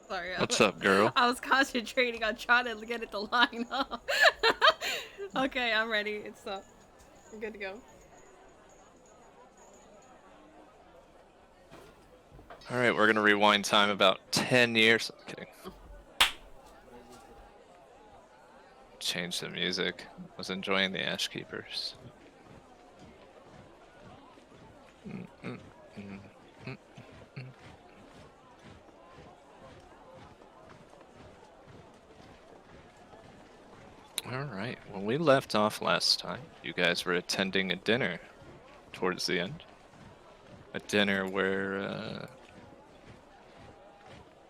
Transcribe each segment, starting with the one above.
Sorry, What's up, girl? I was concentrating on trying to get it to line up. Okay, I'm ready. It's up. We're good to go. All right, we're gonna rewind time about 10 years. I'm kidding. Change the music. Was enjoying the Ash Keepers. All right. When we left off last time, you guys were attending a dinner towards the end. A dinner where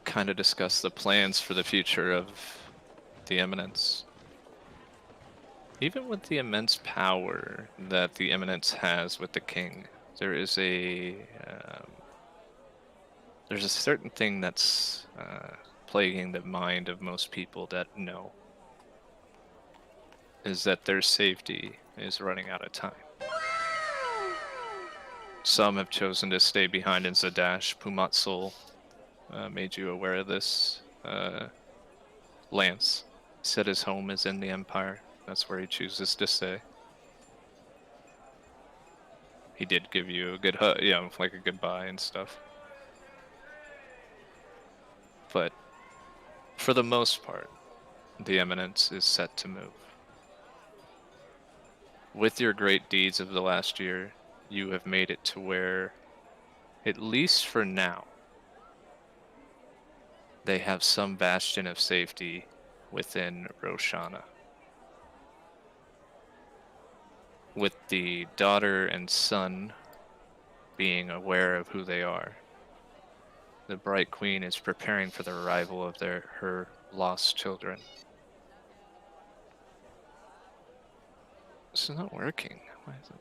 kind of discussed the plans for the future of the Eminence. Even with the immense power that the Eminence has with the king, there is there's a certain thing that's plaguing the mind of most people that know, is that their safety is running out of time. Some have chosen to stay behind in Zadash. Pumatsol made you aware of this. Lance said his home is in the Empire. That's where he chooses to stay. He did give you a good hug, like a goodbye and stuff. But for the most part, the Eminence is set to move. With your great deeds of the last year, you have made it to where, at least for now, they have some bastion of safety within Roshana. With the daughter and son being aware of who they are, the Bright Queen is preparing for the arrival of her lost children. This is not working. Why is it?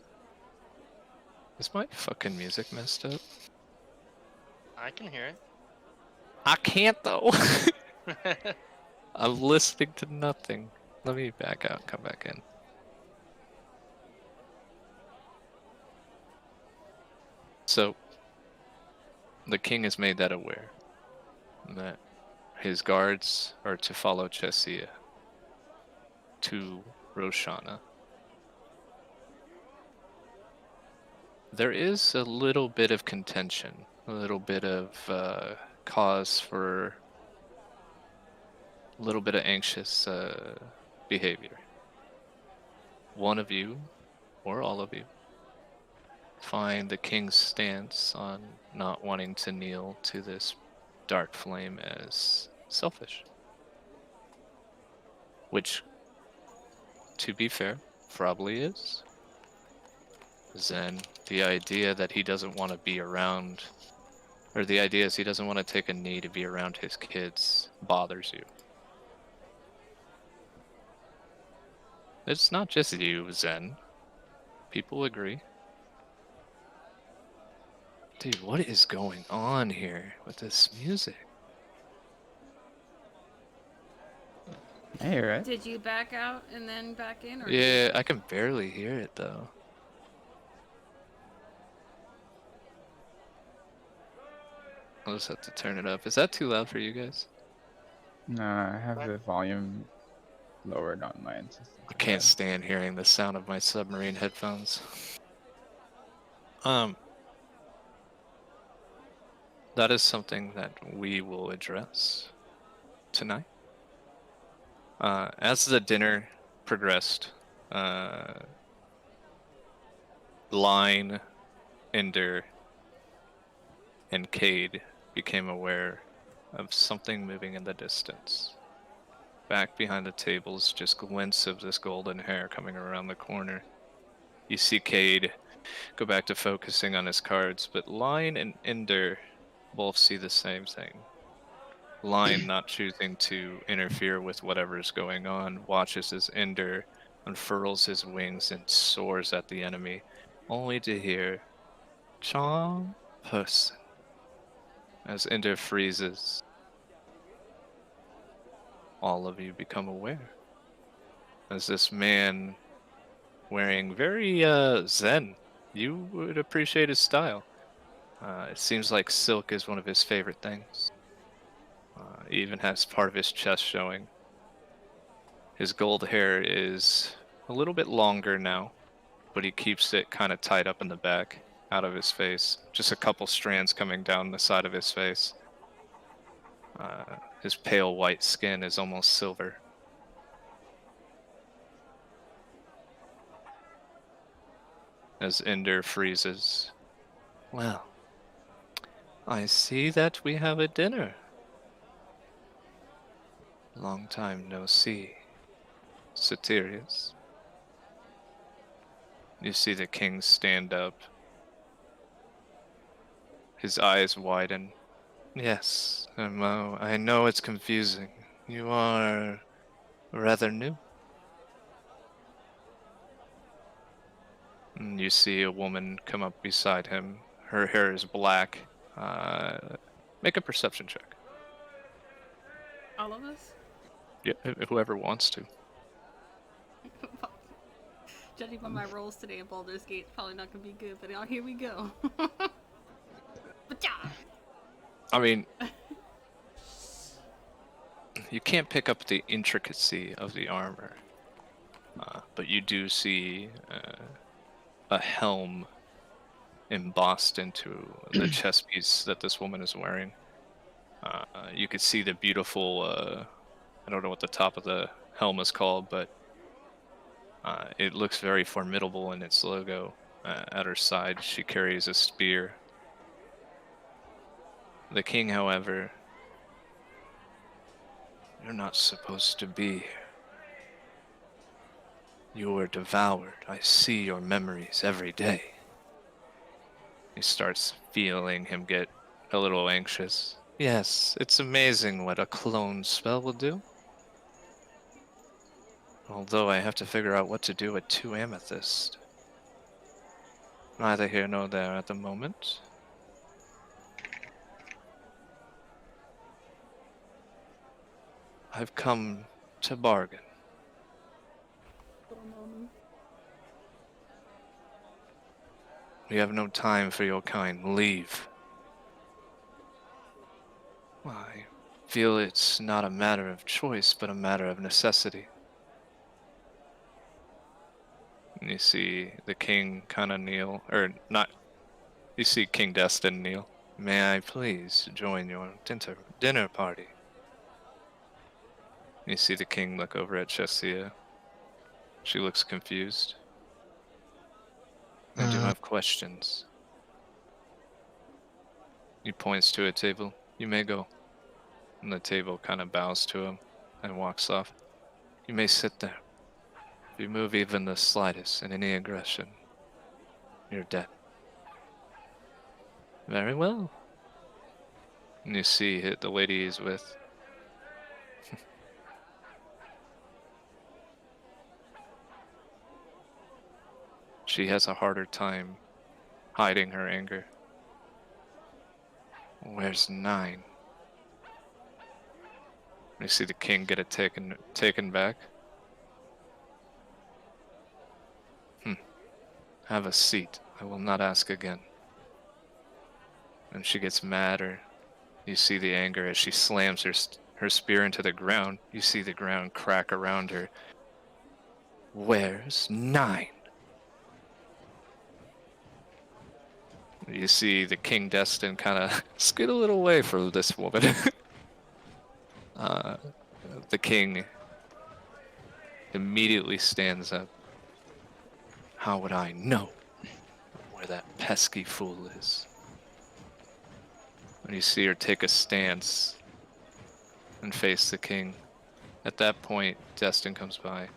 Is my fucking music messed up? I can hear it. I can't though. I'm listening to nothing. Let me back out and come back in. So, the king has made that aware, that his guards are to follow Chesia to Roshana. There is a little bit of contention, a little bit of cause for a little bit of anxious behavior. One of you, or all of you, find the king's stance on not wanting to kneel to this dark flame as selfish. Which, to be fair, probably is. Then the idea that he doesn't want to be around, or the idea is he doesn't want to take a knee to be around his kids, bothers you. It's not just you, Zen. People agree. Dude, what is going on here with this music? I hear it. Did you back out and then back in, or Yeah, I can barely hear it though. I'll just have to turn it up. Is that too loud for you guys? No, I have the volume lowered on my system. I can't stand hearing the sound of my submarine headphones. That is something that we will address tonight. As the dinner progressed, Line, Ender, and Cade became aware of something moving in the distance. Back behind the tables, just glints of this golden hair coming around the corner. You see Cade go back to focusing on his cards. But Line and Ender both see the same thing. Line, not choosing to interfere with whatever's going on, watches as Ender unfurls his wings and soars at the enemy, only to hear "Charm person" as Ender freezes. All of you become aware as this man, wearing very zen, you would appreciate his style. It seems like silk is one of his favorite things. He even has part of his chest showing. His gold hair is a little bit longer now, but he keeps it kind of tied up in the back, out of his face. Just a couple strands coming down the side of his face. His pale white skin is almost silver. As Ender freezes, "Well, I see that we have a dinner. Long time no see, Satirius." You see the king stand up. His eyes widen. "Yes, Mo, I know it's confusing. You are rather new." And you see a woman come up beside him. Her hair is black. Make a perception check. All of us? Yeah, whoever wants to. Judging by my rolls today in Baldur's Gate, it's probably not gonna be good, but here we go. Ba-cha! I mean, you can't pick up the intricacy of the armor, but you do see a helm embossed into the chest piece that this woman is wearing. You could see the beautiful, I don't know what the top of the helm is called, but it looks very formidable in its logo. At her side, she carries a spear. The king, however, "You're not supposed to be here. You were devoured. I see your memories every day." He starts feeling him get a little anxious. "Yes, it's amazing what a clone spell will do. Although I have to figure out what to do with 2 amethyst. Neither here nor there at the moment. I've come to bargain. We have no time for your kind. Leave." "I feel it's not a matter of choice, but a matter of necessity." And you see the king kind of kneel, or not, you see King Destin kneel. "May I please join your dinner party?" You see the king look over at Chesia. She looks confused. "I do have questions." He points to a table. "You may go." And the table kind of bows to him and walks off. "You may sit there. If you move even the slightest in any aggression, you're dead." "Very well." And you see the lady he's with. She has a harder time hiding her anger. "Where's 9? You see the king get it taken back. "Have a seat. I will not ask again." And she gets madder. You see the anger as she slams her spear into the ground. You see the ground crack around her. "Where's 9?" You see the King Destin kind of scoot a little away from this woman. uh, the king immediately stands up. "How would I know where that pesky fool is?" And you see her take a stance and face the king. At that point, Destin comes by.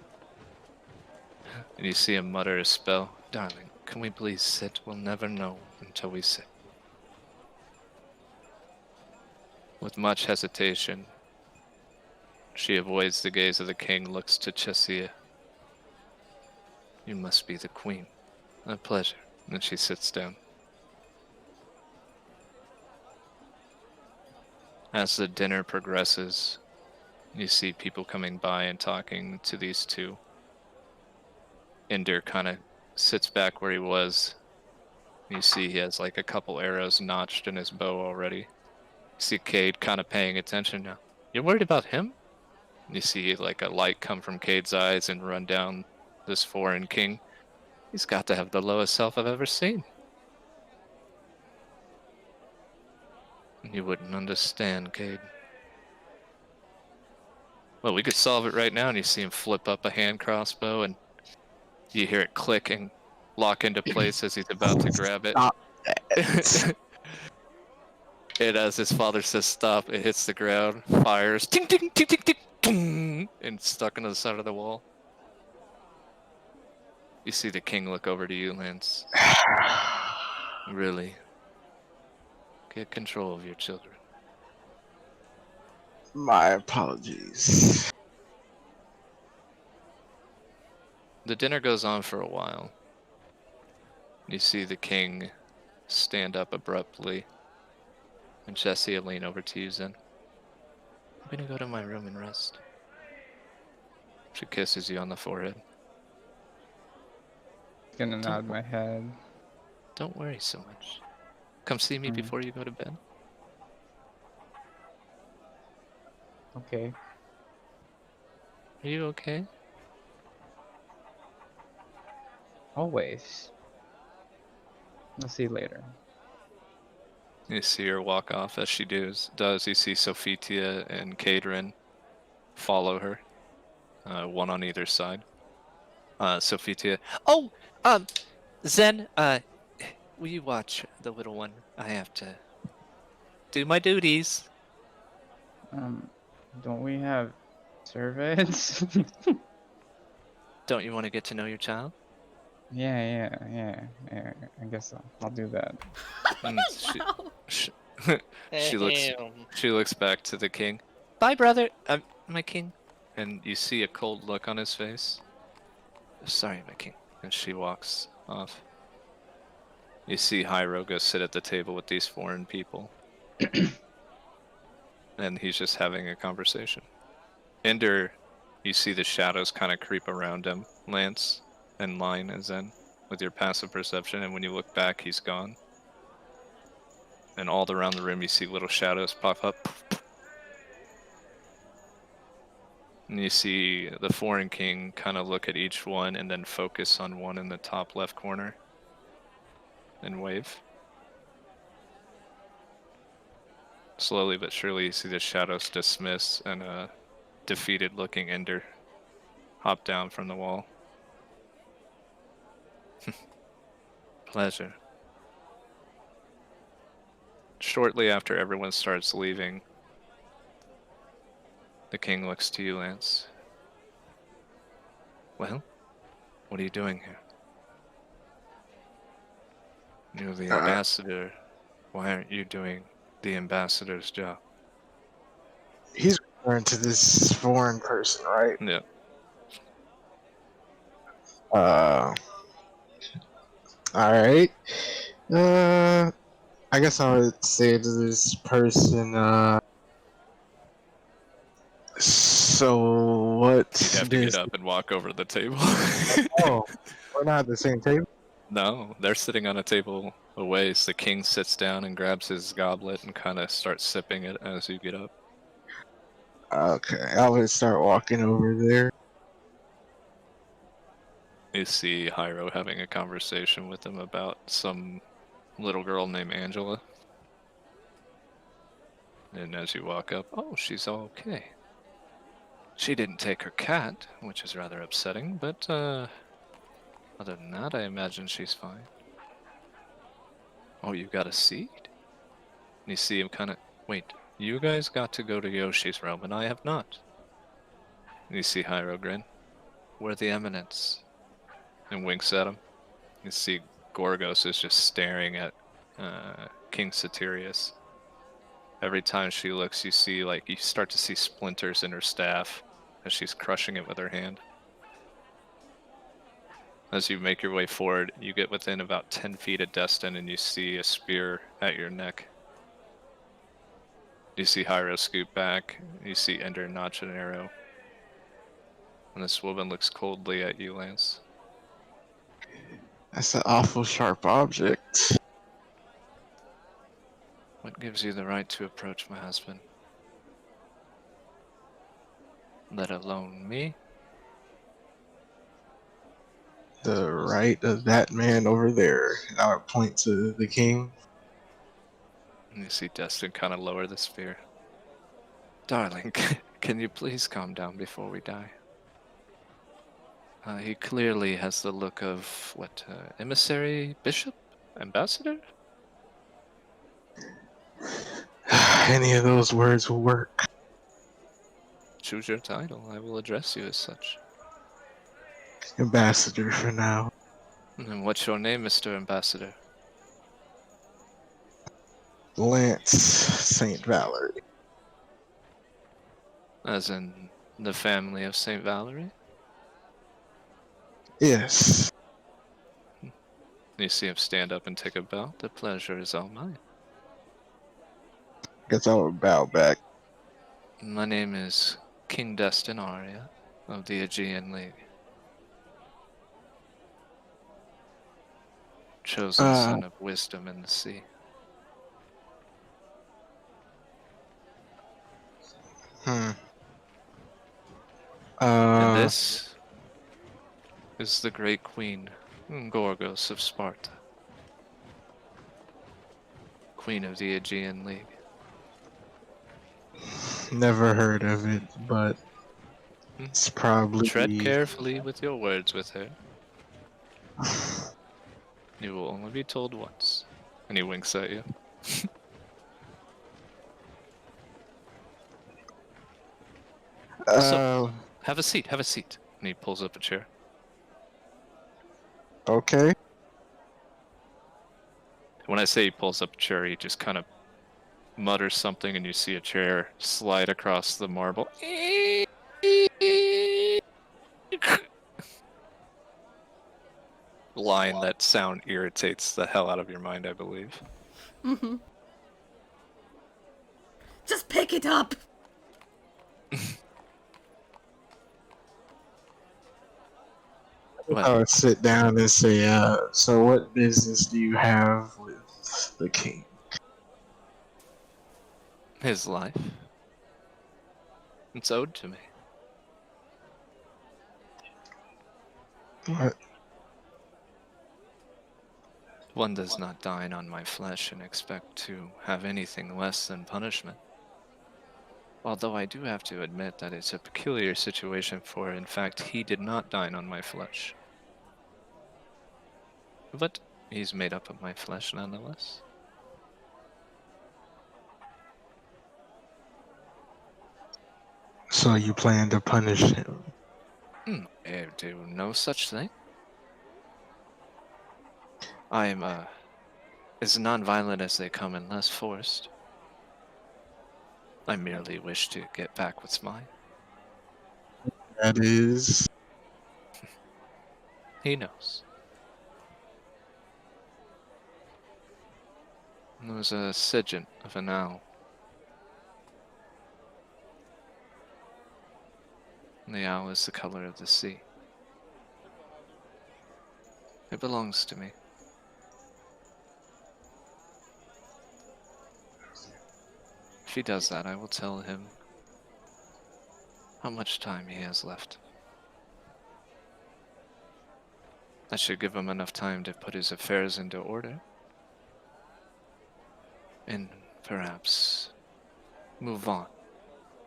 And you see him mutter a spell. "Darling, Can we please sit? We'll never know until we sit. With much hesitation, she avoids the gaze of the king, looks to Chesia. You must be the queen. A pleasure. And she sits down. As the dinner progresses, you see people coming by and talking to these two. Ender kind of sits back where he was. You see he has like a couple arrows notched in his bow already. You see Cade kind of paying attention now. You're worried about him? You see like a light come from Cade's eyes and run down this foreign king. He's got to have the lowest self I've ever seen. You wouldn't understand, Cade. Well, we could solve it right now, and you see him flip up a hand crossbow, and you hear it click and lock into place as he's about to grab it. Stop it. And as his father says stop, it hits the ground, fires, ting, ting, ting, ting, ting, boom, and stuck into the side of the wall. You see the king look over to you, Lance. Really? Get control of your children. My apologies. The dinner goes on for a while. You see the king stand up abruptly, and Jessie will lean over to you, Zen. I'm gonna go to my room and rest. She kisses you on the forehead. Gonna nod my head. Don't worry so much. Come see me before you go to bed. Okay. Are you okay? Always. I'll see you later. You see her walk off. As she does, you see Sophitia and Kadrin follow her, one on either side. Sophitia, Oh, Zen, will you watch the little one? I have to do my duties. Don't we have servants? Don't you want to get to know your child? yeah. I guess I'll do that. and Wow. she looks. Damn. She looks back to the king, Bye, brother. My king. and you see a cold look on his face. Sorry, my king. And she walks off. You see Hyro go sit at the table with these foreign people. And he's just having a conversation. Ender, you see the shadows kind of creep around him, Lance, and Line and Zen, with your passive perception, and when you look back, he's gone. And all around the room, you see little shadows pop up. And you see the foreign king kind of look at each one and then focus on one in the top left corner and wave. Slowly but surely, you see the shadows dismiss and a defeated looking Ender hop down from the wall. Pleasure. Shortly after everyone starts leaving, the king looks to you, Lance. Well, what are you doing here? You're the ambassador. Why aren't you doing the ambassador's job? He's referring to this foreign person, right? Yeah. Alright. I guess I would say to this person, so what You have to get up and walk over to the table. Oh, we're not at the same table? No, they're sitting on a table away, so the king sits down and grabs his goblet and kind of starts sipping it as you get up. Okay, I would start walking over there. You see Hyro having a conversation with him about some little girl named Angela. And as you walk up, oh, she's all okay. She didn't take her cat, which is rather upsetting, but other than that, I imagine she's fine. Oh, you got a seed? And you see him kind of, wait, you guys got to go to Yoshi's realm, and I have not. And you see Hyro grin. We're the Eminence. And winks at him. You see Gorgos is just staring at King Satirius. Every time she looks, you start to see splinters in her staff as she's crushing it with her hand. As you make your way forward, you get within about 10 feet of Destin and you see a spear at your neck. You see Hyro scoot back, you see Ender notch an arrow. And this woman looks coldly at you, Lance. That's an awful sharp object. What gives you the right to approach my husband? Let alone me? The right of that man over there. And I would point to the king. And you see Destin kind of lower the spear. Darling, can you please calm down before we die? He clearly has the look of, emissary, bishop, ambassador? Any of those words will work. Choose your title, I will address you as such. Ambassador for now. And what's your name, Mr. Ambassador? Lance St. Valerie. As in the family of St. Valerie? Yes. You see him stand up and take a bow. The pleasure is all mine. Guess I would bow back. My name is King Destin Aria of the Aegean League. Chosen son of wisdom in the sea. And this is the great queen, Gorgos of Sparta. Queen of the Aegean League. Never heard of it, but it's probably. Tread carefully with your words with her. You will only be told once. And he winks at you. Have a seat, have a seat. And he pulls up a chair. Okay. When I say he pulls up a chair, he just kind of mutters something and you see a chair slide across the marble. Line that sound irritates the hell out of your mind, I believe. Mm-hmm. Just pick it up! I would sit down and say, so what business do you have with the king? His life. It's owed to me. What? One does not dine on my flesh and expect to have anything less than punishment. Although I do have to admit that it's a peculiar situation, for in fact he did not dine on my flesh. But he's made up of my flesh nonetheless. So you plan to punish him? I do no such thing. I am as non-violent as they come and less forced. I merely wish to get back what's mine. That is... He knows. There was a signet of an owl. And the owl is the color of the sea. It belongs to me. If he does that, I will tell him how much time he has left. I should give him enough time to put his affairs into order. And perhaps move on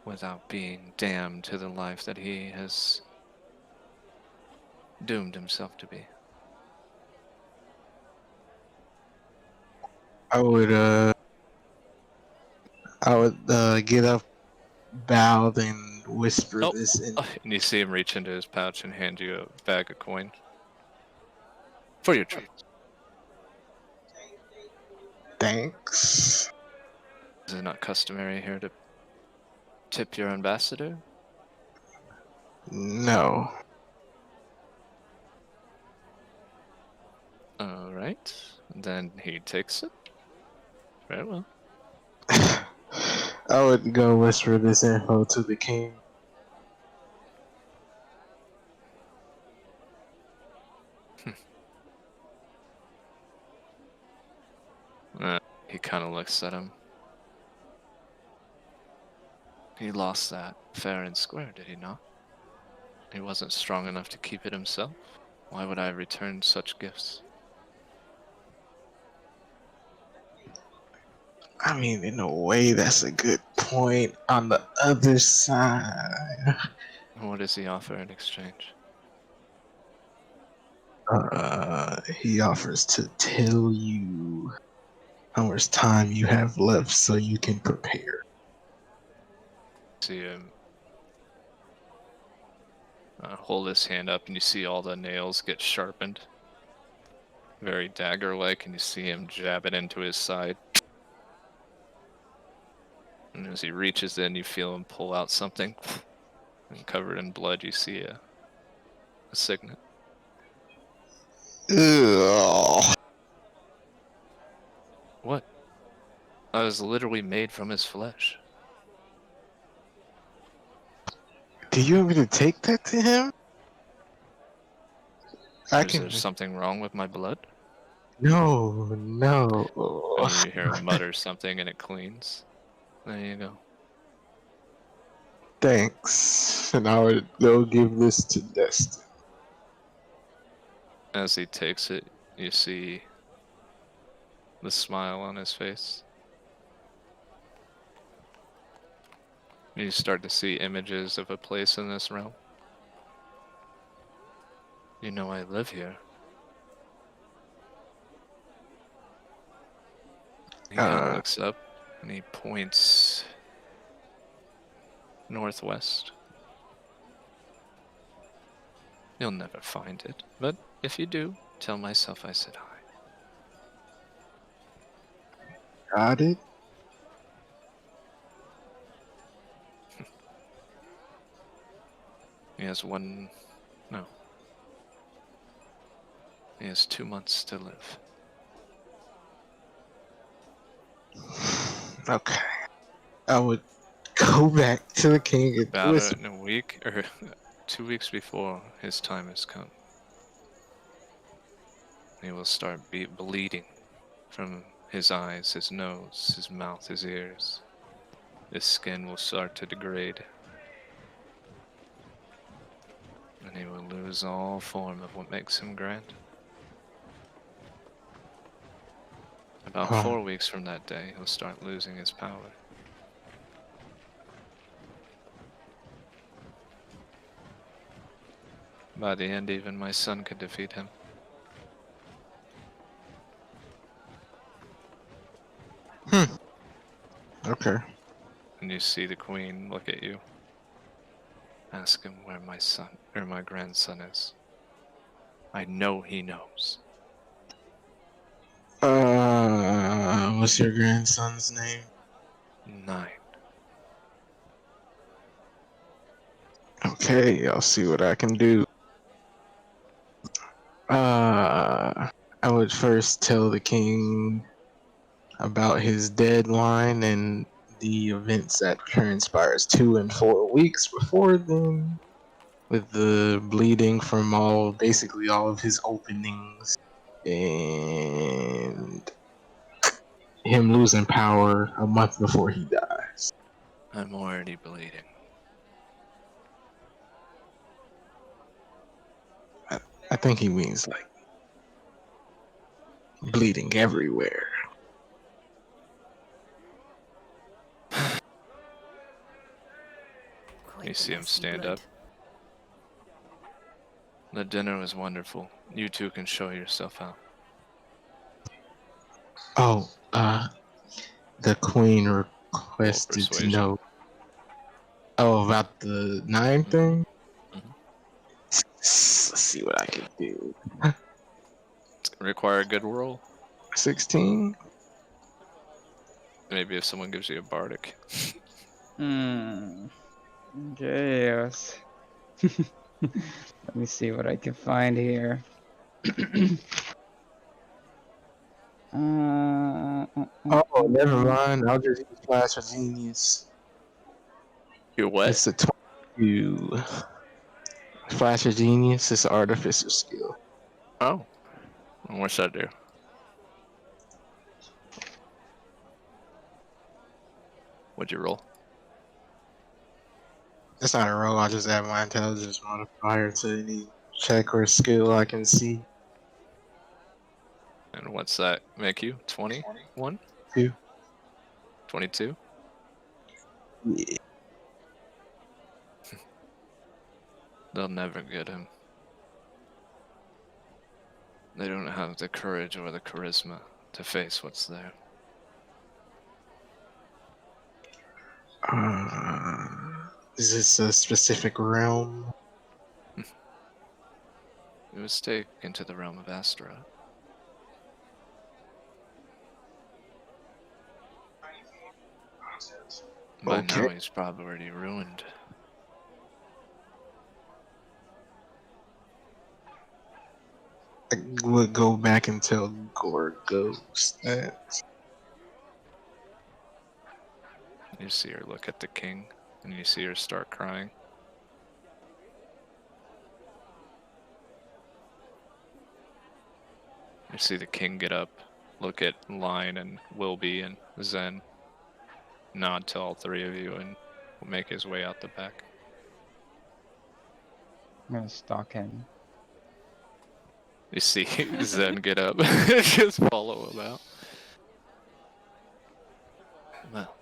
without being damned to the life that he has doomed himself to be. I would get up, bow, then whisper this in. And you see him reach into his pouch and hand you a bag of coin. For your troubles. Thanks. Is it not customary here to tip your ambassador? No. Alright. Then he takes it. Very well. I would go whisper this info to the king. He kind of looks at him. He lost that fair and square, did he not? He wasn't strong enough to keep it himself. Why would I return such gifts? I mean, in a way, that's a good point. On the other side, What does he offer in exchange? he offers to tell you how much time you have left so you can prepare. See him hold his hand up, and you see all the nails get sharpened. Very dagger-like, and you see him jab it into his side. And as he reaches in, you feel him pull out something. And covered in blood, you see a signet. Ugh. What? I was literally made from his flesh. Do you want me to take that to him? I Is there can. something wrong with my blood? No, no. And you hear him mutter something, and it cleans. There you go. Thanks. And I would go give this to Destin. As he takes it, you see the smile on his face. You start to see images of a place in this realm. You know I live here. He kind of looks up and he points northwest. You'll never find it, but if you do, tell myself I said hi. Got it? He has no. He has 2 months to live. Okay. I would go back to the king and About whisper. in a week, or 2 weeks before his time has come, he will start bleeding from his eyes, his nose, his mouth, his ears. His skin will start to degrade. And he will lose all form of what makes him grand. About 4 weeks from that day, he'll start losing his power. By the end, even my son could defeat him. Okay. And you see the queen look at you. Ask him where my son, or my grandson is. I know he knows. What's your grandson's name? 9. Okay, I'll see what I can do. I would first tell the king about his deadline and the events that transpires 2 and 4 weeks before then, with the bleeding from basically all of his openings, and him losing power a month before he dies. I'm already bleeding. I think he means like bleeding everywhere. You see him stand up. The dinner was wonderful. You two can show yourself out. Oh, the queen Roll requested to persuasion. know. Oh, about the 9 thing? Mhm. Let's see what I can do. Require a good roll. 16? Maybe if someone gives you a bardic. Yes. Let me see what I can find here. Oh, never mind. I'll just use Flash of Genius. You what? It's a 22. Flash of Genius is an artificer skill. Oh. What's that do? What'd you roll? It's not a roll. I just add my intelligence modifier to any check or skill I can see. And what's that make you? 21? Two. 22? Yeah. They'll never get him. They don't have the courage or the charisma to face what's there. Is this a specific realm? It was taken to the realm of Astra. By Okay. now he's probably already ruined. I would go back and tell Gorgos that. You see her look at the king, and you see her start crying. You see the king get up, look at Line and Wilby and Zen, nod to all three of you, and make his way out the back. I'm gonna stalk him. You see Zen get up, just follow him out. Well,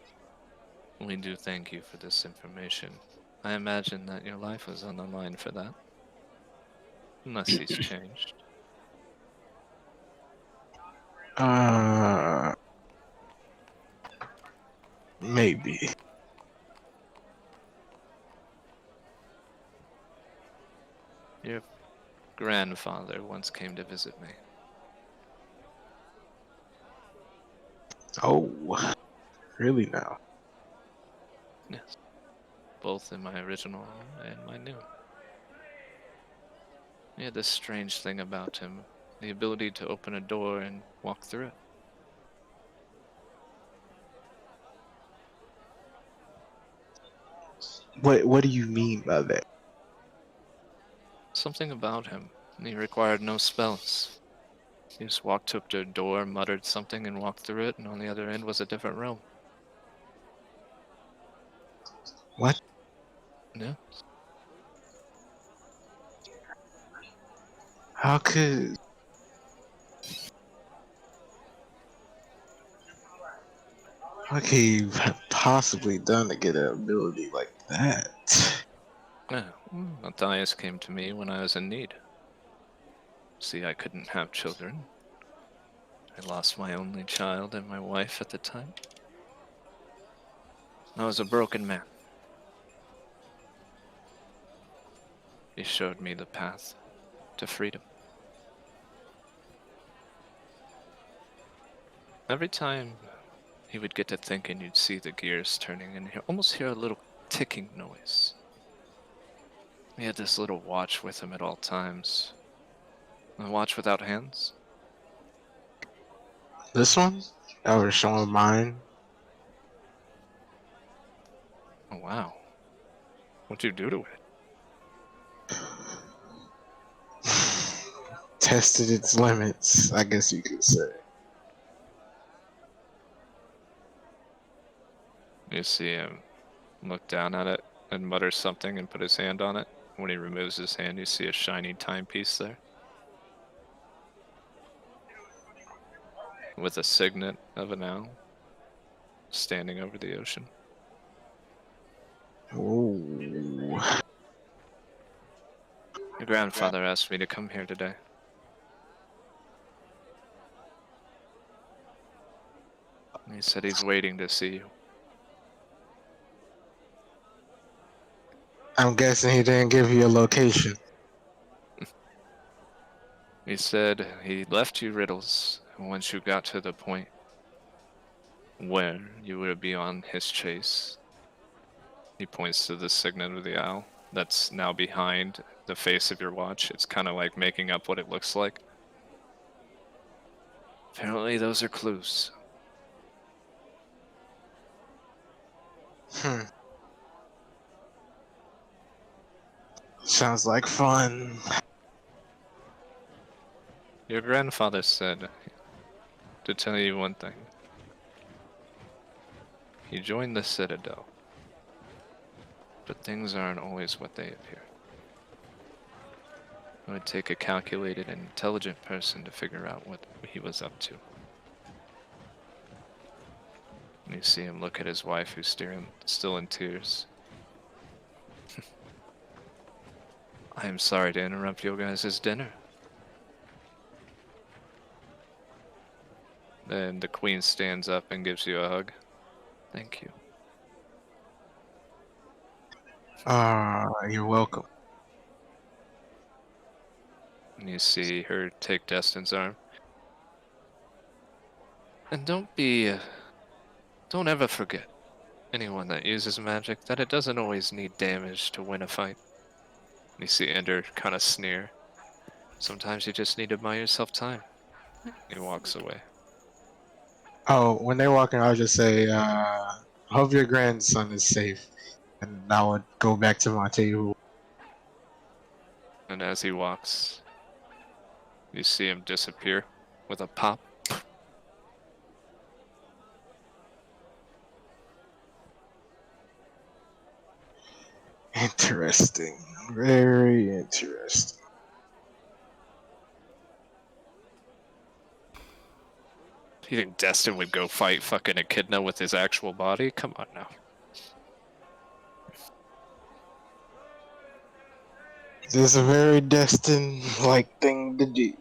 we do thank you for this information. I imagine that your life was on the line for that. Unless he's changed. Maybe. Your grandfather once came to visit me. Oh, really now? Yes. Both in my original and my new. He had this strange thing about him. The ability to open a door and walk through it. What do you mean by that? Something about him. He required no spells. He just walked up to a door, muttered something, and walked through it, and on the other end was a different room. What? Yeah. How could what could you have possibly done to get an ability like that? Yeah. Matthias came to me when I was in need. See, I couldn't have children. I lost my only child and my wife at the time. I was a broken man. He showed me the path to freedom. Every time he would get to thinking, you'd see the gears turning and almost hear a little ticking noise. He had this little watch with him at all times. A watch without hands? This one? I was showing mine. Oh, wow. What'd you do to it? Tested its limits, I guess you could say. You see him look down at it and mutter something and put his hand on it. When he removes his hand, you see a shiny timepiece there with a signet of an owl standing over the ocean. Oh. Your grandfather asked me to come here today. He said he's waiting to see you. I'm guessing he didn't give you a location. He said he left you riddles, and once you got to the point, when you would be on his chase. He points to the signet of the owl that's now behind the face of your watch. It's kind of like making up what it looks like. Apparently, those are clues. Hmm. Sounds like fun. Your grandfather said to tell you one thing. He joined the Citadel, but things aren't always what they appear. It would take a calculated and intelligent person to figure out what he was up to. And you see him look at his wife, who's still in tears. I am sorry to interrupt your guys' dinner. Then the queen stands up and gives you a hug. Thank you. You're welcome. And you see her take Destin's arm. And don't ever forget, anyone that uses magic, that it doesn't always need damage to win a fight. And you see Ender kind of sneer. Sometimes you just need to buy yourself time. He walks away. Oh, when they're walking, I'll just say, hope your grandson is safe. And I would go back to my table. And as he walks, you see him disappear with a pop. Interesting. Very interesting. You think Destin would go fight fucking Echidna with his actual body? Come on now. This is a very destined-like thing to do.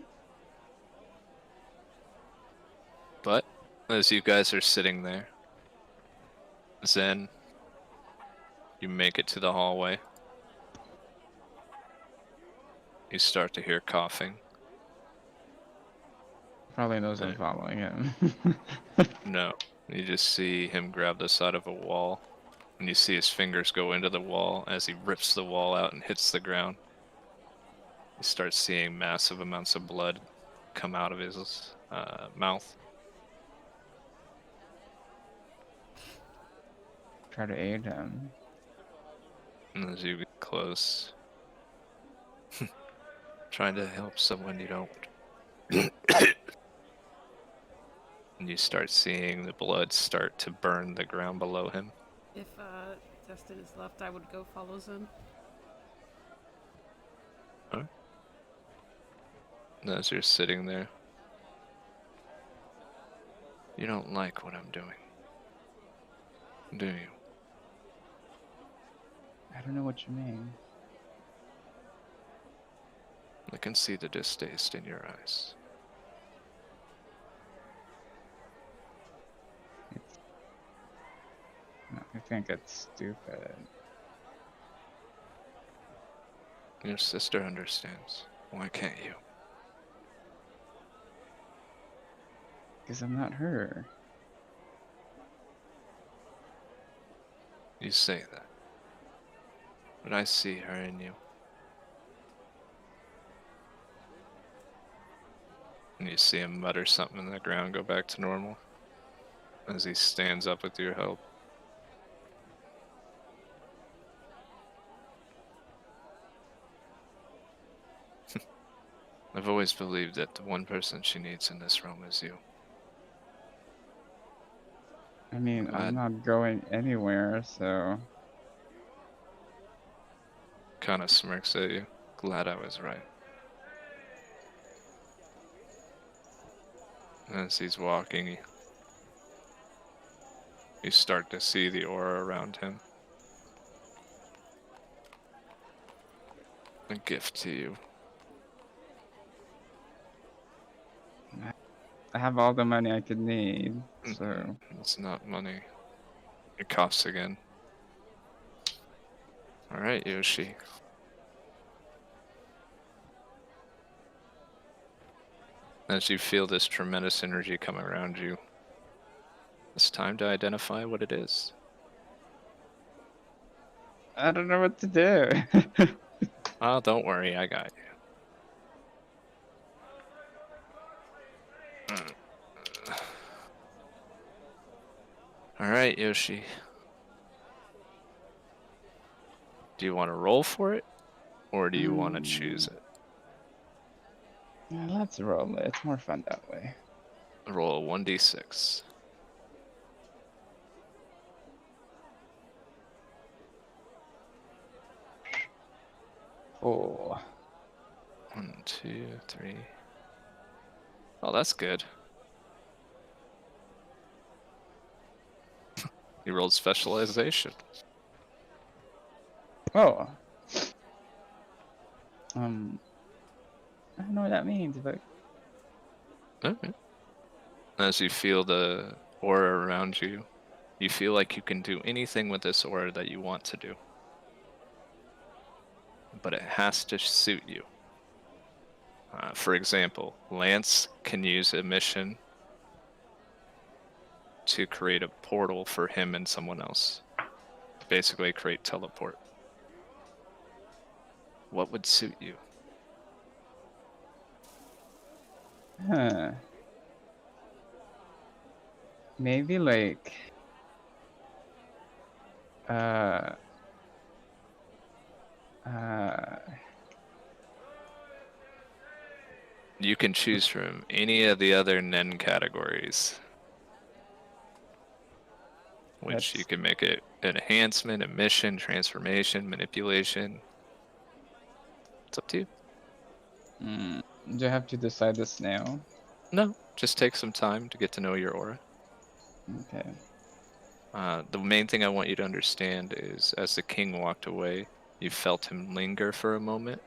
But as you guys are sitting there, Zen, you make it to the hallway. You start to hear coughing. Probably knows I'm There. following him. No, you just see him grab the side of a wall, and you see his fingers go into the wall as he rips the wall out and hits the ground. You start seeing massive amounts of blood come out of his mouth. Try to aid him. And as you get close, trying to help someone you don't. And you start seeing the blood start to burn the ground below him. If Destin is left, I would go follow Zen. And as you're sitting there, you don't like what I'm doing, do you? I don't know what you mean. I can see the distaste in your eyes. I think it's stupid. Your sister understands. Why can't you? Because I'm not her. You say that. But I see her in you. And you see him mutter something in the ground, go back to normal. As he stands up with your help. I've always believed that the one person she needs in this realm is you. I mean, Glad. I'm not going anywhere, so... Kind of smirks at you. Glad I was right. As he's walking, you start to see the aura around him. A gift to you. I have all the money I could need, so... It's not money. It coughs again. Alright, Yoshi. As you feel this tremendous energy coming around you, It's time to identify what it is. I don't know what to do. Oh, don't worry, I got you. Alright, Yoshi. Do you want to roll for it? Or do you want to choose it? Yeah, let's roll it. It's more fun that way. Roll a 1d6. Oh. 1, 2, 3. Oh, that's good. You rolled specialization. Oh. I don't know what that means, but Okay. As you feel the aura around you, you feel like you can do anything with this aura that you want to do. But it has to suit you. For example, Lance can use a mission to create a portal for him and someone else. Basically, create teleport. What would suit you? huh. Maybe like uh uh You can choose from any of the other Nen categories, which you that's can make it enhancement, emission, transformation, manipulation. It's up to you. do I have to decide this now? No, just take some time to get to know your aura. Okay. The main thing I want you to understand is as the king walked away, you felt him linger for a moment,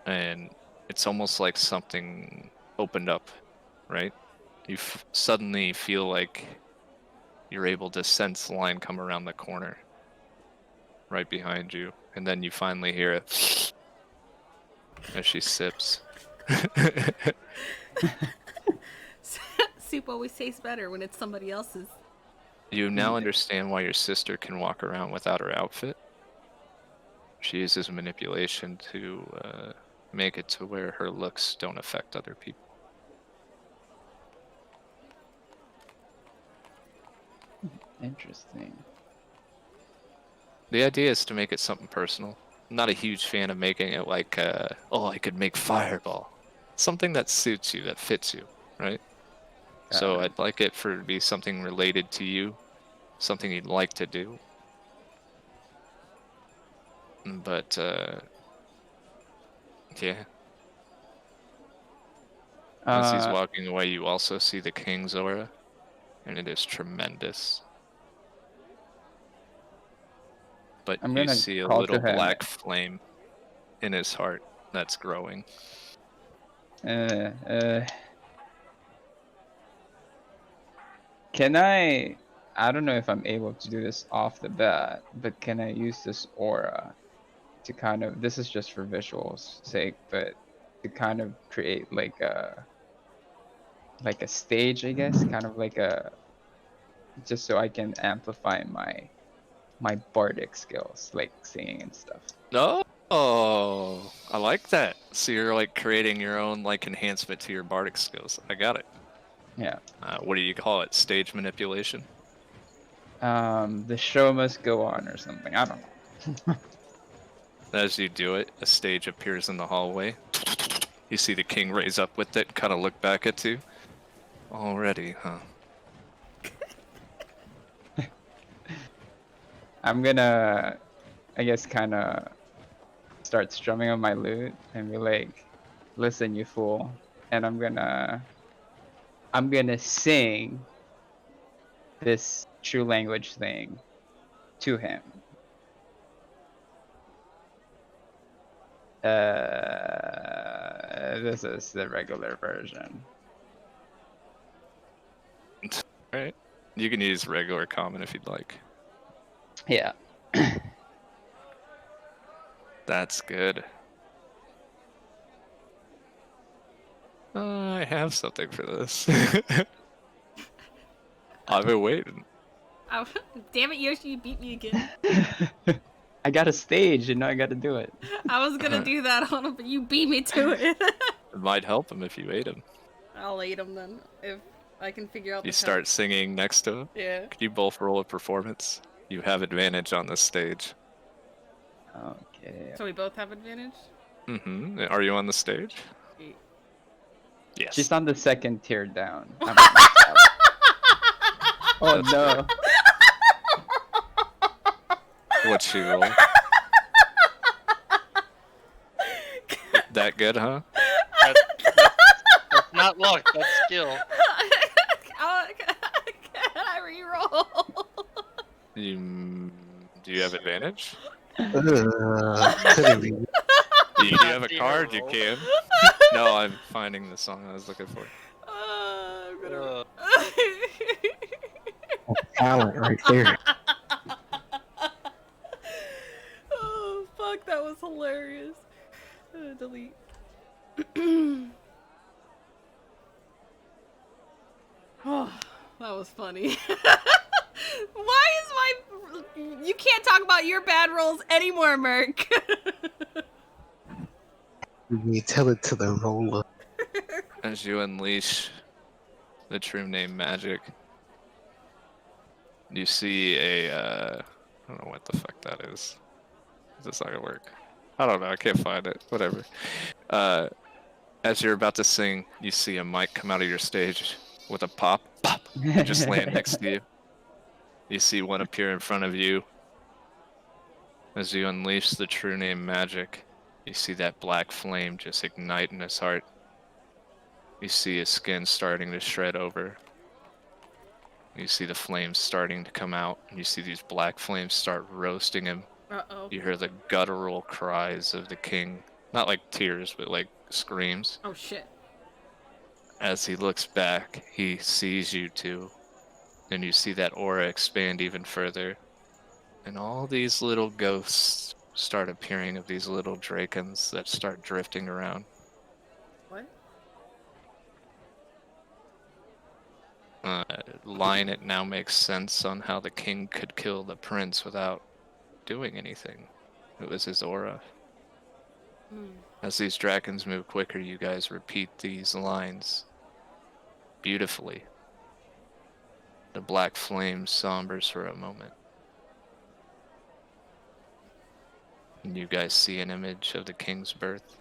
and it's almost like something opened up, right? You suddenly feel like you're able to sense the line come around the corner right behind you, and then you finally hear it as she sips. Soup always tastes better when it's somebody else's. You now understand why your sister can walk around without her outfit. She uses manipulation to make it to where her looks don't affect other people. Interesting. The idea is to make it something personal. I'm not a huge fan of making it like, oh, I could make fireball. Something that suits you, that fits you, right? Got So it. I'd like it for to be something related to you, something you'd like to do. But yeah, as he's Uh walking away, you also see the king's aura, and it is tremendous. But I'm you gonna see a call to little him. black flame in his heart that's growing. Uh uh can I don't know if I'm able to do this off the bat, but can I use this aura to kind of, this is just for visuals sake, but to kind of create like a stage, I guess, kind of like a, just so I can amplify my bardic skills, like singing and stuff. Oh, I like that. So you're like creating your own like enhancement to your bardic skills. I got it. Yeah. What do you call it? Stage manipulation? The show must go on or something. I don't know. As you do it, a stage appears in the hallway. You see the king raise up with it, kind of look back at you. Already, huh? I'm gonna, I guess, kind of start strumming on my lute and be like, "Listen, you fool," and I'm gonna sing this true language thing to him. This is the regular version. Alright. You can use regular common if you'd like. Yeah. That's good. I have something for this. I've been waiting. Oh, damn it, Yoshi, you beat me again. I got a stage, I gotta do it. I was gonna do that on him, but you beat me to it. It might help him if you ate him. I'll eat him then, if I can figure out You the start count. singing next to him. Yeah. Could you both roll a performance? You have advantage on this stage. Okay. So we both have advantage? Mm-hmm. Are you on the stage? Sweet. Yes. She's on the second tier down. I'm on the top. Oh That's no. What she roll? That good, huh? That's not luck. That's skill. Can I reroll? Do you have advantage? Couldn't be. You Not have a zero card, you roll. can. No, I'm finding the song I was looking for. I'm gonna... talent right there. Oh, fuck, that was hilarious. Delete. Oh, that was funny. Why is my... You can't talk about your bad rolls anymore, Merc. You tell it to the roller. As you unleash the true name magic, you see a, I don't know what the fuck that is. Is this not gonna work? I don't know, I can't find it. Whatever. As you're about to sing, you see a mic come out of your stage with a pop, and just land next to you. You see one appear in front of you. As you unleash the true name magic, you see that black flame just ignite in his heart. You see his skin starting to shred over. You see the flames starting to come out, and you see these black flames start roasting him. Uh-oh. You hear the guttural cries of the king. Not like tears, but like screams. Oh, shit. As he looks back, he sees you two. And you see that aura expand even further. And all these little ghosts start appearing of these little drakens that start drifting around. What? Line, it now makes sense on how the king could kill the prince without doing anything. It was his aura. Hmm. As these dragons move quicker, you guys repeat these lines beautifully. The black flame sombers for a moment. And you guys see an image of the king's birth.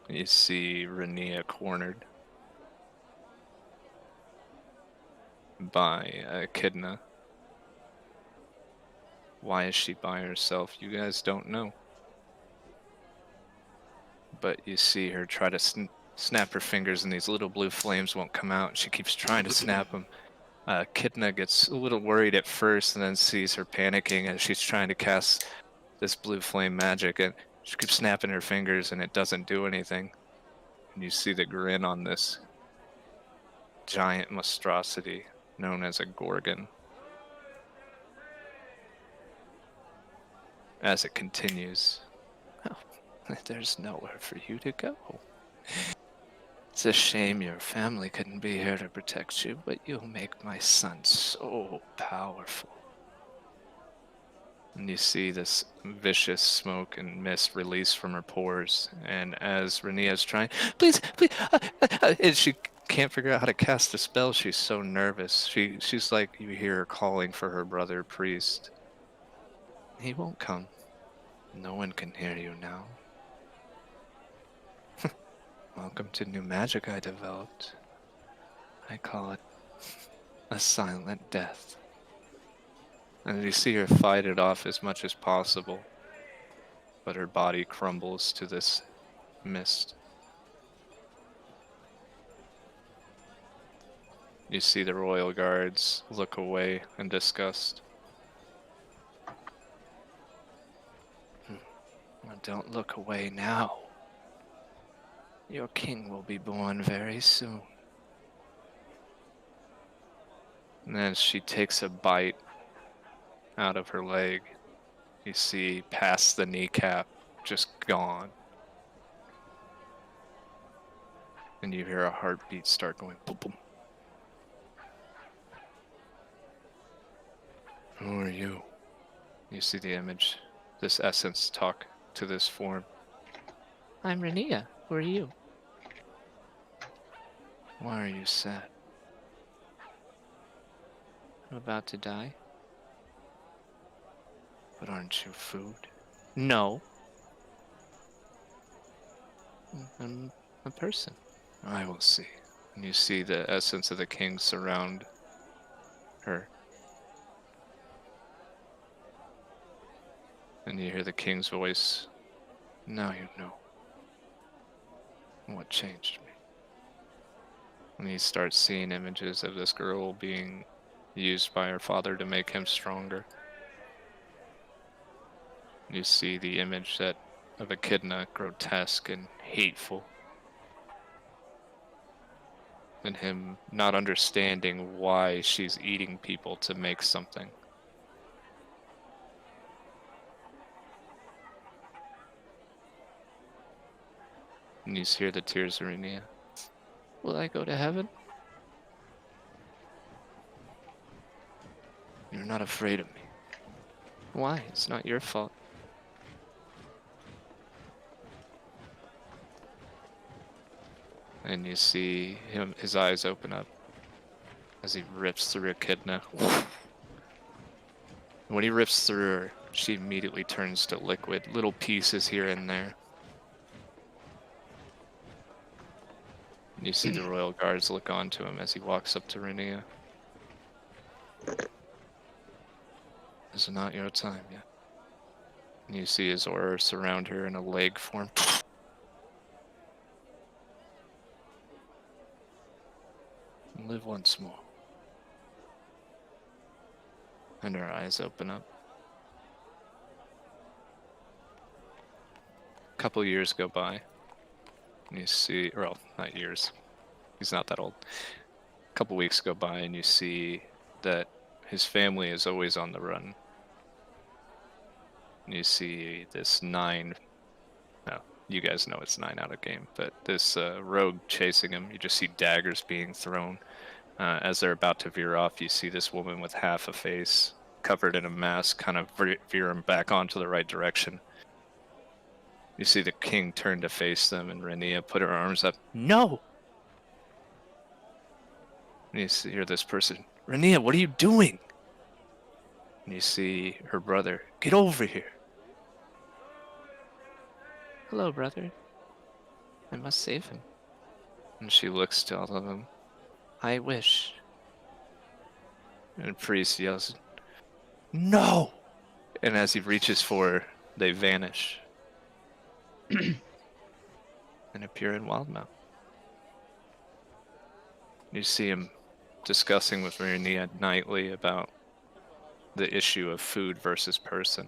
You see Rania cornered by Echidna. Why is she by herself? You guys don't know. But you see her try to snap her fingers and these little blue flames won't come out. She keeps trying to snap them. Echidna gets a little worried at first and then sees her panicking as she's trying to cast this blue flame magic, and she keeps snapping her fingers and it doesn't do anything. And you see the grin on this giant monstrosity known as a gorgon. As it continues, oh, there's nowhere for you to go. It's a shame your family couldn't be here to protect you, but you'll make my son so powerful. And you see this vicious smoke and mist release from her pores, and as Rania's trying, please, and she can't figure out how to cast the spell. She's so nervous. She's like, you hear her calling for her brother priest. He won't come. No one can hear you now. Welcome to new magic I developed. I call it a silent death. And you see her fight it off as much as possible, but her body crumbles to this mist. You see the royal guards look away in disgust. Well, don't look away now. Your king will be born very soon. And as she takes a bite out of her leg, you see past the kneecap, just gone. And you hear a heartbeat start going boom, boom. Who are you? You see the image, this essence talk to this form. I'm Renia. Who are you? Why are you sad? I'm about to die. But aren't you food? No. I'm a person. I will see. And you see the essence of the king surround her. And you hear the king's voice. Now you know what changed me. And he starts seeing images of this girl being used by her father to make him stronger. You see the image of Echidna, grotesque and hateful. And him not understanding why she's eating people to make something. And you hear the tears of Renia. Will I go to heaven? You're not afraid of me. Why? It's not your fault. And you see his eyes open up as he rips through Echidna. When he rips through her, she immediately turns to liquid, little pieces here and there. And you see the royal guards look onto him as he walks up to Renia. This is not your time yet. And you see his aura surround her in a leg form. Live once more. And her eyes open up. A couple years go by. And you see, or well, not years. He's not that old. A couple weeks go by and you see that his family is always on the run. And you see this you guys know it's 9 out of game, but this rogue chasing him. You just see daggers being thrown. As they're about to veer off, you see this woman with half a face covered in a mask kind of veer him back onto the right direction. You see the king turn to face them, and Renia put her arms up. No! And you hear this person, Renia, what are you doing? And you see her brother, get over here. Hello, brother. I must save him. And she looks to all of them. I wish. And priest yells, no! And as he reaches for her, they vanish. And appear in Wildemount. You see him discussing with Renia nightly about the issue of food versus person.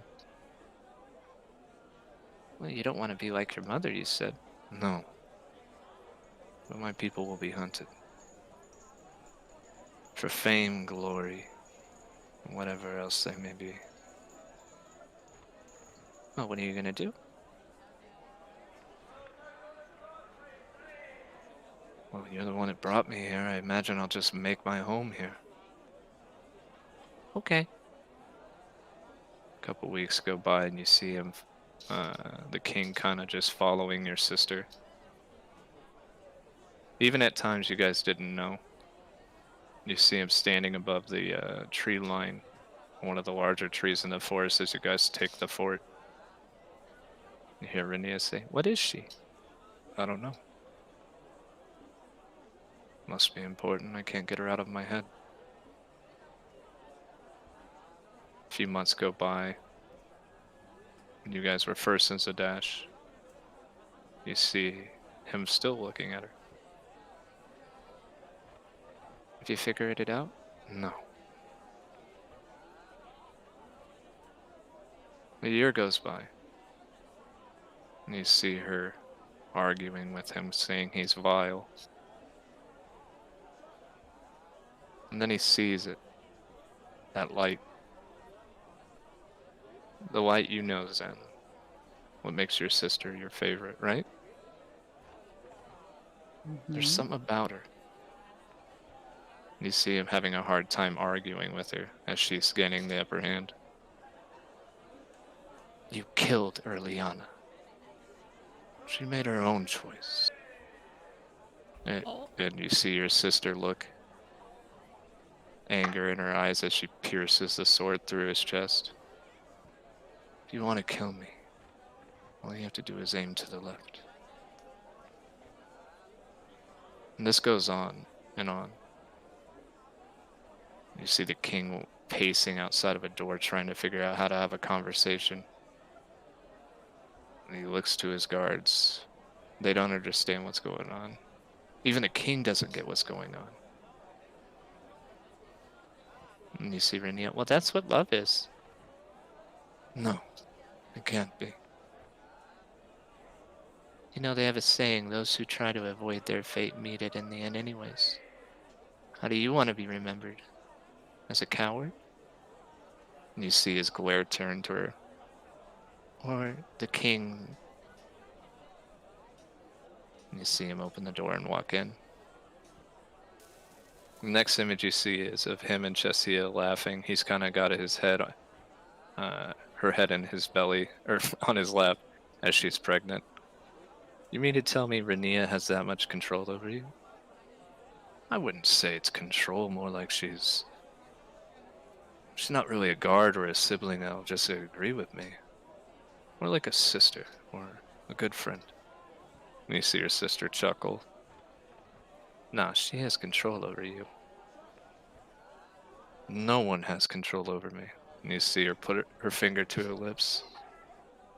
Well, you don't want to be like your mother, you said. No. But my people will be hunted. For fame, glory, and whatever else they may be. Well, what are you gonna do? Well, you're the one that brought me here. I imagine I'll just make my home here. Okay. A couple weeks go by and you see him, the king, kind of just following your sister. Even at times you guys didn't know. You see him standing above the tree line, one of the larger trees in the forest as you guys take the fort. You hear Renia say, what is she? I don't know. Must be important. I can't get her out of my head. A few months go by. And you guys were first in Zadash. You see him still looking at her. Have you figured it out? No. A year goes by. And you see her arguing with him, saying he's vile. And then he sees it. That light. The light you know, Zen. What makes your sister your favorite, right? There's Mhm. something about her. You see him having a hard time arguing with her as she's gaining the upper hand. You killed Erliana. She made her own choice. And, Oh. and you see your sister look, anger in her eyes as she pierces the sword through his chest. If you want to kill me, all you have to do is aim to the left. And this goes on and on. You see the king pacing outside of a door trying to figure out how to have a conversation. And he looks to his guards. They don't understand what's going on. Even the king doesn't get what's going on. And you see Rhaenyra, well, that's what love is. No, it can't be. You know, they have a saying, those who try to avoid their fate meet it in the end anyways. How do you want to be remembered? As a coward? And you see his glare turn to her. Or the king. And you see him open the door and walk in. The next image you see is of him and Chesia laughing. He's kind of got his head, her head in his belly, or on his lap, as she's pregnant. You mean to tell me Rhaenyra has that much control over you? I wouldn't say it's control, more like she's not really a guard or a sibling that'll just agree with me. More like a sister, or a good friend. And you see your sister chuckle. Nah, she has control over you. No one has control over me. And you see her put her finger to her lips.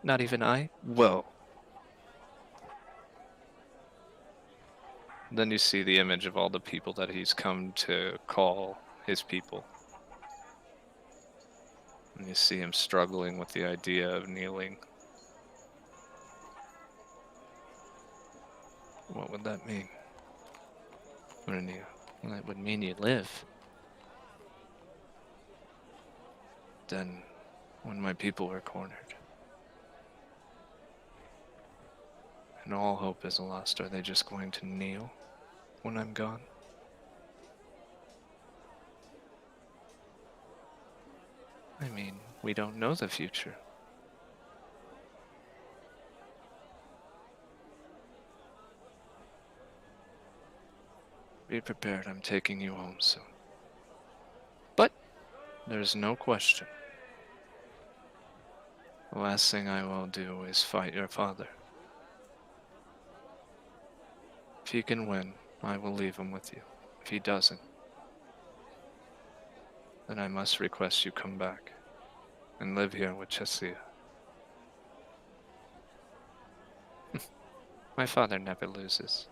Not even I? Well. Then you see the image of all the people that he's come to call his people. And you see him struggling with the idea of kneeling. What would that mean? Wouldn't you? Well, that would mean you live. Then, when my people are cornered, and all hope is lost, are they just going to kneel when I'm gone? I mean, we don't know the future. Be prepared, I'm taking you home soon. But there's no question. The last thing I will do is fight your father. If he can win, I will leave him with you. If he doesn't, then I must request you come back and live here with Chesia. My father never loses.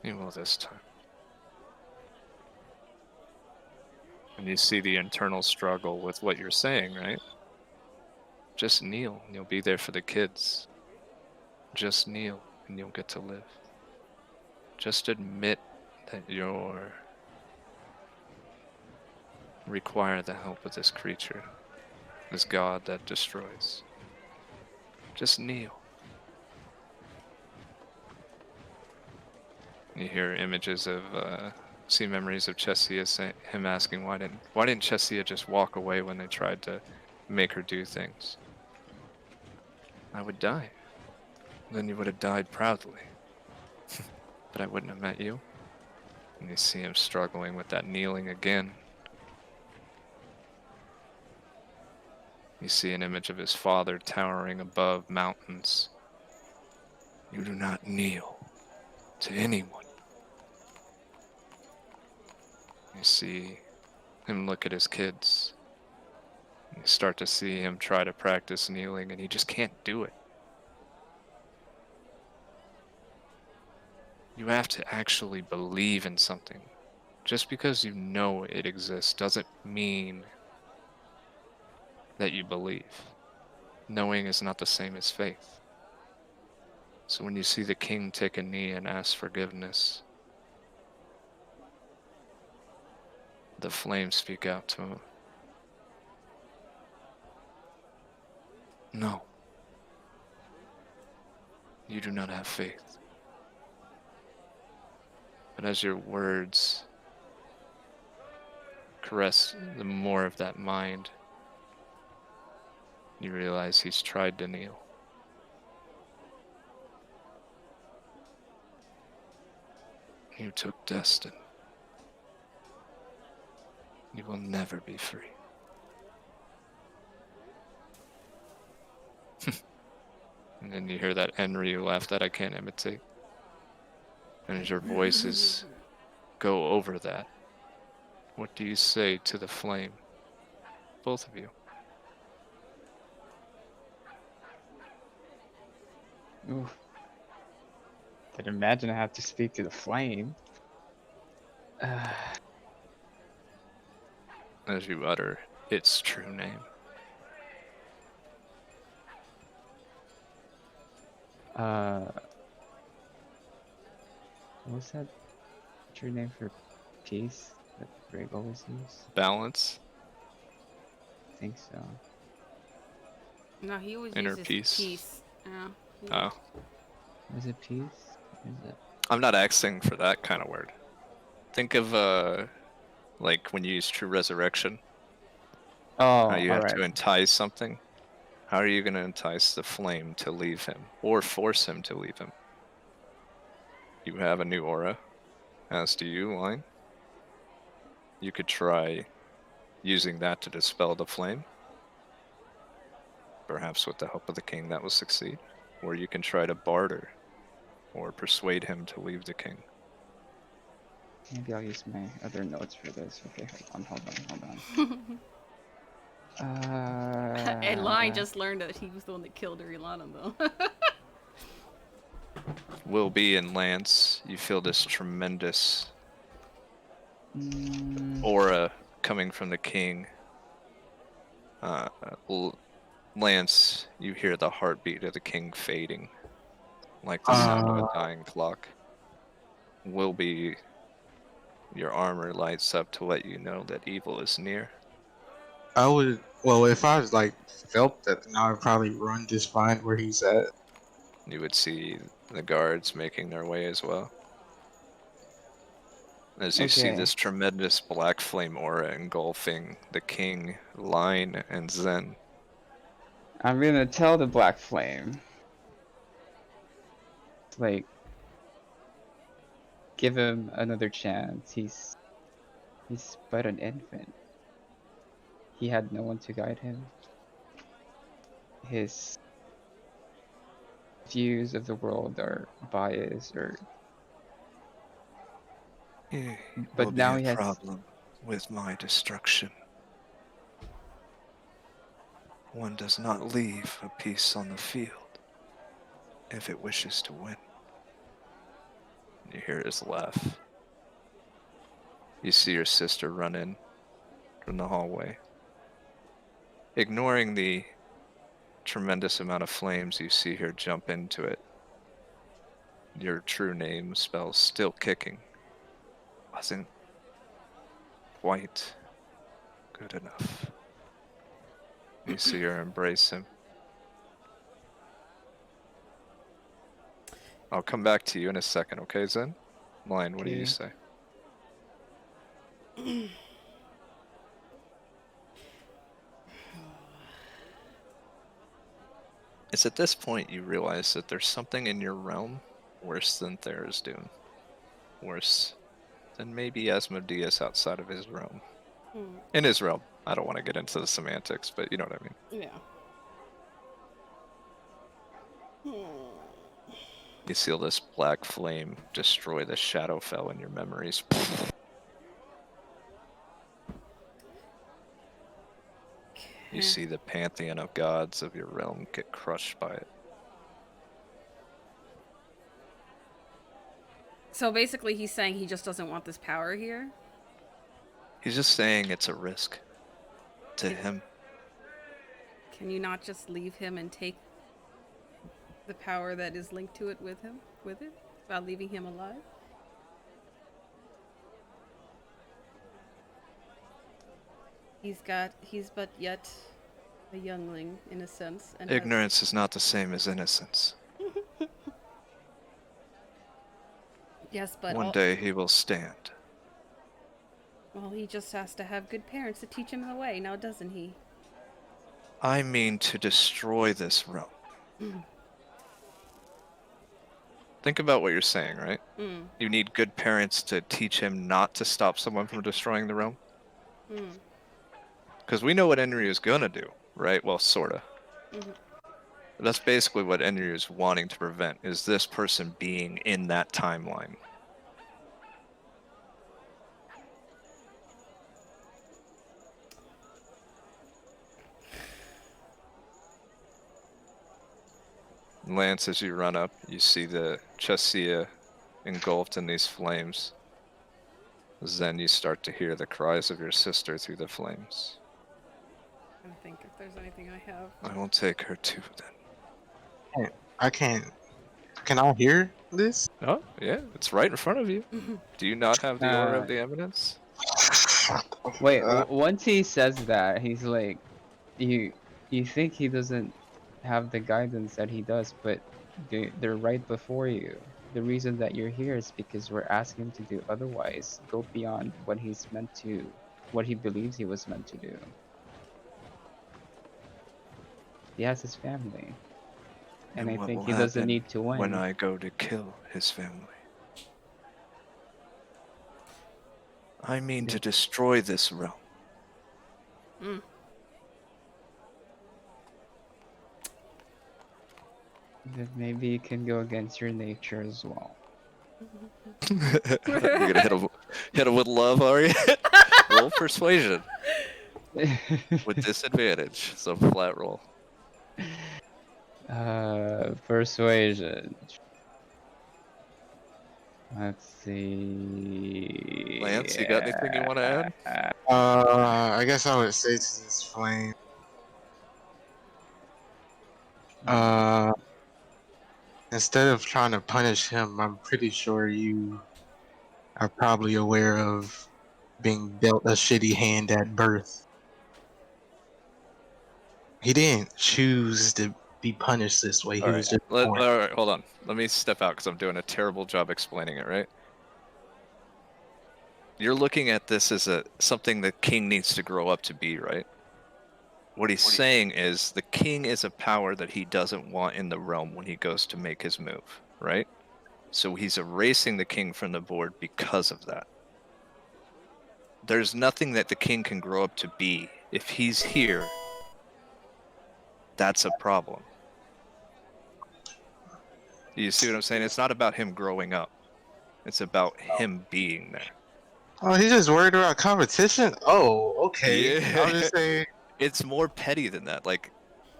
He will this time. And you see the internal struggle with what you're saying, right? Just kneel and you'll be there for the kids. Just kneel and you'll get to live. Just admit that you're require the help of this creature, this god that destroys. Just kneel. You hear images of, see memories of Chesia, him asking why didn't Chesia just walk away when they tried to make her do things? I would die. Then you would have died proudly. But I wouldn't have met you. And you see him struggling with that kneeling again. You see an image of his father towering above mountains. You do not kneel to anyone. You see him look at his kids. You start to see him try to practice kneeling, and he just can't do it. You have to actually believe in something. Just because you know it exists doesn't mean that you believe. Knowing is not the same as faith. So when you see the king take a knee and ask forgiveness, the flames speak out to him. No. You do not have faith. But as your words caress the more of that mind, you realize he's tried to kneel. You took Destin. You will never be free. And then you hear that Enryu laugh that I can't imitate. And as your voices go over that, what do you say to the flame? Both of you. Ooh. Can imagine I have to speak to the flame. As you utter its true name. What's that true name for peace that Greg always uses? Balance, I think so. No, he always inner uses peace. peace. Yeah. Oh, Is it peace? Is it? I'm not asking for that kind of word. Think of like when you use true resurrection, Oh, how you have alright. to entice something. How are you going to entice the flame to leave him or force him to leave him? You have a new aura, as do you, Line. You could try using that to dispel the flame. Perhaps with the help of the king that will succeed. Or you can try to barter or persuade him to leave the king. Maybe I'll use my other notes for this. Okay, hold on. And Line just learned that he was the one that killed Irilana, though. Will be in Lance, you feel this tremendous aura coming from the king. Lance, you hear the heartbeat of the king fading, like the sound of a dying clock. Will be, your armor lights up to let you know that evil is near. I would. Well, if I was like felt that, then I would probably run just find where he's at. You would see the guards making their way as well. As you see Okay. this tremendous black flame aura engulfing the king, Line, and Zen. I'm gonna tell the black flame. Like, give him another chance. He's but an infant. He had no one to guide him. His views of the world are biased, or He but will be now a he has. problem with my destruction. One does not leave a piece on the field if it wishes to win. You hear his laugh. You see your sister run in from the hallway. Ignoring the tremendous amount of flames, you see her jump into it. Your true name spells still kicking. Wasn't quite good enough. You see her embrace him. I'll come back to you in a second, okay, Zen? Line, what do you Okay. say? It's at this point you realize that there's something in your realm worse than Tharizdun. Worse than maybe Asmodeus outside of his realm. In his realm. I don't want to get into the semantics, but you know what I mean. Yeah. You feel this black flame destroy the Shadowfell in your memories. You see the pantheon of gods of your realm get crushed by it. So basically, he's saying he just doesn't want this power here. He's just saying it's a risk to him. Can you not just leave him and take the power that is linked to it with him, while leaving him alive? He's but yet a youngling in a sense, and Ignorance is not the same as innocence. Yes, but One day he will stand. well, he just has to have good parents to teach him the way, now doesn't he? I mean to destroy this realm. Think about what you're saying, right? Mm. You need good parents to teach him not to stop someone from destroying the realm. Mm. Because we know what Enryu is gonna do, right? Well, sorta. Mhm. That's basically what Enryu is wanting to prevent, is this person being in that timeline. Lance, as you run up, you see the Chesia engulfed in these flames. Then you start to hear the cries of your sister through the flames. I think if there's anything I have. I will take her too, then. I can't. Can I hear this? Oh, yeah, it's right in front of you. Do you not have the aura of the eminence? Wait, Uh, once he says that, he's like, you you think he doesn't have the guidance that he does, but they're right before you. The reason that you're here is because we're asking him to do otherwise, go beyond what he's meant to, what he believes he was meant to do. He has his family, and I What think will he doesn't happen need to when win. I go to kill his family? I mean to Yeah. destroy this realm. Mm. Then maybe you can go against your nature as well. You're gonna hit him with love, are you? Roll persuasion with disadvantage, so flat roll. Persuasion. Let's see. Lance, you got anything you want to add? I guess I would say to this flame. Hmm. Uh, Instead of trying to punish him, I'm pretty sure you are probably aware of being dealt a shitty hand at birth. He didn't choose to be punished this way. He All was right, just born. all right, hold on. Let me step out because I'm doing a terrible job explaining it. Right? You're looking at this as something the king needs to grow up to be, right? What he's saying is the king is a power that he doesn't want in the realm when he goes to make his move, right? So he's erasing the king from the board because of that. There's nothing that the king can grow up to be. If he's here, that's a problem. You see what I'm saying? It's not about him growing up. It's about him being there. Oh, he's just worried about competition? Oh, okay. I'll Yeah. just say, It's more petty than that. Like,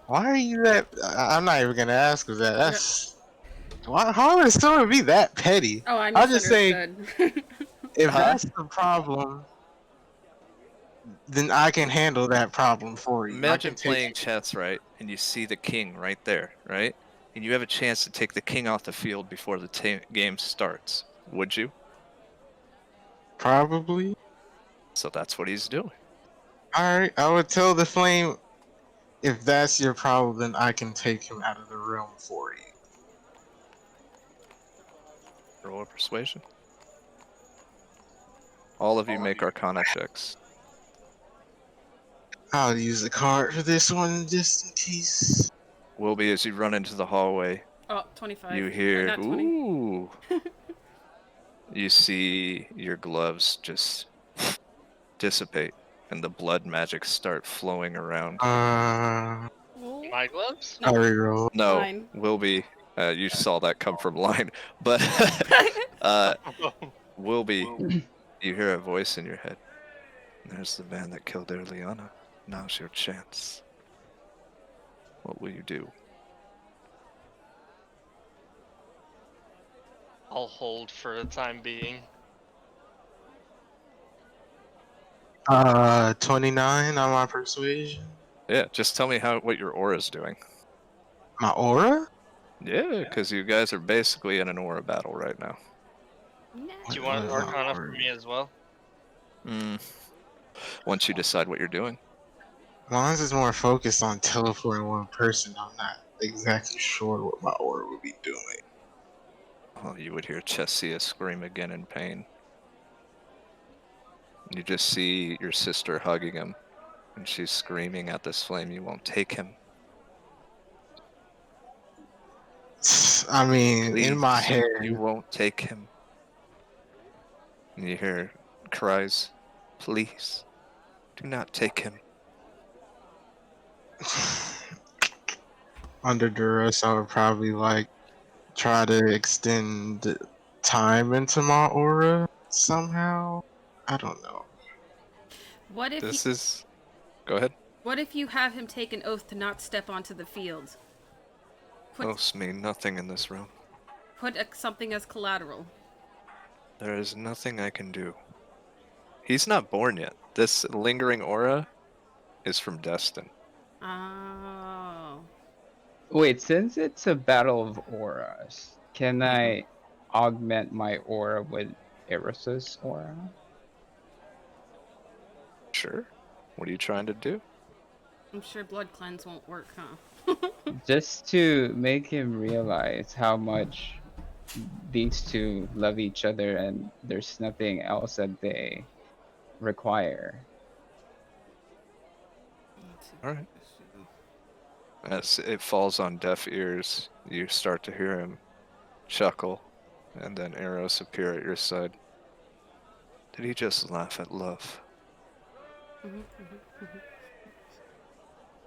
why are you that? I'm not even gonna ask him that. That's why. How would someone be that petty? Oh, I I'll just say, misunderstood. if that's the problem, then I can handle that problem for you. I can imagine take playing it. chess, right? And you see the king right there, right? And you have a chance to take the king off the field before the game starts. Would you? Probably. So that's what he's doing. All right. I would tell the flame, if that's your problem, then I can take him out of the realm for you. Roll a persuasion. All of you make Arcana checks. I'll use the card for this one just in case. Will be as you run into the hallway. Oh, 25. You Or hear, not 20. ooh. You see your gloves just dissipate and the blood magic start flowing around. My gloves? I No, reroll. No, mine. will be. You saw that come from line, but will be. You hear a voice in your head. There's the man that killed Erliana. Now's your chance. What will you do? I'll hold for the time being. 29 on my persuasion. Yeah, just tell me what your aura's doing. My aura? Yeah, because you guys are basically in an aura battle right now. Do What you want is my Arcana aura? for me as well? Once you decide what you're doing. Mine's is more focused on teleporting one person. I'm not exactly sure what my aura would be doing. Well, you would hear Chessia scream again in pain. You just see your sister hugging him, and she's screaming at this flame, "You won't take him. I mean, in my Please, head, you won't take him." And you hear cries, "Please, do not take him." under duress, I would probably like try to extend time into my aura somehow. I don't know. What if This you, is... Go ahead. what if you have him take an oath to not step onto the field? Put Oaths mean nothing in this realm. something as collateral. There is nothing I can do. He's not born yet. This lingering aura is from Destin. Oh. Wait, since it's a battle of auras, can Mhm. I augment my aura with Eris's aura? Sure. What are you trying to do? I'm sure blood cleanse won't work, huh? Just to make him realize how much these two love each other and there's nothing else that they require. Alright. As it falls on deaf ears, you start to hear him chuckle, and then arrows appear at your side. Did he just laugh at love?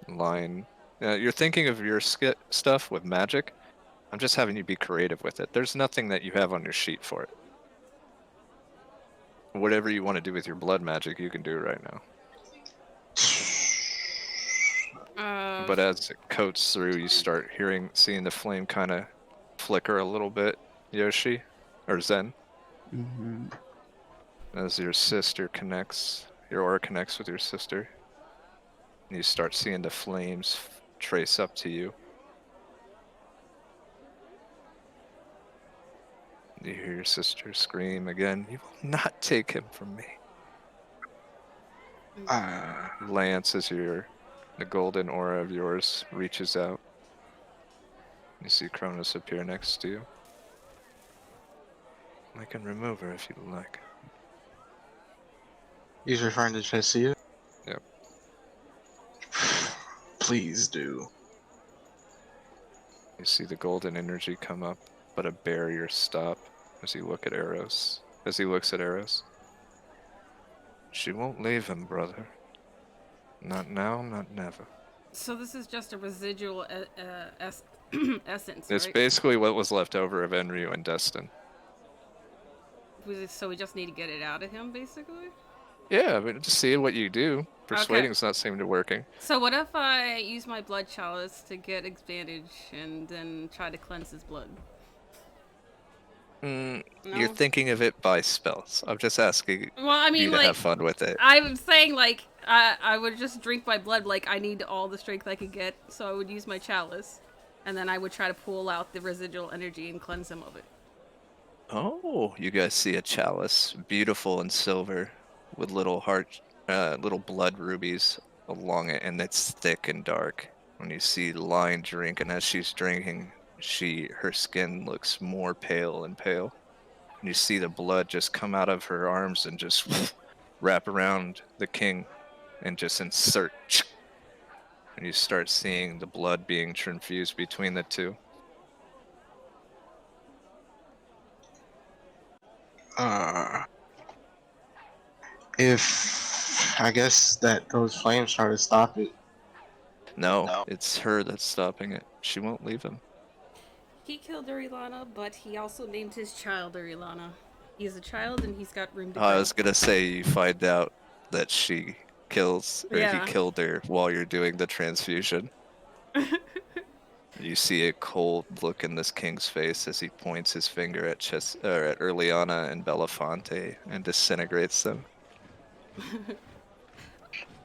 Line. You're thinking of your stuff with magic. I'm just having you be creative with it. There's nothing that you have on your sheet for it. Whatever you want to do with your blood magic, you can do right now. But as it coats through, you start seeing the flame kind of flicker a little bit, Yoshi, or Zen, Mm-hmm. as your aura connects with your sister. And you start seeing the flames trace up to you. You hear your sister scream again, "You will not take him from me." Lance, as the golden aura of yours reaches out. You see Cronus appear next to you. I can remove her if you like. He's referring to Chessia? Yep. Please do. You see the golden energy come up, but a barrier stop as you look at Eros. As he looks at Eros. She won't leave him, brother. Not now, not never. So this is just a residual essence, It's right? basically what was left over of Enryu and Destin. So we just need to get it out of him, basically? Yeah, but just see what you do. Persuading's not seem to working. So what if I use my blood chalice to get advantage and then try to cleanse his blood? You're No? thinking of it by spells. I'm just asking Well, I mean, you to like, have fun with it. I'm saying, like, I would just drink my blood, like, I need all the strength I could get, so I would use my chalice. And then I would try to pull out the residual energy and cleanse him of it. Oh, you guys see a chalice, beautiful in silver, with little little blood rubies along it, and it's thick and dark. When you see Line drink, and as she's drinking, her skin looks more pale and pale. And you see the blood just come out of her arms and just wrap around the king, and just insert. And you start seeing the blood being transfused between the two. If I guess that those flames try to stop it. No, it's her that's stopping it. She won't leave him. He killed Urilana, but he also named his child Urilana. He's a child and he's got room to grow. I was gonna say you find out that she kills, or Yeah. he killed her while you're doing the transfusion. You see a cold look in this king's face as he points his finger at at Urliana and Belafonte and disintegrates them.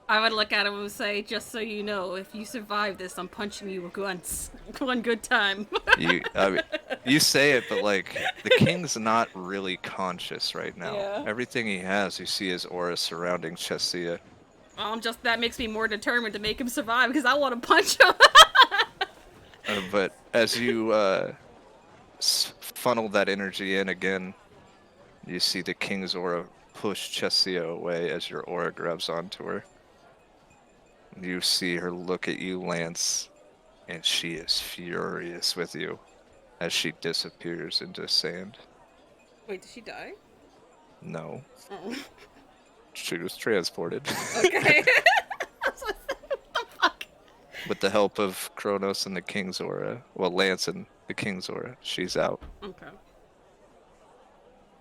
I would look at him and say, just so you know, if you survive this, I'm punching you once. One good time. You say it, but like the king's not really conscious right now. Yeah. Everything he has, you see his aura surrounding Chessia. That makes me more determined to make him survive because I want to punch him. But as you funnel that energy in again. You see the king's aura push Chessia away as your aura grabs onto her. You see her look at you, Lance, and she is furious with you as she disappears into sand. Wait, did she die? No, Oh. she was transported. Okay. What the fuck? With the help of Kronos and the king's aura. Well, Lance and the king's aura. She's out. Okay.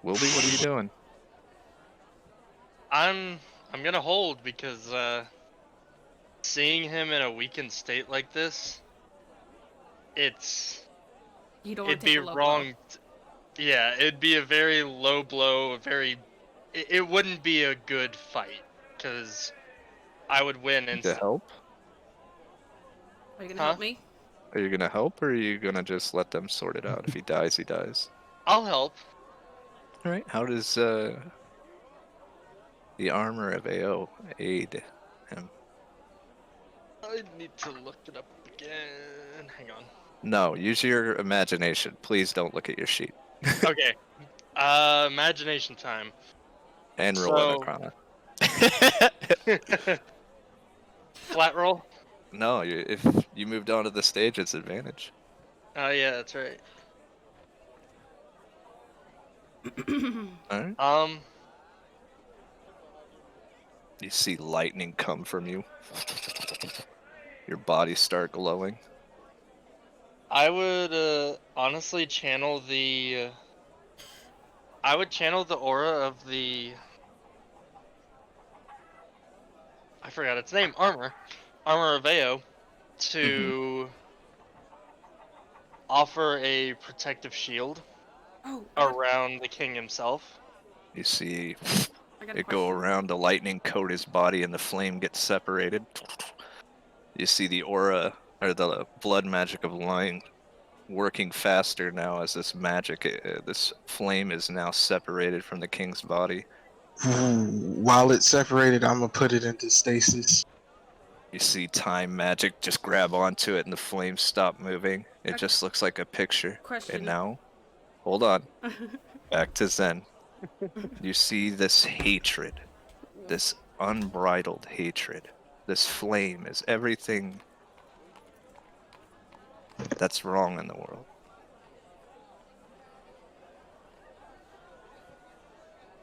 Wilby, what are you doing? I'm gonna hold because seeing him in a weakened state like this, You don't want it'd to take be a low wrong. Yeah, it'd be a very low blow. It wouldn't be a good fight because I would win To instantly. help? blow. Are you gonna Huh? help me? Are you gonna help, or are you gonna just let them sort it out? If he dies, he dies. I'll help. All right. How does the armor of AO aid him? I need to look it up again. Hang on. No, use your imagination. Please don't look at your sheet. Okay. Imagination time. And roll So- Arcana. Flat roll. No, if you moved on to the stage, it's advantage. Oh yeah, that's right. All right. You see lightning come from you. Your body start glowing. I would honestly channel the. I would channel the aura of the. I forgot its name. Armor of Ao, to offer a protective shield Oh, around the king himself. You see I got a it go question. around, the lightning coat his body, and the flame gets separated. You see the aura, or the blood magic of light working faster now as this magic, this flame is now separated from the king's body. While it's separated, I'm gonna put it into stasis. You see time magic just grab onto it and the flames stop moving. It Okay. just looks like a picture. Question. And now, hold on, back to Zen. You see this hatred, this unbridled hatred. This flame is everything that's wrong in the world.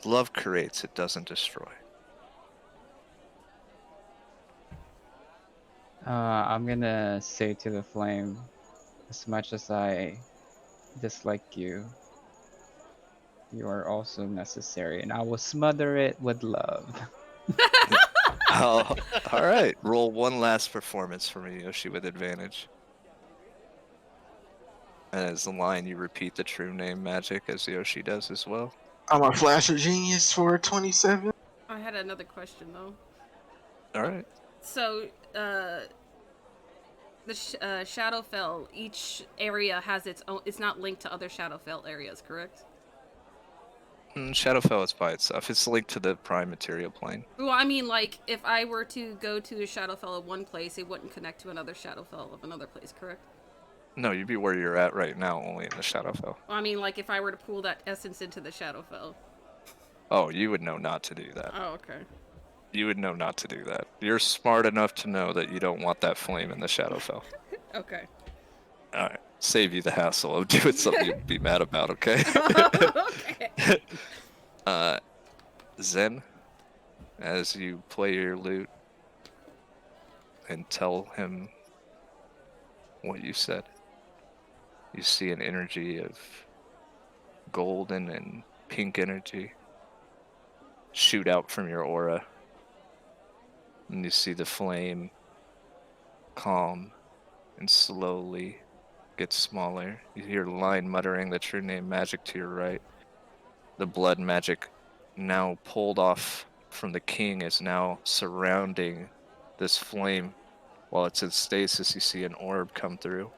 Love creates, it doesn't destroy. I'm gonna say to the flame, as much as I dislike you, you are also necessary, and I will smother it with love. Oh, all right. Roll one last performance for me, Yoshi, with advantage. And as the line, you repeat the true name magic as Yoshi does as well. I'm a flasher genius for 27. I had another question though. All right. So, the Shadowfell, each area has its own. It's not linked to other Shadowfell areas, correct? Shadowfell is by itself. It's linked to the prime material plane. Well, I mean, like, if I were to go to a Shadowfell of one place, it wouldn't connect to another Shadowfell of another place, correct? No, you'd be where you're at right now, only in the Shadowfell. Well, I mean, like, if I were to pull that essence into the Shadowfell. Oh, you would know not to do that. Oh, okay. You would know not to do that. You're smart enough to know that you don't want that flame in the Shadowfell. Okay. All right. Save you the hassle of doing something you'd be mad about, okay? Okay. Zen, as you play your lute and tell him what you said, you see an energy of golden and pink energy shoot out from your aura. And you see the flame calm and slowly get smaller. You hear Line muttering the true name magic to your right. The blood magic, now pulled off from the king, is now surrounding this flame. While it's in stasis, you see an orb come through.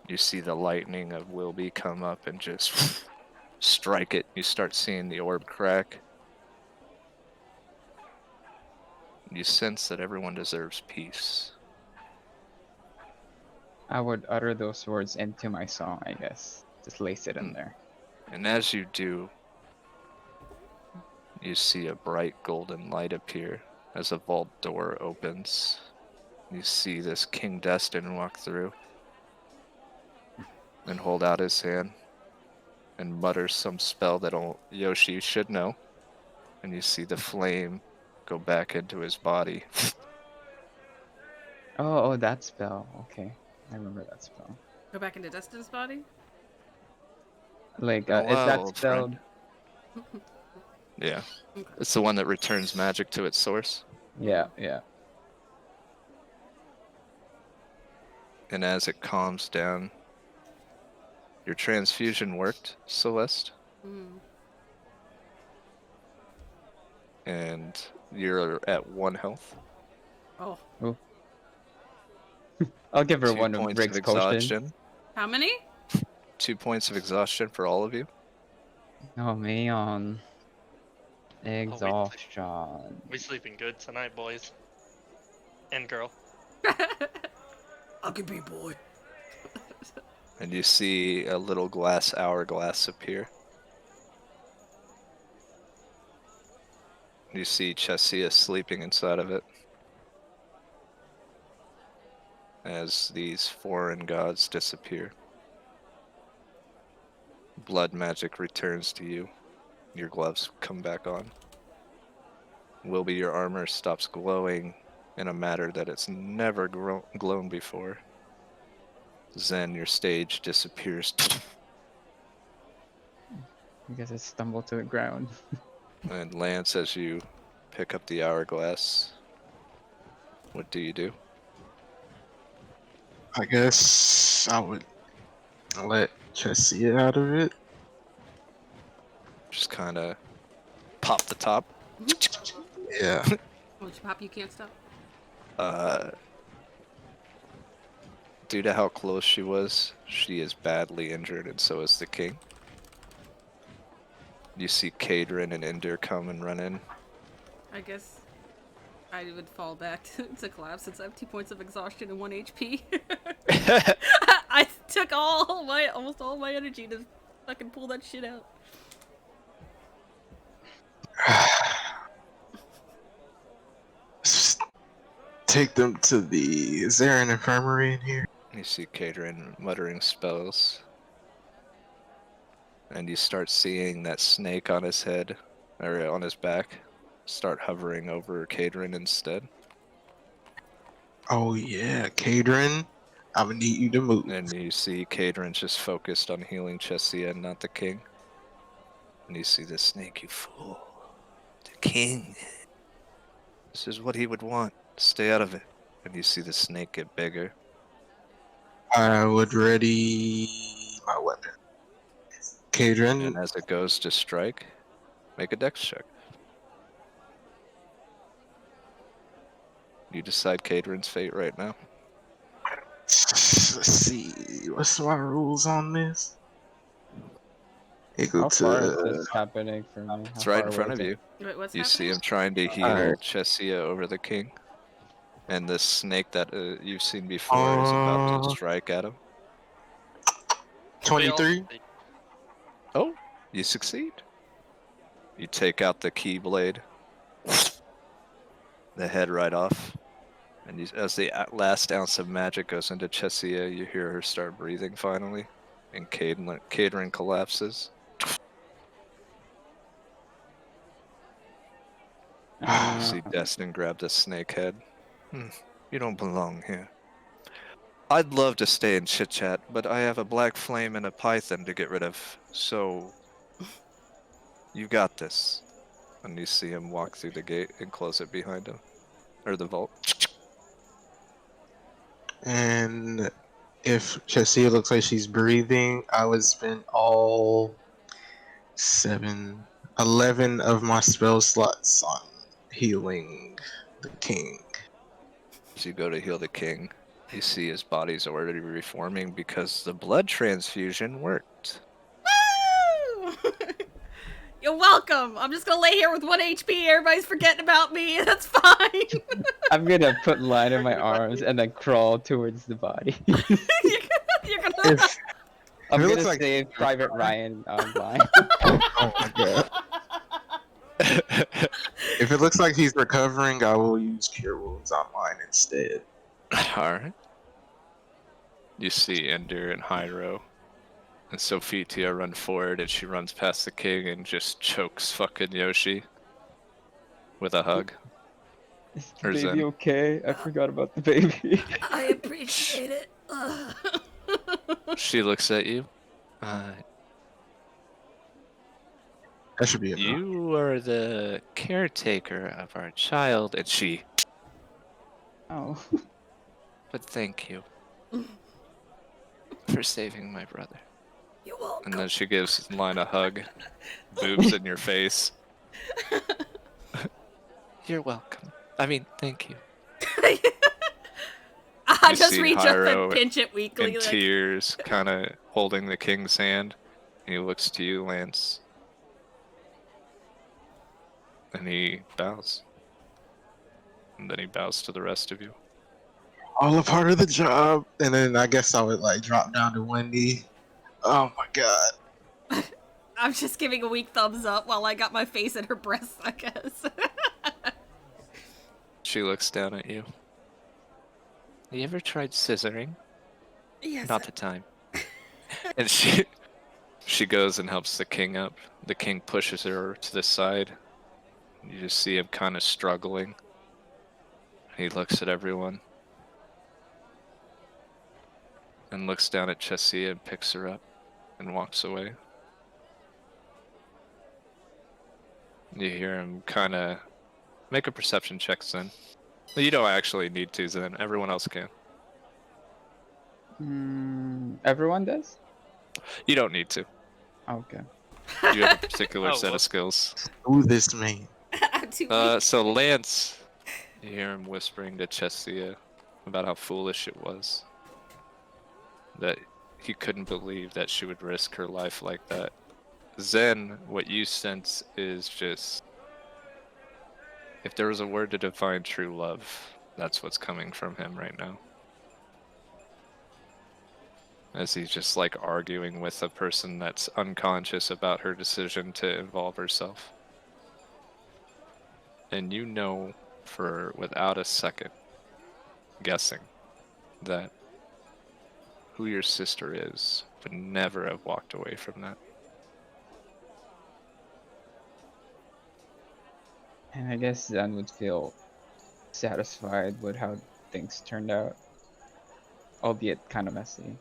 You see the lightning of Wilby come up and just strike it. You start seeing the orb crack. You sense that everyone deserves peace. I would utter those words into my song, I guess. Just lace it in there. And as you do, you see a bright golden light appear as a vault door opens. You see this King Destin walk through and hold out his hand and mutter some spell that Yoshi should know. And you see the flame go back into his body. Oh, that spell. Okay, I remember that spell. Go back into Destin's body? Like, is Farewell, that old spelled? friend. Yeah. Okay. It's the one that returns magic to its source. Yeah, yeah. And as it calms down, your transfusion worked, Celeste, Mm. and you're at 1 health. Oh. I'll give her 2 one of points Rick's of potions. exhaustion. How many? 2 points of exhaustion for all of you. Oh man. Exhaustion. We sleeping good tonight, boys. And girl. I can be boy. And you see a little glass hourglass appear. You see Chesia sleeping inside of it. As these foreign gods disappear. Blood magic returns to you. Your gloves come back on. Wilby, your armor stops glowing in a manner that it's never glown before. Zen, your stage disappears. I guess I stumbled to the ground. And Lance, as you pick up the hourglass, what do you do? I guess I would let Chesia out of it. Just kind of pop the top. Yeah. Once you pop, you can't stop. Due to how close she was, she is badly injured, and so is the king. You see Kadrin and Indir come and run in. I guess I would fall back to collapse since I have 2 points of exhaustion and 1 HP. I took almost all my energy to fucking pull that shit out. Take them to the. Is there an infirmary in here? You see Kadrin muttering spells. And you start seeing that snake on his head, or on his back, start hovering over Kadrin instead. Oh yeah, Kadrin. I would need you to move. And you see Kadrin just focused on healing Chesia and not the king. And you see the snake, you fool. The king. This is what he would want. Stay out of it. And you see the snake get bigger. I would ready my weapon. Kadrin. And as it goes to strike, make a dex check. You decide Kadrin's fate right now. Let's see. What's my rules on this? Equal How far is to. this happening for me? It's How right far in front away of is you. it? Wait, what's You see happening? him trying to heal Alright. Chesia over the king. And this snake that you've seen before is about to strike at him. 23. Oh, you succeed. You take out the keyblade, the head right off, and as the last ounce of magic goes into Chesia, you hear her start breathing finally, and Kadrin collapses. You see Destin grab the snake head. You don't belong here. I'd love to stay and chit-chat, but I have a black flame and a python to get rid of, so you got this. And you see him walk through the gate and close it behind him. Or the vault. And if Chesia looks like she's breathing, I would spend all 11 of my spell slots on healing the king. As you go to heal the king, you see his body's already reforming because the blood transfusion worked. Woo! You're welcome. I'm just gonna lay here with 1 HP. Everybody's forgetting about me. That's fine. I'm gonna put line in my arms and then crawl towards the body. You're gonna. I'm It gonna looks like save Private Ryan blind. oh my god. If it looks like he's recovering, I will use Cure Wounds on mine instead. Alright. You see Ender and Hyro and Sophitia run forward, and she runs past the king and just chokes fucking Yoshi with a hug. Is the Or baby Zen. okay? I forgot about the baby. I appreciate it. She looks at you. That should be enough. You are the caretaker of our child, and she. Oh. But thank you for saving my brother. You're welcome. And then she gives Line a hug, boobs in your face. You're welcome. I mean, thank you. I You just see reach up Hyro and pinch it weakly. In Like, tears, kind of holding the king's hand. And he looks to you, Lance. And he bows. And then he bows to the rest of you. All a part of the job. And then I guess I would like drop down to Wendy. Oh my god. I'm just giving a weak thumbs up while I got my face in her breast, I guess. She looks down at you. You ever tried scissoring? Yes. Not the time. And she goes and helps the king up. The king pushes her to the side. You just see him kind of struggling. He looks at everyone. And looks down at Chessia and picks her up and walks away. You hear him kind of make a perception check, Zen. You don't actually need to, Zen. Everyone else can. Everyone does? You don't need to. Okay. You have a particular Oh, set well. of skills. Ooh, this man. I'm too weak. So Lance, you hear him whispering to Chessia about how foolish it was. That he couldn't believe that she would risk her life like that. Zen, what you sense is just... If there was a word to define true love, that's what's coming from him right now. As he's just like arguing with a person that's unconscious about her decision to involve herself. And you know for without a second guessing that who your sister is would never have walked away from that. And I guess Zen would feel satisfied with how things turned out. Albeit kind of messy.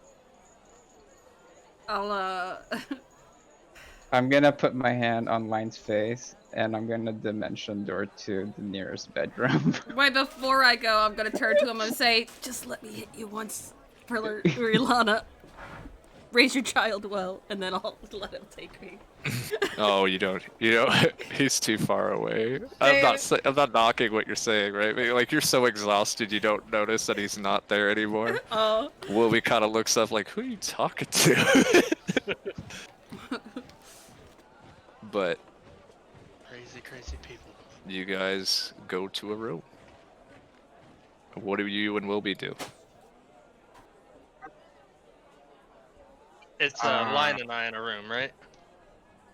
I'll, I'm gonna put my hand on Line's face and I'm gonna dimension door to the nearest bedroom. Right before I go, I'm gonna turn to him and say, just let me hit you once, for Ilana. Raise your child well, and then I'll let him take me. Oh, you don't. He's too far away. I'm not knocking what you're saying, right? I mean, like you're so exhausted, you don't notice that he's not there anymore. Oh. Wilby kind of looks up, like, who are you talking to? But Crazy people. you guys go to a room. What do you and Wilby do? It's Lion and I in a room, right?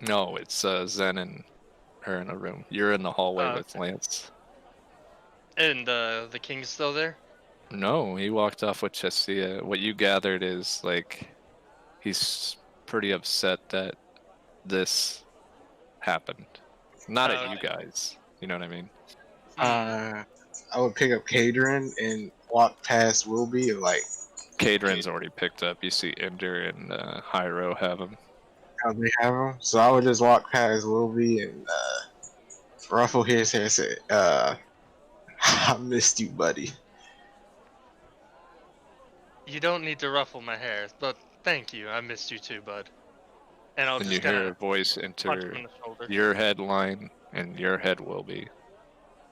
No, it's Zen and her in a room. You're in the hallway Oh, with Lance. And the king's still there? No, he walked off with Chessia. What you gathered is, like, he's pretty upset that this happened. Not at you Okay. guys. You know what I mean? I would pick up Kadrin and walk past Wilby and like Kadrin's already picked up. You see Ender and Hyro have him. how they have him. So I would just walk past Wilby and ruffle his hair and say, I missed you, buddy. You don't need to ruffle my hair, but thank you. I missed you too, bud. And I'll And you just hear kind a of voice punch enter him in the shoulder. your headline, and your head will be.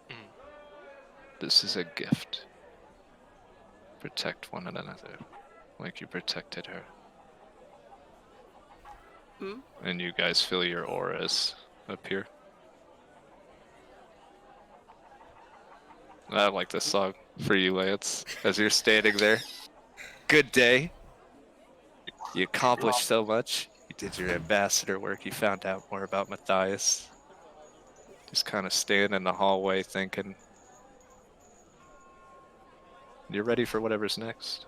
Mm. This is a gift. Protect one another, like you protected her. Hmm? And you guys feel your auras appear. I like this song for you, Lance, as you're standing there. Good day. You accomplished so much. You did your ambassador work. You found out more about Matthias. Just kind of stand in the hallway thinking, you're ready for whatever's next.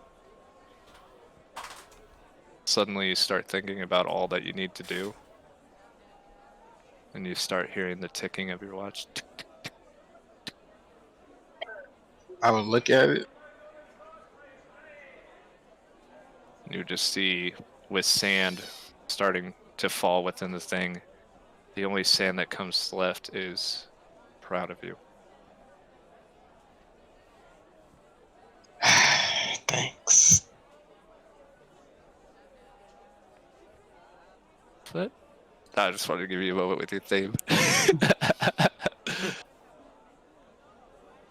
Suddenly you start thinking about all that you need to do. And you start hearing the ticking of your watch. Tick, tick. I would look at it. You just see, with sand starting to fall within the thing, the only sand that comes left is proud of you. Thanks. But I just wanted to give you a moment with your theme.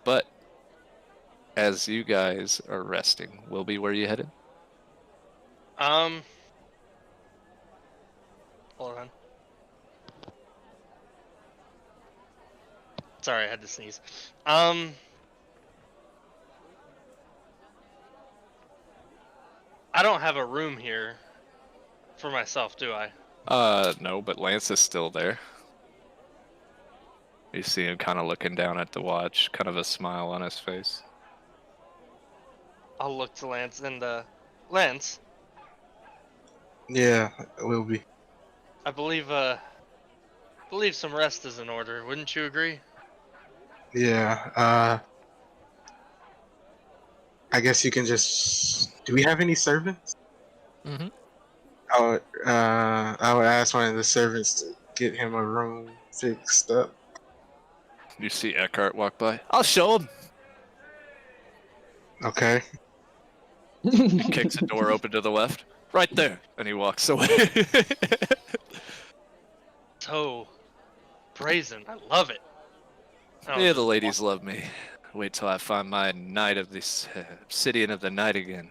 But as you guys are resting, will be where you headed? Hold on. Sorry, I had to sneeze. I don't have a room here for myself, do I? No, but Lance is still there. You see him kind of looking down at the watch, kind of a smile on his face. I'll look to Lance and Lance, Yeah, it will be. I believe some rest is in order. Wouldn't you agree? Yeah. I guess you can just. Do we have any servants? Mm-hmm. I would ask one of the servants to get him a room fixed up. You see Eckhart walk by. I'll show him. Okay. He kicks a door open to the left. Right there. And he walks away. So brazen. I love it. I'll Yeah, just the ladies love me. Wait till I find my knight of this obsidian of the night again.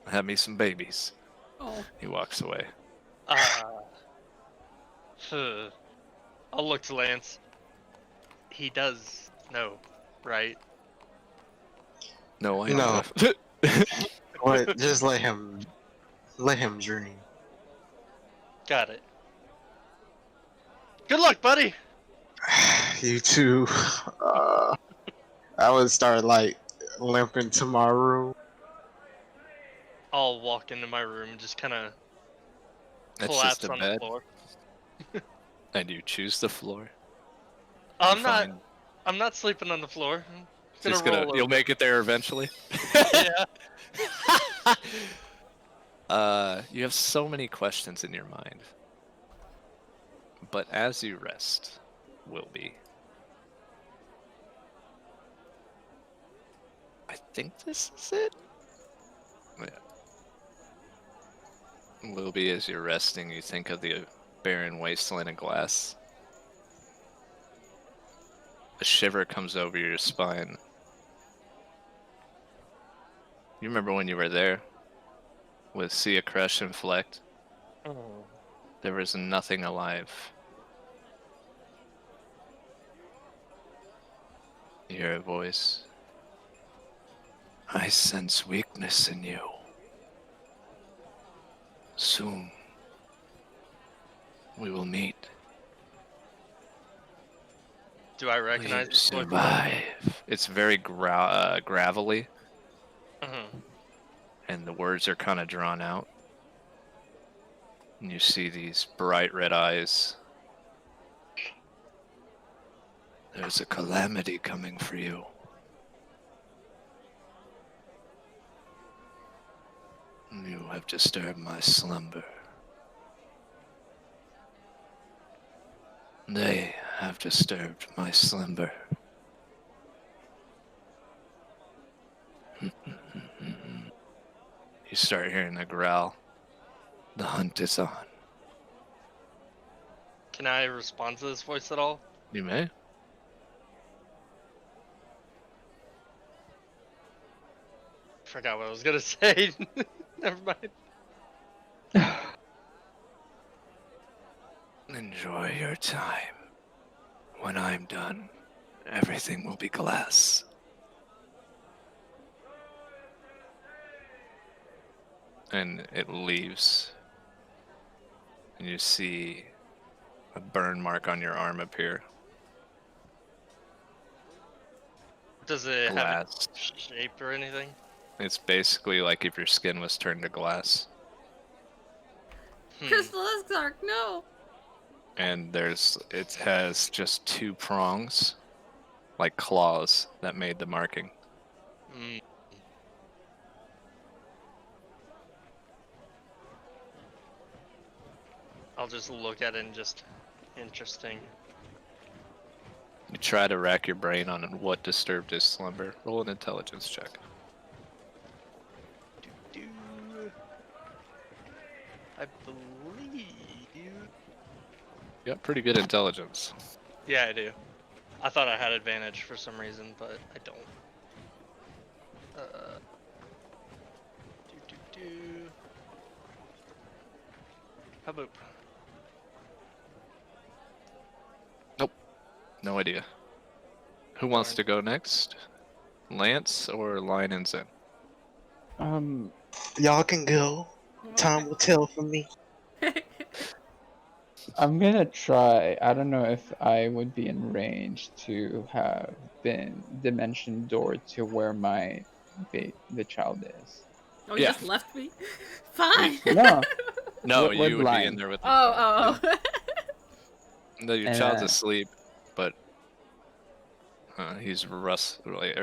Have me some babies. Oh, He walks away. I'll look to Lance. He does know, right? No No. idea. But just let him dream. Got it. Good luck, buddy. You too. I would start like limping to my room. I'll walk into my room and just kind of That's just collapse a on the bed. floor. And you choose the floor. I'm You not. find- I'm not sleeping on the floor. I'm Just gonna roll you'll over. make it there eventually. Yeah. You have so many questions in your mind. But as you rest, will be. I think this is it. Yeah. Will be as you're resting, you think of the barren wasteland of glass. A shiver comes over your spine. You remember when you were there with Sia Crush and Flecked? Oh. There was nothing alive. You hear a voice. I sense weakness in you. Soon, we will meet. Do I recognize You this voice? survive. It's very gravelly, Mhm. and the words are kind of drawn out. And you see these bright red eyes. There's a calamity coming for you. You have disturbed my slumber. They have disturbed my slumber. You start hearing the growl. The hunt is on. Can I respond to this voice at all? You may. Forgot what I was gonna say. Never mind. Enjoy your time. When I'm done, everything will be glass. and it leaves. And you see a burn mark on your arm appear. Does it have a Glass. shape or anything? It's basically like if your skin was turned to glass. Crystal Exarch, no! And it has just 2 prongs, like claws, that made the marking. Hmm. I'll just look at it and just interesting. You try to rack your brain on what disturbed his slumber. Roll an intelligence check. I believe. You got pretty good intelligence. Yeah, I do. I thought I had advantage for some reason, but I don't. Do. Haboop. No idea. Who wants to go next? Lance or Line Zen? Y'all can go. Time will tell for me. I'm gonna try. I don't know if I would be in range to have been dimension door to where the child is. Oh, you Yeah. just left me? Fine! No, No, With you would be Line. in there with the Oh. No, your And, child's asleep, but he's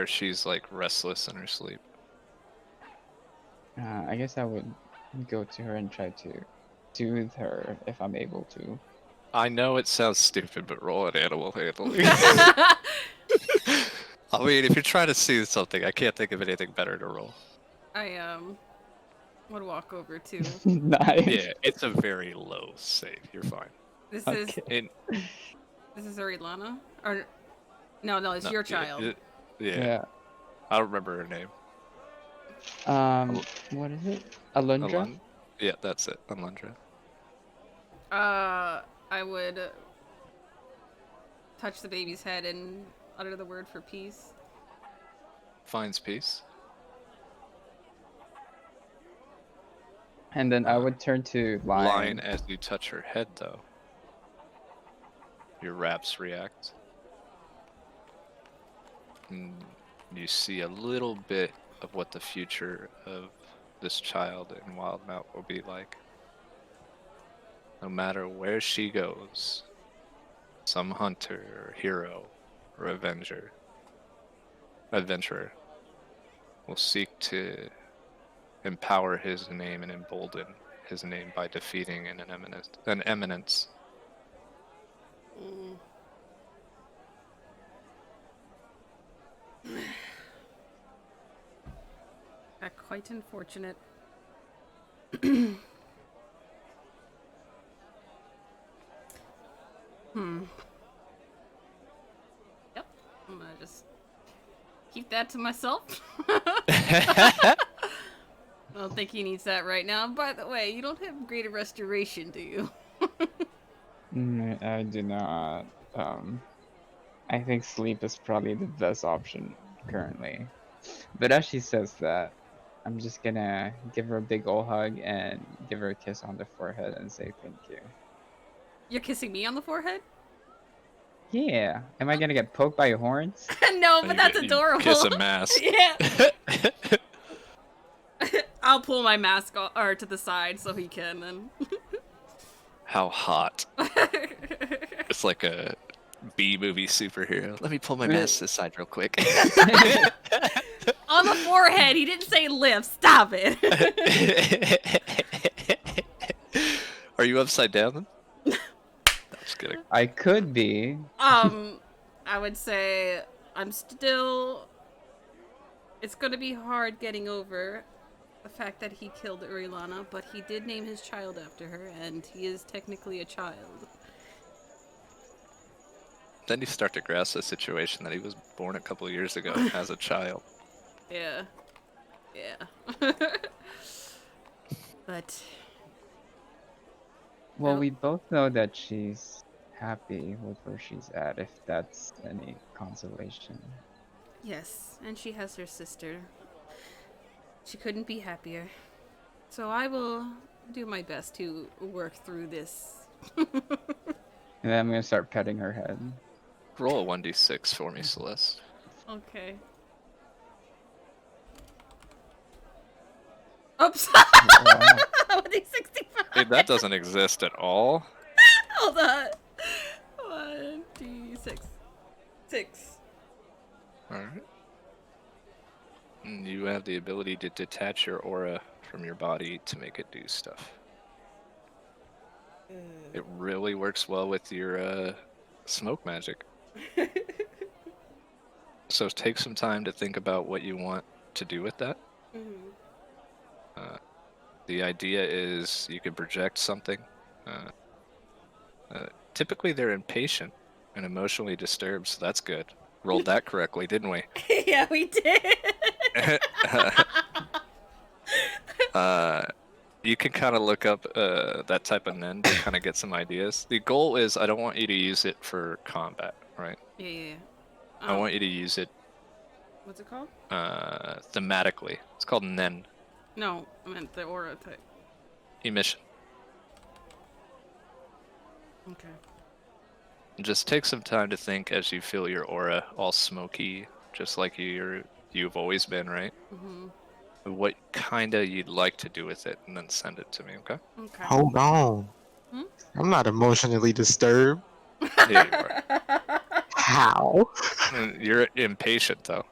she's like restless in her sleep. I guess I would go to her and try to soothe her if I'm able to. I know it sounds stupid, but roll an animal handling. I mean, if you're trying to see something, I can't think of anything better to roll. I would walk over to. Nice. Yeah, it's a very low save. You're fine. This Okay. is Arilana? Or no, it's No, your child. Yeah, I don't remember her name. What is it? Alundra? Yeah, that's it. Alundra. I would touch the baby's head and utter the word for peace. Finds peace. And then I would turn to Line as you touch her head, though. Your wraps react. And you see a little bit of what the future of this child in Wildemount will be like. No matter where she goes, some hunter or hero or adventurer will seek to empower his name and embolden his name by defeating an eminence. Quite unfortunate. Yep. I'm gonna just keep that to myself. I don't think he needs that right now. By the way, you don't have greater restoration, do you? I do not. I think sleep is probably the best option currently. But as she says that, I'm just gonna give her a big ol' hug and give her a kiss on the forehead and say thank you. You're kissing me on the forehead? Yeah. Am I gonna get poked by your horns? No, but that's adorable. Kiss a mask. Yeah. I'll pull my mask or to the side so he can. And How hot. It's like a B-movie superhero. Let me pull my mask to the side real quick. on the forehead. He didn't say lips. Stop it. Are you upside down then? No, just kidding. I could be. I would say I'm still. It's gonna be hard getting over the fact that he killed Urilana, but he did name his child after her, and he is technically a child. Then you start to grasp the situation that he was born a couple years ago as a child. Yeah. Yeah. But. Well, we both know that she's happy with where she's at, if that's any consolation. Yes, and she has her sister. She couldn't be happier. So I will do my best to work through this. And then I'm gonna start petting her head. Roll a 1d6 for me, Celeste. Okay. Oops. Wow. 1d65. Hey, that doesn't exist at all. Hold on. 1d6. 6. Alright. You have the ability to detach your aura from your body to make it do stuff. It really works well with your smoke magic. So take some time to think about what you want to do with that. The idea is you can project something. Typically they're impatient and emotionally disturbed, so that's good. Rolled that correctly, didn't we? Yeah, we did. You can kind of look up that type of nen to kind of get some ideas. The goal is I don't want you to use it for combat, right? Yeah. I want you to use it What's it called? thematically. It's called nen, No, I meant the aura type. emission. Okay. Just take some time to think as you feel your aura all smoky, just like you've always been, right? What kinda you'd like to do with it, and then send it to me, okay? Okay. Hold on. Hmm? I'm not emotionally disturbed. Yeah, you are. How? You're impatient, though.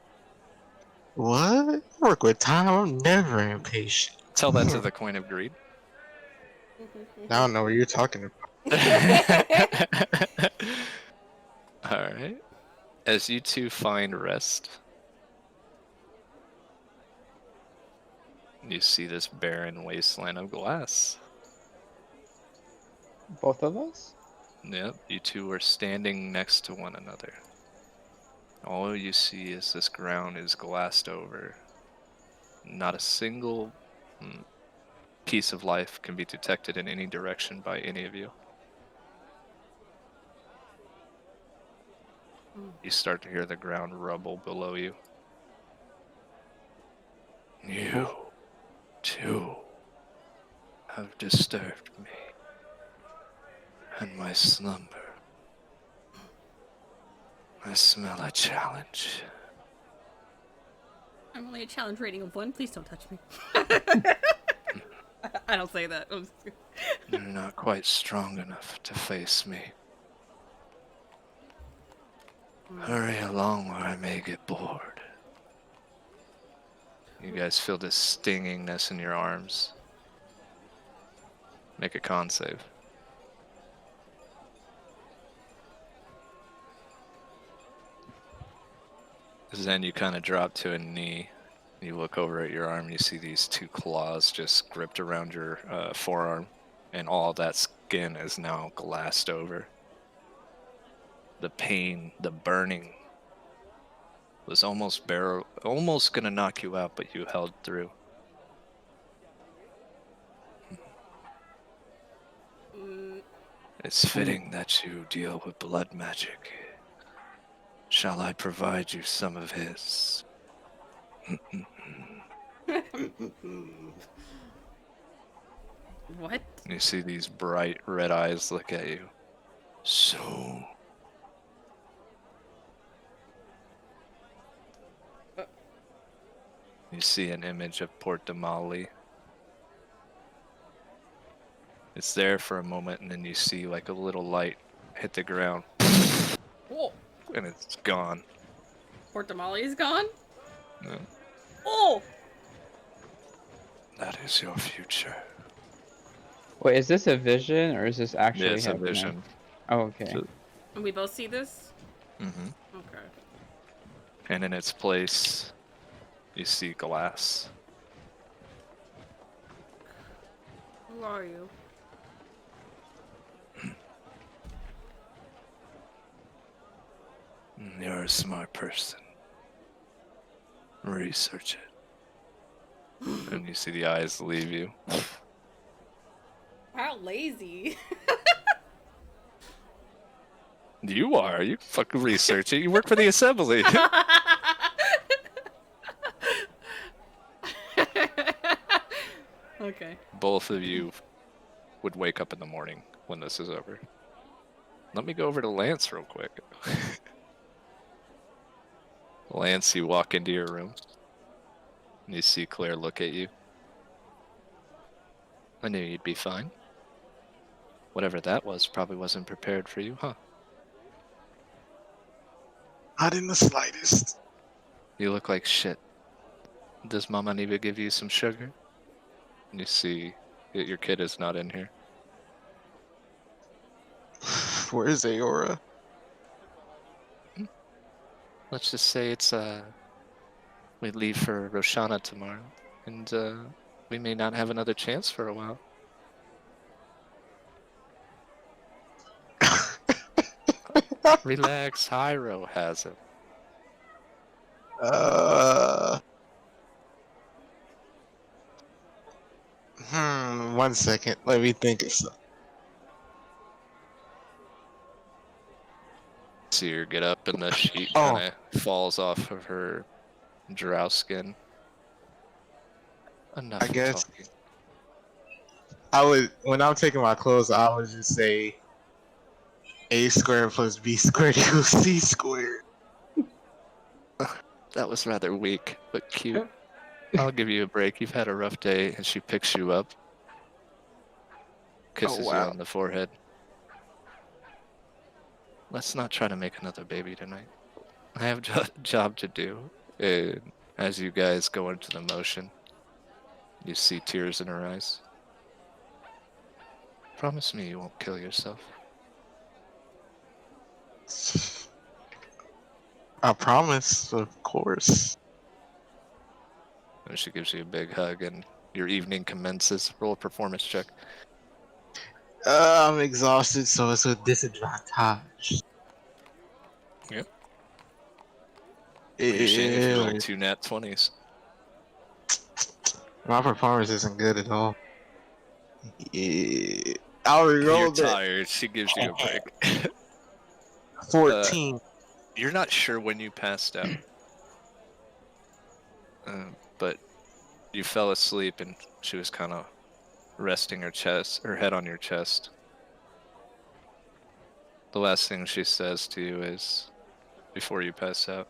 What? I work with time. I'm never impatient. Tell that to the Queen of Greed. I don't know what you're talking about. Alright. As you two find rest, you see this barren wasteland of glass. Both of us? Yep, you two are standing next to one another. All you see is this ground is glassed over. Not a single piece of life can be detected in any direction by any of you. You start to hear the ground rumble below you. You, too, have disturbed me and my slumber. I smell a challenge. I'm only a challenge rating of 1. Please don't touch me. I don't say that. You're not quite strong enough to face me. Hurry along or I may get bored. You guys feel this stingingness in your arms. Make a con save. Then you kind of drop to a knee. You look over at your arm and you see these two claws just gripped around your forearm. And all that skin is now glassed over. The pain, the burning was almost gonna knock you out, but you held through. It's fitting that you deal with blood magic. Shall I provide you some of his? What? You see these bright red eyes look at you. So. You see an image of Port de Mali. It's there for a moment, and then you see like a little light hit the ground, Oh, and it's gone. Port Damali is gone? Yeah. Oh! That is your future. Wait, is this a vision or is this actually Yeah, it's a happening? vision. Oh, okay. So- And we both see this? Mm-hmm. Okay. And in its place, you see glass. Who are you? You're a smart person. Research it. And you see the eyes leave you. How lazy. You are. You fucking research it. You work for the assembly. Okay. Both of you would wake up in the morning when this is over. Let me go over to Lance real quick. Lance, you walk into your room, and you see Claire look at you. I knew you'd be fine. Whatever that was probably wasn't prepared for you, huh? Not in the slightest. You look like shit. Does Mama need to give you some sugar? And you see that your kid is not in here. Where's Aora? Let's just say it's we leave for Roshana tomorrow, and we may not have another chance for a while. Relax, Hyro has it. uh, 1 second. Let me think of something. See her get up, and the sheet Oh. kind of falls off of her drow skin. Enough I guess talking. when I'm taking my clothes, I would just say A squared plus B squared equals C squared. That was rather weak, but cute. I'll give you a break. You've had a rough day, and she picks you up, Oh kisses you wow. on the forehead. Let's not try to make another baby tonight. I have a job to do. And as you guys go into the motion, you see tears in her eyes. Promise me you won't kill yourself. I promise, of course. And she gives you a big hug, and your evening commences. Roll a performance check. I'm exhausted, so it's a disadvantage. Yep. Be a shame if you roll Ew. 2 nat 20s. My performance isn't good at all. Yeah. I You're rolled it. tired. She gives you a break. 14. You're not sure when you passed out. But you fell asleep, and she was kind of resting her head on your chest. The last thing she says to you is, before you pass out,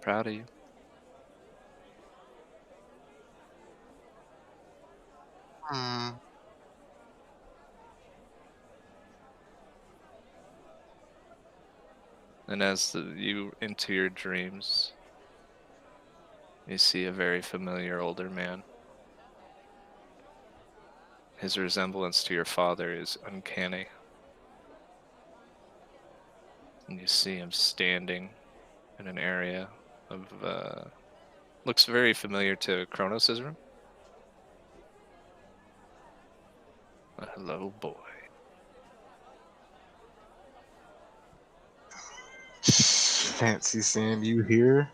proud of you. Hmm. And as you enter your dreams, you see a very familiar older man. His resemblance to your father is uncanny. And you see him standing in an area of, looks very familiar to Kronos' room. Hello, boy. Fancy seeing you here,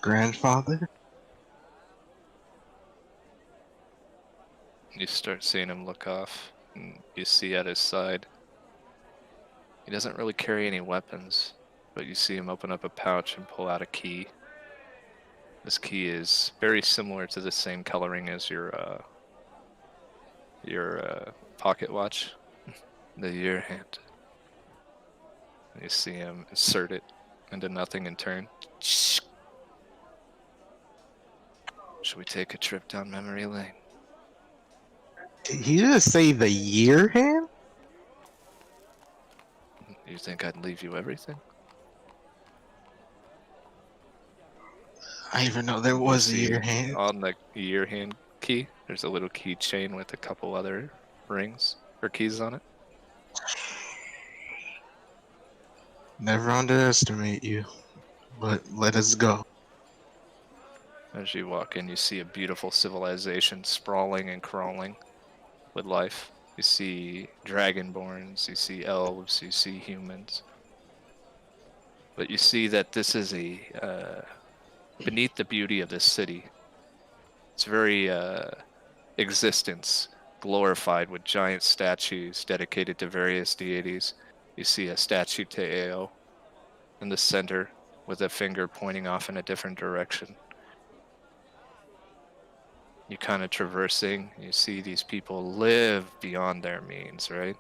grandfather. You start seeing him look off, and you see at his side, he doesn't really carry any weapons, but you see him open up a pouch and pull out a key. This key is very similar to the same coloring as your pocket watch, the year hand. And you see him insert it into nothing and turn. Should we take a trip down memory lane? Did he just say the year hand? You think I'd leave you everything? I didn't even know there You was a see year hand. on the year hand key, there's a little keychain with a couple other rings or keys on it. Never underestimate you. But let us go. As you walk in, you see a beautiful civilization sprawling and crawling with life. You see dragonborns, you see elves, you see humans. But you see that this is beneath the beauty of this city. It's very existence glorified with giant statues dedicated to various deities. You see a statue to Eo in the center, with a finger pointing off in a different direction. You kind of traversing, you see these people live beyond their means, right?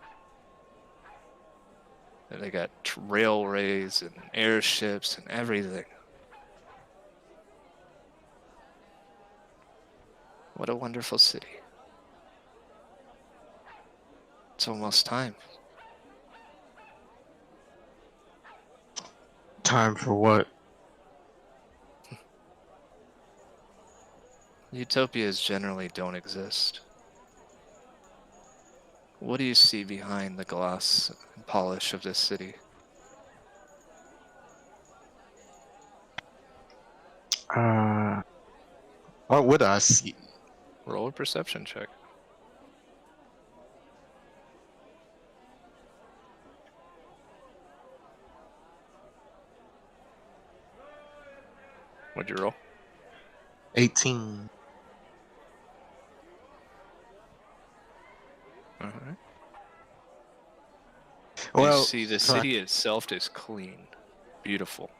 And they got railways and airships and everything. What a wonderful city. It's almost time. Time for what? Utopias generally don't exist. What do you see behind the glass and polish of this city? Uh, what would I see? Roll a perception check. What'd you roll? 18. Alright. You Well, see the so I- city itself is clean, beautiful.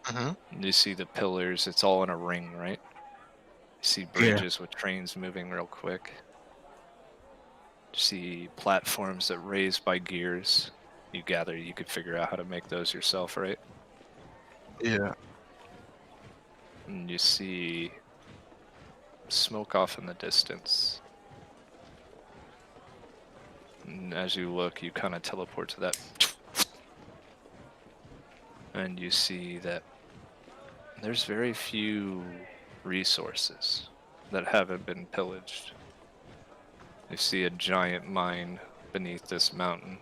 Mhm. And you see the pillars, it's all in a ring, right? You see bridges with trains moving real quick. You see platforms that raise by gears. You gather you could figure out how to make those yourself, right? Yeah. And you see smoke off in the distance. And as you look, you kind of teleport to that. And you see that there's very few resources that haven't been pillaged. You see a giant mine beneath this mountain.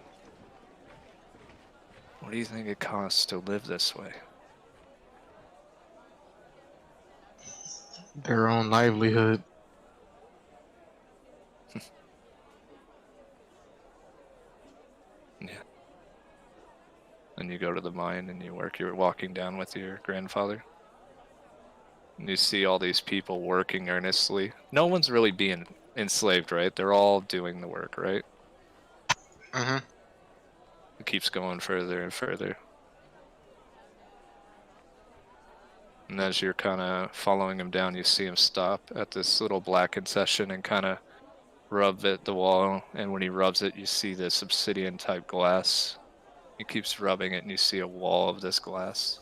What do you think it costs to live this way? Their own livelihood. Yeah. And you go to the mine and you work. You're walking down with your grandfather. And you see all these people working earnestly. No one's really being enslaved, right? They're all doing the work, right? Mhm. It keeps going further and further. And as you're kind of following him down, you see him stop at this little black concession and kind of rub at the wall. And when he rubs it, you see this obsidian type glass. He keeps rubbing it and you see a wall of this glass.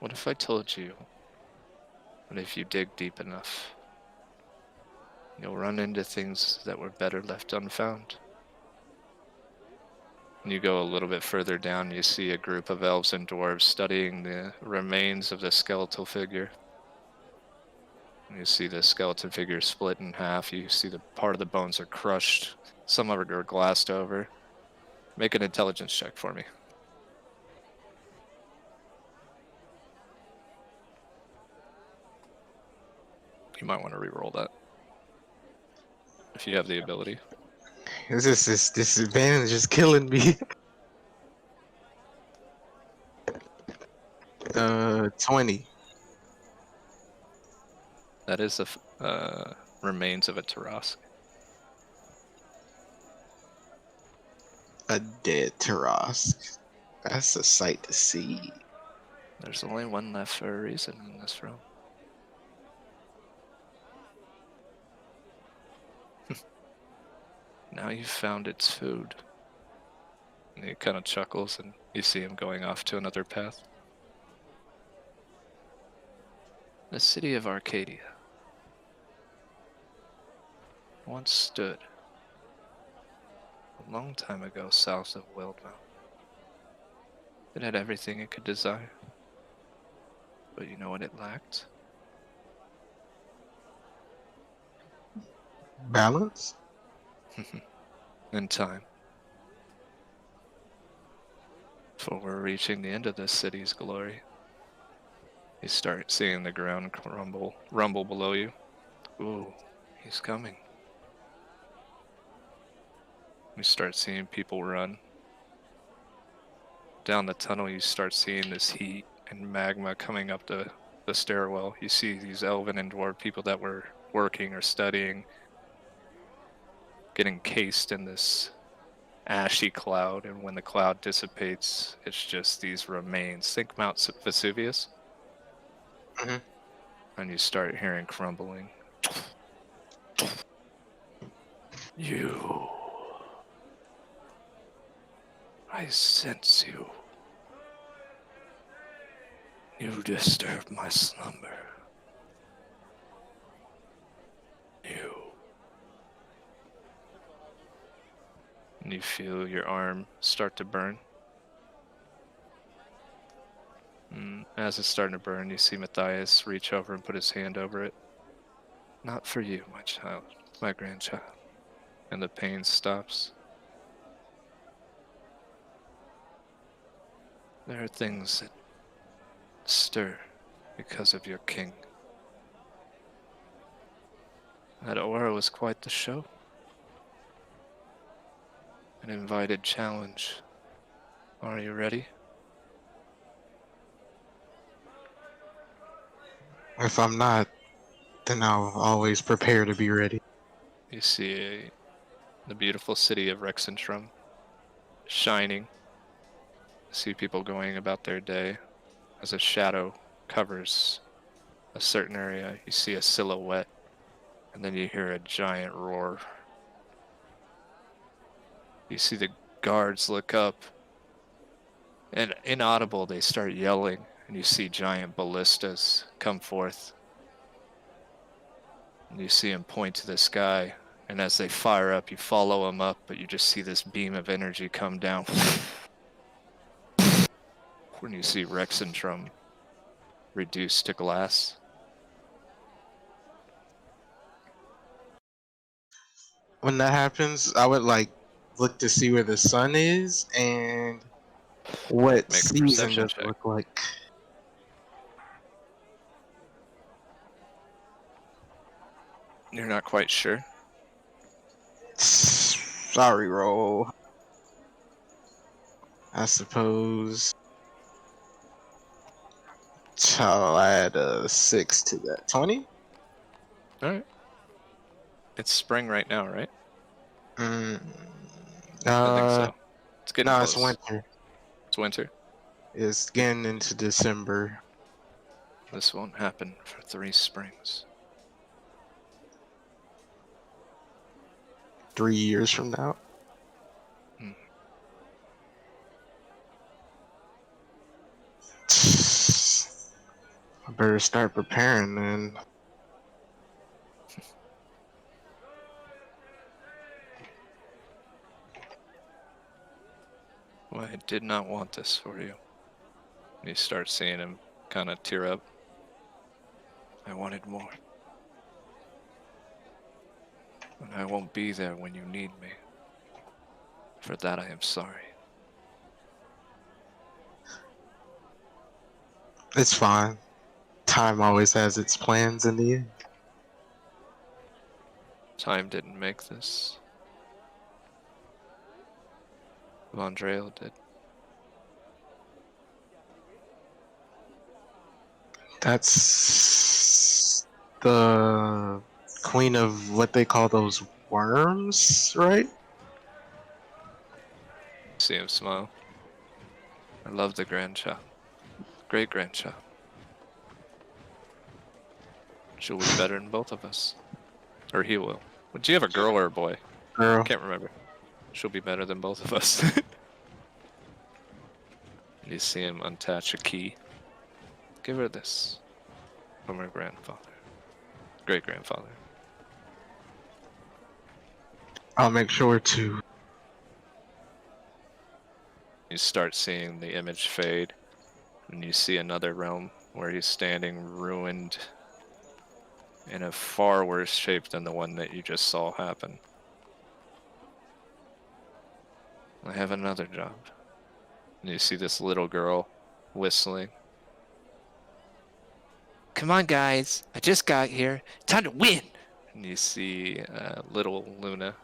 What if I told you that if you dig deep enough, you'll run into things that were better left unfound? And you go a little bit further down, you see a group of elves and dwarves studying the remains of the skeletal figure. And you see the skeleton figure split in half. You see the part of the bones are crushed. Some of it are glassed over. Make an intelligence check for me. You might want to re-roll that if you have the ability. This disadvantage is killing me. 20. That is the remains of a Tarask. A dead Tarask. That's a sight to see. There's only one left for a reason in this room. Now you've found its food. And he kind of chuckles and you see him going off to another path. The city of Arcadia once stood a long time ago south of Wildemount. It had everything it could desire. But you know what it lacked? Balance? In time. For we're reaching the end of this city's glory. You start seeing the ground rumble below you. Ooh, he's coming. You start seeing people run. Down the tunnel, you start seeing this heat and magma coming up the stairwell. You see these elven and dwarf people that were working or studying get encased in this ashy cloud, and when the cloud dissipates, it's just these remains. Think Mount Vesuvius. Mhm. And you start hearing crumbling. You. I sense you. You disturb my slumber. You. And you feel your arm start to burn. And as it's starting to burn, you see Matthias reach over and put his hand over it. Not for you, my child, my grandchild. And the pain stops. There are things that stir because of your king. That aura was quite the show. An invited challenge. Are you ready? If I'm not, then I'll always prepare to be ready. You see the beautiful city of Rexentrum shining. See people going about their day. As a shadow covers a certain area, you see a silhouette, and then you hear a giant roar. You see the guards look up, and inaudible, they start yelling, and you see giant ballistas come forth. And you see him point to the sky, and as they fire up, you follow him up, but you just see this beam of energy come down. When you see Rexentrum reduced to glass. When that happens, I would like look to see where the sun is and what Make a season perception does it check. look like. You're not quite sure. Sorry, roll. I suppose I'll add a 6 to that. 20? All right. It's spring right now, right? Mm, I think so. It's getting no, it's close. winter. It's winter. It's getting into December. This won't happen for 3 springs. 3 years from now. Hmm. I better start preparing then. Well, I did not want this for you. You start seeing him kind of tear up. I wanted more. And I won't be there when you need me. For that I am sorry. It's fine. Time always has its plans in the end. Time didn't make this. Vondreo did. That's the queen of what they call those worms, right? See him smile. I love the grandchild. Great grandchild. She'll be better than both of us. Or he will. Would you have a girl or a boy? Girl. Can't remember. She'll be better than both of us. You see him unattach a key. Give her this. From her grandfather. Great grandfather. I'll make sure to. You start seeing the image fade. And you see another realm where he's standing ruined in a far worse shape than the one that you just saw happen. I have another job. And you see this little girl whistling. Come on, guys. I just got here. Time to win. And you see little Luna,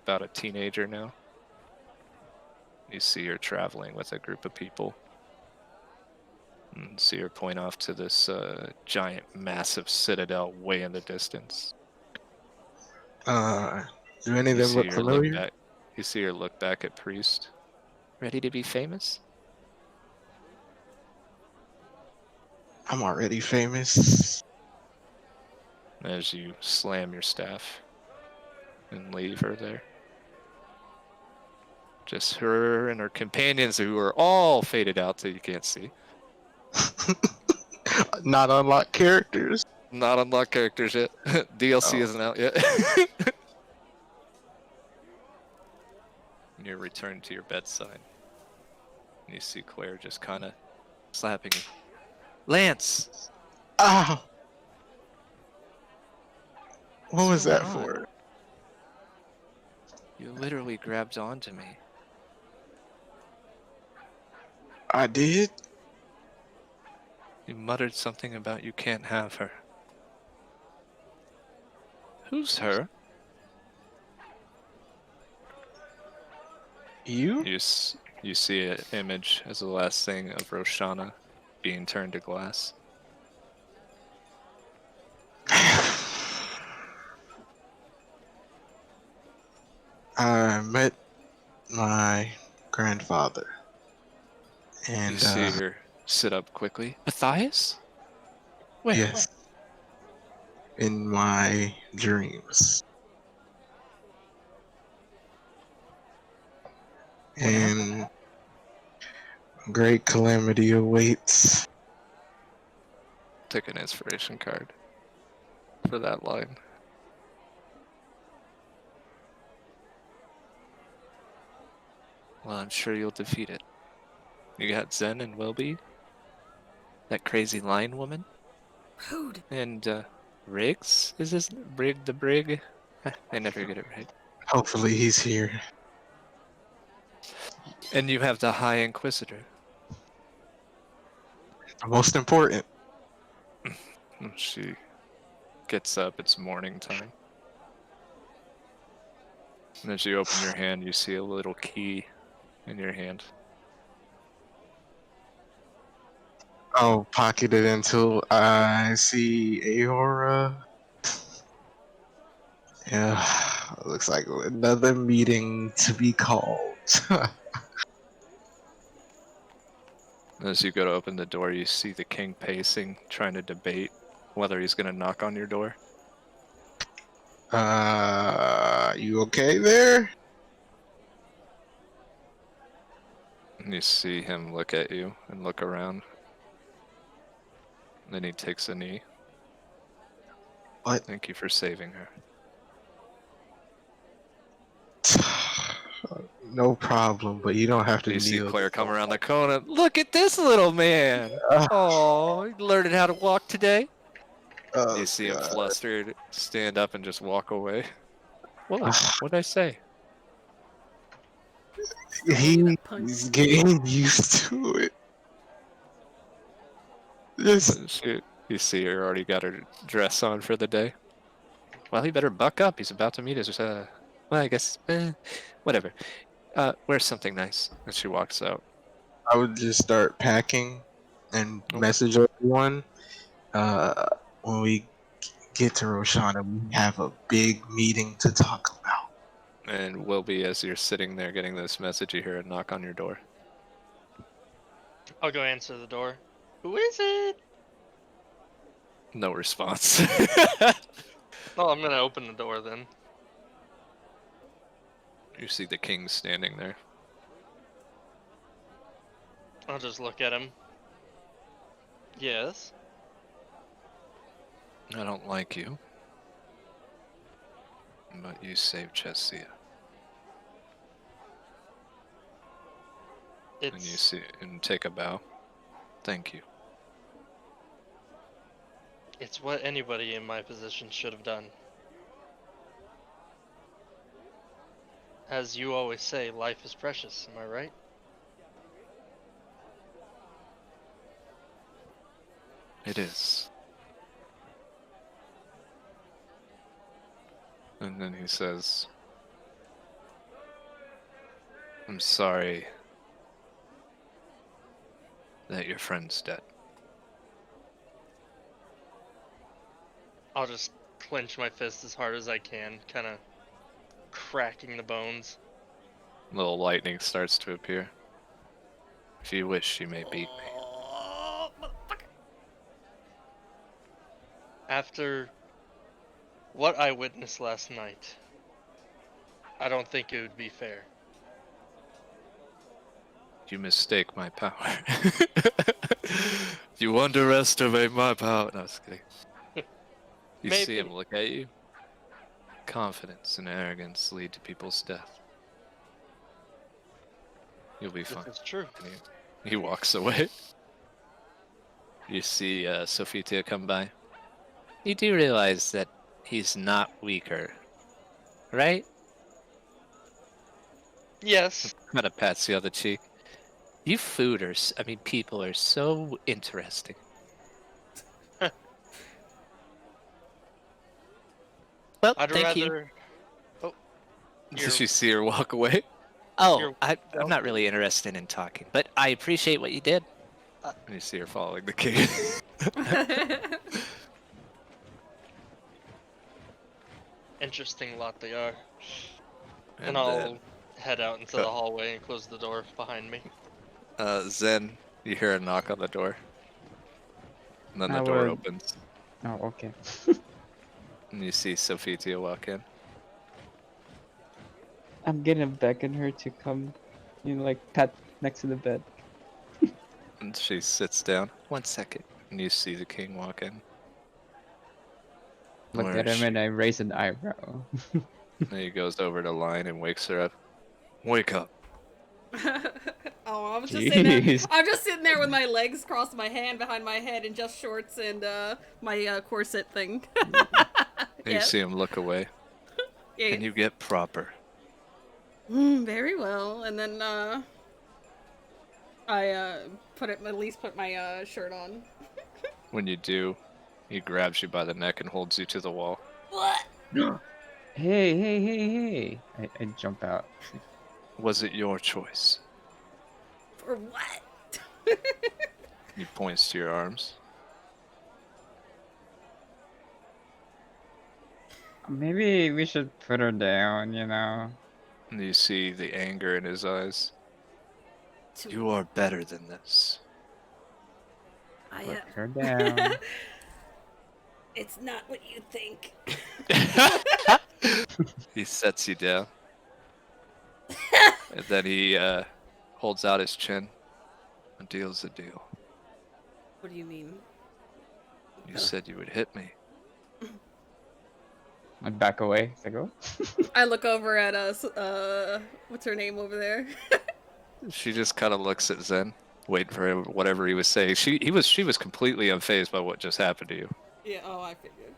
about a teenager now. You see her traveling with a group of people. And see her point off to this giant, massive citadel way in the distance. Do any of You them see look her look familiar? back. You see her look back at Priest. Ready to be famous? I'm already famous. As you slam your staff and leave her there. Just her and her companions who are all faded out so you can't see. Not unlocked characters. Not unlocked characters yet. DLC Oh. isn't out yet. And you return to your bedside. And you see Claire just kind of slapping you. Lance! Ah! What What's was going that on? for? You literally grabbed onto me. I did? You muttered something about you can't have her. Who's her? You? You see an image as the last thing of Roshana being turned to glass. I met my grandfather. You And, see her sit up quickly. Matthias? Where? yes, in my dreams. What happened? And great calamity awaits. Took an inspiration card for that line. Well, I'm sure you'll defeat it. You got Zen and Wilby, that crazy lion woman, Rude. and Riggs? Is this Brig the Brig? I never get it right. Hopefully he's here. And you have the High Inquisitor. The most important. She gets up, it's morning time. And as you open your hand, you see a little key in your hand. I'll pocket it until I see Aora. Yeah, looks like another meeting to be called. As you go to open the door, you see the king pacing, trying to debate whether he's going to knock on your door. You okay there? And you see him look at you and look around. And then he takes a knee. What? Thank you for saving her. No problem, but you don't have to You see kneel. Claire come around the corner. Look at this little man! Uh, Oh, he learning how to walk today. oh, You see him God. flustered, stand up and just walk away. What? Ah, What'd I say? That punch. he's getting used to it. Just You see her already got her dress on for the day. Well, he better buck up. He's about to meet his, well, I guess, whatever. Wear something nice. And she walks out. I would just start packing and Oh. message everyone. Uh, when we get to Roshana, we have a big meeting to talk about. And will be as you're sitting there getting this message, you hear a knock on your door. I'll go answer the door. Who is it? No response. Well, I'm gonna open the door then. You see the king standing there. I'll just look at him. Yes. I don't like you, but you saved Chesia. And you see and take a bow. Thank you. It's what anybody in my position should have done. As you always say, life is precious, am I right? It is. And then he says, I'm sorry that your friend's dead. I'll just clench my fist as hard as I can, kind of cracking the bones. Little lightning starts to appear. If you wish, you may beat me. Oh, motherfucker. After what I witnessed last night, I don't think it would be fair. You mistake my power. You underestimate my power. No, I was kidding. You see him Maybe. look at you. Confidence and arrogance lead to people's death. You'll be fine. This is true. And he walks away. You see Sophitia come by. You do realize that he's not weaker, right? Yes. Kind of pats the other cheek. You fooders, people are so interesting. Well, I'd thank you. rather. Oh, Did you see her walk away? Oh, I'm not really interested in talking, but I appreciate what you did. And you see her following the king. interesting lot they are. and And I'll then, head out into the hallway and close the door behind me. Zen, you hear a knock on the door. And then the I door would- opens. Oh, okay. And you see Sophitia walk in. I'm gonna beckon her to come, like pat next to the bed. And she sits down. 1 second. And you see the king walk in. Look Where at is him and she? I raise an eyebrow. And he goes over to Line and wakes her up. Wake up. Oh, I was just sitting there. Jeez. I'm just sitting there with my legs crossed, my hand behind my head, and just shorts and my corset thing. And you Yeah. see him look away. Yeah. And you get proper. Very well. And then I at least put my shirt on. When you do, he grabs you by the neck and holds you to the wall. What? Hey. I jump out. Was it your choice? For what? He points to your arms. Maybe we should put her down, And you see the anger in his eyes. To- You are better than this. I Put her down. It's not what you think. He sets you down. And then he holds out his chin. A deal's a deal. What do you mean? You said you would hit me. I back away. It's like, oh. I look over at what's her name over there? She just kind of looks at Zen, waiting for him, whatever he was saying. She was completely unfazed by what just happened to you. Yeah, oh, I figured.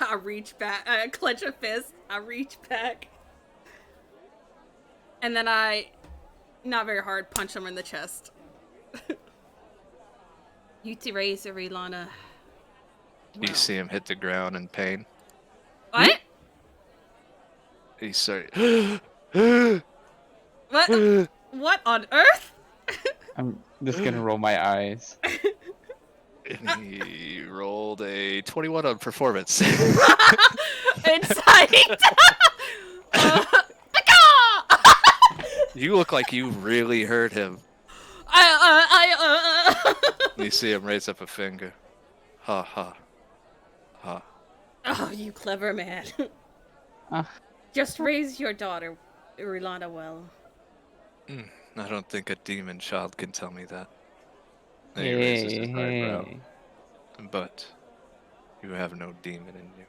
I reach back, I clench a fist, I reach back. And then I, not very hard, punch him in the chest. Yuti Razor, Ilana. You see him hit the ground in pain. What? He started. What? What on earth? I'm just gonna roll my eyes. And he rolled a 21 on performance. Insight! You look like you really hurt him. You see him raise up a finger. Ha ha. Ha. Oh, you clever man. Ah. Just raise your daughter, Irilana, well. I don't think a demon child can tell me that. And he raises his eyebrow. Hey. But you have no demon in you.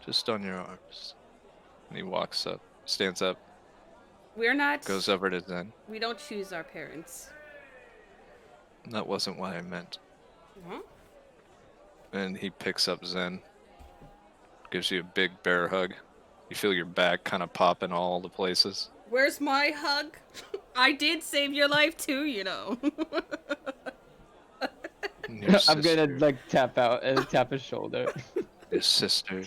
Just on your arms. And he walks up, stands up, We're not. goes over to Zen. We don't choose our parents. That wasn't what I meant. Huh? And he picks up Zen. Gives you a big bear hug. You feel your back kind of pop in all the places. Where's my hug? I did save your life too, you know. And your I'm gonna sister- tap out and tap his shoulder. Your sister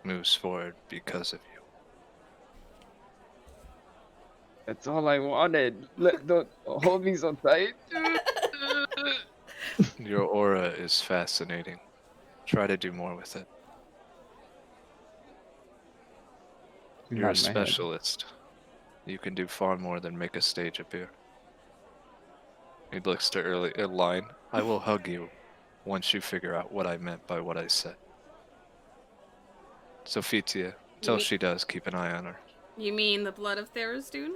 moves forward because of you. That's all I wanted. Don't hold me so tight. Your aura is fascinating. Try to do more with it. You're a Nod my head. specialist. You can do far more than make a stage appear. He looks to line. I will hug you once you figure out what I meant by what I said. Sophitia, till mean- she does, keep an eye on her. You mean the blood of Tharizdun?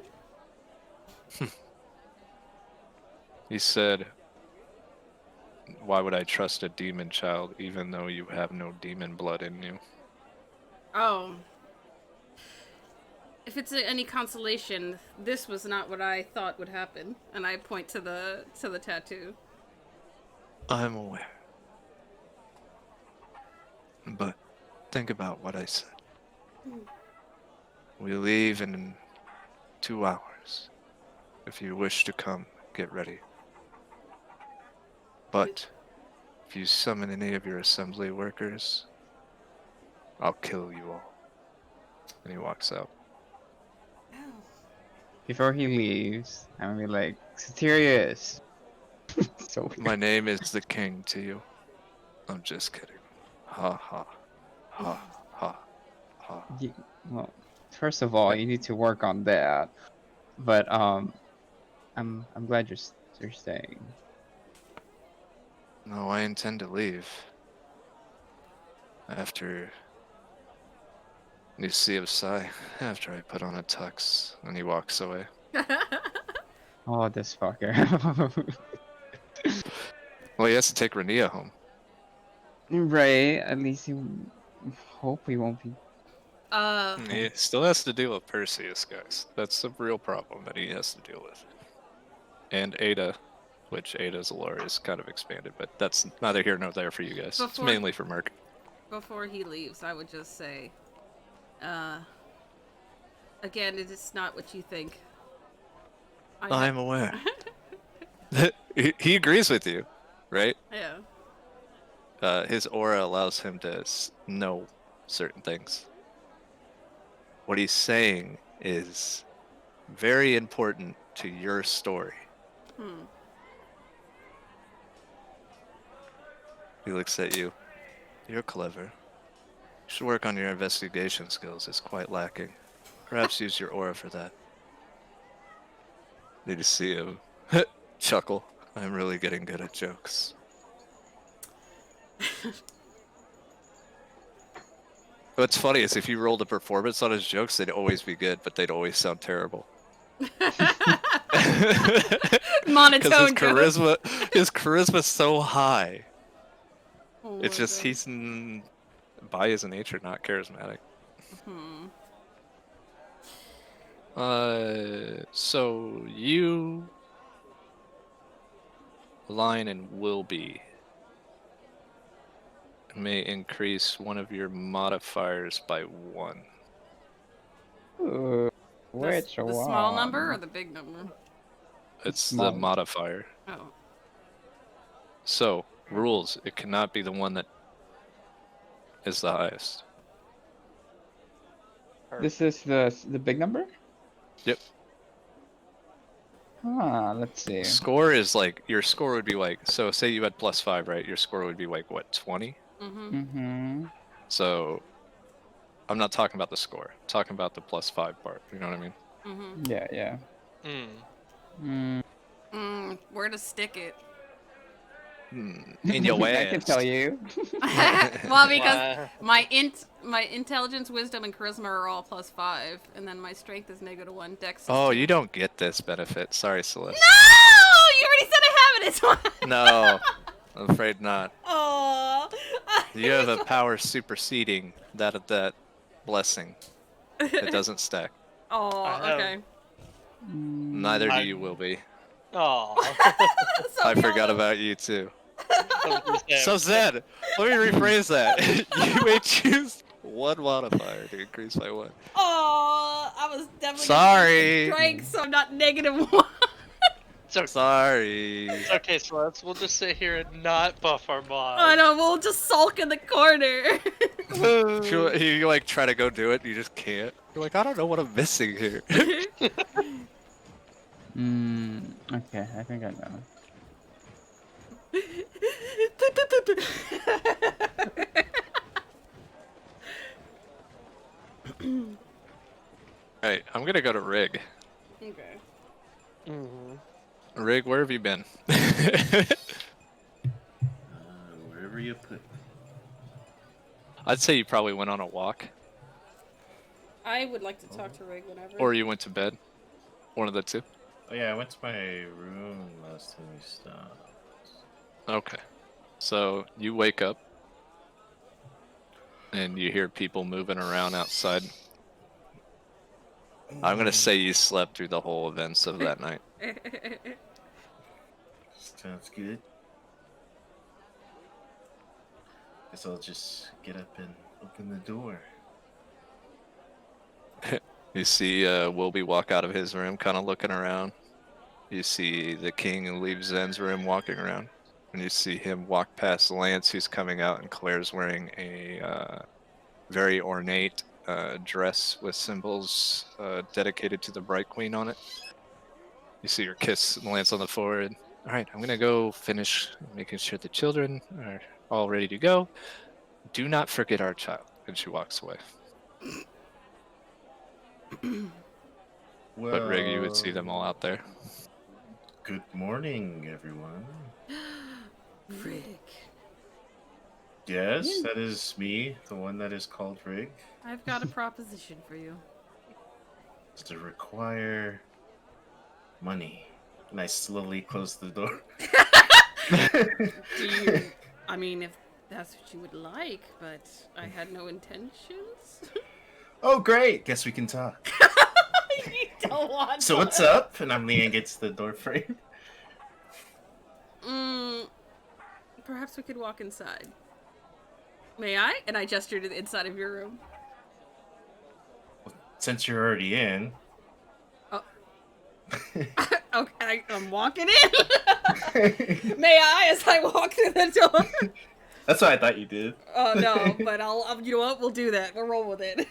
He said, why would I trust a demon child even though you have no demon blood in you? Oh. If it's any consolation, this was not what I thought would happen. And I point to the tattoo. I'm aware. But think about what I said. We leave in 2 hours. If you wish to come, get ready. But if you summon any of your assembly workers, I'll kill you all. And he walks out. Before he leaves, I'm gonna be like, Serious. So weird. My name is the king to you. I'm just kidding. Ha ha. Ha ha. Ha. Well, first of all, you need to work on that. But I'm glad you're staying. No, I intend to leave. After you see of Sai, after I put on a tux, and he walks away. Oh, this fucker. Well, he has to take Rania home. Right. At least he hope he won't be. He still has to deal with Perseus, guys. That's a real problem that he has to deal with. And Ada, which Ada's lore is kind of expanded, but that's neither here nor there for you guys. It's Before- mainly for Merc. Before he leaves, I would just say, again, it is not what you think. I'm aware. He agrees with you, right? Yeah. His aura allows him to know certain things. What he's saying is very important to your story. He looks at you. You're clever. You should work on your investigation skills. It's quite lacking. Perhaps use your aura for that. Need to see him chuckle. I'm really getting good at jokes. What's funny is if you rolled a performance on his jokes, they'd always be good, but they'd always sound terrible. Monotone Because joke. his charisma's so high. Oh It's my just God. he's by his nature not charismatic. So you, Line, and Wilby may increase one of your modifiers by 1. Ooh, which the one? small number or the big number? It's Small. the modifier. Oh. So, rules, it cannot be the one that is the highest. This is the big number? Yep. Let's see. Score is like, your score would be like, so say you had +5, right? Your score would be like, what, 20? Mm-hmm. So, I'm not talking about the score. I'm talking about the +5 part. You know what I mean? Yeah, yeah. Where to stick it? In your ass. I can tell you. Well, because my intelligence, wisdom, and charisma are all +5, and then my strength is -1. Dex. Is Oh, 2. you don't get this benefit. Sorry, Celeste. No! You already said I have it. It's one. No, I'm afraid not. Oh. You have a power superseding that blessing. It doesn't stack. Oh. Okay. Neither do you, will be. Oh. I forgot about you too. So Zed, let me rephrase that. You may choose one modifier to increase by 1. Oh, I was definitely Sorry. strength, so I'm not -1. It's okay. Sorry. It's okay, Celeste. We'll just sit here and not buff our mod. I know, we'll just sulk in the corner. You like try to go do it, you just can't. You're like, I don't know what I'm missing here. Okay, I think I know. Alright, I'm gonna go to Rig. Okay. Rig, where have you been? Wherever you put. I'd say you probably went on a walk, I would like to talk to Rig whenever. or you went to bed. One of the two. Oh yeah, I went to my room last time we stopped. Okay. So you wake up, and you hear people moving around outside. I'm gonna say you slept through the whole events of that night. Sounds good. Guess I'll just get up and open the door. You see Wilby walk out of his room, kind of looking around. You see the king leave Zen's room walking around. And you see him walk past Lance, who's coming out, and Claire's wearing a very ornate dress with symbols dedicated to the Bright Queen on it. You see her kiss Lance on the forehead. All right, I'm going to go finish making sure the children are all ready to go. Do not forget our child. And she walks away. Well, But Rig, you would see them all out there. Good morning, everyone. Rig. Yes, that is me, the one that is called Rig. I've got a proposition for you. It's to require money. And I slowly close the door. Do you... I mean, if that's what you would like, but I had no intentions. Oh, great! Guess we can talk. You don't want So what's up? And I'm leaning against the door frame. Perhaps we could walk inside. May I? And I gesture to the inside of your room. Since you're already in. Oh. Okay, I'm walking in. May I, as I walk through the door? That's what I thought you did. Oh no, but I'll. You know what? We'll do that. We'll roll with it.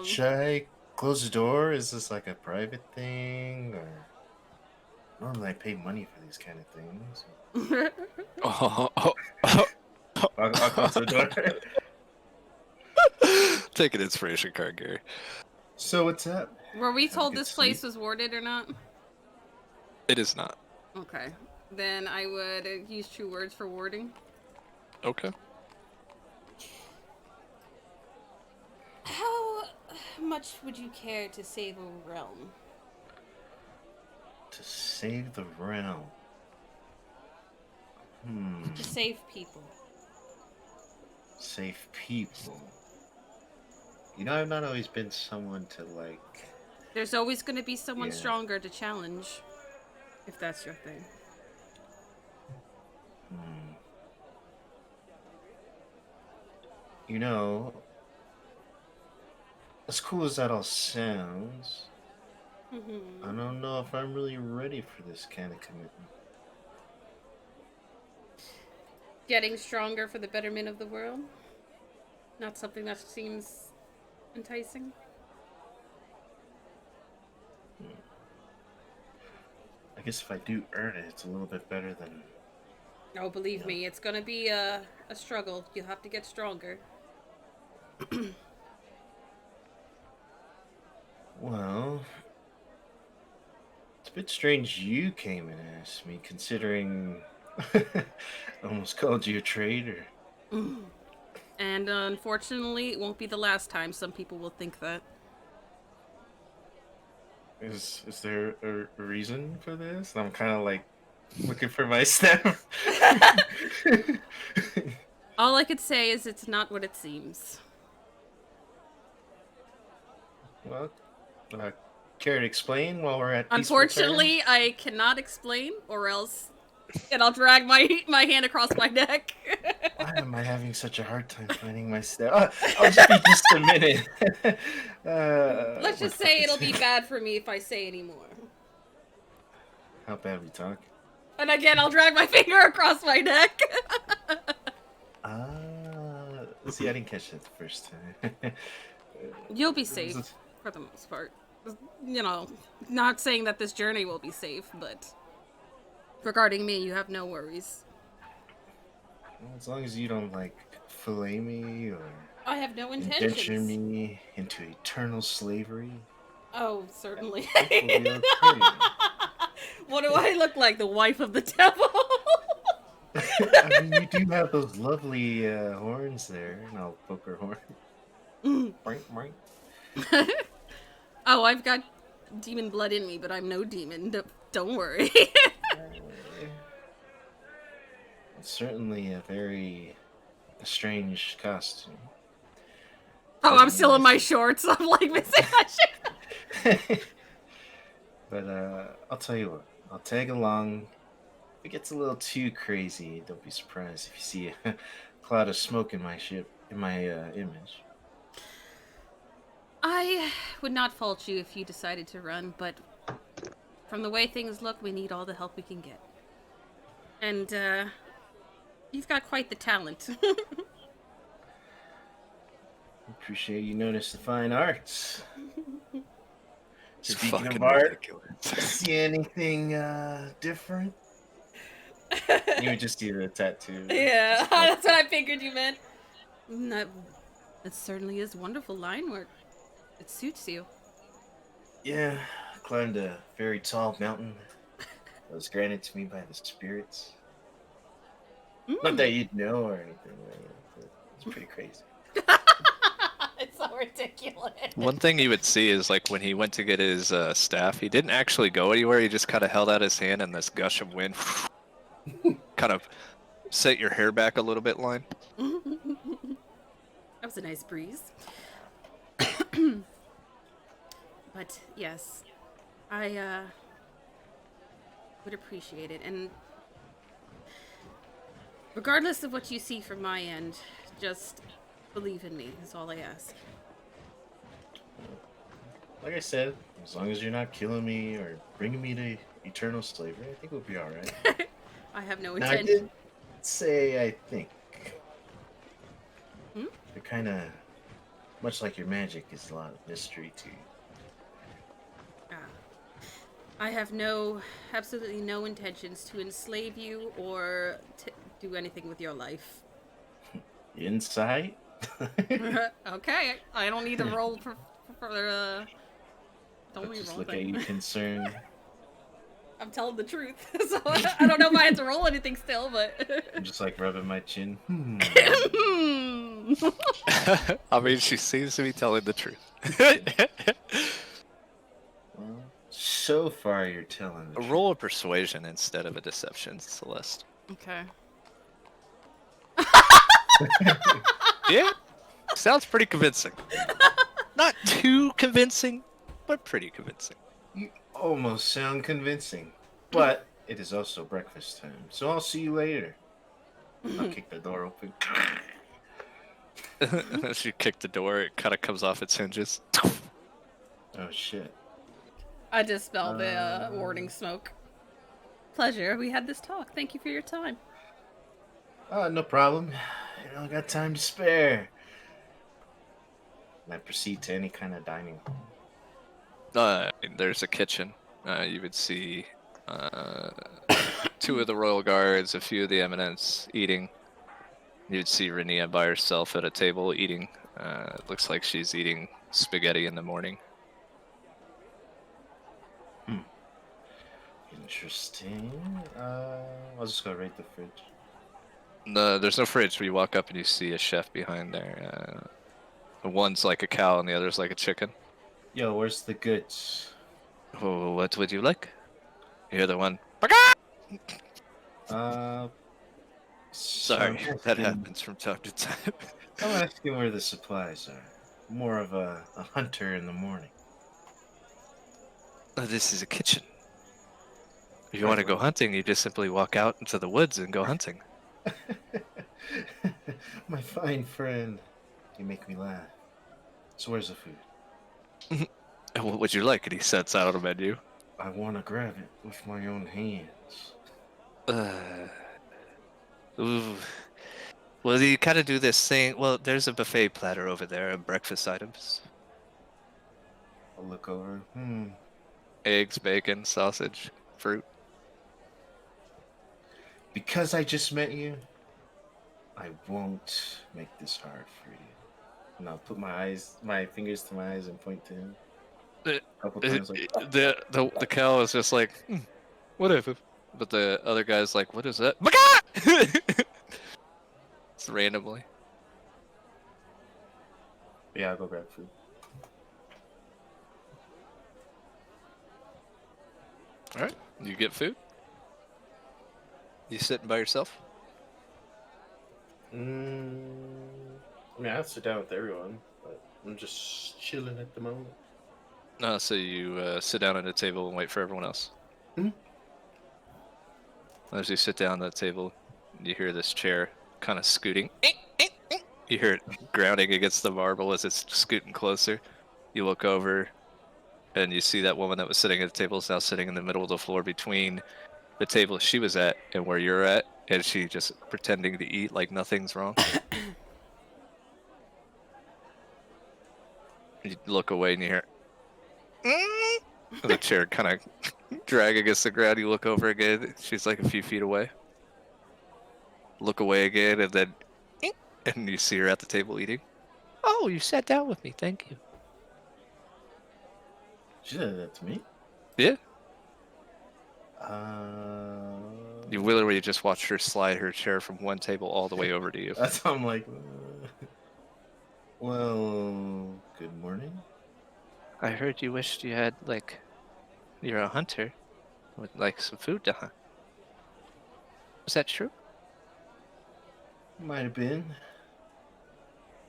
Should I close the door? Is this like a private thing, or normally I pay money for these kind of things? I'll close the door. Take an inspiration card, Gary. So what's up? Were we Have a told good this place sleep? was warded or not? It is not. Okay, then I would use true words for warding. Okay. How much would you care to save a realm? To save the realm. To save people. Save people. You know, I've not always been someone to like. There's always going to be someone Yeah. stronger to challenge, if that's your thing. You know, as cool as that all sounds, I don't know if I'm really ready for this kind of commitment. Getting stronger for the betterment of the world? Not something that seems enticing? I guess if I do earn it, it's a little bit better than. Oh, believe me, it's gonna be a struggle. You'll have to get stronger. Well, it's a bit strange you came and asked me, considering I almost called you a traitor. And unfortunately, it won't be the last time. Some people will think that. Is there a reason for this? I'm kind of like looking for my staff. All I could say is it's not what it seems. Well, care to explain while we're at peaceful Unfortunately, I cannot explain, or else... And I'll drag my hand across my neck. Why am I having such a hard time finding my staff? I'll just be just a minute. Let's just say it'll be bad for me if I say any more. How bad we talk? And again, I'll drag my finger across my neck. See, I didn't catch that the first time. You'll be safe, for the most part. You know, not saying that this journey will be safe, but regarding me, you have no worries. Well, as long as you don't like fillet me or I have no indenture intentions. me into eternal slavery, Oh, certainly. I think we'll be okay. What do I look like? The wife of the devil? I mean, you do have those lovely horns there, and I'll poke her horn. Boink, boink. Oh, I've got demon blood in me, but I'm no demon. Don't worry. It's certainly a very strange costume. Oh, I'm still in my shorts. I'm like missing my shit. But I'll tell you what. I'll tag along. If it gets a little too crazy, don't be surprised if you see a cloud of smoke in my ship, in my image. I would not fault you if you decided to run, but from the way things look, we need all the help we can get. And, you've got quite the talent. Appreciate you notice the fine arts. You're Speaking fucking of art, ridiculous. see anything different? You would just see the tattoo. Yeah, Just that's what I figured you meant. That certainly is wonderful line work. It suits you. Yeah, I climbed a very tall mountain that was granted to me by the spirits. Not that you'd know or anything, but it's pretty crazy. It's so ridiculous. One thing you would see is like when he went to get his staff, he didn't actually go anywhere. He just kind of held out his hand, and this gush of wind kind of set your hair back a little bit. Line. That was a nice breeze. But yes, I would appreciate it. And regardless of what you see from my end, just believe in me is all I ask. Like I said, as long as you're not killing me or bringing me to eternal slavery, I think we'll be all right. I have no Now, I intention. did say I think. Hmm? You're kind of much like your magic is a lot of mystery to you. I have absolutely no intentions to enslave you or do anything with your life. Insight? Okay, I don't need to roll for don't I'll need to just roll look at anything. you concerned. I'm telling the truth, so I don't know if I have to roll anything still, but. I'm just like rubbing my chin. I mean, she seems to be telling the truth. Well, so far you're telling the A truth. roll of persuasion instead of a deception, Celeste. Okay. Yeah, sounds pretty convincing. Not too convincing, but pretty convincing. You almost sound convincing. But it is also breakfast time, so I'll see you later. I'll kick the door open. As you kick the door, it kind of comes off its hinges. Oh shit. I dispelled the warning smoke. Pleasure. We had this talk. Thank you for your time. No problem. You know, I got time to spare. And I proceed to any kind of dining hall. There's a kitchen. You would see two of the royal guards, a few of the eminence eating. You'd see Renia by herself at a table eating. It looks like she's eating spaghetti in the morning. Interesting. I'll just go right to the fridge. There's no fridge, but you walk up and you see a chef behind there. One's like a cow and the other's like a chicken. Yo, where's the goods? Oh, what would you like? You hear the one. Sorry, that happens from time to time. I'm asking where the supplies are. More of a hunter in the morning. This is a kitchen. If you want to go hunting, you just simply walk out into the woods and go hunting. My fine friend. You make me laugh. So where's the food? And what would you like? And he sets out a menu. I want to grab it with my own hands. Ooh. Well, you kind of do this thing. Well, there's a buffet platter over there of breakfast items. I'll look over. Eggs, bacon, sausage, fruit. Because I just met you, I won't make this hard for you. And I'll put my fingers to my eyes and point to him Uh, a couple times, like, the cow is just like, whatever. But the other guy's like, what is that? Maka! It's randomly. yeah, I'll go grab food. All right, you get food. You sitting by yourself? I mean, I'll sit down with everyone, but I'm just chilling at the moment. So you sit down at a table and wait for everyone else. Mhm. As you sit down at the table, you hear this chair kind of scooting. You hear it grounding against the marble as it's scooting closer. You look over, and you see that woman that was sitting at the table is now sitting in the middle of the floor between the table she was at and where you're at, and she just pretending to eat like nothing's wrong. You look away and you hear the chair kind of drag against the ground. You look over again. She's like a few feet away. Look away again, and then and you see her at the table eating. Oh, you sat down with me. Thank you. She said that to me. Yeah. Uh, You literally just watched her slide her chair from one table all the way over to you. That's how I'm like, well, good morning. I heard you wished you had, like, you're a hunter with, like, some food to hunt. Is that true? Might have been.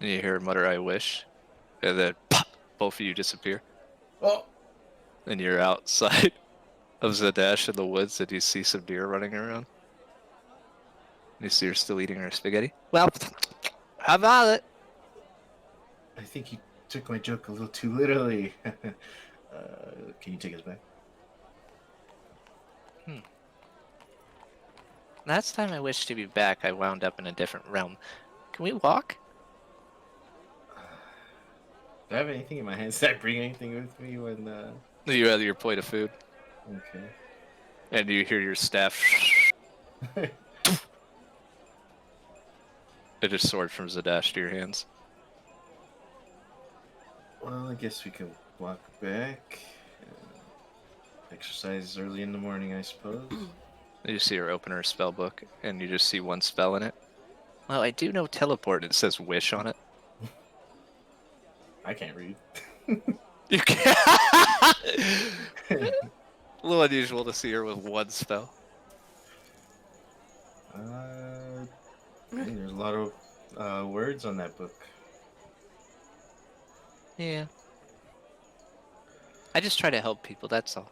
And you hear her mutter, I wish. And then, pop, both of you disappear. Oh, And you're outside of Zadash in the woods, and you see some deer running around. You see her still eating her spaghetti. Well, how about it? I think you took my joke a little too literally. Can you take us back? Last time I wished to be back, I wound up in a different realm. Can we walk? Do I have anything in my hands? Did I bring anything with me when? You have your plate of food, Okay. and you hear your staff. It just soared from Zadash to your hands. Well, I guess we can walk back. Exercise early in the morning, I suppose. You see her open her spell book, and you just see one spell in it. Well, I do know teleport, and it says wish on it. I can't read. You can't. A little unusual to see her with one spell. There's a lot of words on that book. Yeah. I just try to help people, that's all.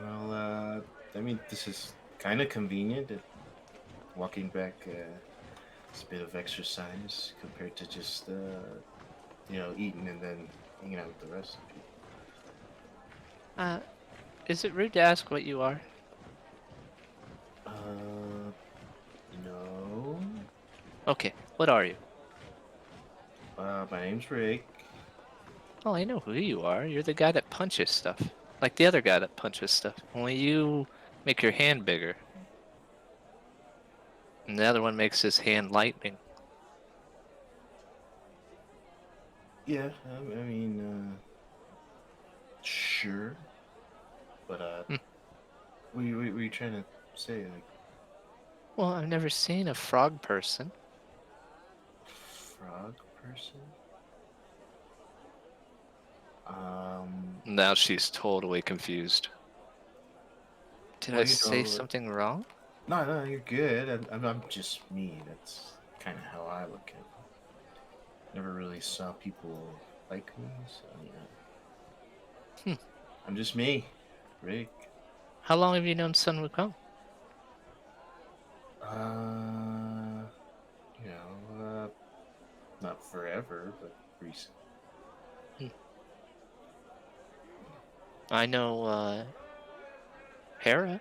Well, I mean, this is kind of convenient. Walking back, it's a bit of exercise compared to just, eating and then hanging out with the rest of people. Is it rude to ask what you are? No. Okay, what are you? My name's Rick. Oh, I know who you are. You're the guy that punches stuff. Like the other guy that punches stuff. Only you make your hand bigger. And the other one makes his hand lightning. Yeah, I mean, sure. But, what are you trying to say? Like, Well, I've never seen a frog person. frog person? Now she's totally confused. Did Well, I say know, something wrong? No, you're good. I'm just me. That's kind of how I look at it. Never really saw people like me, so I'm just me, Rick. How long have you known Sun Wukong? Not forever, but recent. I know, Hera.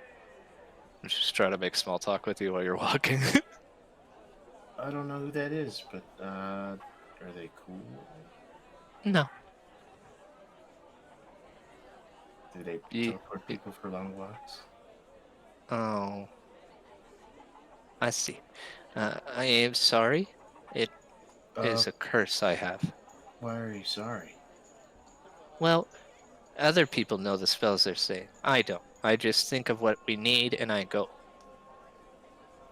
I'm just trying to make small talk with you while you're walking. I don't know who that is, but are they cool? No. Do they teleport people for long walks? Oh. I see. I am sorry. It Uh, is a curse I have. why are you sorry? Well, other people know the spells they're saying. I don't. I just think of what we need and I go.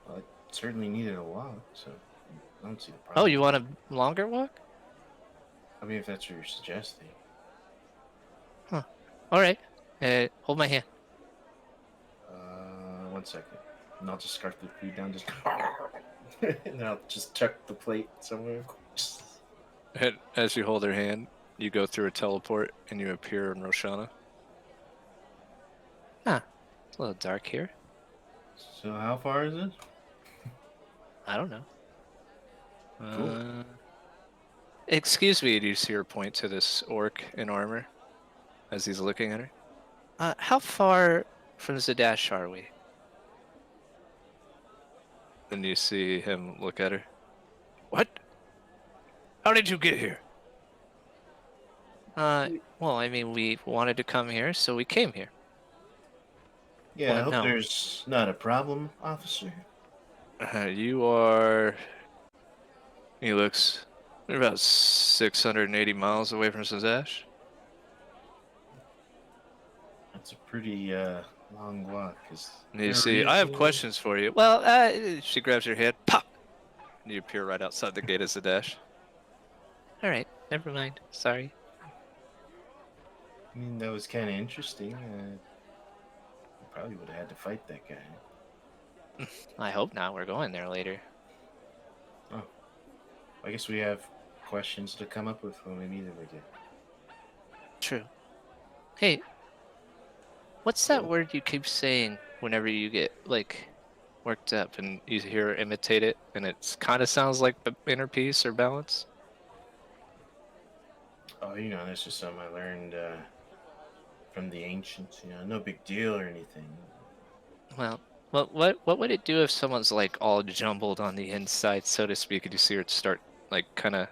Well, I certainly needed a walk, so I don't see the Oh, problem. you want a longer walk? I mean, if that's what you're suggesting. Huh. All right. Hold my hand. 1 second. And I'll just scarf the food down, just and then I'll just chuck the plate somewhere. And as you hold her hand, you go through a teleport and you appear in Roshana. Huh. It's a little dark here. So how far is it? I don't know. Cool. Excuse me. Do you see her point to this orc in armor as he's looking at her? How far from Zadash are we? And you see him look at her. What? How did you get here? Well, I mean, we wanted to come here, so we came here. Yeah, I Well, hope no. there's not a problem, officer. You are. He looks. You're about 680 miles away from Zazash. That's a pretty long walk. Is And you there a see, I have reason? questions for you. Well, she grabs your hand. Pop! And you appear right outside the gate of Zadash. All right. Never mind. Sorry. I mean, that was kind of interesting. You probably would have had to fight that guy. I hope not. We're going there later. Oh, I guess we have questions to come up with when we meet him again. True. Hey, what's that word you keep saying whenever you get, like, worked up and you hear her imitate it and it kind of sounds like inner peace or balance? Oh, that's just something I learned from the ancients. No big deal or anything. Well, what would it do if someone's like all jumbled on the inside, so to speak, and you see her start like kind of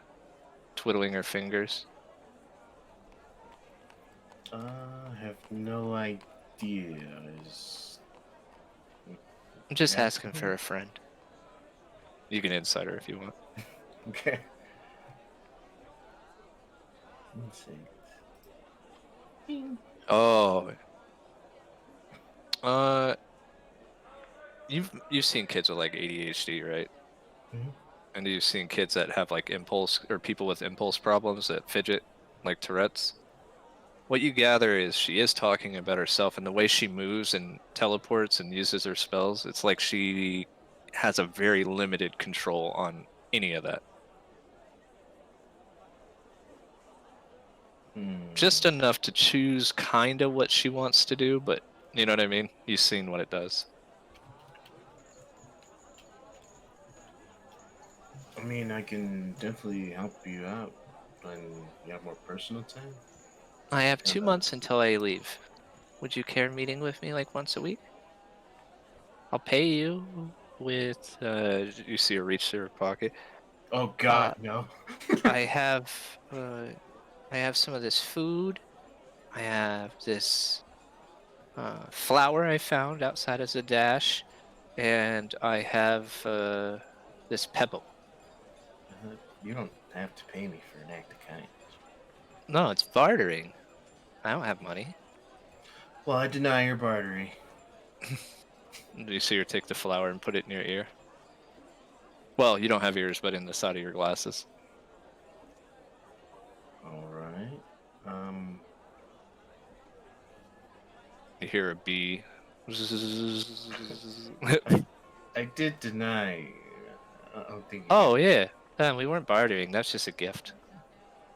twiddling her fingers? I have no idea. Is I'm just yeah. asking for a friend. You can insight her if you want. Okay. Let's see. Oh. You've seen kids with like ADHD, right? Mhm. And you've seen kids that have like impulse or people with impulse problems that fidget, like Tourette's. What you gather is she is talking about herself and the way she moves and teleports and uses her spells. It's like she has a very limited control on any of that. Just enough to choose kind of what she wants to do, but you know what I mean? You've seen what it does. I mean, I can definitely help you out when you have more personal time. I have Uh, 2 months until I leave. Would you care meeting with me like once a week? I'll pay you with. You see her reach through her pocket. oh Uh, God, no. I have. I have some of this food. I have this flour I found outside of the dash, and I have this pebble. You don't have to pay me for an act of kindness. No, it's bartering. I don't have money. Well, I deny your bartering. You see her take the flower and put it in your ear. Well, you don't have ears, but in the side of your glasses. All right. Um, You hear a bee. I did deny. I don't think. Oh yeah, we weren't bartering. That's just a gift.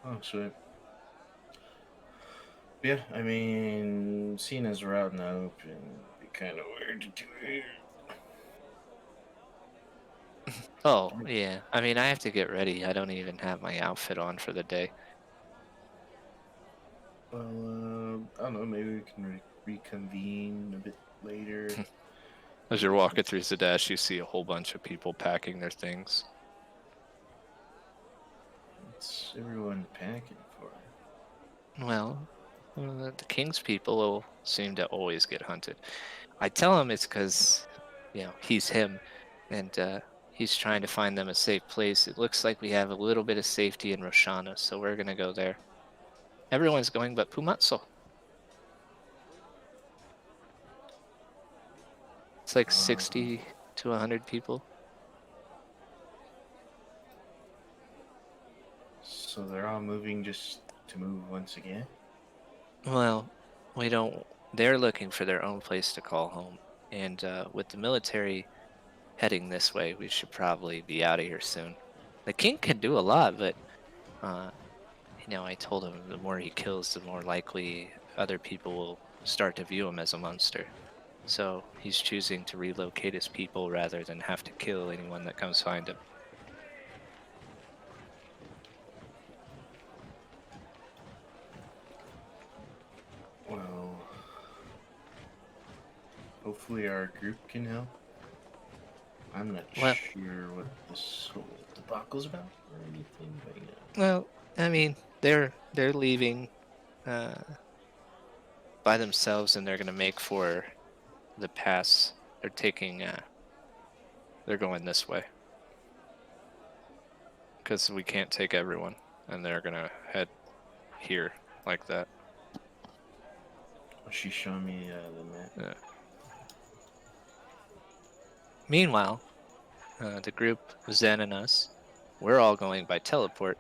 Oh, sweet. Yeah, I mean, seeing as we're out in the open, it'd be kind of weird to do it. Oh yeah. I mean, I have to get ready. I don't even have my outfit on for the day. Well, I don't know. Maybe we can reconvene a bit later. As you're walking through Zadash, you see a whole bunch of people packing their things. What's everyone packing for? Well, the king's people will seem to always get hunted. I tell him it's because, he's him. and he's trying to find them a safe place. It looks like we have a little bit of safety in Roshana, so we're gonna go there. Everyone's going but Pumatso. It's like 60 to 100 people. So they're all moving just to move once again? Well, we don't. They're looking for their own place to call home, and with the military heading this way, we should probably be out of here soon. The king can do a lot, but uh, I told him the more he kills, the more likely other people will start to view him as a monster. So he's choosing to relocate his people rather than have to kill anyone that comes find him. Well, hopefully our group can help. I'm not Well- sure what this whole debacle's about or anything, but Well, I mean, they're leaving by themselves, and they're gonna make for the pass. They're taking. They're going this way because we can't take everyone, and they're gonna head here like that. she's showing me the map. Yeah. Meanwhile, the group Zen and us, we're all going by teleport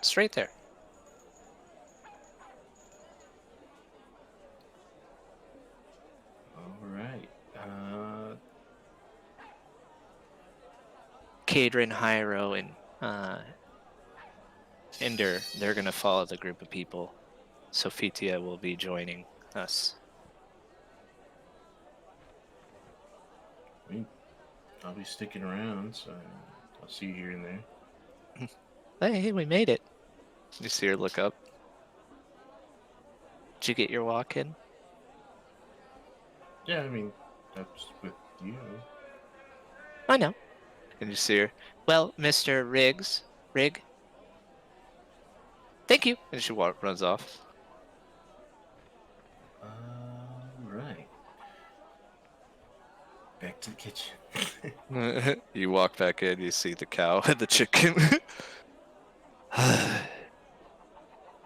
straight there. All right. Kadrin, Hyro, and Ender, they're gonna follow the group of people. Sophitia will be joining us. I'll be sticking around, so I'll see you here and there. Hey, we made it. You see her look up. Did you get your walk in? Yeah, I mean, that's with you. I know. And you see her. Well, Mr. Rig. Thank you. And she runs off. Right. Back to the kitchen. You walk back in, you see the cow and the chicken.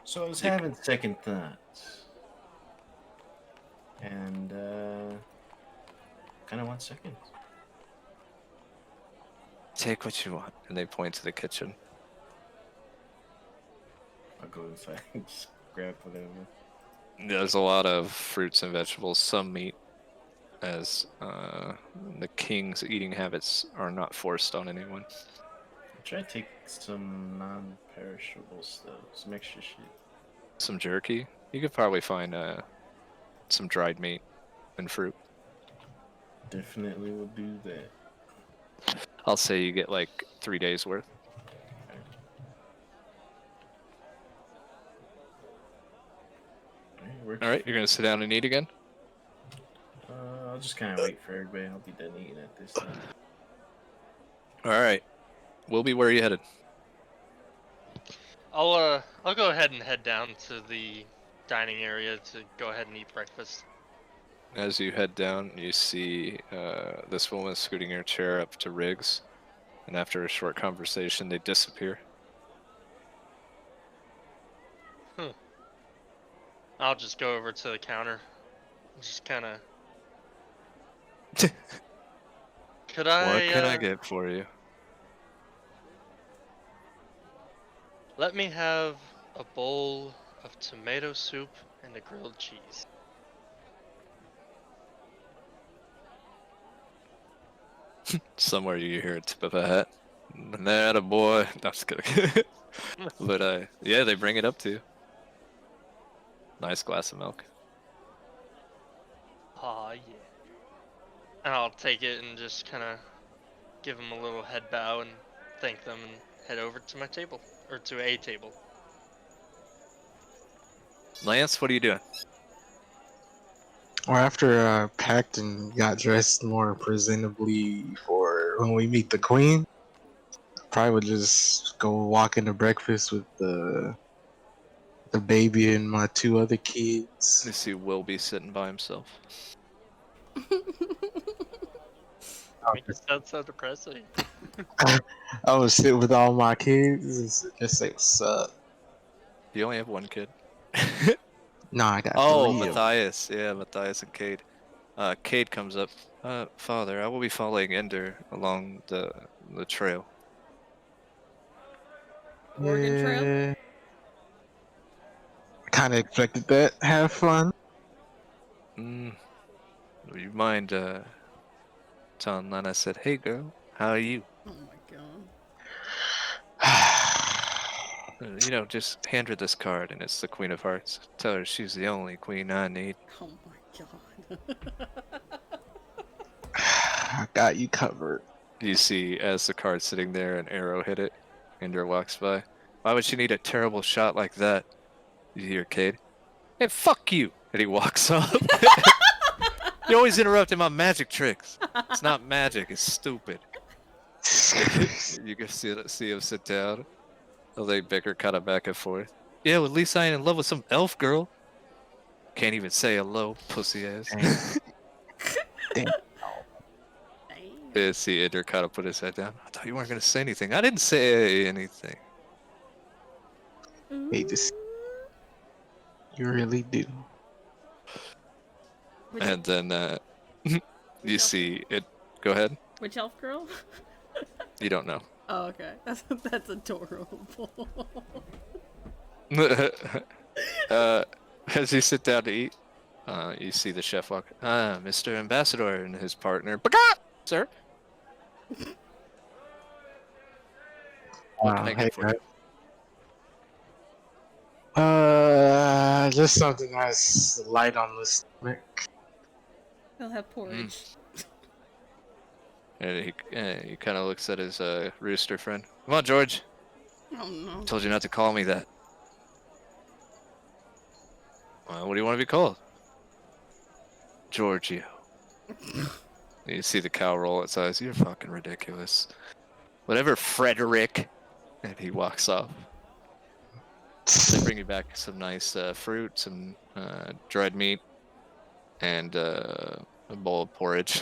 So I was having second thoughts. And, kind of want seconds. Take what you want. And they point to the kitchen. I'll go inside and just grab whatever. There's a lot of fruits and vegetables, some meat, as the king's eating habits are not forced on anyone. I'll try to take some non-perishable stuff, some extra shit. Some jerky. You could probably find some dried meat and fruit. Definitely will do that. I'll say you get like 3 days worth. All right, you're gonna sit down and eat again. I'll just kind of wait for everybody. I'll be done eating at this time. All right, we'll be where you headed. I'll go ahead and head down to the dining area to go ahead and eat breakfast. As you head down, you see this woman scooting her chair up to Riggs, and after a short conversation, they disappear. I'll just go over to the counter. Just kind of. Could I? What can I get for you? Let me have a bowl of tomato soup and a grilled cheese. Somewhere you hear a tip of a hat. That a boy. No, I'm just kidding. But yeah, they bring it up to you. Nice glass of milk. Aw, yeah. And I'll take it and just kind of give them a little head bow and thank them and head over to my table. Or to a table. Lance, what are you doing? Or after packed and got dressed more presentably for when we meet the queen, probably would just go walk into breakfast with the baby and my two other kids. You see Will be sitting by himself. Make it sound so depressing. I would sit with all my kids and just say what's up. You only have one kid. No, I got Oh, 3 of 'em. Matthias. Yeah, Matthias and Cade. Cade comes up. Father, I will be following Ender along the trail. Oregon Trail. Yeah, kind of expected that. Have fun. Mm, would you mind telling Lana? I said, "Hey, girl, how are you?" Oh my god. Just hand her this card, and it's the Queen of Hearts. Tell her she's the only queen I need. Oh my god. I got you covered. You see, as the card's sitting there, an arrow hit it. Ender walks by. Why would she need a terrible shot like that? You hear Cade. Hey, fuck you! And he walks up. You're always interrupting my magic tricks. It's not magic, it's stupid. You can see him sit down. They bicker kind of back and forth. Yeah, well, at least I ain't in love with some elf girl. Can't even say hello, pussy ass. Damn. Damn. Damn. Yeah, see Ender kind of put his head down. I thought you weren't going to say anything. I didn't say anything. Hey, just you really do. Which, And then you elf see it. Go ahead. which elf girl? You don't know. Oh, okay. That's adorable. As you sit down to eat, you see the chef walk. Mr. Ambassador and his partner. Bagat, sir. What can I Hey, get for you? just something that's light on the stomach. He'll have porridge. And he kind of looks at his rooster friend. Come on, George. Oh no. I told you not to call me that. What do you want to be called? Giorgio. You see the cow roll its eyes. You're fucking ridiculous. Whatever, Frederick. And he walks off. They bring you back some nice fruit, some dried meat, and a bowl of porridge.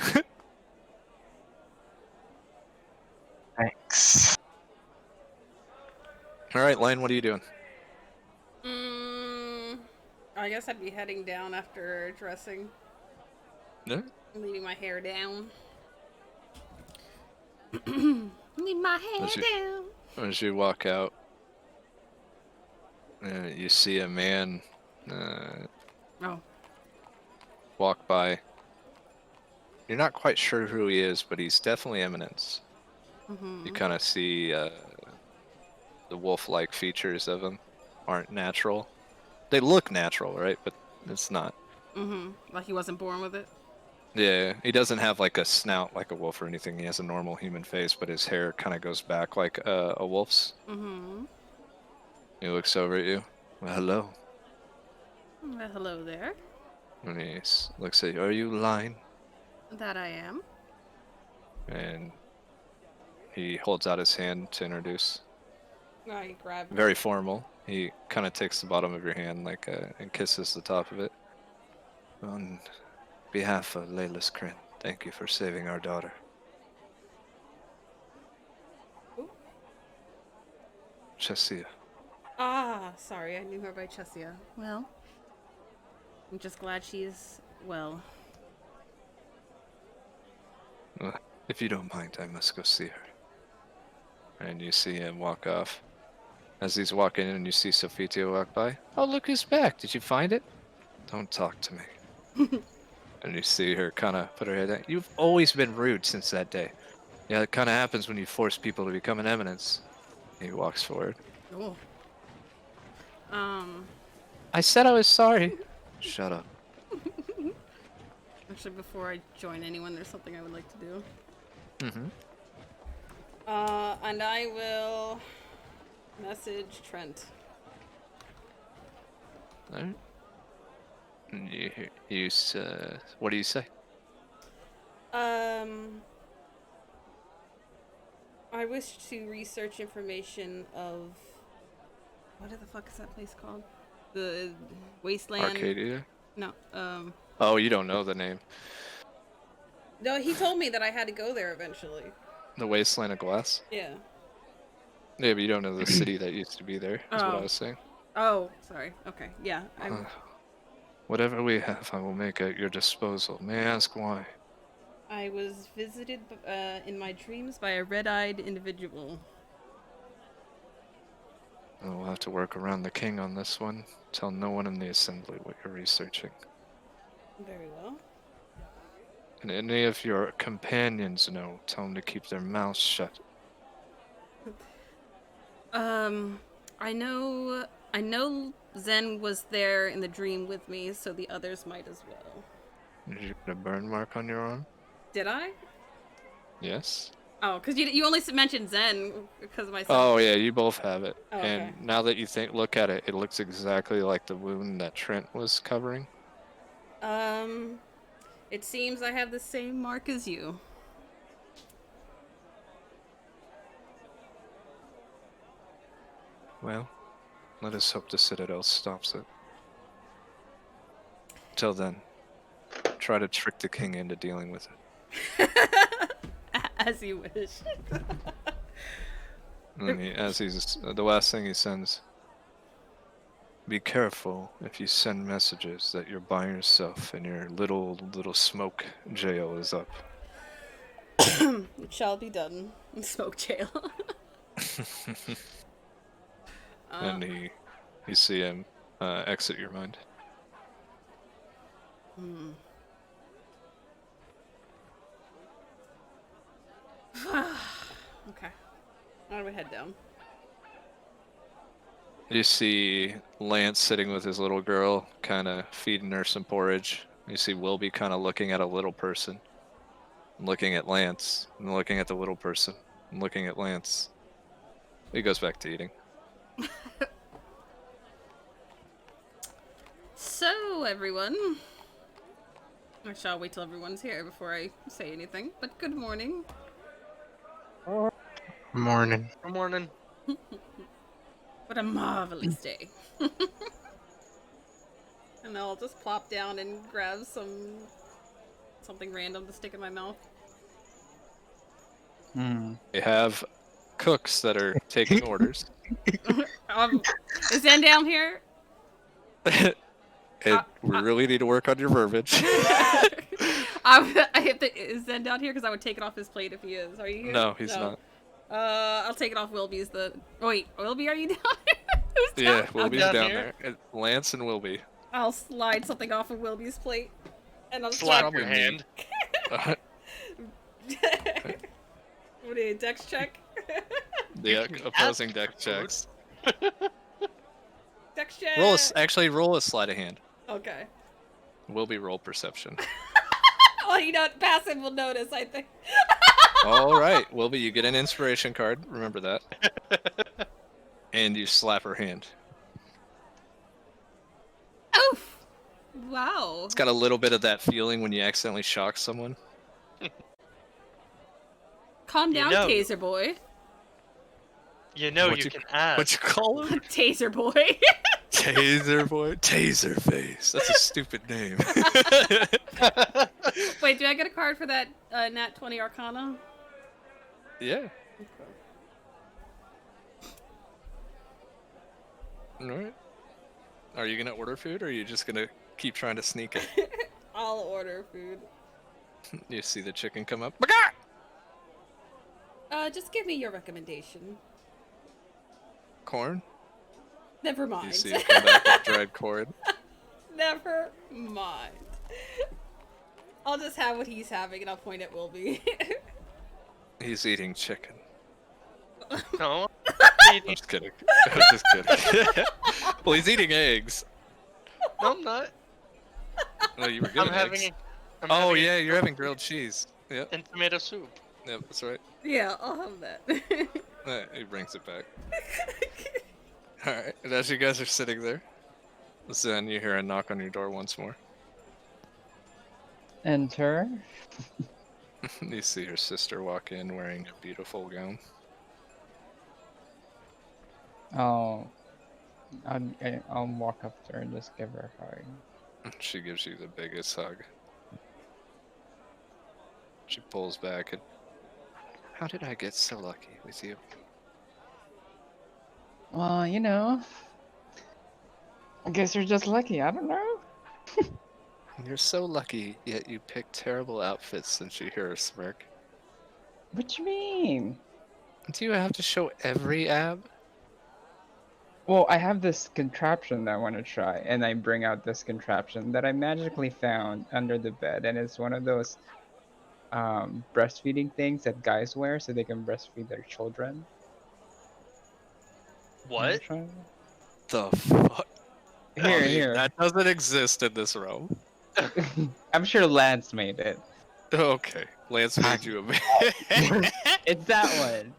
Thanks. All right, Lane, what are you doing? I guess I'd be heading down after dressing. No? Leaving my hair down. Leave my hair down. As you walk out, you see a man Oh. walk by. You're not quite sure who he is, but he's definitely Eminence. You kind of see the wolf-like features of him aren't natural. They look natural, right? But it's not. Like he wasn't born with it? Yeah, he doesn't have like a snout like a wolf or anything. He has a normal human face, but his hair kind of goes back like a wolf's. He looks over at you. Well, hello. Well, hello there. And he looks at you. Are you lying? That I am. And he holds out his hand to introduce. I grab it. Very formal. He kind of takes the bottom of your hand like and kisses the top of it. On behalf of Layla's Kryn, thank you for saving our daughter. Ooh. Chesia. Ah, sorry, I knew her by Chesia. Well, I'm just glad she's well. If you don't mind, I must go see her. And you see him walk off. As he's walking in, you see Sofitio walk by. Oh, look who's back. Did you find it? Don't talk to me. And you see her kind of put her head down. You've always been rude since that day. Yeah, it kind of happens when you force people to become an eminence. He walks forward. Oh. I said I was sorry. Shut up. Actually, before I join anyone, there's something I would like to do. Mm-hmm. And I will message Trent. All right. And what do you say? I wish to research information of what the fuck is that place called? The Wasteland. Arcadia? No. Oh, you don't know the name. No, he told me that I had to go there eventually. The Wasteland of Glass? Yeah. Yeah, but you don't know the city that used to be there, is what I Oh. was saying. Oh, sorry. Okay. Yeah. Whatever we have, I will make at your disposal. May I ask why? I was visited in my dreams by a red-eyed individual. We'll have to work around the king on this one. Tell no one in the assembly what you're researching. Very well. And any of your companions know, tell them to keep their mouths shut. I know Zen was there in the dream with me, so the others might as well. Did you get a burn mark on your arm? Did I? Yes. Oh, because you only mentioned Zen because of myself. Oh yeah, you both have it. Oh, okay. And now that you look at it, it looks exactly like the wound that Trent was covering. It seems I have the same mark as you. Well, let us hope the Citadel stops it. Till then, try to trick the king into dealing with it. As you wish. And the last thing he sends, be careful if you send messages that you're by yourself and your little smoke jail is up. It shall be done. Smoke jail. And you see him exit your mind. Okay. How do we head down? You see Lance sitting with his little girl, kind of feeding her some porridge. You see Wilby kind of looking at a little person, and looking at Lance, and looking at the little person, and looking at Lance. He goes back to eating. So, everyone. I shall wait till everyone's here before I say anything, but good morning. Morning. Good morning. What a marvelous day. And I'll just plop down and grab something random to stick in my mouth. They have cooks that are taking orders. Is Zen down here? We really need to work on your verbiage. Is Zen down here? Because I would take it off his plate if he is. Are you here? No, he's not. I'll take it off Wilby's. Oh, wait, Wilby, are you down? Who's down? Yeah, Wilby's down down here. there. Lance and Wilby. I'll slide something off of Wilby's plate. And I'll Slap your probably hand. What do you, dex check? The opposing deck checks. Dex check! Roll a sleight of hand. Okay. Wilby roll perception. Well, you know, passive will notice, I think. All right, Wilby, you get an inspiration card. Remember that. And you slap her hand. Oof! Wow. It's got a little bit of that feeling when you accidentally shock someone. Calm down, know. Taser boy. You know What you can ask. What you call him? Taser boy. Taser boy? Taser face. That's a stupid name. Wait, do I get a card for that Nat 20 Arcana? Yeah. Alright. Are you gonna order food or are you just gonna keep trying to sneak it? I'll order food. You see the chicken come up. Just give me your recommendation. Corn? Never You mind. see it come back with dried corn. Never mind. I'll just have what he's having and I'll point at Wilby. He's eating chicken. No. I'm just kidding. I'm just kidding. Well, he's eating eggs. No, I'm not. No, you were I'm getting having eggs. I'm Oh having yeah, you're having grilled cheese. Yep, and tomato soup. yep, that's right. Yeah, I'll have that. He brings it back. Alright, and as you guys are sitting there, then you hear a knock on your door once more. Enter. You see your sister walk in wearing a beautiful gown. I'll walk up to her and just give her a hug. She gives you the biggest hug. She pulls back and, how did I get so lucky with you? Well, you know, I guess you're just lucky. I don't know. You're so lucky, yet you pick terrible outfits. And she hears a smirk. What you mean? Do you have to show every ab? Well, I have this contraption that I want to try, and I bring out this contraption that I magically found under the bed, and it's one of those breastfeeding things that guys wear so they can breastfeed their children. Want to What? try it? The fuck? I Here, mean, here. that doesn't exist in this realm. I'm sure Lance made it. Okay, Lance made you a man. It's that one.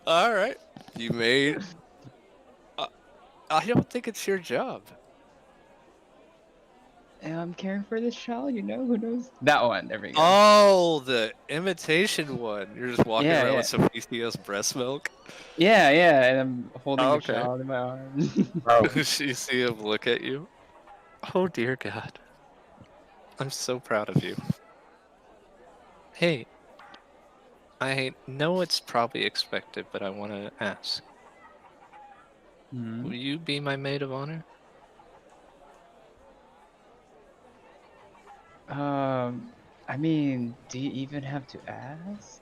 All right, you made. Uh, I don't think it's your job. And I'm caring for this child, you know? Who knows? That one. There we go. Oh, the imitation one. You're just walking Yeah, around yeah. with Sophistia's breast milk. Yeah, yeah. And I'm holding Oh, the okay. child in my arms. Bro, You see him look at you. Oh dear God, I'm so proud of you. Hey, I know it's probably expected, but I want to ask. Hmm. Will you be my maid of honor? I mean, do you even have to ask?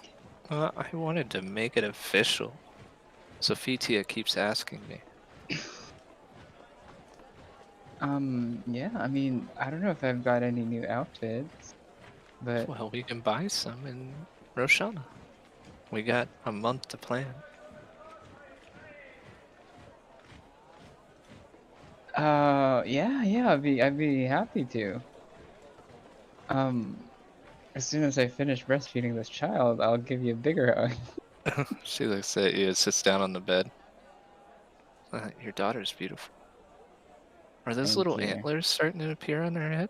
I wanted to make it official. Sophia keeps asking me. Yeah, I mean, I don't know if I've got any new outfits, but Well, we can buy some in Roshana. We got a month to plan. yeah, yeah, I'd be happy to. Um, as soon as I finish breastfeeding this child, I'll give you a bigger hug. She looks at you, sits down on the bed. Your daughter's beautiful. Are those Thank little you. antlers starting to appear on her head?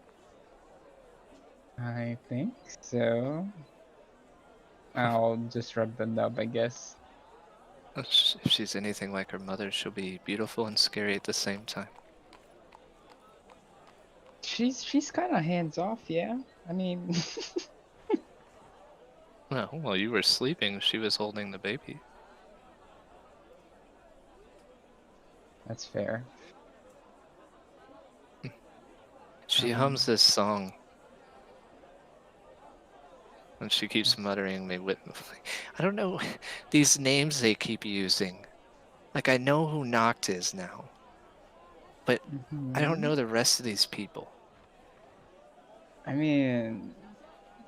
I think so. I'll just rub the nub, I guess. If she's anything like her mother, she'll be beautiful and scary at the same time. She's kind of hands off, yeah. I mean, Well, while you were sleeping, she was holding the baby. that's fair. She hums this song, and she keeps muttering me with. I don't know these names they keep using. Like I know who Noct is now, but I don't Mhm. know the rest of these people. I mean,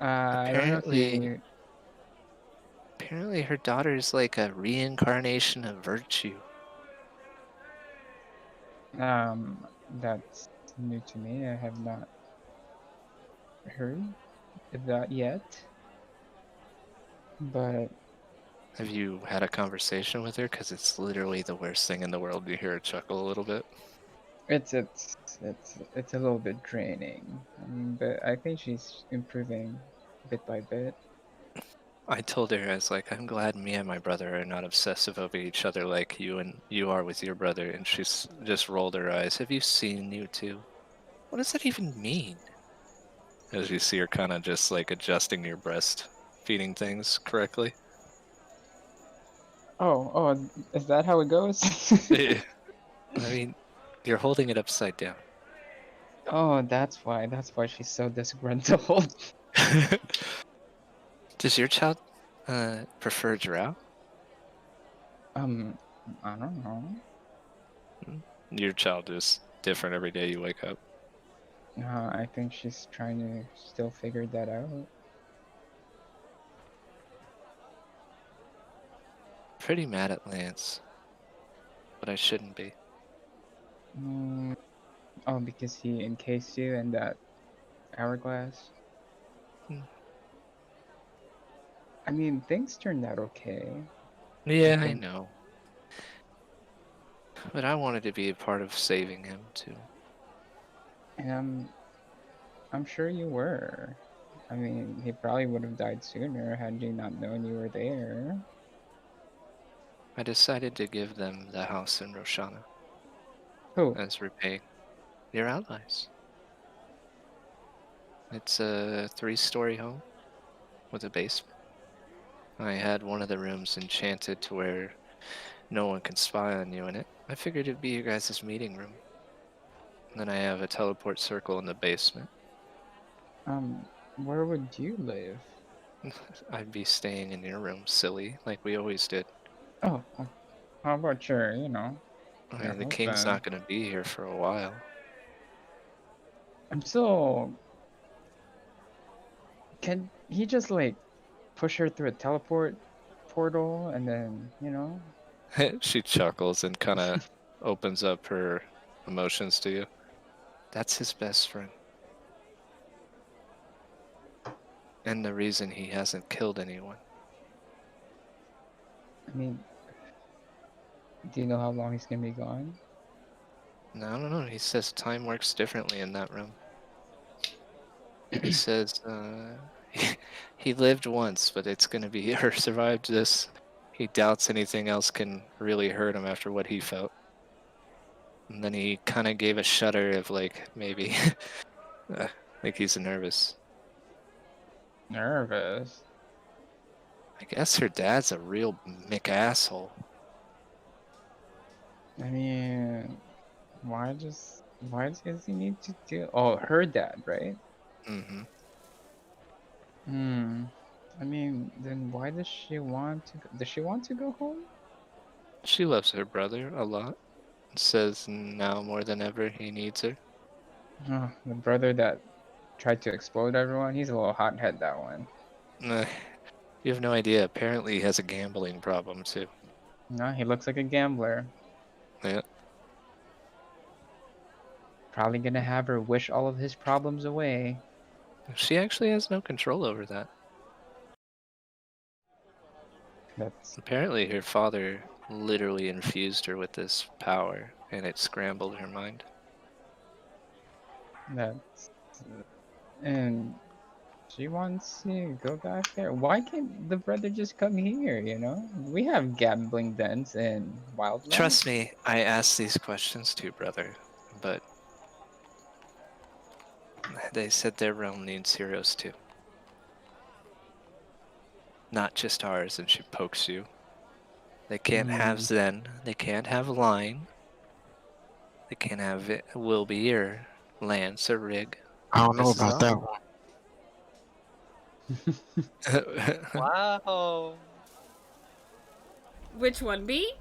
I don't know if Apparently, you. apparently her daughter is like a reincarnation of virtue. That's new to me. I have not heard of that yet. But Have you had a conversation with her? Because it's literally the worst thing in the world to hear her chuckle a little bit. it's a little bit draining. But I think she's improving bit by bit. I told her, I was like, I'm glad me and my brother are not obsessive over each other like you are with your brother. And she's just rolled her eyes. Have you seen you two? What does that even mean? As you see her kind of just like adjusting your breast, feeding things correctly. Oh, is that how it goes? I mean, you're holding it upside down. Oh, that's why. That's why she's so disgruntled. Does your child prefer drow? Um, I don't know. Hmm? Your child is different every day you wake up. I think she's trying to still figure that out. Pretty mad at Lance, but I shouldn't be. Mm, oh, because he encased you in that hourglass. Hmm. I mean, things turned out okay. I Yeah, I think. know. But I wanted to be a part of saving him too. And I'm sure you were. I mean, he probably would have died sooner had you not known you were there. I decided to give them the house in Roshana Who? as repaying your allies. It's a 3-story home. with a basement. I had one of the rooms enchanted to where no one can spy on you in it. I figured it'd be your guys' meeting room. And then I have a teleport circle in the basement. Where would you live? I'd be staying in your room, silly, like we always did. Oh, how about your, you know, I your mean, the king's not husband? going to be here for a while. I'm still. Can he just like push her through a teleport portal and then, you know? She chuckles and kind of opens up her emotions to you. That's his best friend. And the reason he hasn't killed anyone. I mean, do you know how long he's gonna be gone? No, I don't know. He says time works differently in that room. He says he lived once, but it's going to be or survived this. He doubts anything else can really hurt him after what he felt. And then he kind of gave a shudder of like maybe like he's nervous. Nervous. I guess her dad's a real Mick asshole. I mean, why does he need to do? Oh, her dad, right? Mm-hmm. Hmm. I mean, then why does she want to? Does she want to go home? She loves her brother a lot. Says now more than ever he needs her. Oh, the brother that tried to explode everyone. He's a little hothead, that one. You have no idea. Apparently he has a gambling problem too. No, he looks like a gambler. Yeah. Probably gonna have her wish all of his problems away. She actually has no control over that. That's Apparently her father literally infused her with this power and it scrambled her mind. that's and she wants to go back there. Why can't the brother just come here, you know? We have gambling dens in Wildemount. Trust me, I asked these questions too, brother, but they said their realm needs heroes too. Not just ours, and she pokes you. They can't have Hmm. Zen, they can't have Line, they can't have Wilby or Lance or Rig. I don't know This is about all. that one. Wow. Which one, me?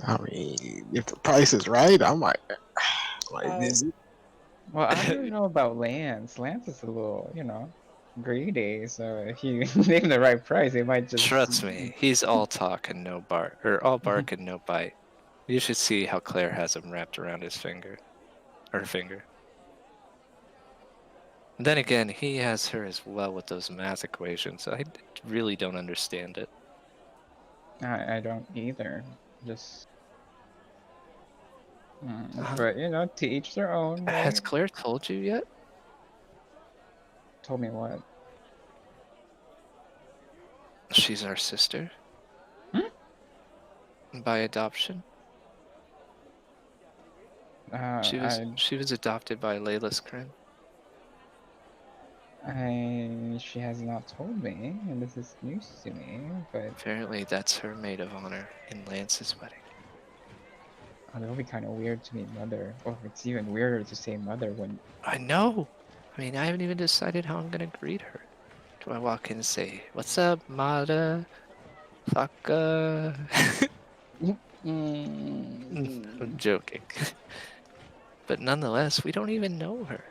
I mean, if the price is right, I might. Like this. Well, I don't know about Lance. Lance is a little, you know, greedy. So if you name the right price, they might just. Trust me, he's all talk and no bark, or all bark and no bite. You should see how Claire has him wrapped around his finger, her finger. Then again, he has her as well with those math equations. I really don't understand it. I don't either. Just. Uh, But you know, to each their own, has right? Claire told you yet? Told me what? She's our sister Hmm? by adoption. I She was adopted by Layla's Krim. She has not told me, and this is news to me, but Apparently, that's her maid of honor in Lance's wedding. that'll be kind of weird to meet mother. Or it's even weirder to say mother when. I know. I mean, I haven't even decided how I'm gonna greet her. Do I walk in and say, "What's up, Mada? Fucka"? I'm Mm, joking. But nonetheless, we don't even know her.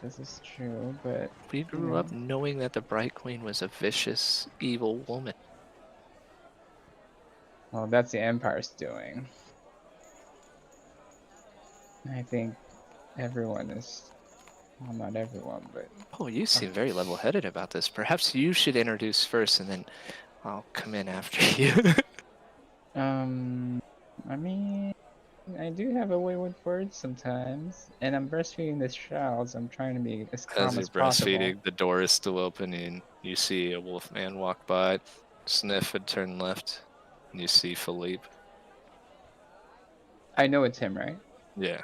this is true, but We you grew up know, knowing that the Bright Queen was a vicious, evil woman. well, that's the Empire's doing. I think everyone is, well, not everyone, but Oh, you seem very level-headed about this. Perhaps you should introduce first, and then I'll come in after you. I mean, I do have a way with words sometimes, and I'm breastfeeding this child, so I'm trying to be as As calm you're as possible. breastfeeding, the door is still open, and you see a wolf man walk by, sniff and turn left, and you see Philippe. I know it's him, right? Yeah.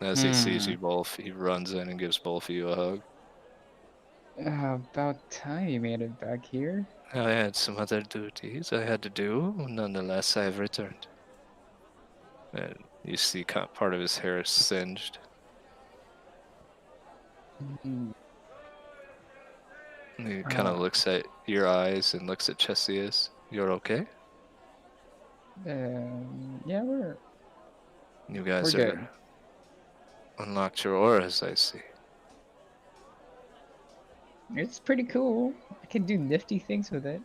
As he sees you both, he runs in and gives both of you a hug. About time you made it back here. I had some other duties I had to do. Nonetheless, I have returned. And you see part of his hair singed. Mm, And he kind of looks at your eyes and looks at Chessia's. You're okay? yeah, we're You guys good. are unlocked your auras, I see. It's pretty cool. I can do nifty things with it.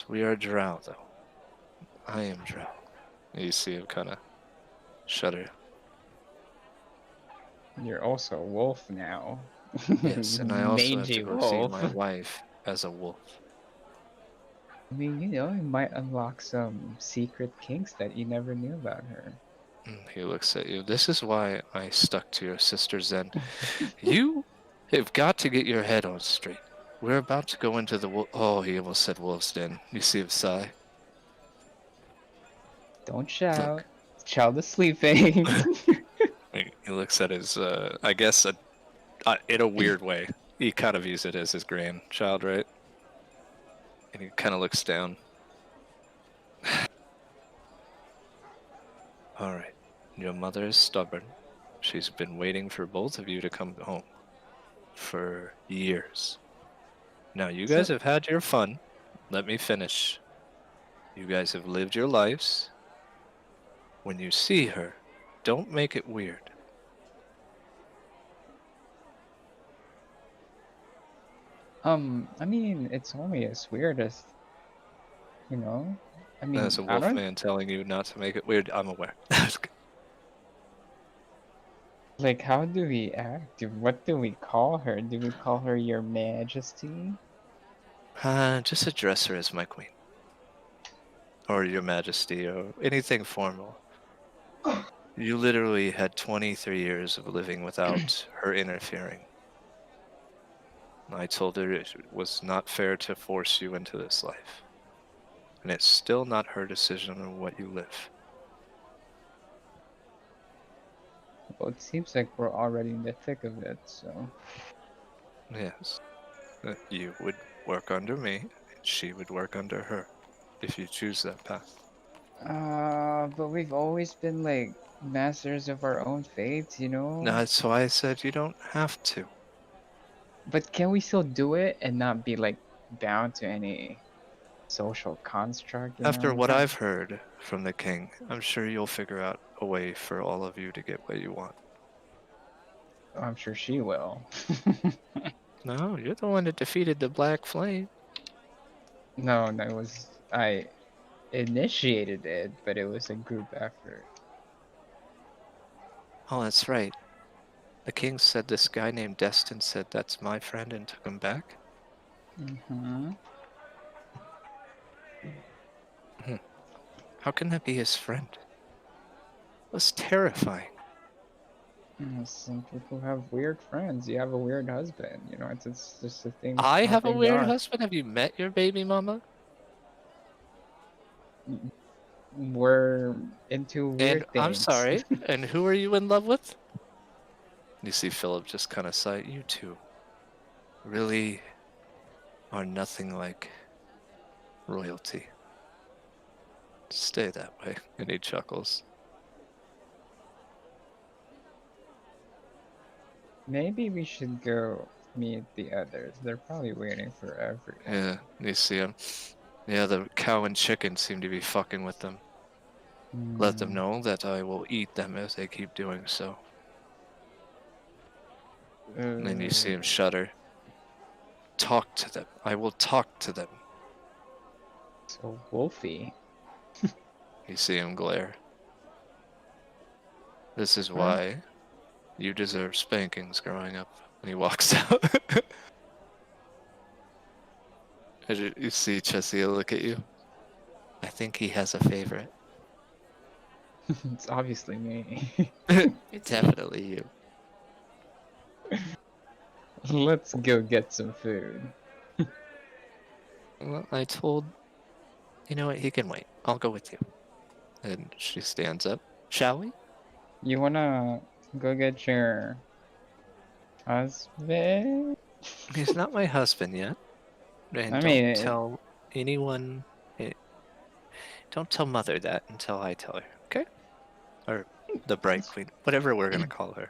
We are drow, though. I am drow. You see him kind of shudder. You're also a wolf now. Yes, and I also have to Mangy go see wolf. my wife as a wolf. I mean, you might unlock some secret kinks that you never knew about her. He looks at you. This is why I stuck to your sister Zen. You have got to get your head on straight. We're about to go into the oh, he almost said wolf's den. You see him sigh. Don't shout. Look. Child is sleeping. He looks at his, I guess, in a weird way. He kind of views it as his grandchild, right? And he kind of looks down. All right. Your mother is stubborn. She's been waiting for both of you to come home for years. Now, you guys have had your fun. Let me finish. You guys have lived your lives. When you see her, don't make it weird. I mean, it's only as weird as, I mean, As a I don't, wolfman telling you not to make it weird, I'm aware. like, how do we act? What do we call her? Do we call her Your Majesty? Just address her as my queen. Or your majesty, or anything formal. You literally had 23 years of living without her interfering. I told her it was not fair to force you into this life. And it's still not her decision on what you live. Well, it seems like we're already in the thick of it, so. Yes. You would work under me, and she would work under her, if you choose that path. But we've always been, like, masters of our own fates, That's why I said you don't have to. But can we still do it and not be, like, bound to any social construct, After We what can't. I've heard from the king, I'm sure you'll figure out a way for all of you to get what you want. I'm sure she will. No, you're the one that defeated the Black Flame. No, it was I initiated it, but it was a group effort. Oh, that's right. The king said this guy named Destin said that's my friend and took him back. Mm-hmm. How can that be his friend? It was terrifying. Some people have weird friends. You have a weird husband. It's just the thing. I How have a things weird are. husband? Have you met your baby mama? We're into And weird I'm things. sorry, and who are you in love with? You see Philip just kind of sigh. You two really are nothing like royalty. Stay that way. And he chuckles. Maybe we should go meet the others. They're probably waiting for everyone. Yeah, you see him. Yeah, the cow and chicken seem to be fucking with them. Let them know that I will eat them if they keep doing so. And then you see him shudder. Talk to them. I will talk to them. So Wolfie. You see him glare. This is Huh? why you deserve spankings growing up. And he walks out. As you see Chessia look at you. I think he has a favorite. It's obviously me. It's me. Definitely you. Let's go get some food. Well, I told... You know what? He can wait. I'll go with you. And she stands up. Shall we? You wanna go get your husband? He's not my husband yet. And I don't mean, tell anyone. eh, Don't tell Mother that until I tell her, okay? Or the Bright Queen, whatever we're gonna call her.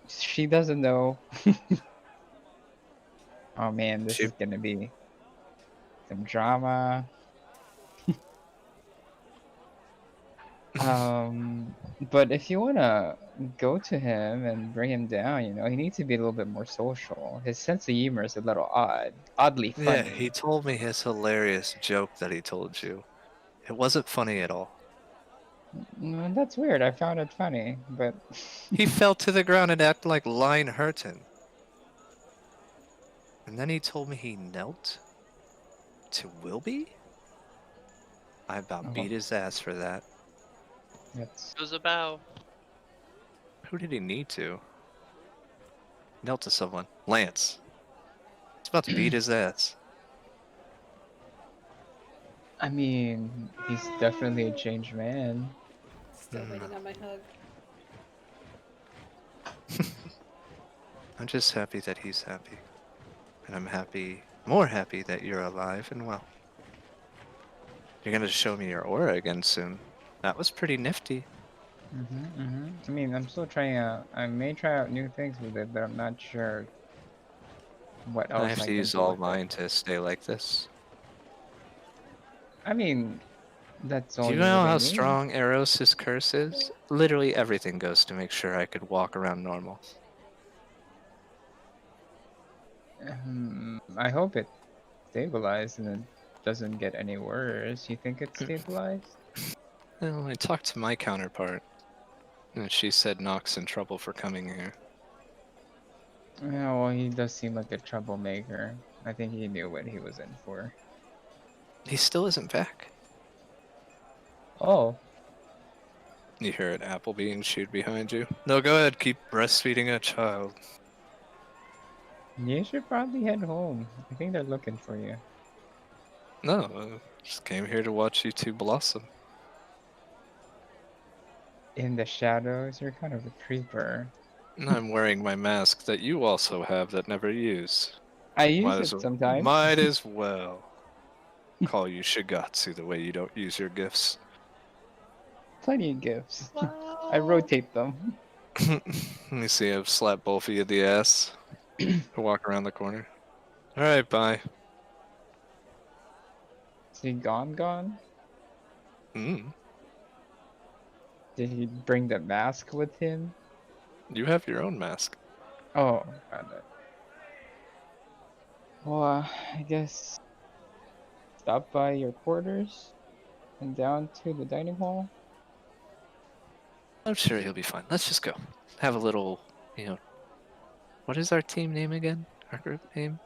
she doesn't know. Oh man, this She, is gonna be some drama. But if you wanna go to him and bring him down, he needs to be a little bit more social. His sense of humor is a little oddly yeah, he funny. told me his hilarious joke that he told you. It wasn't funny at all. That's weird. I found it funny, but He fell to the ground and acted like Lion hurt him. And then he told me he knelt to Wilby? I about oh, beat his ass for that. that's It was about. Who did he need to? Knelt to someone. Lance. He's about to beat his ass. I mean, he's definitely a changed man. Still Hmm. waiting on my hug. I'm just happy that he's happy. And I'm happy, more happy that you're alive and well. You're gonna show me your aura again soon. That was pretty nifty. I mean, I'm still trying out. I may try out new things with it, but I'm not sure what I else have I to can use do all with it. mine to stay like this. I mean, that's Do all you you know really how need. strong Eros' curse is? Literally everything goes to make sure I could walk around normal. I hope it stabilized and it doesn't get any worse. You think it's stabilized? Well, I talked to my counterpart, and she said Nox's in trouble for coming here. Yeah, well, he does seem like a troublemaker. I think he knew what he was in for. He still isn't back. Oh, You hear an apple being chewed behind you. No, go ahead, keep breastfeeding a child. you should probably head home. I think they're looking for you. No, just came here to watch you two blossom. In the shadows, you're kind of a creeper. And I'm wearing my mask that you also have that never use. I use it sometimes. Might as well call you Shigatsu the way you don't use your gifts. Plenty of gifts. I Wow. rotate them. Let me see, I've slapped both of you in the ass. Walk around the corner. Alright, bye. Is he gone? Mm, Did he bring the mask with him? you have your own mask. Oh, got it. Well, I guess stop by your quarters and down to the dining hall. I'm sure he'll be fine. Let's just go. Have a little, what is our team name again? Our group name?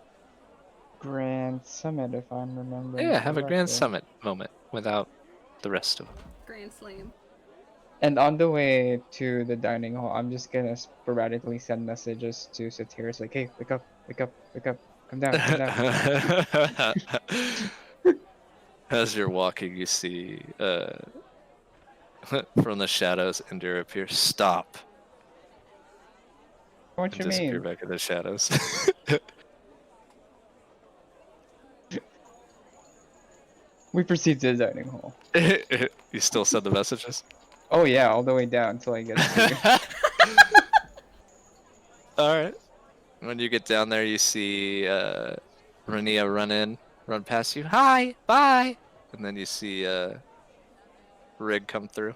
Grand Summit, if I'm remembering Yeah, have a grand correctly. summit moment without the rest of them. Grand Slam. And on the way to the dining hall, I'm just gonna sporadically send messages to Satiris like, "Hey, wake up, wake up, wake up, come down, come down." As you're walking, you see from the shadows Endur appear. Stop What and you disappear mean? back in the shadows. We proceed to the dining hall. You still send the messages? Oh yeah, all the way down until I get to. Alright. When you get down there, you see Rania run past you. Hi, bye! And then you see Rig come through.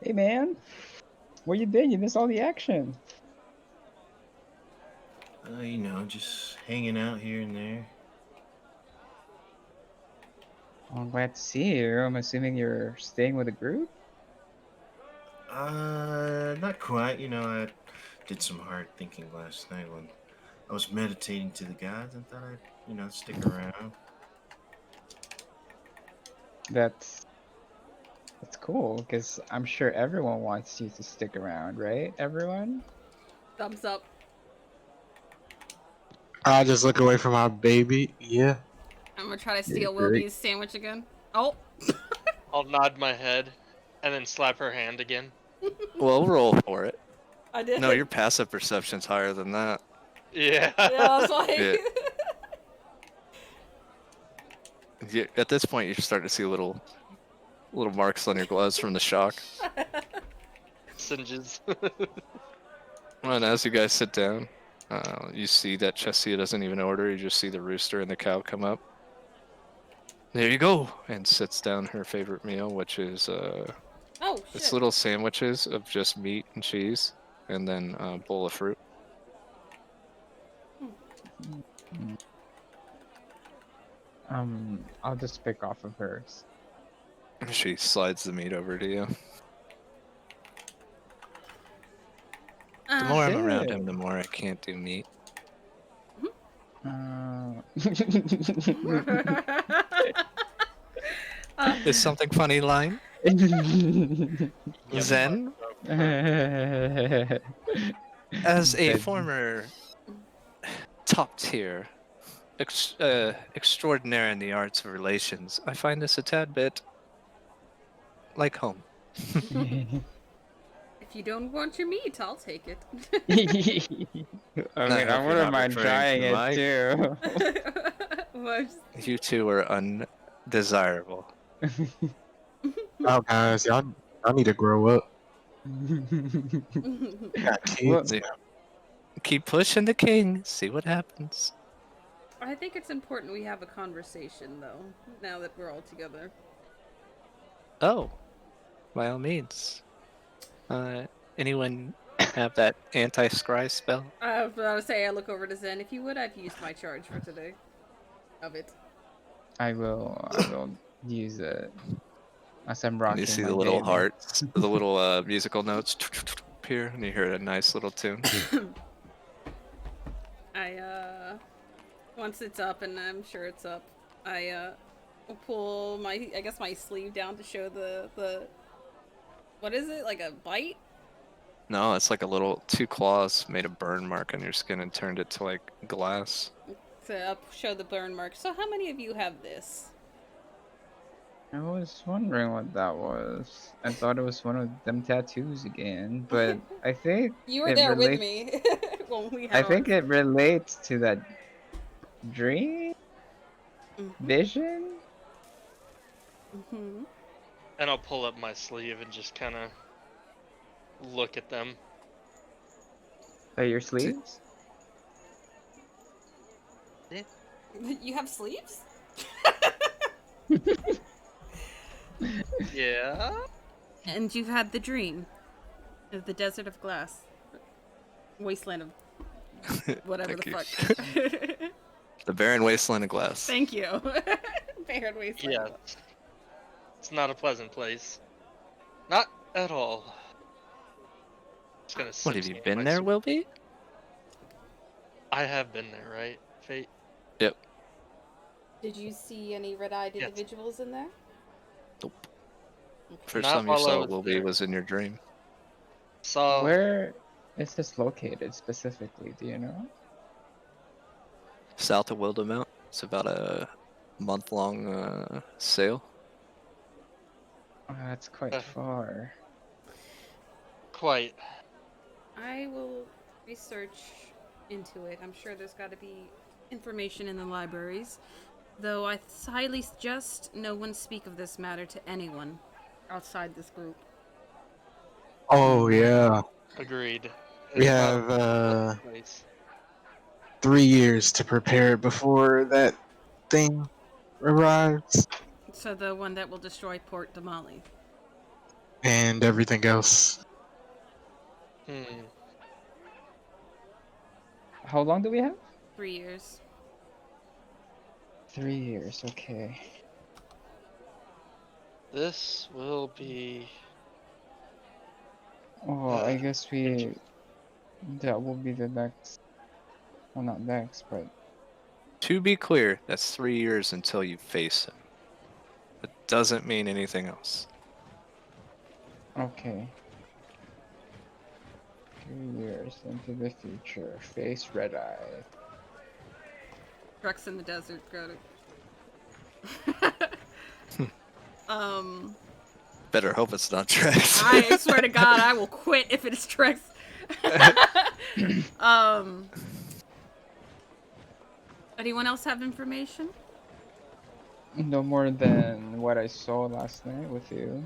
Hey man, where you been? You missed all the action. Just hanging out here and there. Oh, I'm glad to see you. I'm assuming you're staying with a group? Not quite. I did some hard thinking last night when I was meditating to the gods and thought I'd, stick around. That's that's cool, because I'm sure everyone wants you to stick around, right? Everyone? Thumbs up. I just look away from my baby. Yeah. I'm gonna try to Yeah, steal great. Wilby's sandwich again. Oh! I'll nod my head, and then slap her hand again. Well, roll for it. I did. No, your passive perception's higher than that. Yeah. Yeah, I was like. Yeah. At this point, you're starting to see little marks on your gloves from the shock. Singes. And as you guys sit down, you see that Chessia doesn't even order. You just see the rooster and the cow come up. There you go, and sits down her favorite meal, which is Oh it's shit. little sandwiches of just meat and cheese, and then a bowl of fruit. I'll just pick off of hers. She slides the meat over to you. The more I'm around him, the more I can't do meat. Is something funny line? Zen? As a Said- former top tier extraordinaire in the arts of relations, I find this a tad bit like home. If you don't want your meat, I'll take it. I mean, I hope you're wouldn't not mind referring trying to it my- too. Well, You two are undesirable. Oh, guys, y'all need to grow up. Got kids. Yeah. Keep pushing the king. See what happens. I think it's important we have a conversation, though, now that we're all together. Oh, by all means. Anyone have that anti-scry spell? I was about to say, I look over to Zen. If you would, I've used my charge for today. Of it. I will use it as I'm rocking And you see my the little baby. hearts, the little musical notes appear, and you hear a nice little tune. Once it's up, and I'm sure it's up, I will pull my, I guess my sleeve down to show the what is it, like a bite? No, it's like a little two claws made a burn mark on your skin and turned it to like glass. To show the burn mark. So how many of you have this? I was wondering what that was. I thought it was one of them tattoos again, but I think You were it there with relates. me when we I had think ours. it relates to that dream vision. Mm-hmm. And I'll pull up my sleeve and just kind of look at them. Are your sleeves? You have sleeves? Yeah. And you've had the dream of the desert of glass, wasteland of whatever the Thank fuck. The barren wasteland of glass. Thank you. Barren wasteland. Yeah. It's not a pleasant place. Not at all. It's gonna What, have sip you some of been my there, soup. Wilby? I have been there, right? Fate. Yep. Did you see any red-eyed Yes. individuals in there? Nope. First Not time you while I saw was Wilby there. was in your dream. Saw. Where is this located specifically? Do you know? South of Wildemount. It's about a month-long sail. Oh, that's quite far. Quite. I will research into it. I'm sure there's got to be information in the libraries. Though I highly suggest no one speak of this matter to anyone outside this group. Oh yeah, Agreed. we It's not a have pleasant place. 3 years to prepare before that thing arrives, So the one that will destroy Port Damali. and everything else. How long do we have? 3 years. 3 years. Okay. This will be. Well, I guess that will be the next. Well, not next, but To be clear, that's 3 years until you face him. It doesn't mean anything else. okay. 3 years into the future, face red eye. Trucks in the desert, got it. Better hope it's not Trex. I swear to God, I will quit if it is Trex. Anyone else have information? No more than what I saw last night with you.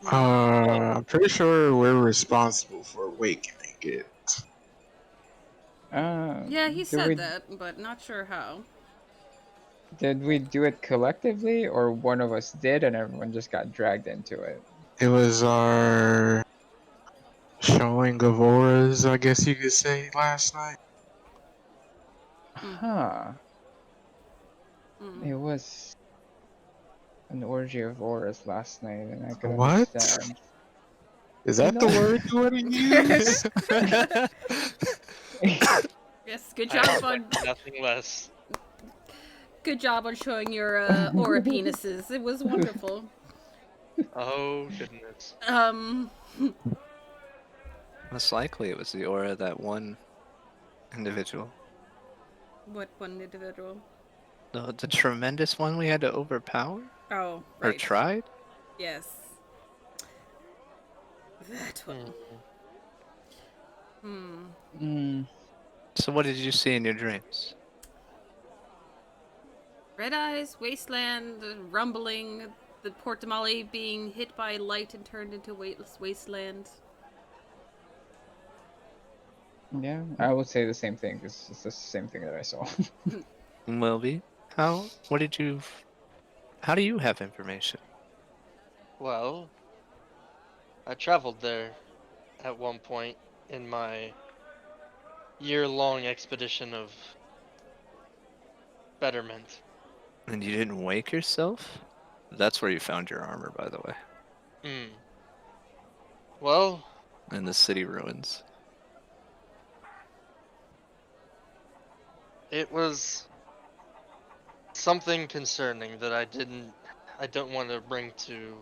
I'm pretty sure we're responsible for awakening it. Yeah, he Did said we that, but not sure how. did we do it collectively, or one of us did and everyone just got dragged into it? It was our showing of auras, I guess you could say, last night. Huh. It Mm. was an orgy of auras last night, and I could What? understand. Is You that the know, word you want to use? Yes, good I job on expect nothing less. showing your aura penises. It was wonderful. Oh goodness. Um, Most likely it was the aura of that one individual. what one individual? The tremendous one we had to overpower? Oh, Or right. tried? Yes. That one. mm, So what did you see in your dreams? Red eyes, wasteland, rumbling, the Port Damali being hit by light and turned into wasteland. yeah, I would say the same thing because it's the same thing that I saw. Wilby, how do you have information? Well, I traveled there at one point in my year-long expedition of betterment. And you didn't wake yourself? That's where you found your armor, by the way. Hmm. Well, In the city ruins. it was something concerning that I don't want to bring to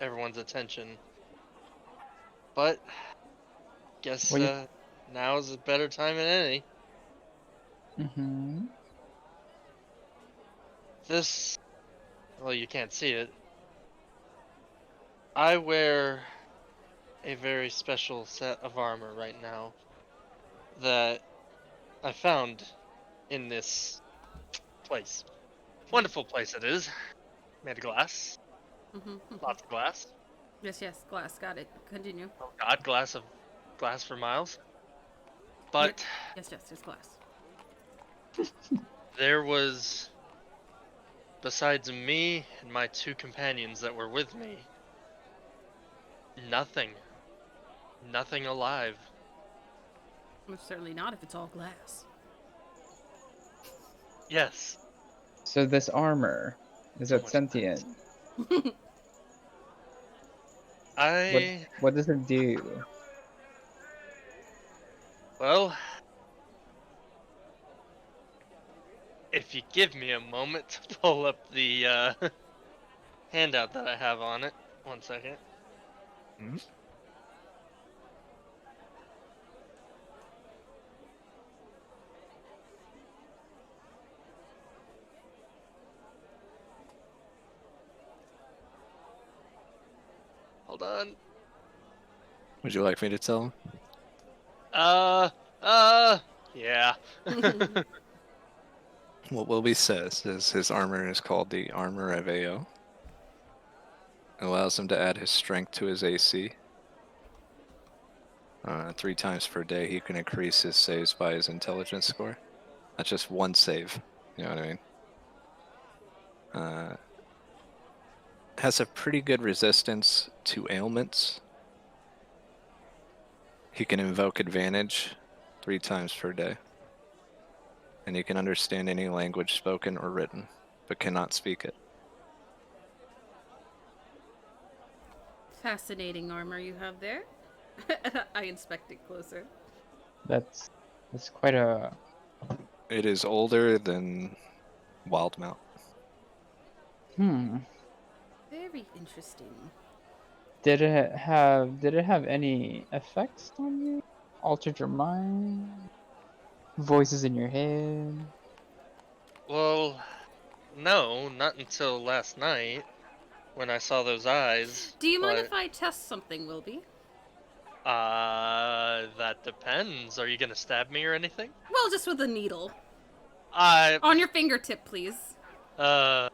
everyone's attention. But guess Well, you. now is a better time than any. Mm-hmm. This, well, you can't see it. I wear a very special set of armor right now that I found in this place. Wonderful place it is. Made of glass. Lots of glass. Yes, yes, glass. Got it. Continue. Oh god, glass for miles. Yep. But Yes, yes, it's glass. there was, besides me and my two companions that were with me, nothing. Nothing alive. Well, certainly not if it's all glass. Yes. So this armor, is So it much sentient? What I, what does it do? well, if you give me a moment to pull up the handout that I have on it. One second. Hmm? Hold on. Would you like me to tell him? Uh, uh, yeah. What Wilby says is his armor is called the Armor of AO. It allows him to add his strength to his AC. 3 times per day he can increase his saves by his intelligence score. That's just one save, you know what I mean? Has a pretty good resistance to ailments. He can invoke advantage 3 times per day. And he can understand any language spoken or written, but cannot speak it. Fascinating armor you have there. I inspect it closer. That's quite a. It is older than Wildemount. Very interesting. Did it have any effects on you? Altered your mind? Voices in your head? Well, no, not until last night. when I saw those eyes. Do you mind but, if I test something, Wilby? That depends. Are you gonna stab me or anything? Well, just with a needle. I, On your fingertip, please. I'm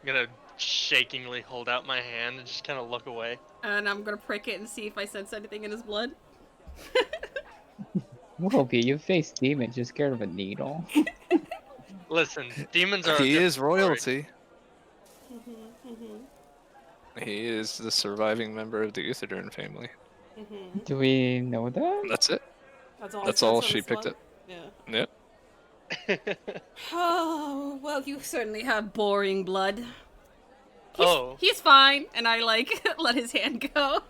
gonna shakingly hold out my hand and just kind of look away. And I'm gonna prick it and see if I sense anything in his blood. Whoopi, you face demons. You're scared of a needle. Listen, demons are. a He different is story. royalty. He is the surviving member of the Uthadern family. Do we know that? That's it. That's all. That's all she picked up. Yeah. Yep. Oh well, you certainly have boring blood. Oh, He's fine, and I like let his hand go.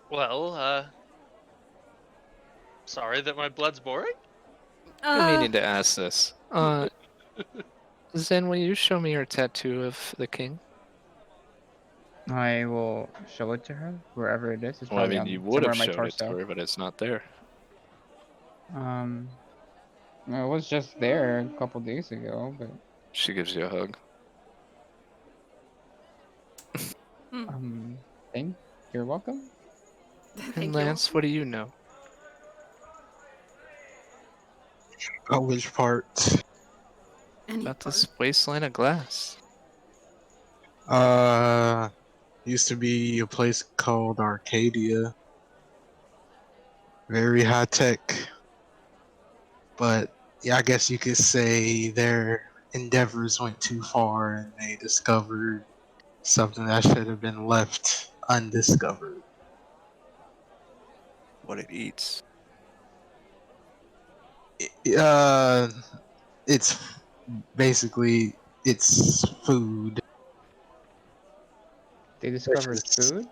well, sorry that my blood's boring. I'm meaning to ask this. Zen, will you show me your tattoo of the king? I will show it to her wherever it is. It's Well, I probably mean, you on, would somewhere have on my showed it to torso. her, but it's not there. Well, it was just there a couple days ago, but She gives you a hug. you're welcome. Thank And you. Lance, what do you know? About which part? Any About part. this wasteland of glass. Used to be a place called Arcadia. Very high tech. But yeah, I guess you could say their endeavors went too far and they discovered something that should have been left undiscovered. What it eats. It's basically it's food. They discovered food?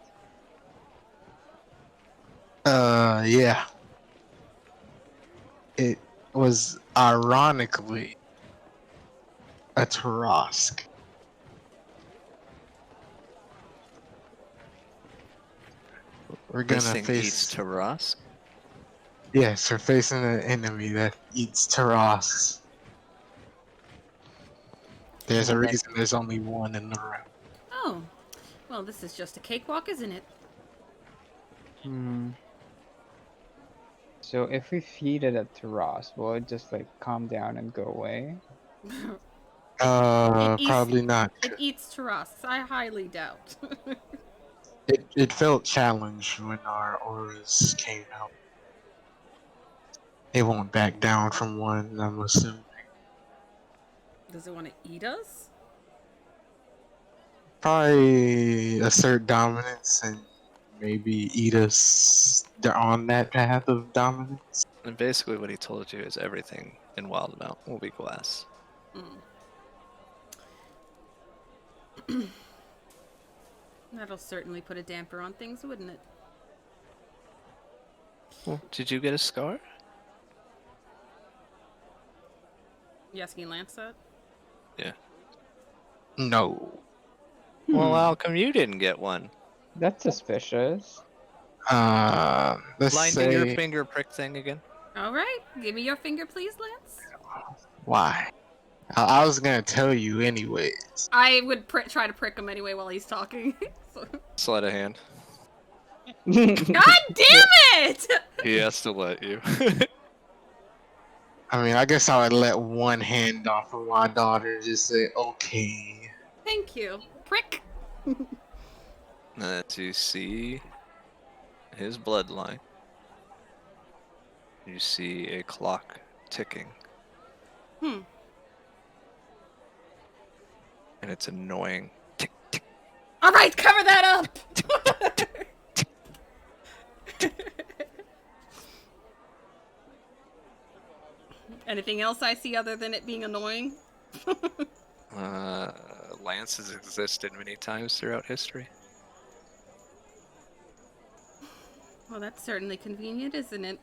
Yeah. It was ironically a Tarask. We're This gonna thing face. eats Tarask? Yes, we're facing an enemy that eats Tarasks. There's a reason there's only one in the room. Oh, well, this is just a cakewalk, isn't it? So if we feed it at Taras, will it just like calm down and go away? Probably not. It eats Tarasks. I highly doubt. It felt challenged when our auras came out. It won't back down from one, I'm assuming. Does it want to eat us? Probably assert dominance and maybe eat us on that path of dominance. And basically what he told you is everything in Wildemount will be glass. That'll certainly put a damper on things, wouldn't it? Well, did you get a scar? You asking Lance that? Yeah. No. Well, how come you didn't get one? That's suspicious. Let's Line say do your finger prick thing again. All right, give me your finger, please, Lance. why. I was gonna tell you anyways. I would try to prick him anyway while he's talking. So- Sleight of hand. God damn it! He has to let you. I mean, I guess I would let one hand off of my daughter and just say, okay. Thank you. Prick. To see his bloodline, you see a clock ticking. And it's annoying. Tick, tick. All right, cover that up. Anything else I see other than it being annoying? Lance has existed many times throughout history. Well, that's certainly convenient, isn't it?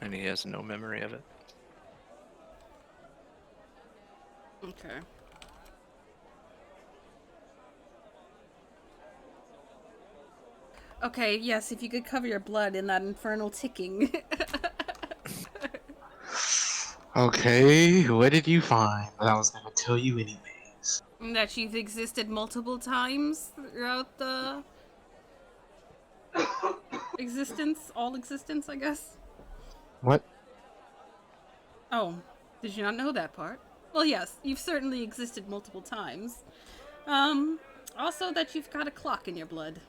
And he has no memory of it. Okay. Okay, yes, if you could cover your blood in that infernal ticking. Okay, what did you find that I was gonna tell you anyways. That you've existed multiple times throughout the existence, all existence, I guess. What? Oh, did you not know that part? Well, yes, you've certainly existed multiple times. Also that you've got a clock in your blood.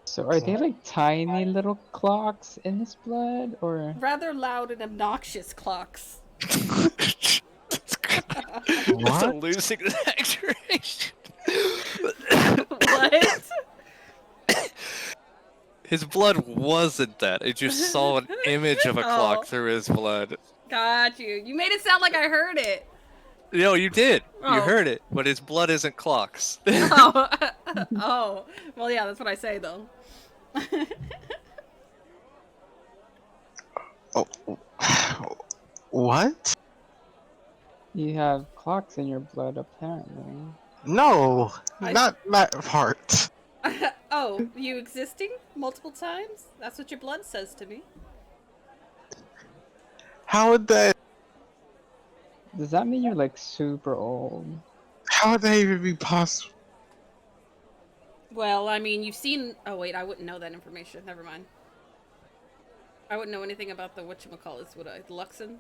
So are they like tiny little clocks in his blood, or Rather loud and obnoxious clocks. It's a What? losing exaggeration. What? His blood wasn't that. It just saw an image of a clock Oh. through his blood. Got you. You made it sound like I heard it. No, you did. You Oh. heard it. But his blood isn't clocks. Oh. Oh. Well, yeah, that's what I say, though. Oh, what? you have clocks in your blood apparently? No, I- not that part. Oh, you existing multiple times? That's what your blood says to me. How would that? Does that mean you're like super old? How would that even be possible? Well, I mean, you've seen... Oh, wait, I wouldn't know that information. Never mind. I wouldn't know anything about the whatchamacallits, would I? The Luxon?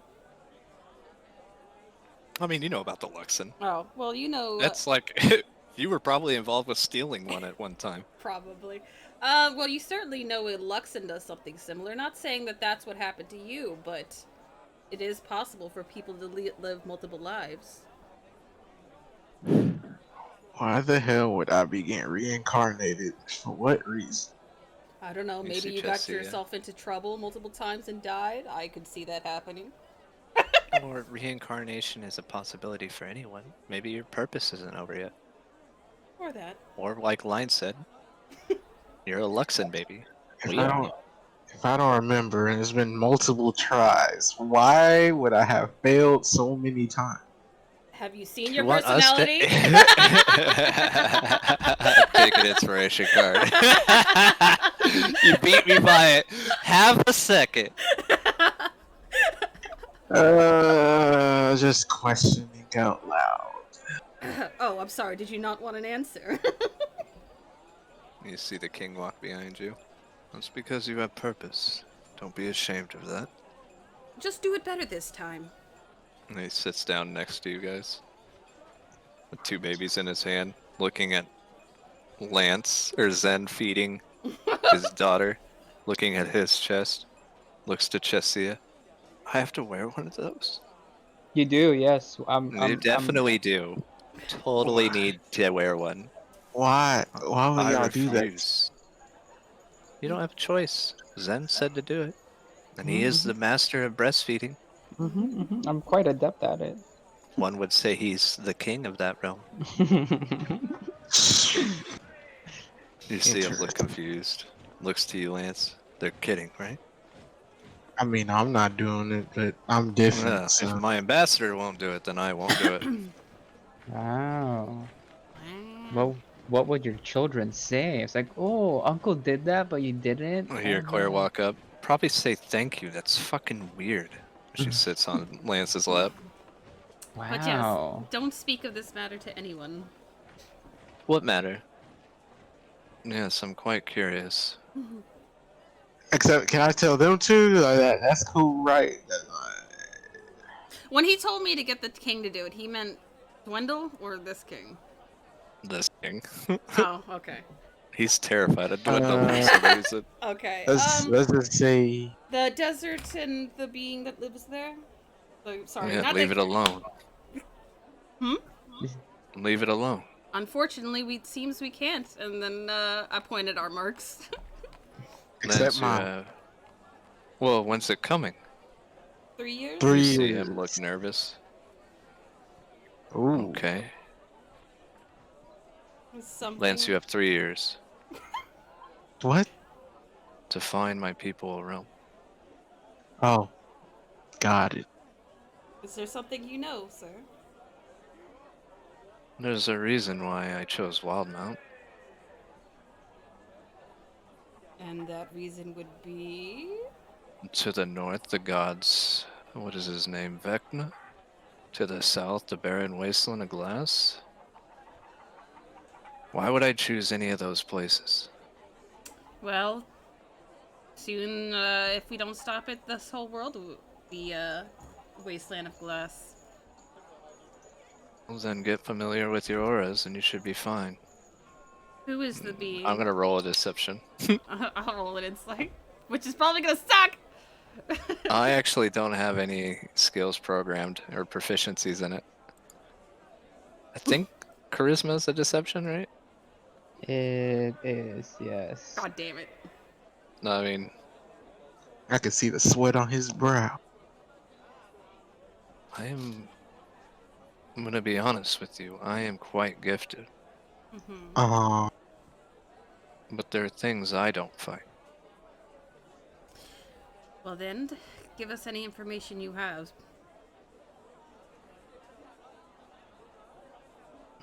I mean, you know about the Luxon. Oh, well, you know... That's like... You were probably involved with stealing one at one time. Probably. Well, you certainly know a Luxon does something similar. Not saying that that's what happened to you, but it is possible for people to live multiple lives. Why the hell would I be getting reincarnated? For what reason? I don't know, You maybe should you just got see it. yourself into trouble multiple times and died. I could see that happening. Or reincarnation is a possibility for anyone. Maybe your purpose isn't over yet. Or that. Or like Line said, you're a Luxon baby. If We I are. don't, if I don't remember, and it's been multiple tries, why would I have failed so many times? Have you seen You your want us to- personality? Take an inspiration card. You beat me by it. Have a second. Just questioning out loud. Oh, I'm sorry. Did you not want an answer? You see the king walk behind you. That's because you have purpose. Don't be ashamed of that. Just do it better this time. And he sits down next to you guys. With two babies in his hand, looking at Lance, or Zen feeding his daughter, looking at his chest. Looks to Chesia. I have to wear one of those? You do, yes. You definitely do. Totally need to wear one. Why? Why would I y'all do that? refuse. You don't have a choice. Zen said to do it. And he is the master of breastfeeding. I'm quite adept at it. One would say he's the king of that realm. You see him look confused. Looks to you, Lance. They're kidding, right? I mean, I'm not doing it, but I'm different. Well, so. if my ambassador won't do it, then I won't do it. Wow. Well, what would your children say? It's like, oh, uncle did that, but you didn't. I hear Claire walk up. Probably say thank you. That's fucking weird. She sits on Lance's lap. Wow. But yes, don't speak of this matter to anyone. What matter? Yes, I'm quite curious. Except, can I tell them too? Like, that's cool, right? When he told me to get the king to do it, he meant Dwindle or this king? This king. Oh, okay. He's terrified of Dwindle for some reason. Okay. Let's just say. The desert and the being that lives there? Sorry, Yeah, not leave the... it alone. Hmm? Leave it alone. Unfortunately, it seems we can't. And then I pointed our marks. Except Lance, mine. Well, when's it coming? 3 years? 3 You see years. him look nervous. Ooh. Okay. Something... Lance, you have 3 years What? to find my people a realm. Oh. Got it. Is there something you know, sir? There's a reason why I chose Wildemount. And that reason would be... To the north, the gods What is his name? Vecna? To the south, the barren wasteland of glass? Why would I choose any of those places? Well, soon, if we don't stop it, this whole world will be wasteland of glass. Well, then get familiar with your auras and you should be fine. Who is the I'm being? gonna roll a deception. I'll roll an insight, which is probably gonna suck. I actually don't have any skills programmed or proficiencies in it. I think charisma is a deception, right? It is, yes. God damn it. No, I mean, I could see the sweat on his brow. I'm gonna be honest with you. I am quite gifted, Mm-hmm. but there are things I don't fight. Well then, give us any information you have.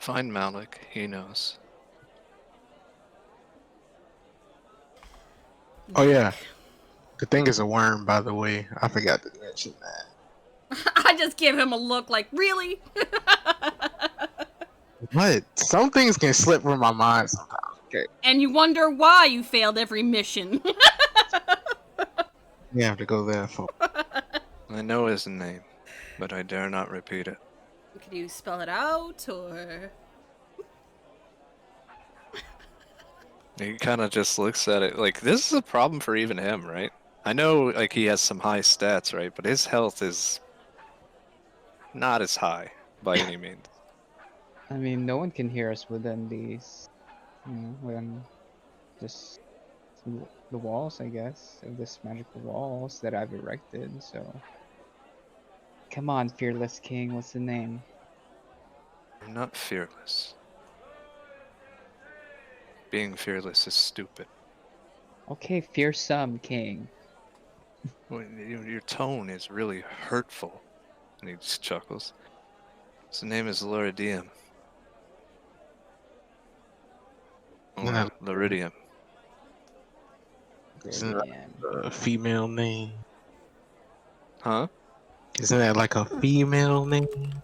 Find Malik, he knows. Oh yeah, the thing is a worm, by the way. I forgot to mention that. I just give him a look like, really? But some things can slip from my mind sometimes. Okay, And you wonder why you failed every mission. you have to go there for. I know his name, but I dare not repeat it. Can you spell it out, or...? He kind of just looks at it like this is a problem for even him, right? I know, like, he has some high stats, right? But his health is not as high by any means. I mean, no one can hear us within these, within just the walls, I guess, of this magical walls that I've erected. So, come on, fearless king. What's the name? I'm not fearless. Being fearless is stupid. Okay, fearsome king. Well, your tone is really hurtful. And he just chuckles. His name is Loridium. Yeah. Or Loridium. Isn't that Brilliant. a female name? Huh? Isn't that like a female name?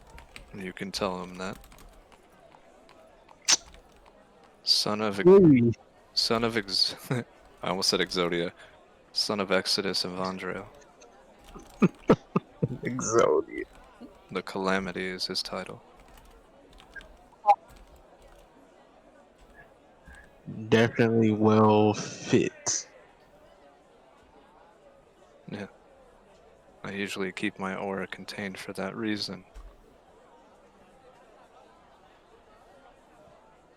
You can tell him that. Son of Really? I almost said Exodia. Son of Exodus and Vondrel. Exodia. The Calamity is his title. Definitely well fit. Yeah. I usually keep my aura contained for that reason.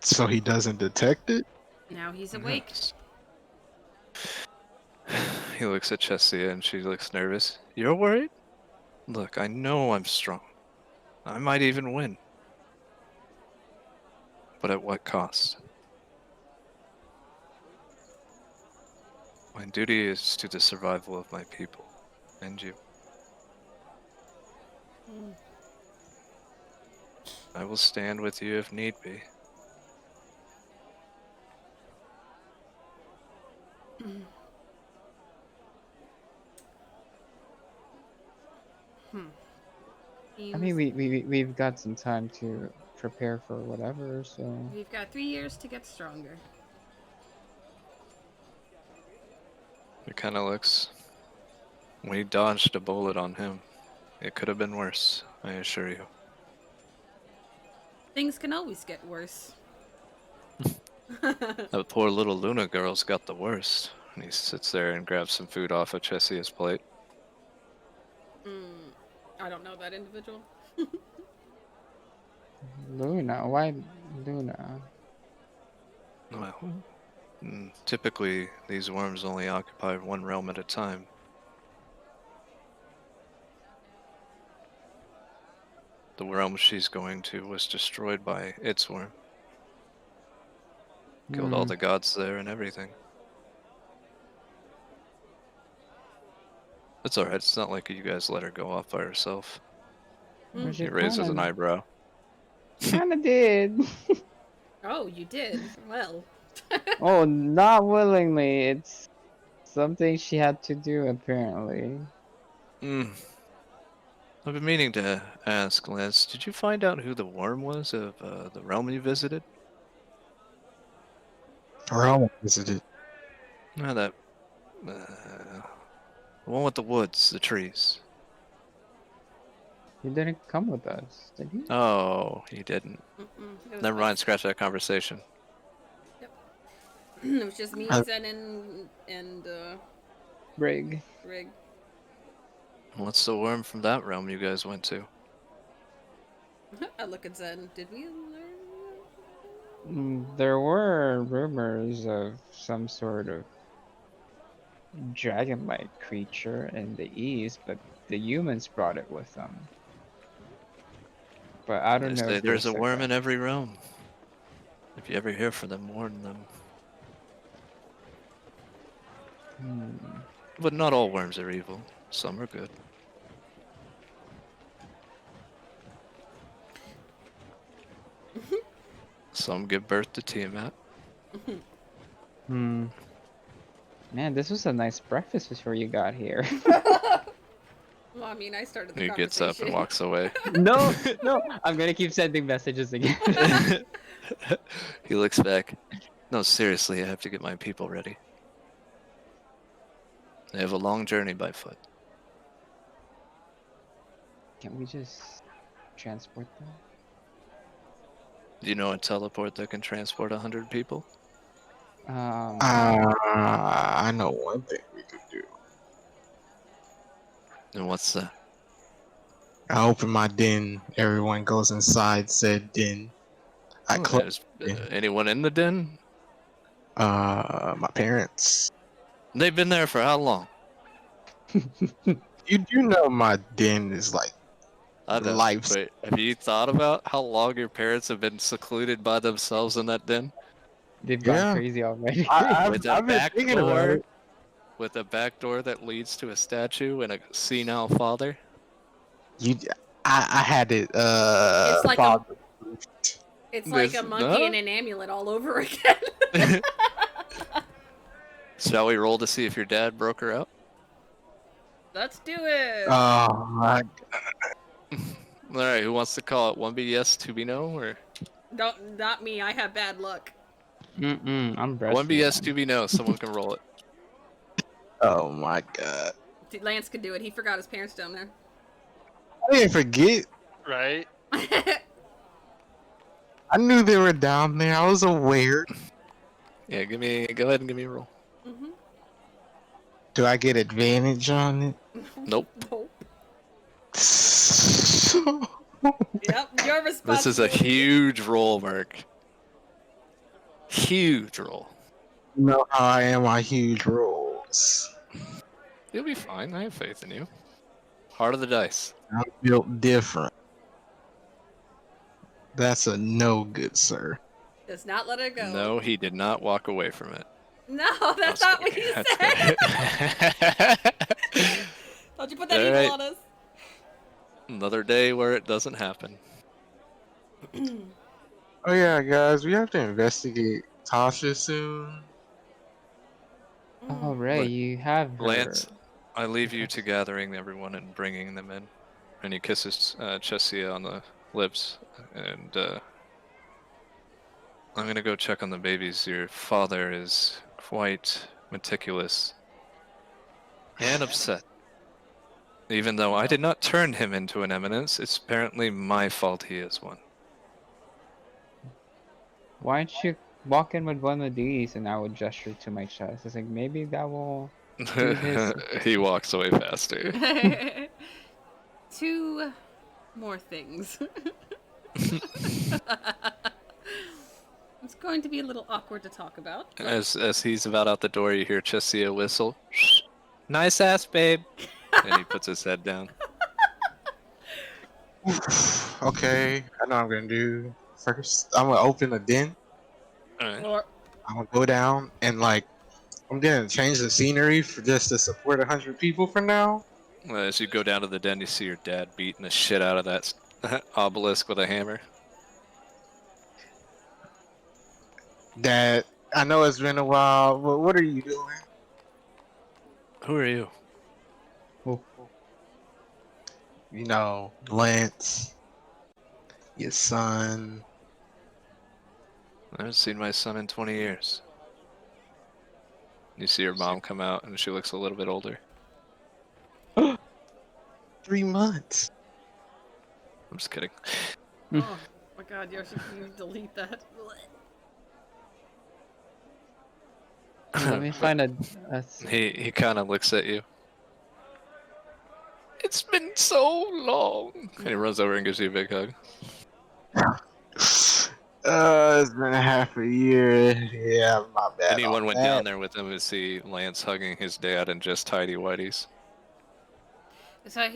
So he doesn't detect it? Now he's awake. Yes. He looks at Chessia and she looks nervous. You're worried? Look, I know I'm strong. I might even win. But at what cost? My duty is to the survival of my people. And you. I will stand with you if need be. I mean, we've got some time to prepare for whatever. So We've got 3 years to get stronger. It kind of looks. We dodged a bullet on him. It could have been worse, I assure you. Things can always get worse. That poor little Luna girl's got the worst. And he sits there and grabs some food off of Chessia's plate. I don't know that individual. Luna, why Luna? Well, typically these worms only occupy one realm at a time. The realm she's going to was destroyed by its worm. Killed all the gods there and everything. It's alright, it's not like you guys let her go off by herself. He raises an eyebrow. Kinda did. Oh, you did? Well. Oh, not willingly. It's something she had to do, apparently. I've been meaning to ask, Lance, did you find out who the worm was of the realm you visited? Realm visited. No, that. The one with the woods, the trees. He didn't come with us, did he? Oh, he didn't. It was Never mind, us. scratch that conversation. It was just me, I- Zen, and Brig. Rig. What's the worm from that realm you guys went to? I look at Zen. Did we learn? There were rumors of some sort of dragon-like creature in the east, but the humans brought it with them. But I They don't know say if they there's a said worm that. in every realm. If you ever hear from them, warn them. Hmm. But not all worms are evil. Some are good. Some give birth to Tiamat. Hmm. Man, this was a nice breakfast before you got here. Well, I mean, I started the He gets up and conversation. walks away. No, no, I'm gonna keep sending messages again. He looks back. No, seriously, I have to get my people ready. They have a long journey by foot. Can we just transport them? Do you know a teleport that can transport 100 people? I know one thing we could do. And what's that? I open my den. Everyone goes inside said den. I Oh, close there's it. anyone in the den? My parents. They've been there for how long? You do know my den is like I know. life. But have you thought about how long your parents have been secluded by themselves in that den? They've gone Yeah, crazy already. With a I've been back thinking about door, it. with a back door that leads to a statue and a senile father. You, I had it. It's like Father. It's like This a monkey no? and an amulet all over again. Shall we roll to see if your dad broke her out? Let's do it. Oh my! All right, who wants to call it? 1B yes, 2B no, or Not me. I have bad luck. I'm 1B yes, breastfeeding. 2B no? Someone can roll it. Oh my God! Lance could do it. He forgot his parents down there. I didn't forget. Right? I knew they were down there. I was aware. Yeah, go ahead and give me a roll. Mhm. Do I get advantage on it? Nope. Nope. So- Yep. Your This responsibility. is a huge roll, Mark. Huge roll. You know how I am on huge rolls. You'll be fine. I have faith in you. Heart of the dice. I'm built different. That's a no good, sir. Does not let it go. No, he did not walk away from it. No, that's Just not what kidding. he That's said. good. Don't you put that All evil right. on us. Another day where it doesn't happen. Oh yeah, guys, we have to investigate Tasha soon. Oh, Ray, Look, you have her. Lance, I leave you to text. gathering everyone and bringing them in. And he kisses Chesia on the lips. And I'm going to go check on the babies. Your father is quite meticulous and upset. Even though I did not turn him into an eminence, it's apparently my fault he is one. Why don't you walk in with one of these and I would gesture to my chest? It's like maybe that will soothe his. He walks away faster. 2 more things. It's going to be a little awkward to talk about. but- As he's about out the door, you hear Chesia whistle. Nice ass, babe. And he puts his head down. Okay, I know what I'm gonna do. First, I'm gonna open the den. All right. Or I'm gonna go down and I'm gonna change the scenery for just to support 100 people for now. As you go down to the den, you see your dad beating the shit out of that obelisk with a hammer. Dad, I know it's been a while, but what are you doing? Who are you? Oh, You know, Lance, your son. I haven't seen my son in 20 years. You see her mom come out, and she looks a little bit older. 3 months. I'm just kidding. Oh my god, Yoshi, can you delete that? Let me find a He kind of looks at you. It's been so long. And he runs over and gives you a big hug. It's been a half a year. Yeah, my bad. Anyone on went that. down there with him to see Lance hugging his dad in just tidy whities. So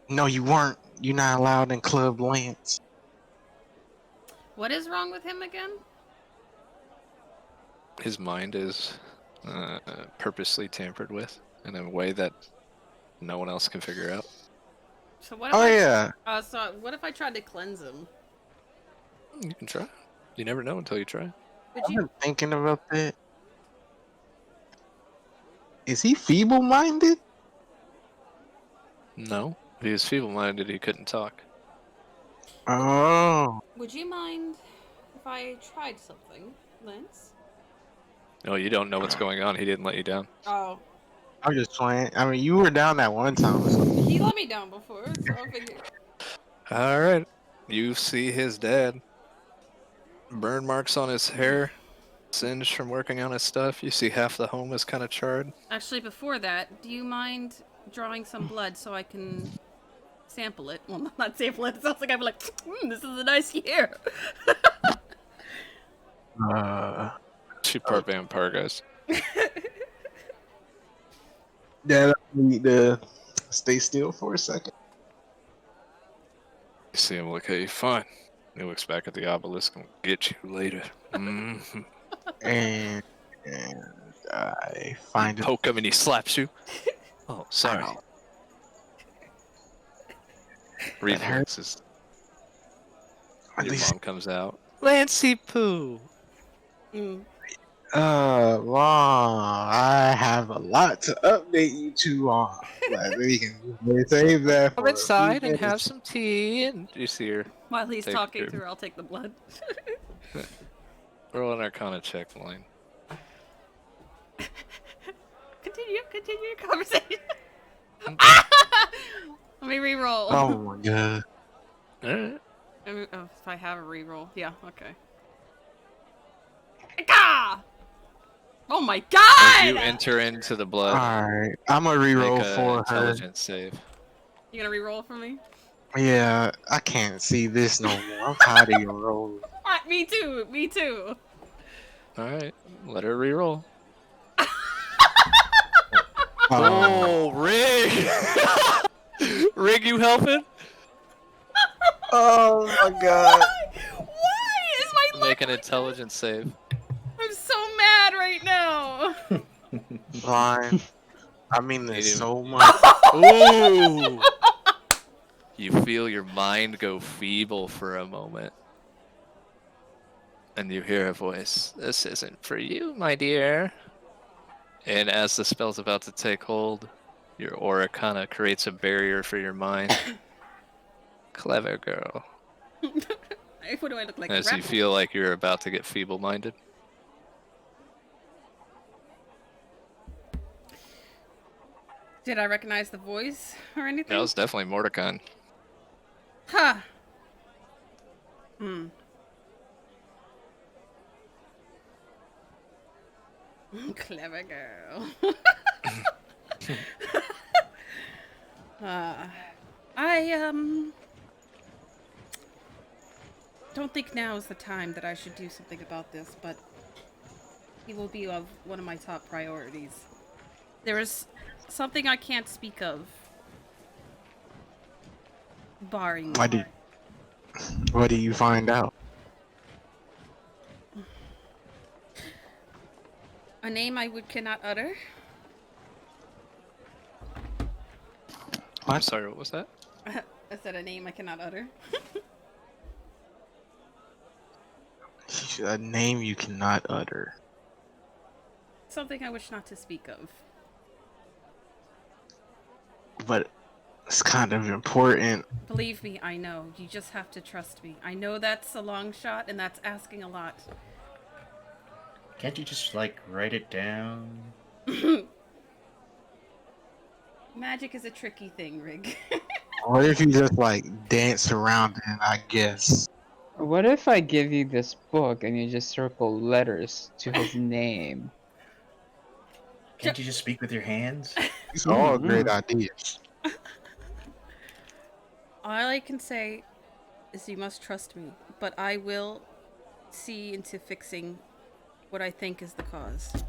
No, you weren't. You're not allowed in Club Lance. what is wrong with him again? His mind is purposely tampered with in a way that no one else can figure out. So what if Oh yeah. so what if I tried to cleanse him? You can try. You never know until you try. Would I've you? been thinking about that. Is he feeble-minded? No. If he was feeble-minded, he couldn't talk. Oh. Would you mind if I tried something, Lance? No, you don't know what's going on. He didn't let you down. Oh, I'm just playing. I mean, you were down that one time. So. he let me down before, so I figured. All right. You see his dad. Burn marks on his hair. Singed from working on his stuff. You see half the home is kind of charred. Actually, before that, do you mind drawing some blood so I can sample it? Well, not sample it. It sounds like I'm like, this is a nice year. She part vampire, guys. Yeah, I need to stay still for a second. You see him look at you. Fine. He looks back at the obelisk and will get you later. Mm-hmm. And I find it. Poke him and he slaps you. Oh, sorry. Ow. Reflexes. At Your least, mom comes out. Lancey Poo. Mm. Mom, I have a lot to update you two on. Like, we can save that for Come a inside few and have minutes. some tea. And you see her. While he's Take talking your- through, I'll take the blood. Roll an Arcana check, Line. Continue your conversation. Let me re-roll. Oh my god. Alright. Oh, if I have a re-roll. Yeah, okay. Gah! Oh my god! As you enter into the blood, Alright, I'm gonna make reroll a for her. intelligence save. You gonna re-roll for me? Yeah, I can't see this no more. I'm tired of your rolls. Me too. Me too. Alright, let her reroll. Oh, Rig! Rig, you helping? oh my god. Why is my luck? Make an intelligence save. I'm so mad right now. Line. I mean this Medium. so much. Ooh! You feel your mind go feeble for a moment. And you hear a voice. This isn't for you, my dear. And as the spell's about to take hold, your aura kind of creates a barrier for your mind. Clever girl. What do I look like? As you feel like you're about to get feeble-minded. Did I recognize the voice or anything? That was definitely Mordecai. Huh. Hmm. Clever girl. I don't think now is the time that I should do something about this, but it will be of one of my top priorities. There is something I can't speak of, barring What do you find out? a name I cannot utter. I'm sorry, what was that? I said a name I cannot utter. A name you cannot utter. Something I wish not to speak of. but it's kind of important. Believe me, I know. You just have to trust me. I know that's a long shot, and that's asking a lot. Can't you just like write it down? Magic is a tricky thing, Rig. What if you just like dance around it, I guess? What if I give you this book and you just circle letters to his name? Can't you just speak with your hands? These are all great Mhm. ideas. All I can say is you must trust me, but I will see into fixing what I think is the cause.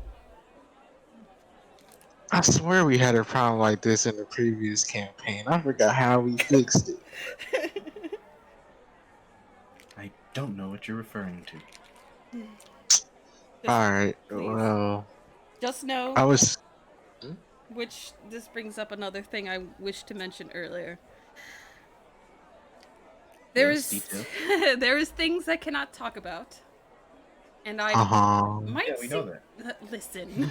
I swear we had a problem like this in the previous campaign. I forgot how we fixed it. I don't know what you're referring to. Just, Alright, please. well, Just know, I was. which this brings up another thing I wished to mention earlier. There Yes, is detail. there is things I cannot talk about, and I Uh-huh. might Yeah, we know that. listen.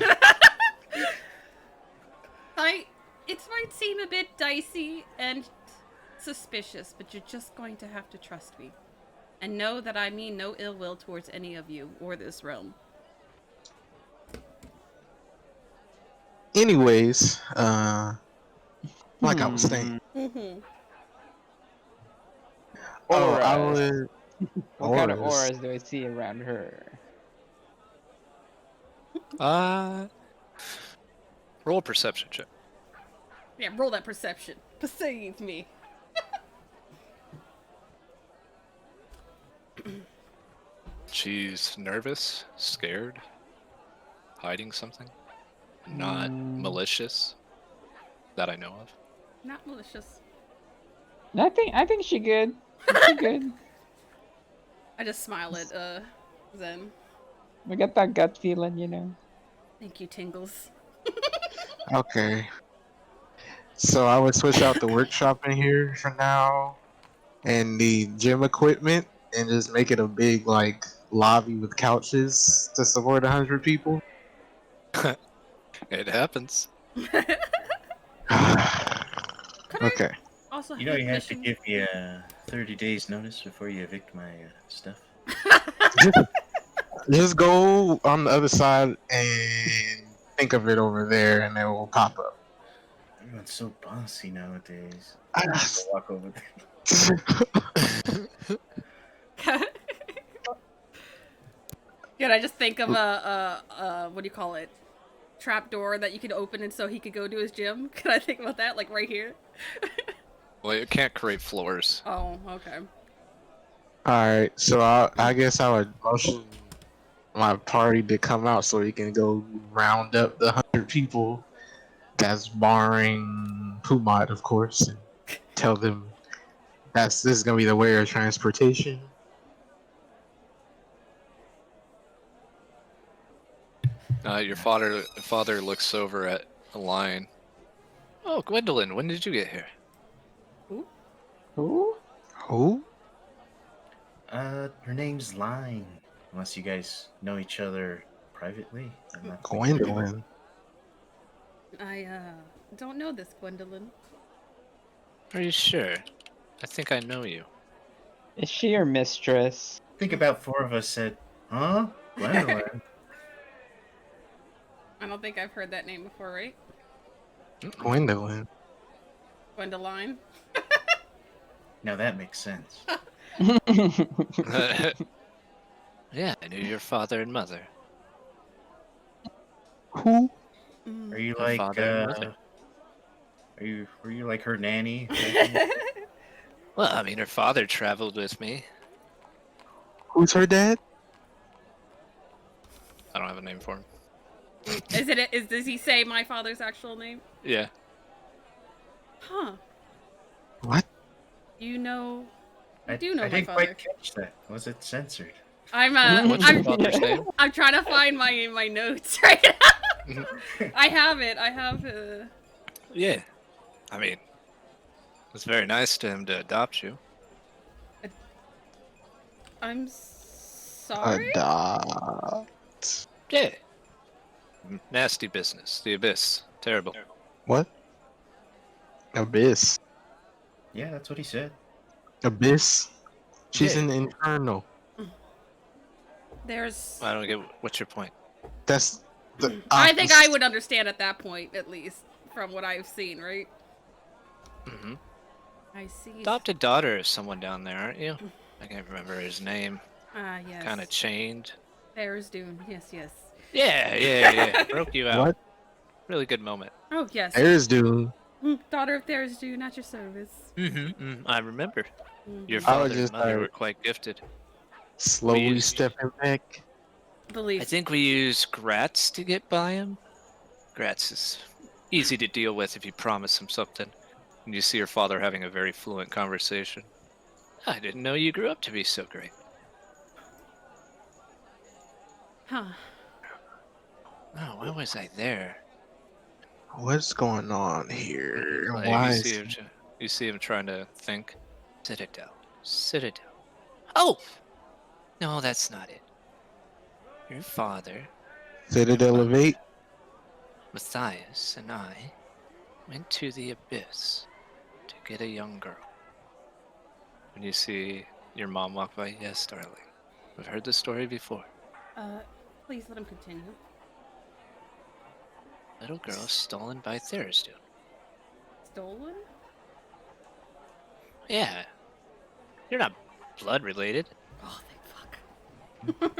It might seem a bit dicey and suspicious, but you're just going to have to trust me. And know that I mean no ill will towards any of you or this realm. Anyways, like I was saying. Mm-hmm. Oh, I Auras. would. What kind of Auras. auras do I see around her? Roll a perception check. Yeah, roll that perception. Perceive me. She's nervous, scared, hiding something. Not Mm, malicious that I know of. Not malicious. I think she good. She good. I just smile at Zen. We got that gut feeling, you know. Thank you, Tingles. Okay. So I would switch out the workshop in here for now and the gym equipment and just make it a big like lobby with couches to support 100 people. It happens. Could I Okay. also You know make you have to mention? give me 30 days notice before you evict my stuff. Just, just go on the other side and think of it over there and it will pop up. Everyone's so bossy nowadays. I I'm just just- gonna walk over there. Can I just think of a what do you call it? Trap door that you could open and so he could go to his gym? Can I think about that, like right here? Well, you can't create floors. Oh, okay. Alright, so I guess I would motion my party to come out so we can go round up the 100 people. That's barring Pumod, of course, and tell them this is gonna be the way of transportation. Your father looks over at a line. Oh, Gwendolyn, when did you get here? Who? Who? Her name's Line. Unless you guys know each other privately. I'm not thinking of it. Gwendolyn. I don't know this, Gwendolyn. Are you sure? I think I know you. Is she your mistress? I think about 4 of us said, huh? Gwendolyn? I don't think I've heard that name before, right? Gwendolyn. Gwendoline. Now that makes sense. Yeah, I knew your father and mother. Who? Are you Her like, father and mother. were you like her nanny? Well, I mean, her father traveled with me. Who's her dad? I don't have a name for him. Does he say my father's actual name? Yeah. Huh. What? You know I do know I my didn't father. quite catch that. Was it censored? I'm What's your father's name? I'm trying to find my notes right now. I have it. I have Yeah. I mean, it's very nice to him to adopt you. I'm sorry? Adopt. Yeah. Nasty business. The abyss. Terrible. What? Abyss. Yeah, that's what he said. Abyss. She's Yeah. in the Inferno. There's. I don't get what's your point. That's the I think I opposite. would understand at that point, at least, from what I've seen, right? Mm-hmm. I see. Adopted daughter of someone down there, aren't you? I can't remember his name. Ah, yes. Kind of chained. There's Dune. Yes, yes. Yeah. Broke you out. What? Really good moment. Oh, yes. There's Dune. Daughter of There's Dune, at your service. I remember. Your Mhm. I was father and just mother like were quite gifted. slowly used- stepping back. I Believe. think we use Gratz to get by him. Gratz is easy to deal with if you promise him something. And you see your father having a very fluent conversation. I didn't know you grew up to be so great. Huh. Oh, why was I there? What's going on here? Like, Why you is see him. You see him trying to think. Citadel. Citadel. Oh! No, that's not it. Your father, Citadel of Eight? Matthias, and I went to the abyss to get a young girl. When you see your mom walk by, yes, darling. We've heard the story before. Please let him continue. Little girl stolen by Therisdune. Stolen? Yeah. You're not blood related. Oh, thank fuck.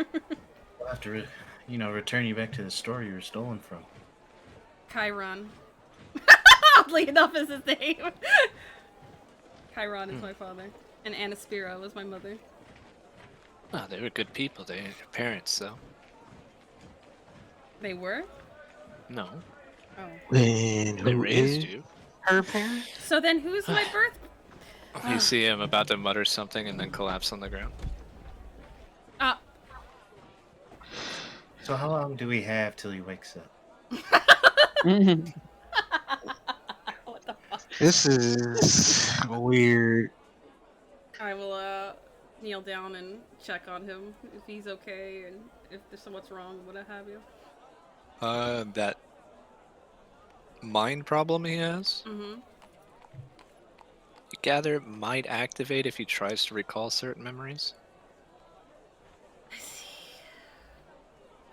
We'll have to, return you back to the store you were stolen from. Chiron. Oddly enough is his name. Chiron is my father. And Anaspira was my mother. Oh, they were good people. They your parents, though. They were? No. Oh. And They who raised is you. her parent? So then who's my birth? You see him about to mutter something and then collapse on the ground. So how long do we have till he wakes up? What the fuck? This is weird. I will kneel down and check on him if he's okay and if there's what's wrong, what have you. That mind problem he has, Mm-hmm. You gather it might activate if he tries to recall certain memories. I see.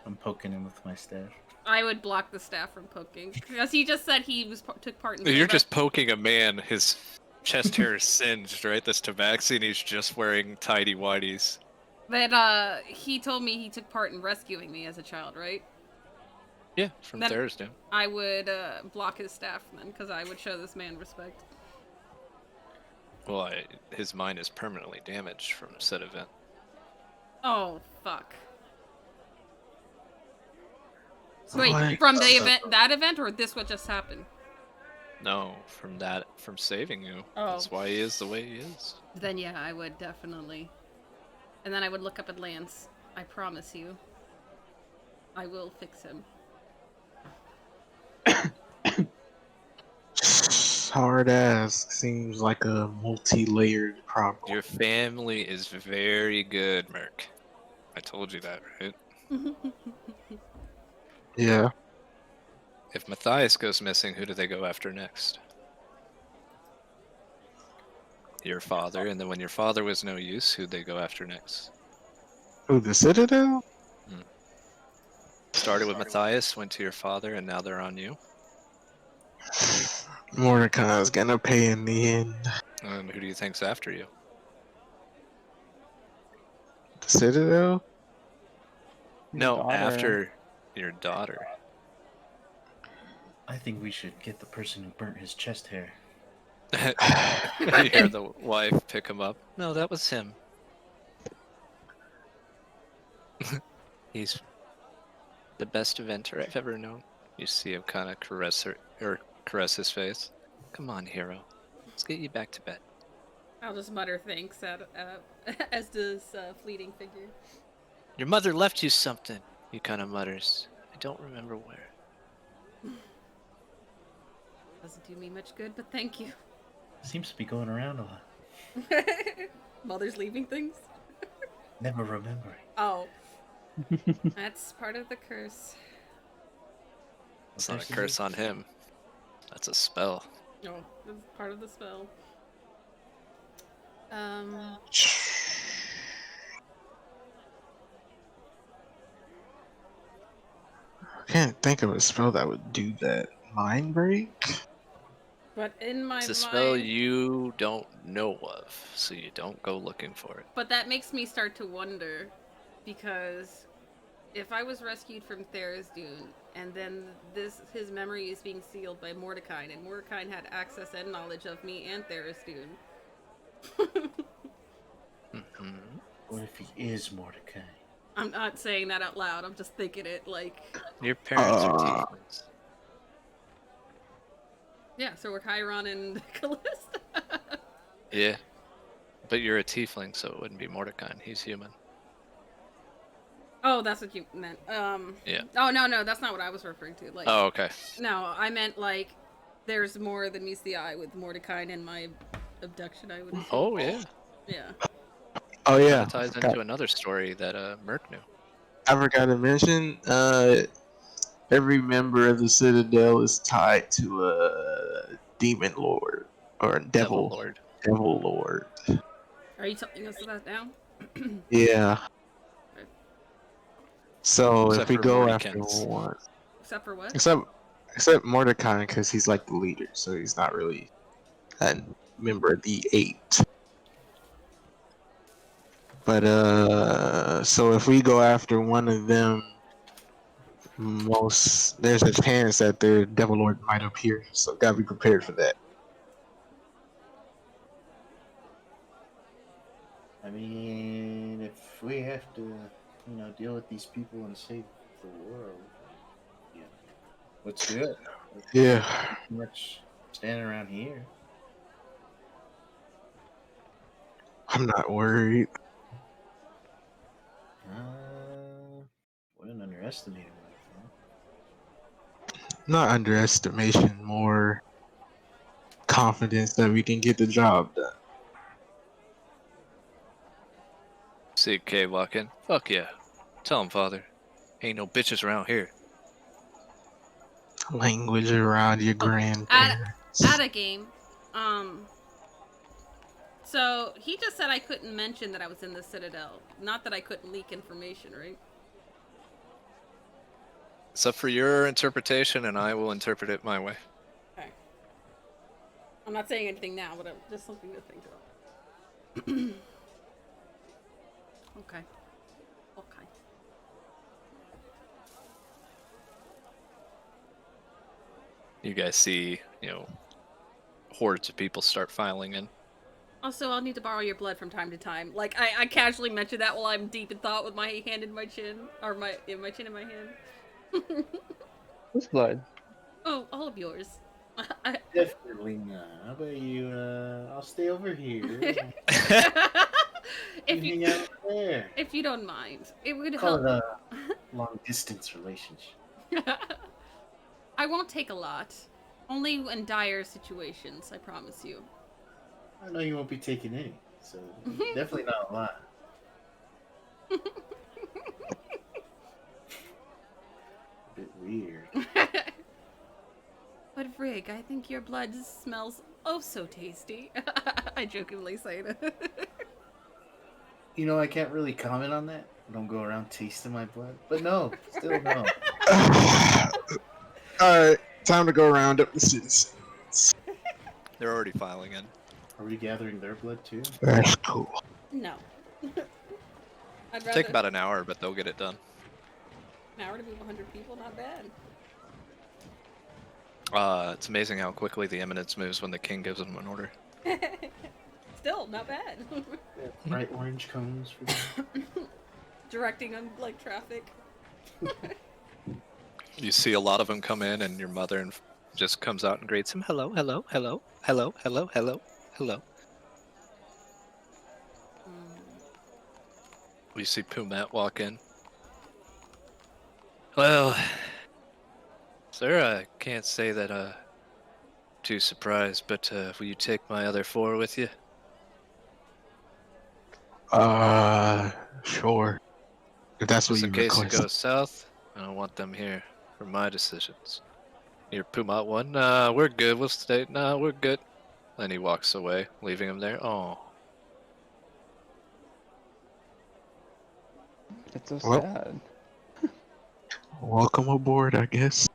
I'm poking him with my staff. I would block the staff from poking because he just said he took part in. You're just poking a man. His chest hair is singed, right? This tabaxi, and he's just wearing tidy whities. But he told me he took part in rescuing me as a child, right? Yeah, from Then- Thursday. I would block his staff then because I would show this man respect. Well, his mind is permanently damaged from said event. Oh fuck. Wait, What? from the event, that event, or this what just happened? No, from saving you. Oh. That's why he is the way he is. Then yeah, I would definitely. And then I would look up at Lance. I promise you. I will fix him. Hard ass. Seems like a multi-layered problem. Your family is very good, Merc. I told you that, right? Yeah. If Matthias goes missing, who do they go after next? Your father, and then when your father was no use, who'd they go after next? Who, the Citadel? Started with Matthias, went to your father, and now they're on you. Mordecai's gonna pay in the end. And who do you think's after you? The Citadel? No, Daughter. after your daughter. I think we should get the person who burnt his chest hair. You hear the wife pick him up. No, that was him. He's the best inventor I've ever known. You see him kind of caress his face. Come on, hero. Let's get you back to bed. I'll just mutter thanks as does fleeting figure. Your mother left you something, he kind of mutters. I don't remember where. Doesn't do me much good, but thank you. Seems to be going around a lot. Mother's leaving things? Never remembering. Oh. That's part of the curse. It's not a curse on him. That's a spell. Oh, that's part of the spell. I can't think of a spell that would do that. Mind break? But in my It's a spell mind, you don't know of, so you don't go looking for it. but that makes me start to wonder, because if I was rescued from Tharizdun, and then his memory is being sealed by Mordecai, and Mordecai had access and knowledge of me and Tharizdun. Mm-hmm. What if he is Mordecai? I'm not saying that out loud. I'm just thinking it like, Your parents are Uh, tieflings. yeah. So we're Chiron and Callista. Yeah, but you're a tiefling, so it wouldn't be Mordecai. He's human. Oh, that's what you meant. Yeah. Oh no, that's not what I was referring to. Like, Oh, okay. no, I meant like, there's more than meets the eye with Mordecai and my abduction. I would assume. Oh, yeah. Yeah. oh Kind yeah, of ties into another story that Merc knew. I forgot to mention. Every member of the Citadel is tied to a demon lord or Devil devil Lord. lord. Are you telling us that now? Yeah. So if Except we for go after Mordekins. one, Except for what? except Mordecai, because he's like the leader, so he's not really a member of the eight. But so if we go after one of them, there's a chance that their devil lord might appear. So gotta be prepared for that. I mean, if we have to, deal with these people and save the world, yeah, let's do it. Yeah, Too much standing around here. I'm not worried. Wouldn't underestimate him like Not underestimation, more confidence that we can get the job done. See Kay walk in. Fuck yeah. Tell him, father. Ain't no bitches around here. Language around your Oh, at grandparents. a game. So he just said I couldn't mention that I was in the Citadel. Not that I couldn't leak information, right? It's up for your interpretation, and I will interpret it my way. Okay. I'm not saying anything now, but just something to think about. Okay. Okay. You guys see, hordes of people start filing in. Also, I'll need to borrow your blood from time to time. Like, I casually mention that while I'm deep in thought with my hand in my chin. Or my chin in my hand. Whose blood? Oh, all of yours. that. Definitely not. How about you? I'll stay over here. if You you hang out there. if you don't mind, it would Call help. it a long distance relationship. I won't take a lot. Only in dire situations, I promise you. I know you won't be taking any, so definitely not a lot. A bit weird. But Rig, I think your blood smells oh so tasty. I jokingly say that. I can't really comment on that. I don't go around tasting my blood. But no, still no. Alright, time to go round up the citizens. They're already filing in. Are we gathering their blood too? That's cool. No. I'd It'll rather take about an hour, but they'll get it done. an hour to move 100 people, not bad. It's amazing how quickly the Eminence moves when the king gives them an order. Still, not bad. Bright orange cones for them. Directing on like traffic. You see a lot of them come in, and your mother just comes out and greets him. Hello, hello, hello, hello, hello, hello, hello. You see Pumat walk in. Well, sir, I can't say that too surprised, but will you take my other 4 with you? Sure. If that's what Just you in case it request. goes south, I don't want them here for my decisions. Your Pumat one. We're good. We'll stay. Nah, we're good. Then he walks away, leaving him there. Oh. It's so Well, sad. welcome aboard, I guess.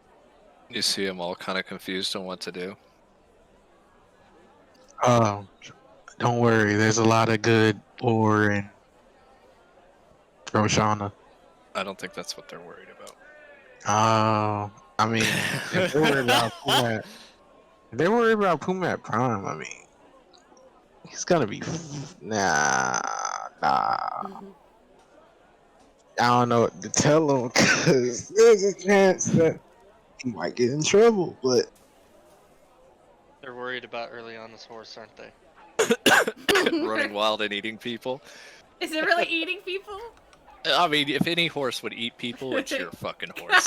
You see him all kind of confused on what to do. Don't worry. There's a lot of good ore in Roshana. I don't think that's what they're worried about. I mean, if they're worried about Pumat, if they're worried about Pumat Prime, I mean, he's gonna be nah. Mhm. I don't know what to tell him because there's a chance that he might get in trouble. But They're worried about Earliana's horse, aren't they? Running wild and eating people. Is it really eating people? I mean, if any horse would eat people, it's your fucking horse.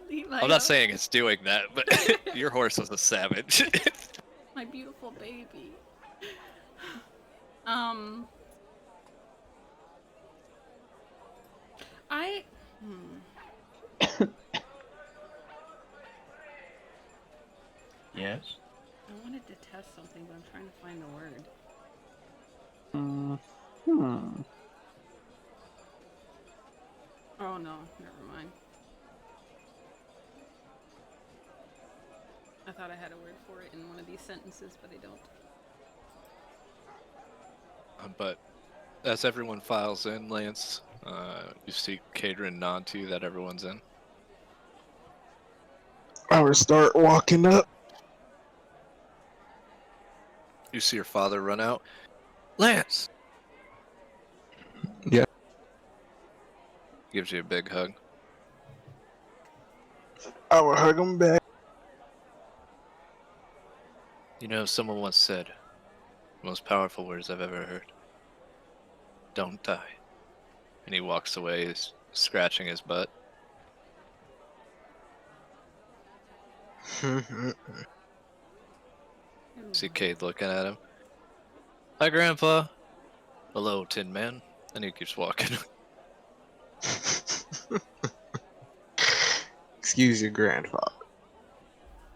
Eat my I'm not own- saying it's doing that, but your horse was a savage. my beautiful baby. I. Yes. I wanted to test something, but I'm trying to find the word. Oh no, never mind. I thought I had a word for it in one of these sentences, but I don't. But as everyone files in, Lance, you see Cadron nod to you that everyone's in. I would start walking up. You see your father run out. Lance! Yeah. Gives you a big hug. I would hug him back. You know, someone once said, the most powerful words I've ever heard. Don't die. And he walks away, scratching his butt. See Cade looking at him. Hi, Grandpa. Hello, Tin Man. And he keeps walking. Excuse your grandfather.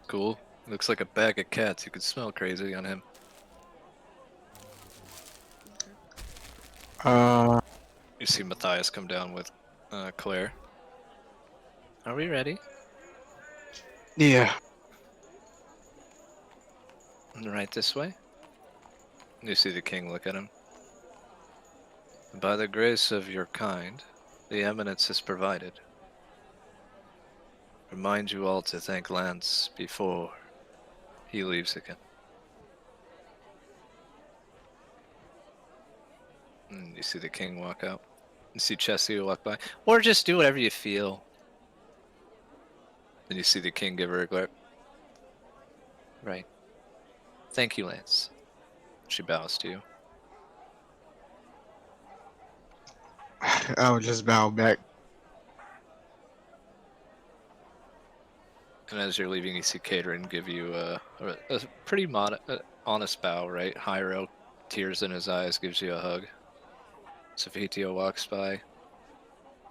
Cool. Looks like a bag of cats. You could smell crazy on him. You see Matthias come down with Claire. Are we ready? Yeah. Right this way. You see the king look at him. By the grace of your kind, the eminence is provided. Remind you all to thank Lance before he leaves again. And you see the king walk out. You see Chessie walk by. Or just do whatever you feel. Then you see the king give her a glare. Right. Thank you, Lance. She bows to you. I would just bow back. And as you're leaving, you see Caterin give you a pretty honest bow, right? Hyro, tears in his eyes, gives you a hug. Sophitio walks by.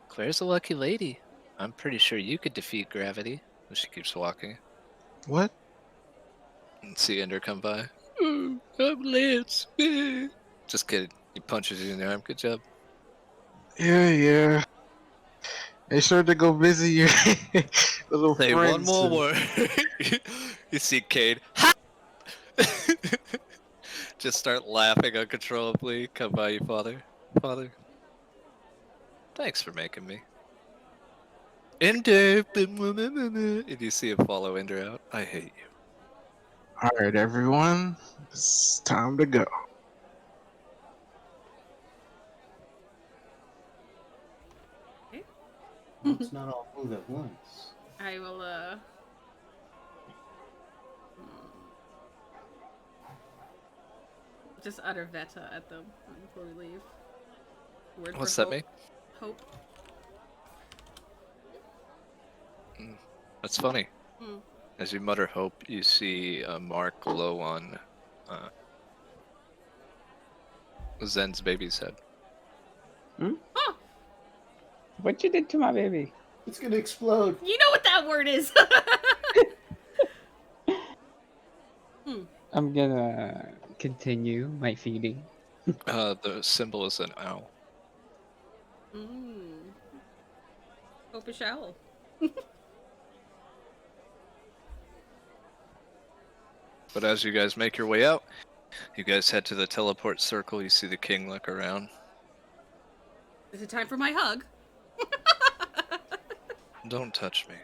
Claire's a lucky lady. I'm pretty sure you could defeat gravity. And she keeps walking. What? And see Ender come by. I'm Lance. Just kidding. He punches you in the arm. Good job. Yeah. Make sure to go visit your little Say friends. one more word. You see Cade. Ha! Just start laughing uncontrollably. Come by you, father. Father. Thanks for making me. Ender. And you see him follow Ender out. I hate you. Alright, everyone. It's time to go. Let's not all move at once. I will, just utter Veta at them before we leave. Word What's for that mean? Hope. That's funny. Hmm. As you mutter hope, you see a mark glow on Zen's baby's head. Oh, What you did to my baby? It's gonna explode. you know what that word is. I'm gonna continue my feeding. The symbol is an owl. Mmm. Hopish owl. But as you guys make your way out, you guys head to the teleport circle. You see the king look around. Is it time for my hug? Don't touch me.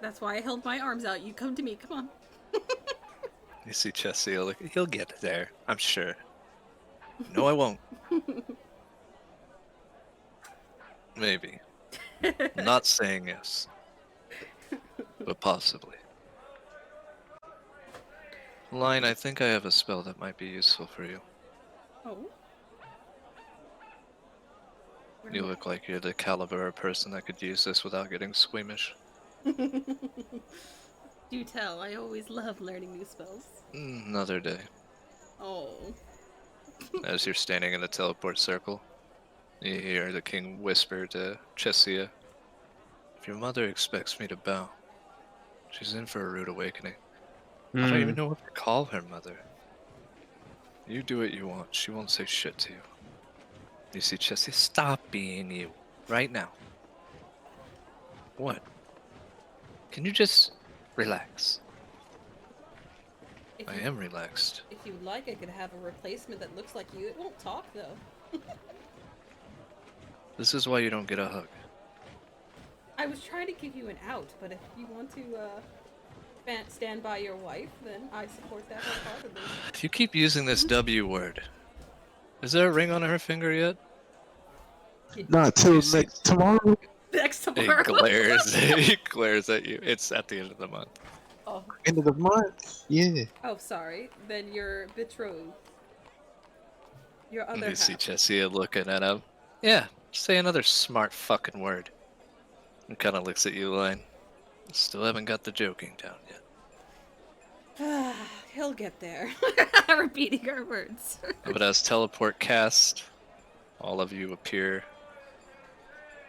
That's why I held my arms out. You come to me. Come on. You see Chessie look. He'll get there, I'm sure. No, I won't. Maybe. I'm not saying yes, but possibly. Line, I think I have a spell that might be useful for you. Oh. You look like you're the caliber of person that could use this without getting squeamish. Do tell. I always love learning new spells. Another day. Oh. As you're standing in the teleport circle, you hear the king whisper to Chessia, "If your mother expects me to bow, she's in for a rude awakening. I don't even know what to call her mother. You do what you want. She won't say shit to you." You see Chessia, stop being you. Right now. What? Can you just relax? If I you- am relaxed. If you'd like, I could have a replacement that looks like you. It won't talk, though. This is why you don't get a hug. I was trying to give you an out, but if you want to, stand by your wife, then I support that wholeheartedly. You keep using this W word. Is there a ring on her finger yet? Not till You see- next tomorrow. Next He tomorrow. glares. He glares at you. It's at the end of the month. Oh. End of the month. Yeah. Oh, sorry. Then you're betrothed. Your And other you see half. Chessia looking at him. Yeah, say another smart fucking word. And kind of looks at you, Line. Still haven't got the joking down yet. He'll get there. Repeating her words. But as teleport cast, all of you appear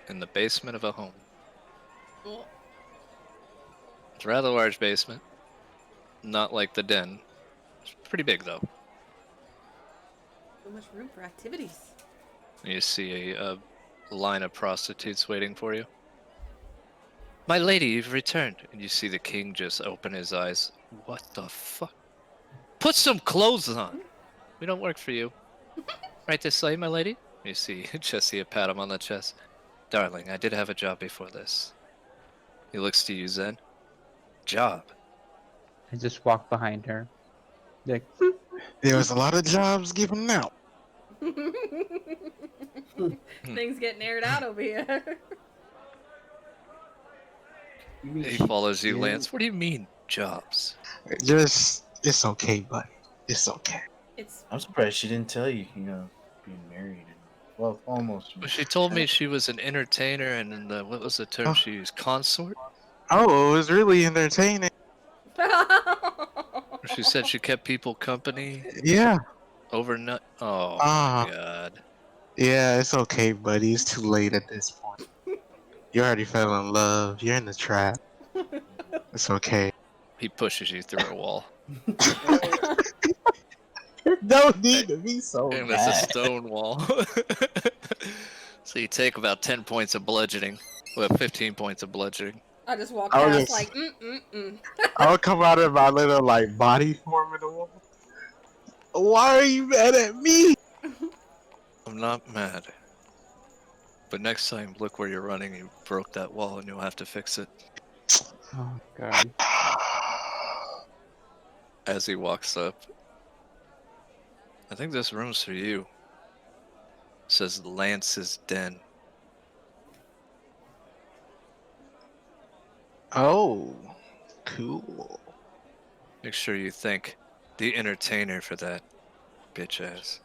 in the basement of a home. Oh, It's a rather large basement. Not like the den. It's pretty big though. so much room for activities. And you see a line of prostitutes waiting for you. My lady, you've returned. And you see the king just open his eyes. What the fuck? Put some clothes on. We don't work for you. Right this way, my lady. You see Chessia pat him on the chest. Darling, I did have a job before this. He looks to you, Zen. Job. I just walk behind her. Like, There was a lot of jobs given out. Things getting aired out over here. He follows you, Lance. What do you mean, jobs? Just, it's okay, buddy. It's okay. It's I'm surprised she didn't tell you, being married. Well, almost. Well, she told me she was an entertainer, and then what was the term she used? Consort? Oh, it was really entertaining. She said she kept people company Yeah. overnight. Oh Ah. my god. Yeah, it's okay, buddy. It's too late at this point. You already fell in love. You're in the trap. It's okay. He pushes you through a wall. Don't need to be so And it's a stone wall. So you take about 10 points of bludgeoning. Well, 15 points of bludgeoning. I just walk I past was like, just- I'll come out of my little like body form in the wall. Why are you mad at me? I'm not mad. But next time, look where you're running. You broke that wall and you'll have to fix it. oh god. As he walks up. I think this room's for you. It says Lance's Den. Oh, cool. Make sure you thank the entertainer for that, bitch ass.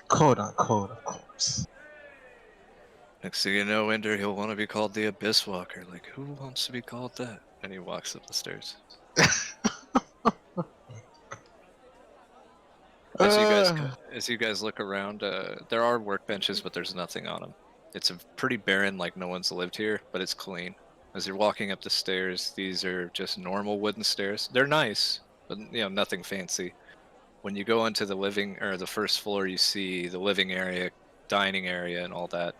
Quote unquote, of course. Next thing you know, Ender, he'll want to be called the Abyss Walker. Like, who wants to be called that? And he walks up the stairs. As you guys look around, there are workbenches, but there's nothing on them. It's a pretty barren, like no one's lived here, but it's clean. As you're walking up the stairs, these are just normal wooden stairs. They're nice, but nothing fancy. When you go into the living or the first floor, you see the living area, dining area, and all that.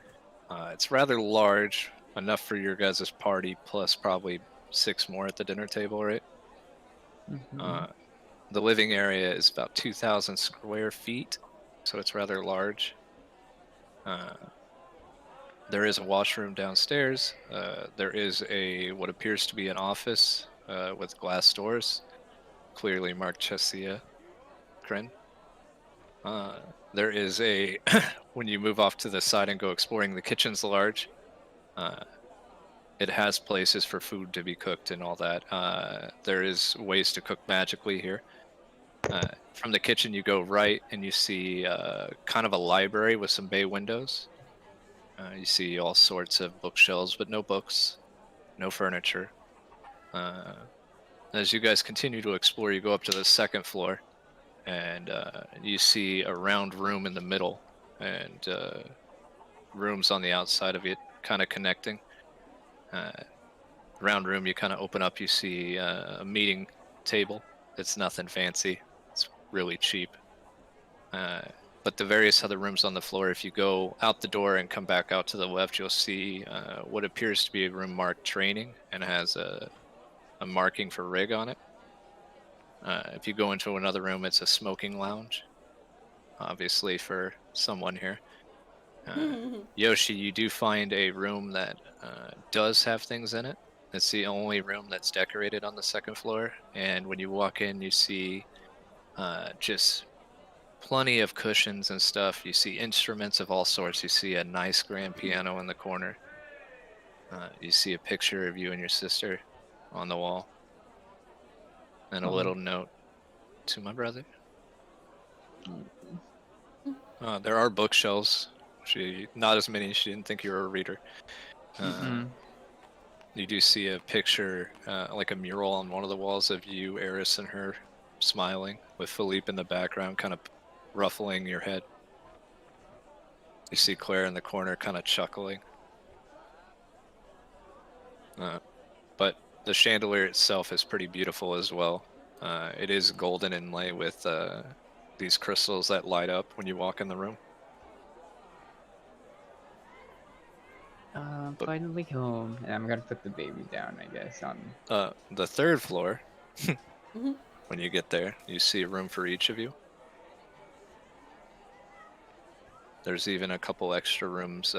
It's rather large, enough for your guys' party, plus probably 6 more at the dinner table, right? Mm-hmm. The living area is about 2,000 square feet, so it's rather large. There is a washroom downstairs. There is what appears to be an office with glass doors, clearly marked Chesia Kryn. There is when you move off to the side and go exploring, the kitchen's large. It has places for food to be cooked and all that. There is ways to cook magically here. From the kitchen, you go right and you see kind of a library with some bay windows. You see all sorts of bookshelves, but no books, no furniture. As you guys continue to explore, you go up to the second floor, and you see a round room in the middle, and rooms on the outside of it, kind of connecting. Round room, you kind of open up, you see a meeting table. It's nothing fancy. It's really cheap. But the various other rooms on the floor, if you go out the door and come back out to the left, you'll see what appears to be a room marked training and has a marking for rig on it. If you go into another room, it's a smoking lounge, obviously for someone here. Yoshi, you do find a room that does have things in it. It's the only room that's decorated on the second floor. And when you walk in, you see just plenty of cushions and stuff. You see instruments of all sorts. You see a nice grand piano in the corner. You see a picture of you and your sister on the wall. And a Oh. little note to my brother. There are bookshelves. Not as many. She didn't think you were a reader. You do see a picture, like a mural on one of the walls of you, Eris, and her smiling, with Philippe in the background, kind of ruffling your head. You see Claire in the corner, kind of chuckling. But the chandelier itself is pretty beautiful as well. It is golden inlay with these crystals that light up when you walk in the room. Finally home, and I'm gonna put the baby down, I guess, on. The third floor, when you get there, you see a room for each of you. There's even a couple extra rooms.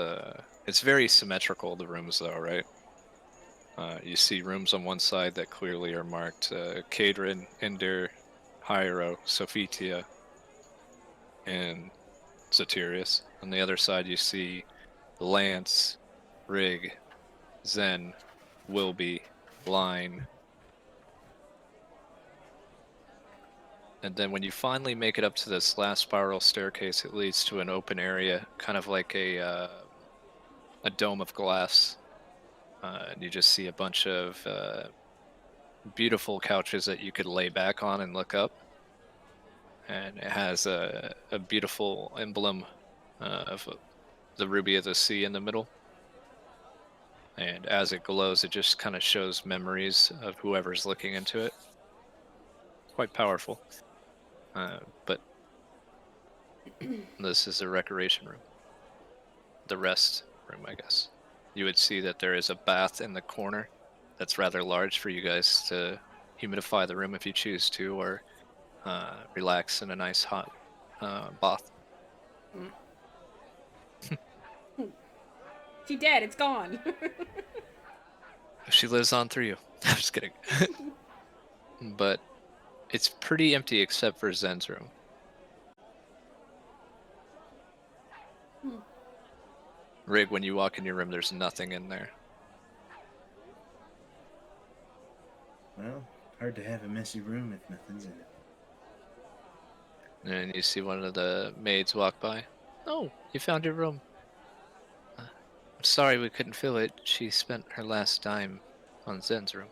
It's very symmetrical, the rooms, though, right? You see rooms on one side that clearly are marked Kadrin, Ender, Hyro, Sophitia, and Satirius. On the other side, you see Lance, Rig, Zen, Wilby, Line. And then when you finally make it up to this last spiral staircase, it leads to an open area, kind of like a dome of glass. And you just see a bunch of beautiful couches that you could lay back on and look up. And it has a beautiful emblem of the Ruby of the Sea in the middle. And as it glows, it just kind of shows memories of whoever's looking into it. Quite powerful. But this is the recreation room. The rest room, I guess. You would see that there is a bath in the corner that's rather large for you guys to humidify the room if you choose to, or relax in a nice hot bath. She dead. It's gone. She lives on through you. I'm just kidding. But it's pretty empty except for Zen's room. Rig, when you walk in your room, there's nothing in there. Well, hard to have a messy room if nothing's in it. And you see one of the maids walk by. Oh, you found your room. I'm sorry we couldn't fill it. She spent her last dime on Zen's room.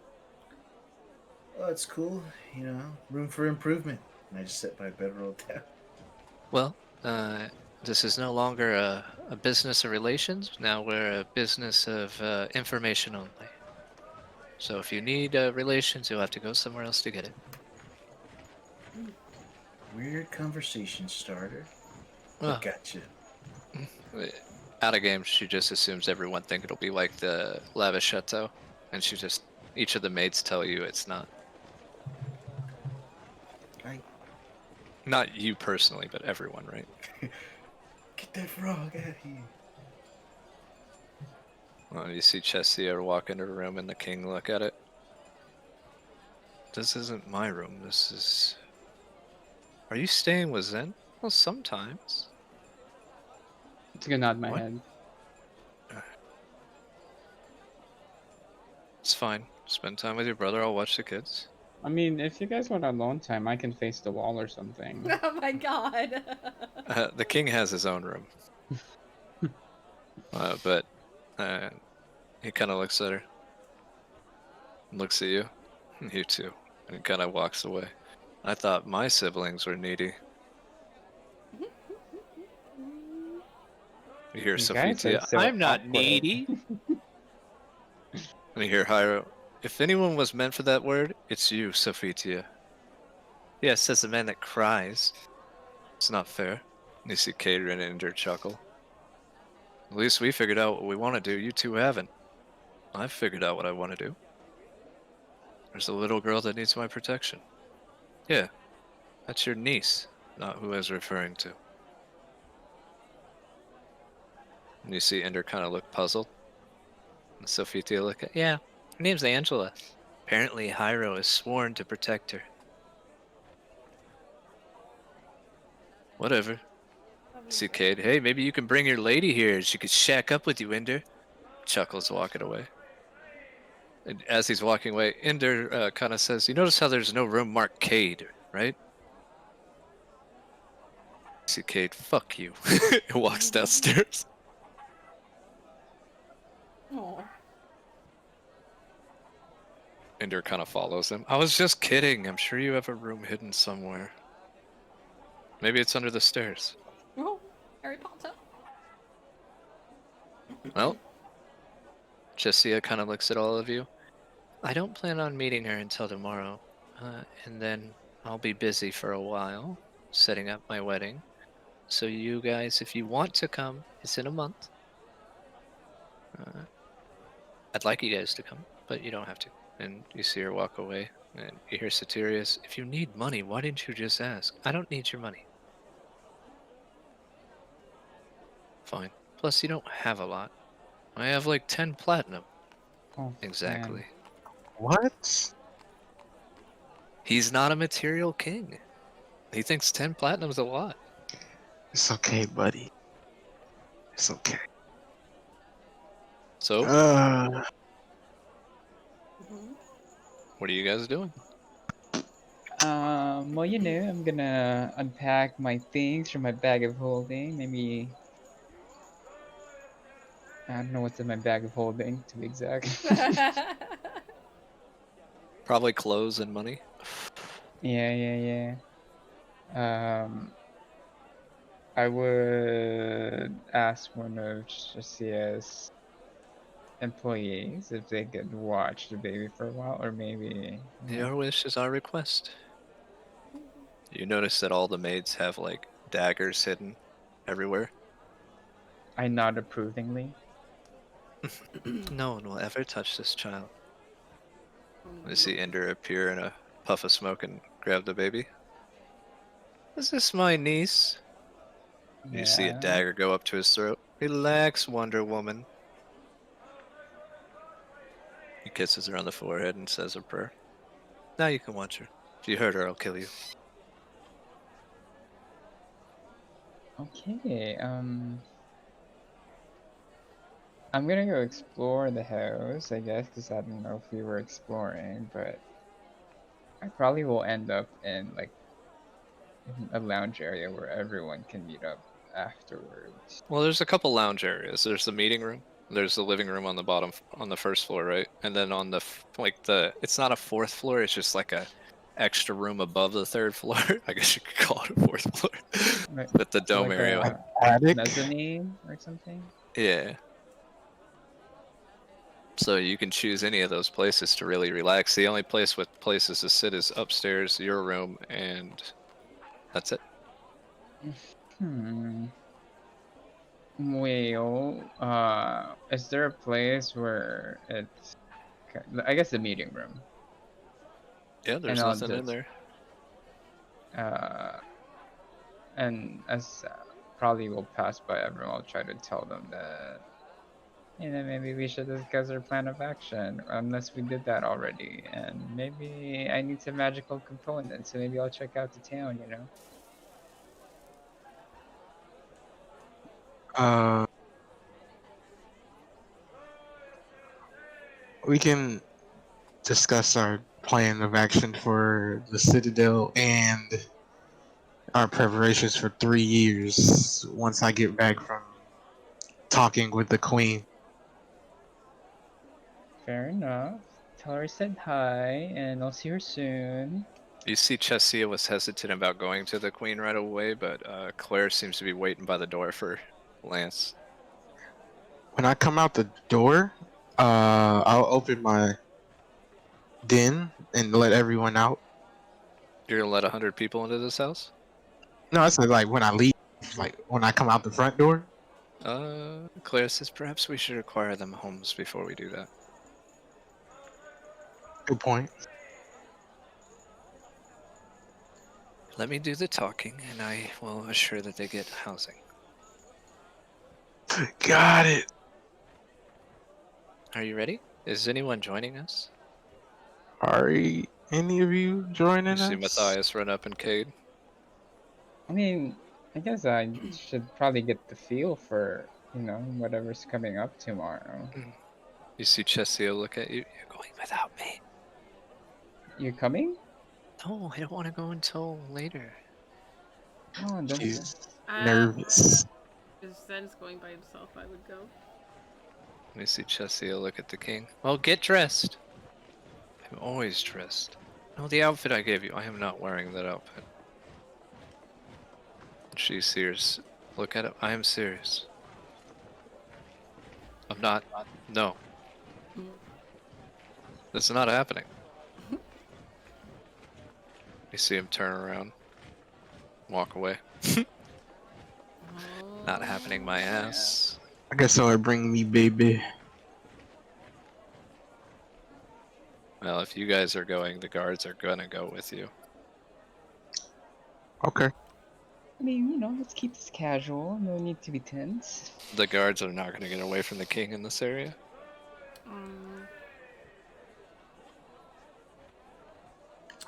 Well, it's cool, room for improvement. And I just sit by bed rolled down. Well, this is no longer a business of relations. Now we're a business of information only. So if you need relations, you'll have to go somewhere else to get it. Weird conversation starter. Well, But gotcha. out of game, she just assumes everyone think it'll be like the lavish chateau, and each of the maids tell you it's not. I Not you personally, but everyone, right? get that frog out of here. Well, you see Chessia walk into the room, and the king look at it. This isn't my room. This is. Are you staying with Zen? Well, sometimes. It's gonna nod my What? head. It's fine. Spend time with your brother. I'll watch the kids. I mean, if you guys want alone time, I can face the wall or something. Oh my god. The king has his own room. But he kind of looks at her. Looks at you. You too. And kind of walks away. I thought my siblings were needy. You hear You guys are Sophitia. so I'm not awkward. needy. And you hear Hyro. If anyone was meant for that word, it's you, Sophitia. Yes, says the man that cries. It's not fair. You see Cadrin and her chuckle. At least we figured out what we want to do. You two haven't. I've figured out what I want to do. There's a little girl that needs my protection. Yeah, that's your niece, not who I was referring to. And you see Ender kind of look puzzled. And Sophitia look at, yeah, her name's Angela. Apparently Hyro is sworn to protect her. Whatever. See Cade, hey, maybe you can bring your lady here. She could shack up with you, Ender. Chuckles walking away. And as he's walking away, Ender kind of says, you notice how there's no room marked Cade, right? See Cade, fuck you. Walks downstairs. Aw. Ender kind of follows him. I was just kidding. I'm sure you have a room hidden somewhere. Maybe it's under the stairs. Oh, Harry Potter. Well, Jessia kind of looks at all of you. I don't plan on meeting her until tomorrow. And then I'll be busy for a while, setting up my wedding. So you guys, if you want to come, it's in a month. I'd like you guys to come, but you don't have to. And you see her walk away, and you hear Satirius, if you need money, why didn't you just ask? I don't need your money. Fine. Plus, you don't have a lot. I have like 10 platinum. Oh, Exactly. man. What? He's not a material king. He thinks 10 platinum's a lot. It's okay, buddy. It's okay. So, Mhm. what are you guys doing? Well, you know, I'm gonna unpack my things from my bag of holding. Maybe I don't know what's in my bag of holding, to be exact. Probably clothes and money. Yeah. I would ask one of Shasia's employees if they could watch the baby for a while, or maybe Your wish is our request. You notice that all the maids have like daggers hidden everywhere. I nod approvingly. No one will ever touch this child. I see Ender appear in a puff of smoke and grab the baby. Is this my niece? You see a Yeah. dagger go up to his throat. Relax, Wonder Woman. He kisses her on the forehead and says a prayer. Now you can watch her. If you hurt her, I'll kill you. Okay. I'm gonna go explore the house, I guess, because I don't know if we were exploring, but I probably will end up in like a lounge area where everyone can meet up afterwards. Well, there's a couple lounge areas. There's the meeting room. There's the living room on the bottom, on the first floor, right? And then on the it's not a fourth floor. It's just like a extra room above the third floor. I guess you could call it a fourth floor. Right. But the So dome like area. a Attic? mezzanine or something. Yeah. So you can choose any of those places to really relax. The only place with places to sit is upstairs, your room, and that's it. Hmm. Well, is there a place where it's, I guess the meeting room, Yeah, and there's I'll nothing in just, there. and as probably will pass by everyone, I'll try to tell them that, maybe we should discuss our plan of action, unless we did that already, and maybe I need some magical components, so maybe I'll check out the town, Uh, we can discuss our plan of action for the Citadel and our preparations for 3 years once I get back from talking with the Queen. Fair enough. Tell her I said hi, and I'll see her soon. You see, Chessia was hesitant about going to the Queen right away, but Claire seems to be waiting by the door for Lance. When I come out the door, I'll open my den and let everyone out. You're gonna let 100 people into this house? No, I said like when I leave, like when I come out the front door. Claire says perhaps we should acquire them homes before we do that. Good point. Let me do the talking, and I will assure that they get housing. Got it. Are you ready? Is anyone joining us? Are any of you You joining see us? Matthias run up and Cade. I mean, I guess I should probably get the feel for, whatever's coming up tomorrow. You see Chessia look at you. You're going without me. You coming? No, I don't want to go until later. Oh, that's. She's Uh, nervous. if Zen's going by himself, I would go. You see Chessia look at the king. Well, get dressed. I'm always dressed. No, the outfit I gave you. I am not wearing that outfit. She sees. Look at it. I am serious. I'm not. No. This is not happening. You see him turn around. Walk away. Not happening, my ass. I guess I'll bring me baby. Well, if you guys are going, the guards are gonna go with you. Okay. I mean, let's keep this casual. No need to be tense. The guards are not gonna get away from the king in this area.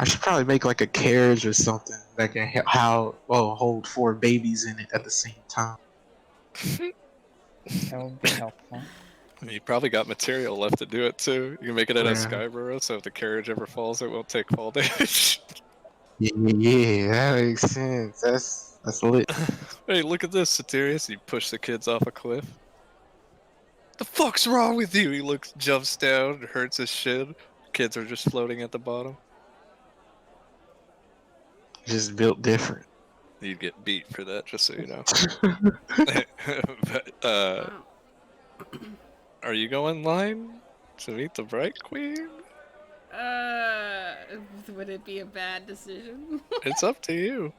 I should probably make like a carriage or something that can hold 4 babies in it at the same time. That would be helpful. You probably got material left to do it too. You can make it out of Yeah. Skyborough, so if the carriage ever falls, it won't take fall damage. Yeah, that makes sense. That's lit. Hey, look at this, Satirius. You push the kids off a cliff. The fuck's wrong with you? He jumps down, hurts his shin. Kids are just floating at the bottom. Just built different. You'd get beat for that, just so you know. But, Wow. are you going line to meet the Bright Queen? Would it be a bad decision? It's up to you.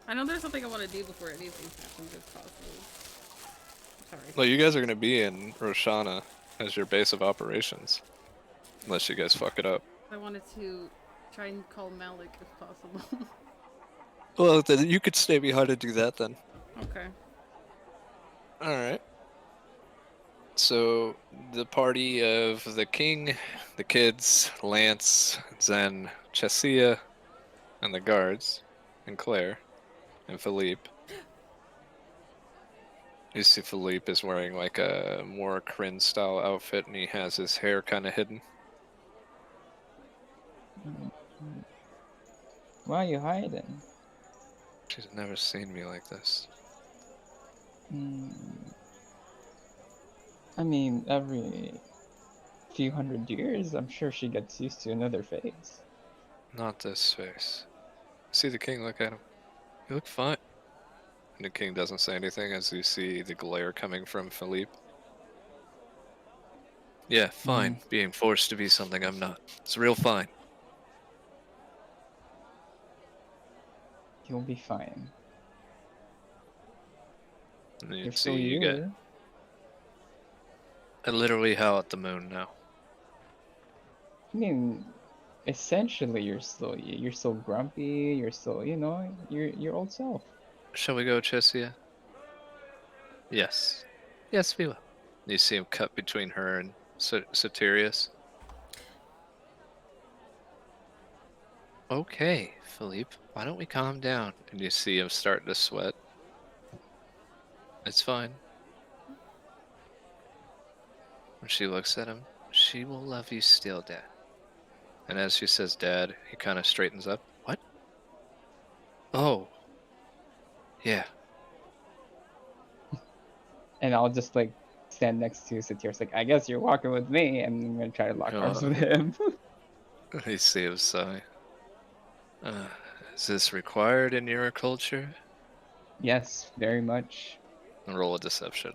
I know there's something I want to do before anything happens, if possible. Sorry. Well, you guys are gonna be in Roshana as your base of operations, unless you guys fuck it up. I wanted to try and call Malik if possible. Well, then you could stay behind to do that then. Okay. Alright. So, the party of the king, the kids, Lance, Zen, Chessia, and the guards, and Claire, and Philippe. You see Philippe is wearing like a more Kryn style outfit and he has his hair kind of hidden. Why are you hiding? She's never seen me like this. I mean, every few hundred years, I'm sure she gets used to another face. Not this face. See the king, look at him. You look fine. And the king doesn't say anything as you see the glare coming from Philippe. Yeah, fine. Being forced to be something I'm not. It's real fine. You'll be fine. And you You're see, still you get. you. I literally howl at the moon now. I mean, essentially, you're still you. You're still grumpy. You're still, you know, your old self. Shall we go, Chessia? Yes. Yes, we will. You see him cut between her and Satirius. Okay, Philippe, why don't we calm down? And you see him starting to sweat. It's fine. When she looks at him, she will love you still, Dad. And as she says Dad, he kind of straightens up. What? Oh. Yeah. And I'll just like stand next to Satir's like, I guess you're walking with me, and I'm gonna try to lock arms with him. You see him sigh. Uh, is this required in your culture? Yes, very much. Roll a deception.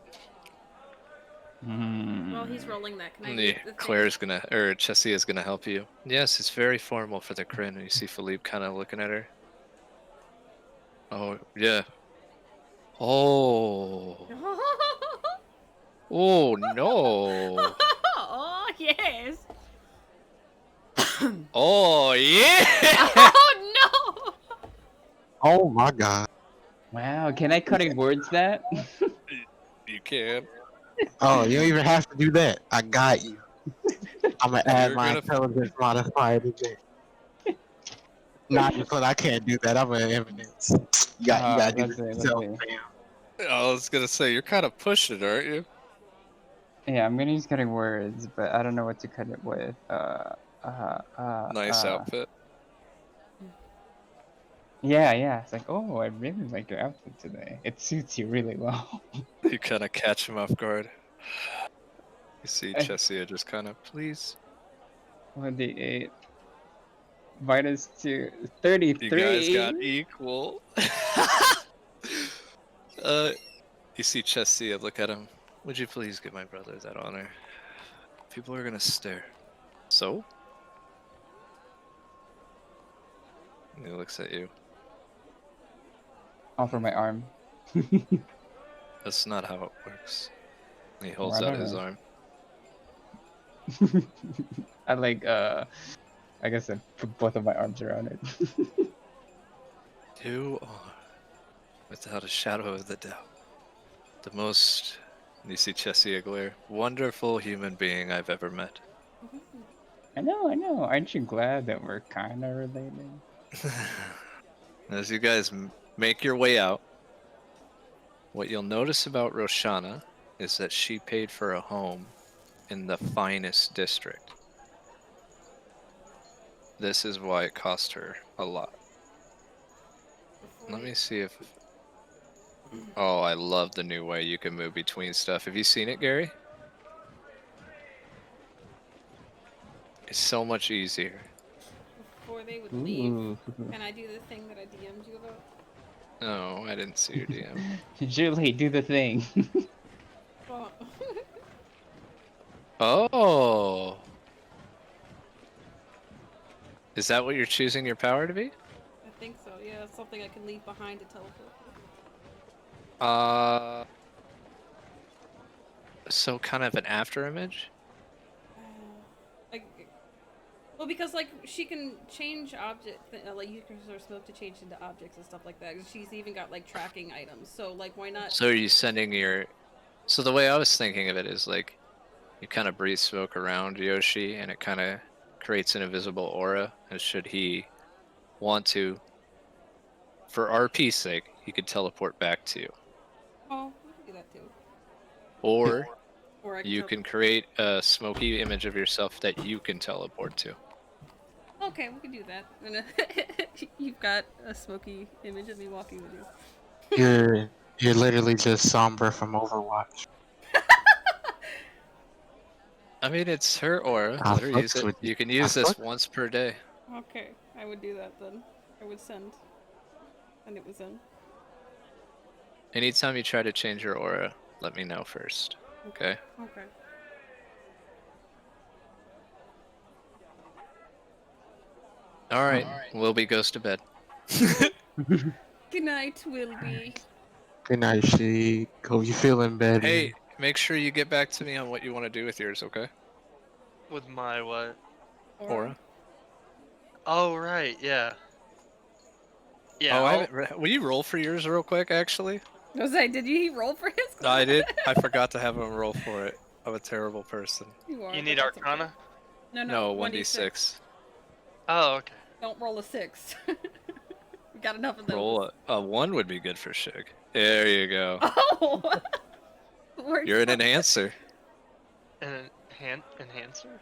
While he's rolling that, can I Yeah, use the thing? Claire's gonna, or Chessie is gonna help you. Yes, it's very formal for the Kryn. And you see Philippe kind of looking at her. Oh, yeah. Oh. Oh, no. Oh yes. Oh, yeah. Oh no. Oh my god. Wow, can I cutting words that? You can. Oh, you don't even have to do that. I got you. I'm gonna add You're my gonna. intelligence modifier to that. Nah, just I can't do that. I'm an evidence. You gotta do Let's this see, let's yourself, see. fam. I was gonna say you're kind of pushing, aren't you? Yeah, I'm gonna use cutting words, but I don't know what to cut it with. Nice outfit. Yeah, yeah. It's like, oh, I really like your outfit today. It suits you really well. You kind of catch him off guard. You see I- Chessia just kind of, please. 1d8 minus 2, You guys 33. got equal. You see Chessia look at him. Would you please give my brother that honor? People are gonna stare. So? And he looks at you. Offer my arm. That's not how it works. He Well, holds I out don't his know. arm. I like, I guess I put both of my arms around it. You are, without a shadow of the doubt, the most, you see Chessia glare, wonderful human being I've ever met. I know. Aren't you glad that we're kind of related? As you guys make your way out, what you'll notice about Roshana is that she paid for a home in the finest district. This is why it cost her a lot. Let me see if... Oh, I love the new way you can move between stuff. Have you seen it, Gary? It's so much easier. Before they would leave, Ooh. can I do the thing that I DM'd you about? No, I didn't see your DM. Julie, do the thing. Well, Oh! Is that what you're choosing your power to be? I think so. Yeah, it's something I can leave behind to teleport. So kind of an after image? Like, well, because like she can change like use her smoke to change into objects and stuff like that. She's even got like tracking items. So like, why not? So are you sending your... So the way I was thinking of it is like, you kind of breathe smoke around Yoshi and it kind of creates an invisible aura. And should he want to, for RP's sake, he could teleport back to you. Oh, we can do that too. Or Or I can you can create a smoky image of yourself that you can teleport to. Okay, we can do that. And you've got a smoky image of me walking with you. You're literally just Sombra from Overwatch. I mean, it's her aura. I Let her use fucks it. with you. You can I use this fuck. once per day. Okay, I would do that then. I would send. And it was in. Anytime you try to change your aura, let me know first. Okay? Okay. All right, Wilby goes to bed. Good night, Wilby. Good night, Sheik. Hope you feeling better. Hey, make sure you get back to me on what you want to do with yours, okay? With my what? Aura. Oh right, yeah. Yeah, Oh, I I'll, haven't. Will you roll for yours real quick? Actually, Jose, did you roll for his? no, I did. I forgot to have him roll for it. I'm a terrible person. You are. you but need that's okay. Arcana? No, No, 1d6. 1d6. Oh, okay. Don't roll a 6. We got enough of those. Roll a 1 would be good for Shig. There you go. Oh! Works You're an for- enhancer. An enhancer?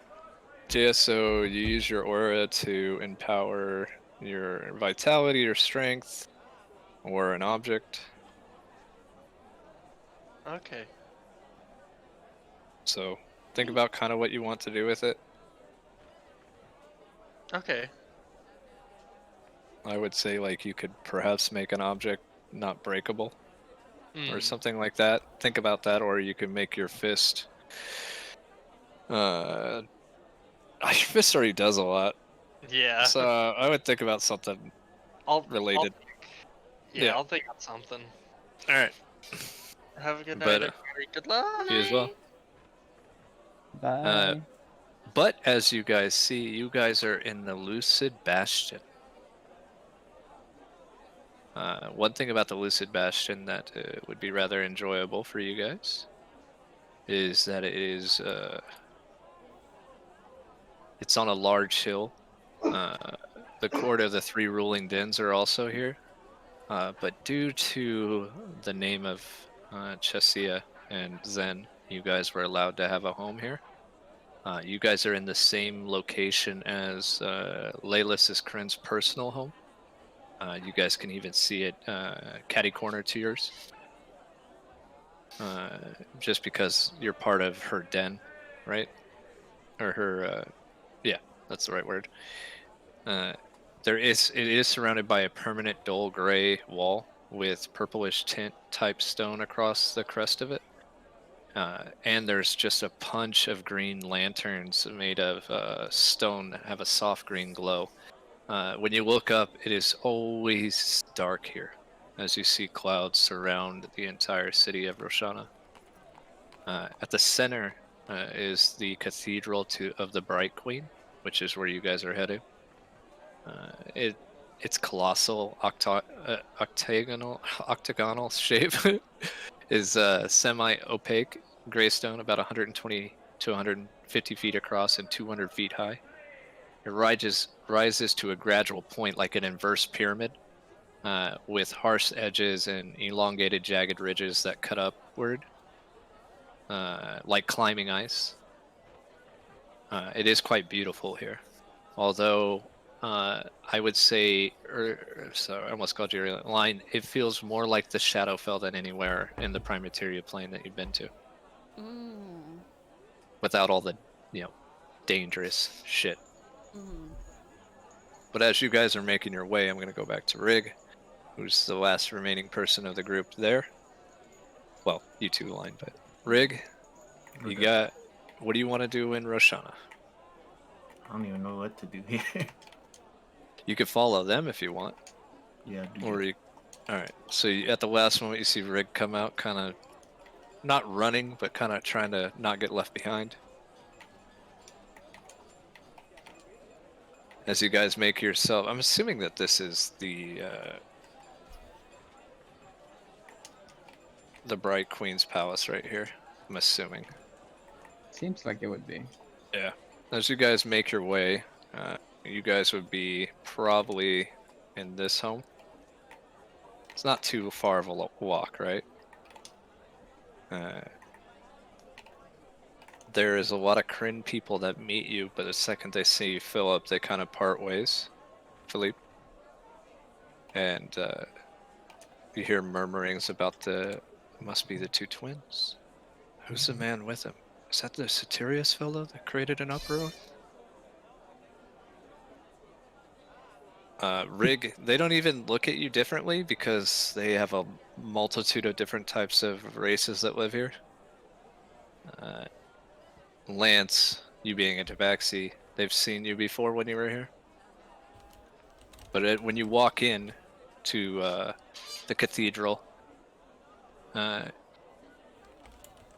Yeah, so you use your aura to empower your vitality or strength or an object. Okay. So think about kind of what you want to do with it. Okay. I would say like you could perhaps make an object not breakable or Hmm. something like that. Think about that, or you can make your fist. Your fist already does a lot, Yeah. so I would think about something related. Yeah, I'll think of something. All right, Have a good night, but everybody. Good luck. you as well. Bye. But as you guys see, you guys are in the Lucid Bastion. One thing about the Lucid Bastion that would be rather enjoyable for you guys is that it is it's on a large hill. The court of the three ruling dens are also here, but due to the name of Chesia and Zen, you guys were allowed to have a home here. You guys are in the same location as Laylis' Kren's personal home. You guys can even see it catty corner to yours. Just because you're part of her den, right? Or her, yeah, that's the right word. It is surrounded by a permanent dull gray wall with purplish tint type stone across the crest of it. And there's just a bunch of green lanterns made of stone that have a soft green glow. When you look up, it is always dark here, as you see clouds surround the entire city of Roshana. At the center is the Cathedral of the Bright Queen, which is where you guys are headed. Its colossal octagonal shape is semi-opaque gray stone, about 120 to 150 feet across and 200 feet high. It rises to a gradual point like an inverse pyramid, with harsh edges and elongated jagged ridges that cut upward, like climbing ice. It is quite beautiful here, although I would say, sorry, I almost called you a line. It feels more like the Shadowfell than anywhere in the Prime Materia plane that you've been to, without all the, dangerous shit. But as you guys are making your way, I'm going to go back to Rig, who's the last remaining person of the group there. Well, you two line, but Rig, you Okay. got. What do you want to do in Roshana? I don't even know what to do here. You could follow them if you want. Yeah, do Or that. you, all right. So at the last moment, you see Rig come out, kind of not running, but kind of trying to not get left behind. As you guys make yourself, I'm assuming that this is the Bright Queen's palace right here. I'm assuming. Seems like it would be. Yeah. As you guys make your way, you guys would be probably in this home. It's not too far of a walk, right? There is a lot of Kryn people that meet you, but the second they see Philip, they kind of part ways. Philippe. And you hear murmurings about must be the two twins. Who's the man with him? Is that the Satirius fellow that created an uproar? Rig, they don't even look at you differently because they have a multitude of different types of races that live here. Lance, you being a Tabaxi, they've seen you before when you were here? But when you walk in to the cathedral,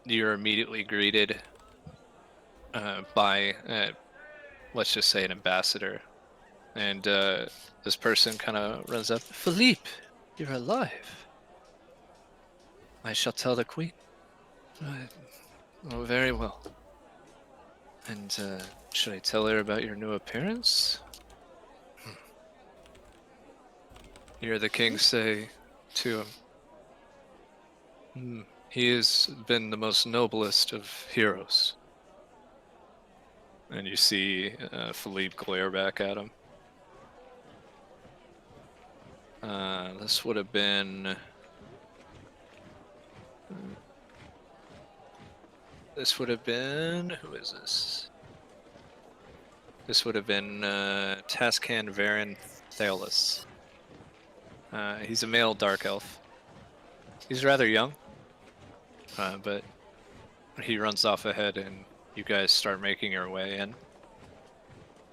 you're immediately greeted by, let's just say, an ambassador. And this person kind of runs up. Philippe, you're alive. I shall tell the queen. Oh, very well. And should I tell her about your new appearance? Hear the king say to him, he has been the most noblest of heroes. And you see Philippe glare back at him. This would have been... Who is this? This would have been Tascan Varen Thalos. He's a male dark elf. He's rather young, but he runs off ahead and you guys start making your way in.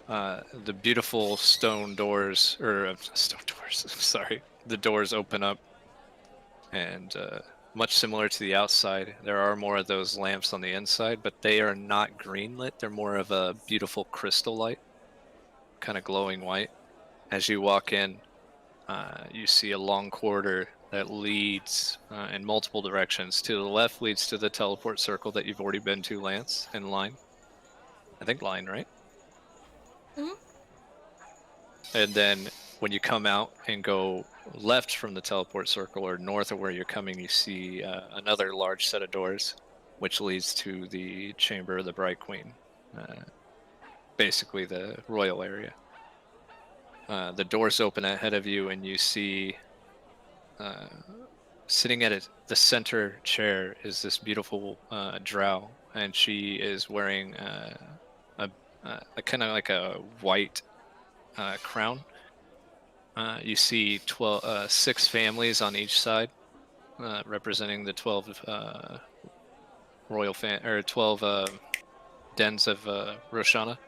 The beautiful stone doors, sorry, the doors open up, and much similar to the outside, there are more of those lamps on the inside, but they are not green lit. They're more of a beautiful crystal light, kind of glowing white. As you walk in, you see a long corridor that leads in multiple directions. To the left leads to the teleport circle that you've already been to, Lance, and Line. I think Line, right? Mhm. And then when you come out and go left from the teleport circle or north of where you're coming, you see another large set of doors, which leads to the Chamber of the Bright Queen, basically the royal area. The doors open ahead of you, and you see sitting at the center chair is this beautiful drow, and she is wearing a kind of like a white crown. You see 6 families on each side, representing the 12 royal 12 dens of Roshana.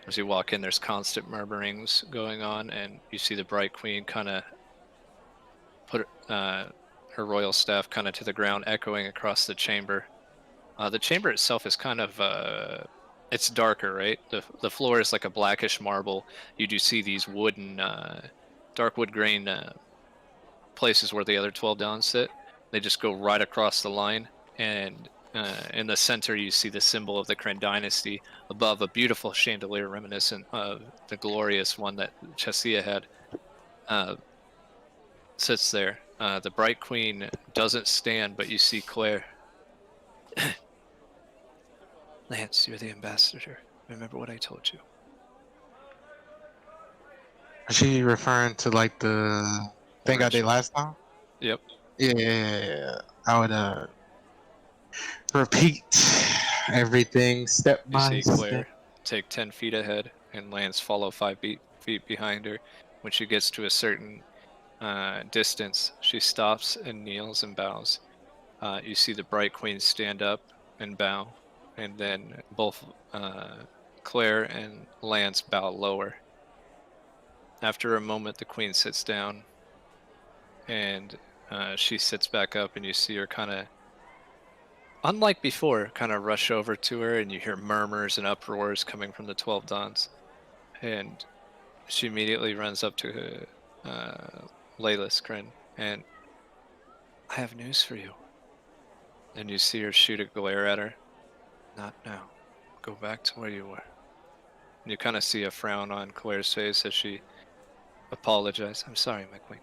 As you walk in, there's constant murmurings going on, and you see the Bright Queen kind of put her royal staff kind of to the ground, echoing across the chamber. The chamber itself is kind of it's darker, right? The floor is like a blackish marble. You do see these wooden, dark wood grain places where the other 12 dons sit. They just go right across the line, and in the center you see the symbol of the Kryn dynasty. Above, a beautiful chandelier reminiscent of the glorious one that Chesia had sits there. The Bright Queen doesn't stand, but you see Claire. Lance, you're the ambassador. Remember what I told you. Is she referring to like the thing I did last time? Yep. Yeah. I would repeat everything step You by see step. Claire take 10 feet ahead, and Lance follow 5 feet behind her. When she gets to a certain distance, she stops and kneels and bows. You see the Bright Queen stand up and bow, and then both Claire and Lance bow lower. After a moment, the Queen sits down, and she sits back up, and you see her kind of, unlike before, kind of rush over to her, and you hear murmurs and uproars coming from the 12 Dons. And she immediately runs up to her, Layla Skrin, and I have news for you. And you see her shoot a glare at her. Not now. Go back to where you were. And you kind of see a frown on Claire's face as she apologizes. I'm sorry, my queen.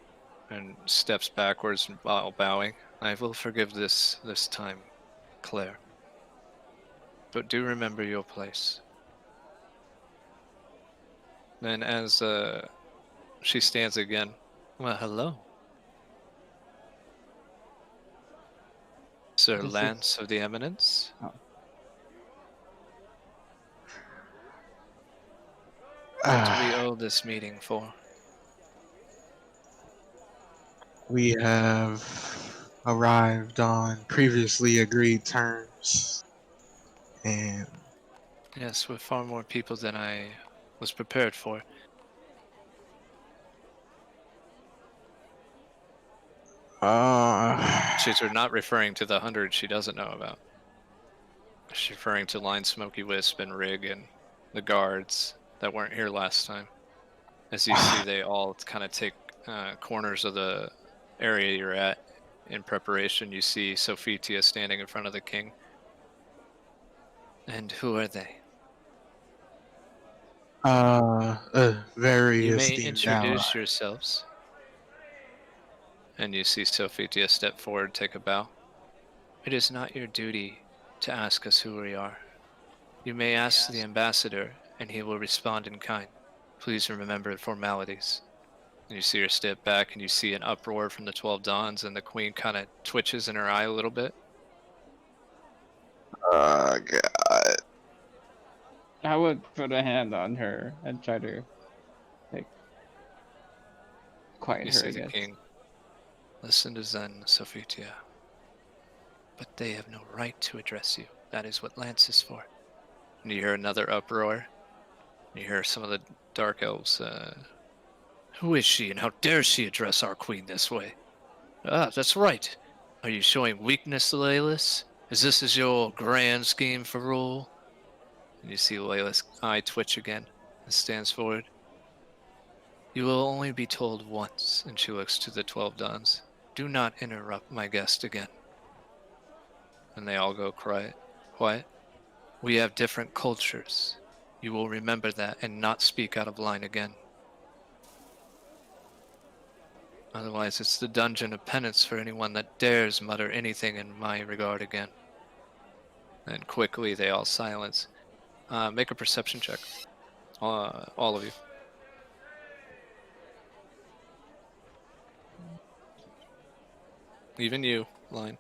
And steps backwards while bowing. I will forgive this time, Claire. But do remember your place. Then as she stands again. Well, hello. Sir This Lance of the Eminence. Oh. What do we owe this meeting for? We have arrived on previously agreed terms, and Yes, we're far more people than I was prepared for. She's not referring to the 100 she doesn't know about. She's referring to Line Smoky Wisp and Rig and the guards that weren't here last time. As you see, they all kind of take corners of the area you're at in preparation. You see Sophitia standing in front of the king. And who are they? Very You may esteemed ally. introduce yourselves. And you see Sophitia step forward, take a bow. It is not your duty to ask us who we are. You may ask the ambassador, and he will respond in kind. Please remember the formalities. And you see her step back, and you see an uproar from the 12 Dons, and the queen kind of twitches in her eye a little bit. God. I would put a hand on her and try to, like, quiet You her, see I the guess. king. Listen to Zen, Sophitia. But they have no right to address you. That is what Lance is for. And you hear another uproar. You hear some of the dark elves. Who is she, and how dare she address our queen this way? Ah, that's right. Are you showing weakness, Laylis? Is your grand scheme for rule? And you see Layla's eye twitch again and stands forward. You will only be told once, and she looks to the 12 Dons. Do not interrupt my guest again. And they all go quiet. Quiet. We have different cultures. You will remember that and not speak out of line again. Otherwise, it's the dungeon of penance for anyone that dares mutter anything in my regard again. And quickly, they all silence. Make a perception check. All of you. Even you, Line.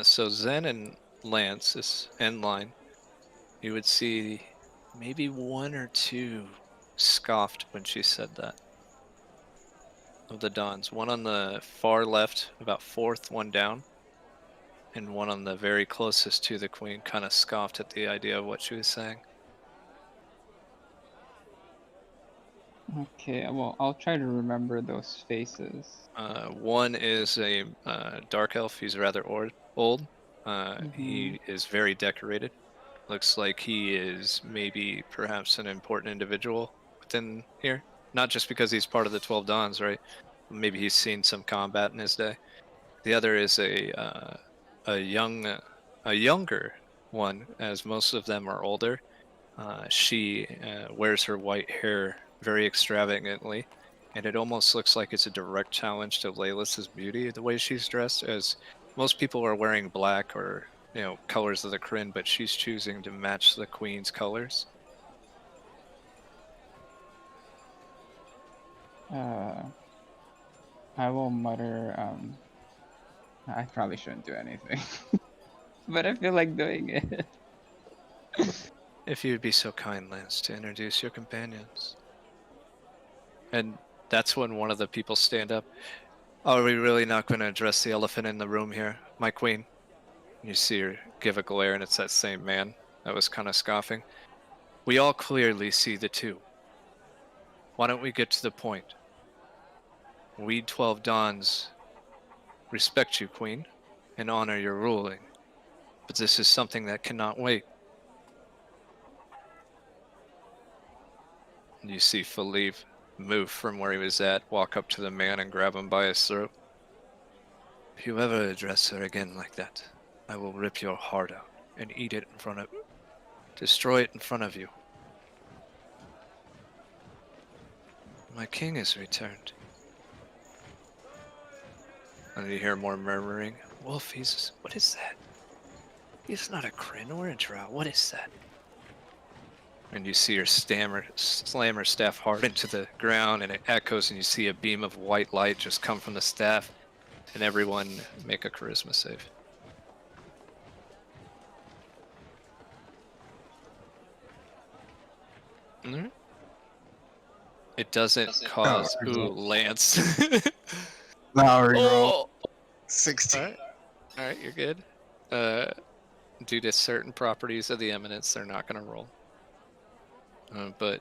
So Zen and Lance and Line, you would see maybe one or two scoffed when she said that. Of the Dons. One on the far left, about fourth, one down. And one on the very closest to the queen kind of scoffed at the idea of what she was saying. Okay, well, I'll try to remember those faces. One is a dark elf. He's rather old. Mhm. He is very decorated. Looks like he is maybe perhaps an important individual within here. Not just because he's part of the 12 Dons, right? Maybe he's seen some combat in his day. The other is a younger one, as most of them are older. She wears her white hair very extravagantly, and it almost looks like it's a direct challenge to Laylis's beauty, the way she's dressed, as most people are wearing black or, colors of the Kryn, but she's choosing to match the queen's colors. I will mutter, I probably shouldn't do anything. But I feel like doing it. If you'd be so kind, Lance, to introduce your companions. And that's when one of the people stand up. Are we really not going to address the elephant in the room here, my queen? You see her give a glare, and it's that same man that was kind of scoffing. We all clearly see the two. Why don't we get to the point? We 12 Dons respect you, queen, and honor your ruling. But this is something that cannot wait. And you see Philippe move from where he was at, walk up to the man and grab him by his throat. If you ever address her again like that, I will rip your heart out and eat it in front of you. Destroy it in front of you. My king has returned. And you hear more murmuring. Wolf, what is that? He's not a Kryn or a drow. What is that? And you see her slam her staff hard into the ground, and it echoes, and you see a beam of white light just come from the staff. And everyone make a charisma save. Mm-hmm. It doesn't cause... Ooh, Lance. Now we Oh! 16. Alright, you're good. Due to certain properties of the eminence, they're not going to roll. But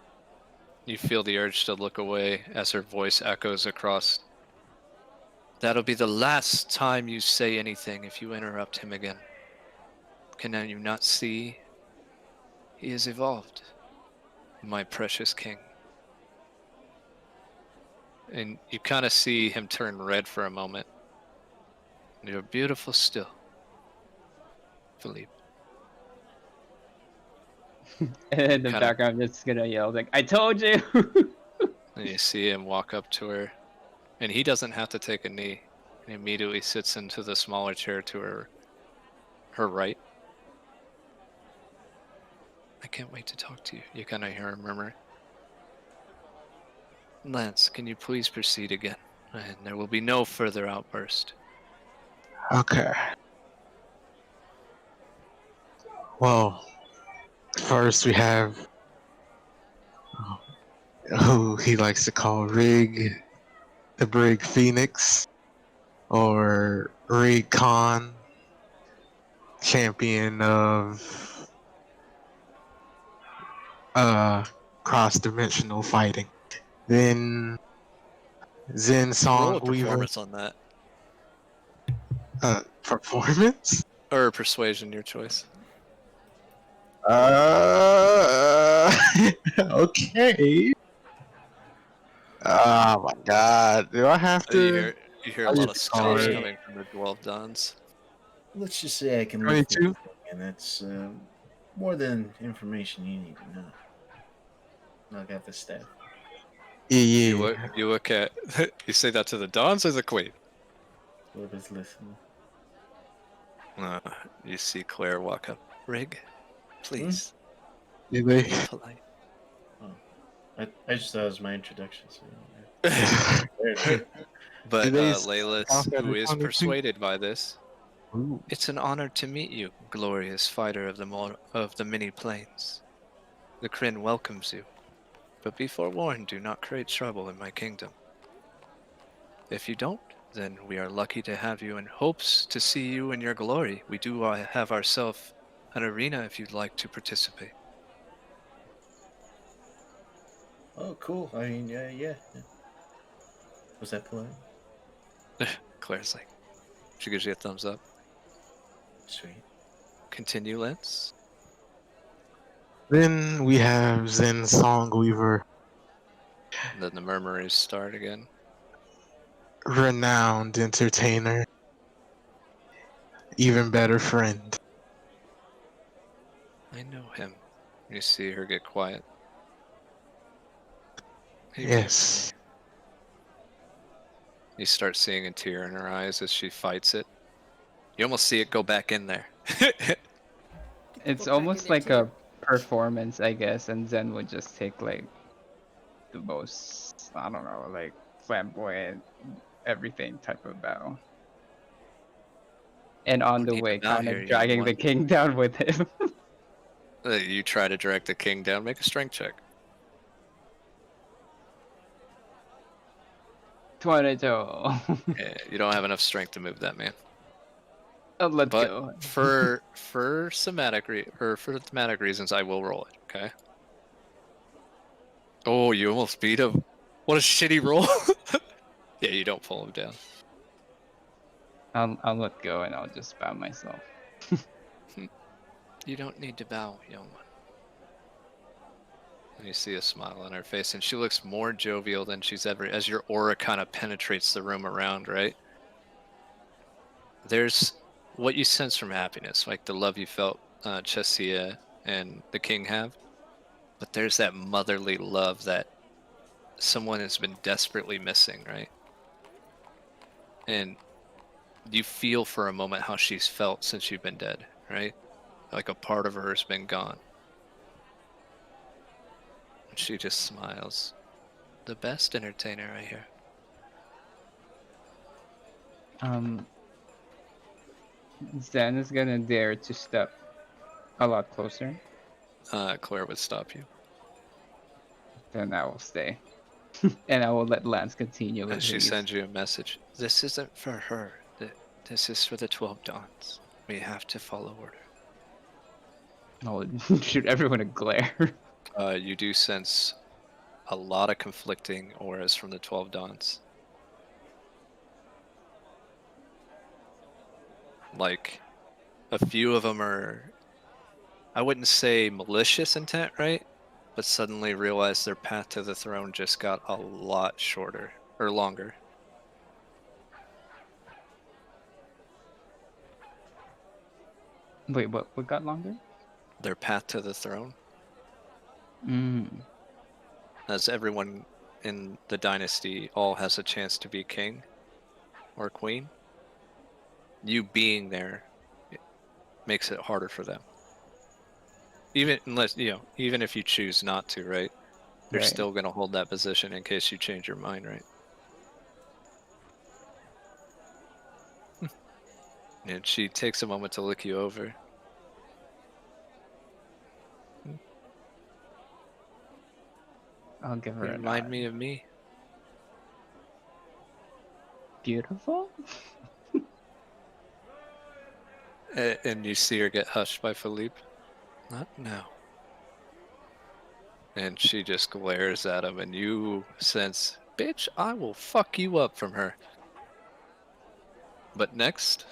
You feel the urge to look away as her voice echoes across. That'll be the last time you say anything if you interrupt him again. Can you not see? He is evolved, my precious king. And you kind of see him turn red for a moment. You're beautiful still, Philippe. And in the Kinda- background, just gonna yell like, "I told you!" And you see him walk up to her, and he doesn't have to take a knee. He immediately sits into the smaller chair to her right. I can't wait to talk to you. You kind of hear him murmur. Lance, can you please proceed again? And there will be no further outburst. Okay. Well, first we have who he likes to call Rig, the Brig Phoenix, or Rig Khan, champion of cross-dimensional fighting. Then Zen Roll a Songweaver, performance on that. performance. Or persuasion, your choice. Okay. Oh my god. Do I have to? You hear a I lot need of to call screams it. coming from the 12 Dons. Let's just say I can lift 22? anything, and that's more than information you need to know. I got the staff. Yeah. You look at you say that to the Dons or the Queen? Whoever's listening. Uh, you see Claire walk up. Rig, please, Yeah. be polite. Oh, I just thought it was my introduction. So But Do they Layla, stop at who a is 22? persuaded by this, Ooh. it's an honor to meet you, glorious fighter of the many planes. The Kryn welcomes you, but be forewarned, do not create trouble in my kingdom. If you don't, then we are lucky to have you and hopes to see you in your glory. We do have ourselves an arena if you'd like to participate. oh, cool. I mean, yeah. Was that polite? Claire's like, she gives you a thumbs up. Sweet. Continue, Lance. Then we have Zen Songweaver, And then the murmurings start again. renowned entertainer, even better friend. I know him. You see her get quiet. He Yes. beautifully. You start seeing a tear in her eyes as she fights it. You almost see it go back in there. Get the It's book back in almost there, like too. a performance, I guess, and Zen would just take like the most, I don't know, like flamboyant, everything type of bow. And on No the need to way, bow kind here, of young dragging one. the king down with him. You try to drag the king down. Make a strength check. 22. Yeah, you don't have enough strength to move that man. Let's But go. for for thematic reasons, I will roll it. Okay. Oh, you almost beat him. What a shitty roll. Yeah, you don't pull him down. I'll let go and I'll just bow myself. You don't need to bow, young one. And you see a smile on her face, and she looks more jovial than she's ever. As your aura kind of penetrates the room around, right? There's what you sense from happiness, like the love you felt Chesia and the king have. But there's that motherly love that someone has been desperately missing, right? And you feel for a moment how she's felt since you've been dead, right? Like a part of her has been gone. And she just smiles. The best entertainer, I hear. Zen is gonna dare to step a lot closer. Claire would stop you. Then I will stay. And I will let Lance continue with She his. sends you a message. This isn't for her. This is for the 12 Dons. We have to follow order. I will shoot everyone a glare. You do sense a lot of conflicting auras from the 12 Dawns. Like, a few of them are, I wouldn't say malicious intent, right? But suddenly realize their path to the throne just got a lot shorter or longer. Wait, what got longer? Their path to the throne, Mm. as everyone in the dynasty all has a chance to be king or queen. You being there makes it harder for them. Even unless, even if you choose not to, right? They're Right. still going to hold that position in case you change your mind, right? And she takes a moment to look you over. I'll give her You a remind nod. me of me. Beautiful? And you see her get hushed by Philippe. Not now. And she just glares at him, and you sense, bitch, I will fuck you up from her. But next,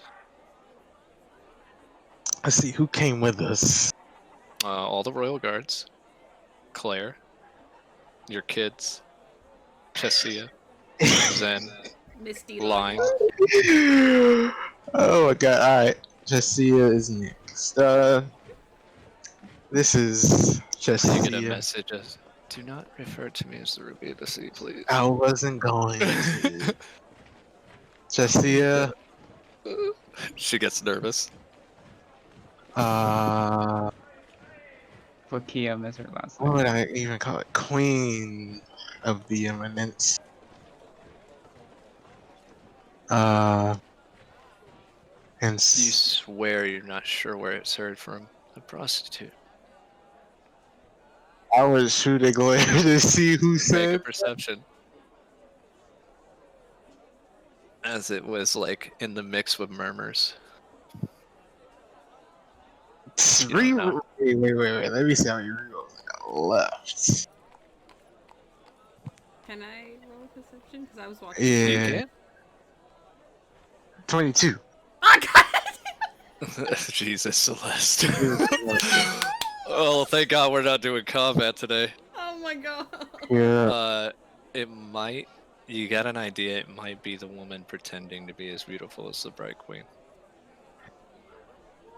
Let's see who came with us. all the royal guards, Claire, your kids, Chessia, Zen, Misty Line. Line. Oh my god! All right, Jessia is next. This is You get a Jessia. message as, do not refer to me as the Ruby of the Sea, please. I wasn't going to. Jessia. She gets nervous. Uh, For Kiam is her last what name. would I even call it? Queen of the Eminence. Uh, and You swear you're not sure where it's heard from. A prostitute. I would shoot a glare to see who Make a said. perception. As it was like in the mix with murmurs. You don't know. Wait. Let me see how many rerolls I got left. Can I roll a perception? Because I was watching. You Yeah, can? 22. Oh god! Jesus Celeste. Oh, thank God we're not doing combat today. Oh my god. Yeah. It might. You got an idea? It might be the woman pretending to be as beautiful as the Bright Queen.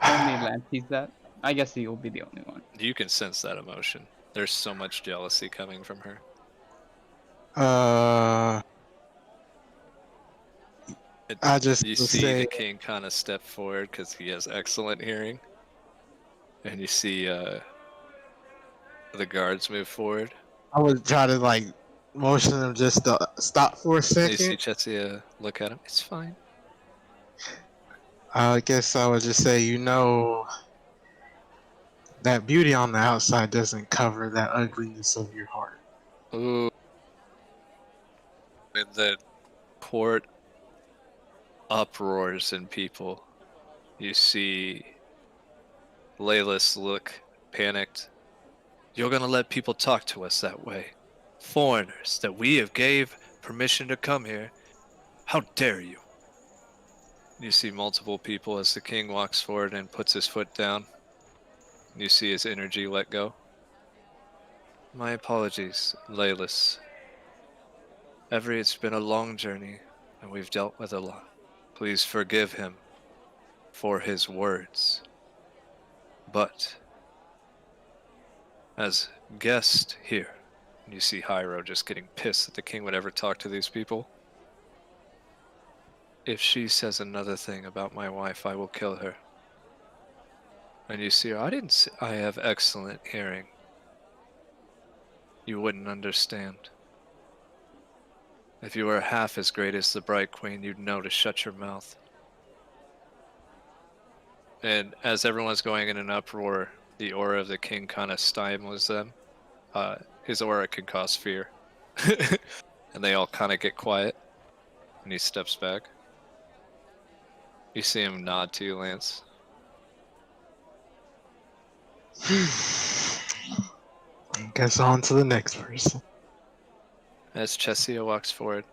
Tell me, Lance, he's that. I guess he will be the only one. You can sense that emotion. There's so much jealousy coming from her. I just You will see say the king kind of step forward because he has excellent hearing, and you see the guards move forward. I would try to like motion them just to stop for a And you see second. Chetsia look at him. It's fine. I guess I would just say, that beauty on the outside doesn't cover that ugliness of your heart. Ooh. And the court uproars in people. You see Laylis look panicked. You're gonna let people talk to us that way? Foreigners that we have gave permission to come here. How dare you? You see multiple people as the king walks forward and puts his foot down. You see his energy let go. My apologies, Laylis. It's been a long journey, and we've dealt with a lot. Please forgive him for his words. But, as guest here, you see Hyro just getting pissed that the king would ever talk to these people. If she says another thing about my wife, I will kill her. And you see her, I have excellent hearing. You wouldn't understand. If you were half as great as the Bright Queen, you'd know to shut your mouth. And as everyone's going in an uproar, the aura of the king kind of stymies them. His aura can cause fear. And they all kind of get quiet. And he steps back. You see him nod to you, Lance. Guess on to the next person. As Chesia walks forward.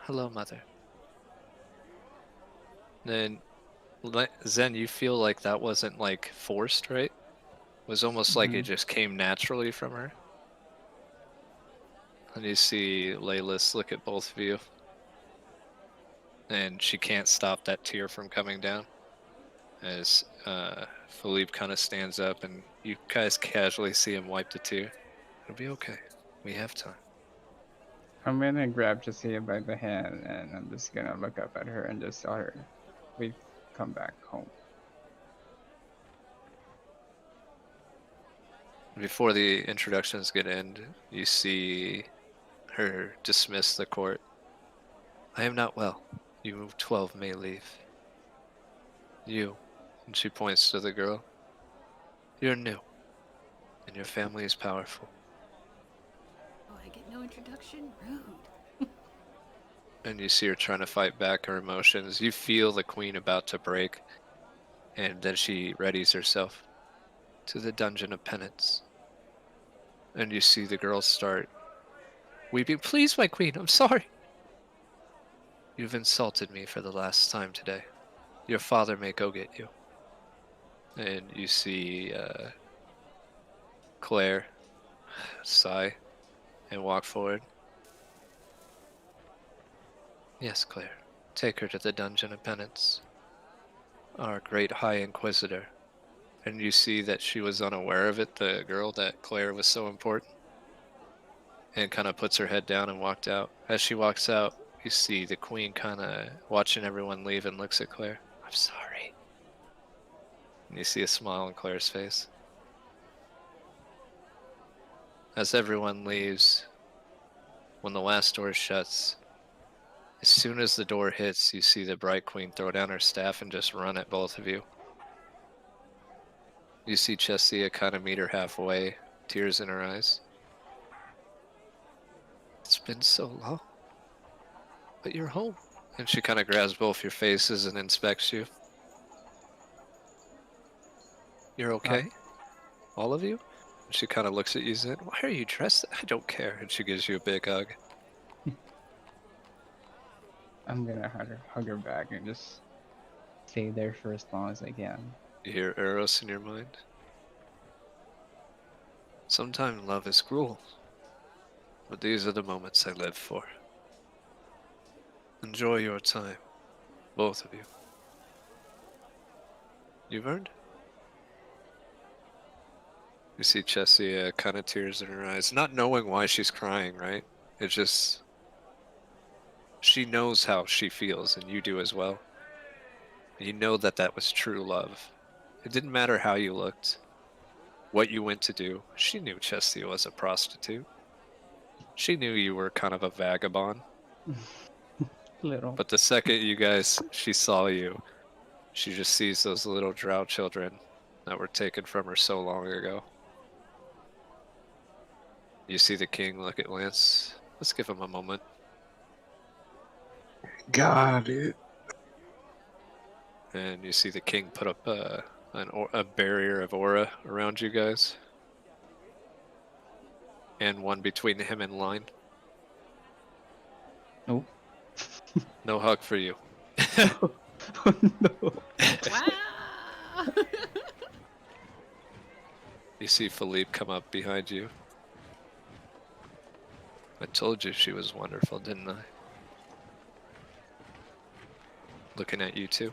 Hello, mother. Then, Zen, you feel like that wasn't like forced, right? It was almost like it Mhm. just came naturally from her. And you see Laylis look at both of you. And she can't stop that tear from coming down. As Philippe kind of stands up and you guys casually see him wipe the tear. It'll be okay. We have time. I'm gonna grab Jasiah by the hand and I'm just gonna look up at her and just tell her, we've come back home. Before the introductions get end, you see her dismiss the court. I am not well. You 12 may leave. You, and she points to the girl. You're new, and your family is powerful. Oh, I get no introduction? Rude. And you see her trying to fight back her emotions. You feel the queen about to break, and then she readies herself to the dungeon of penance. And you see the girl start weeping. Please, my queen, I'm sorry. You've insulted me for the last time today. Your father may go get you. And you see Claire sigh and walk forward. Yes, Claire. Take her to the dungeon of penance. Our great High Inquisitor. And you see that she was unaware of it, the girl, that Claire was so important. And kind of puts her head down and walked out. As she walks out, you see the queen kind of watching everyone leave and looks at Claire. I'm sorry. And you see a smile on Claire's face. As everyone leaves, when the last door shuts, as soon as the door hits, you see the Bright Queen throw down her staff and just run at both of you. You see Chesia kind of meet her halfway, tears in her eyes. It's been so long, but you're home. And she kind of grabs both your faces and inspects you. You're okay? All of you? And she kind of looks at you and says, why are you dressed? I don't care. And she gives you a big hug. I'm gonna hug her back and just stay there for as long as I can. You hear Eros in your mind. Sometimes love is cruel, but these are the moments I live for. Enjoy your time, both of you. You've earned it. You see Chesia kind of tears in her eyes, not knowing why she's crying, right? It's just, she knows how she feels, and you do as well. And you know that that was true love. It didn't matter how you looked, what you went to do. She knew Chesia was a prostitute. She knew you were kind of a vagabond. Little. But the second she saw you, she just sees those little drow children that were taken from her so long ago. You see the king look at Lance. Let's give him a moment. Got it. And you see the king put up a barrier of aura around you guys. And one between him and line. Oh. No hug for you. Oh no. Wow. You see Philippe come up behind you. I told you she was wonderful, didn't I? Looking at you too.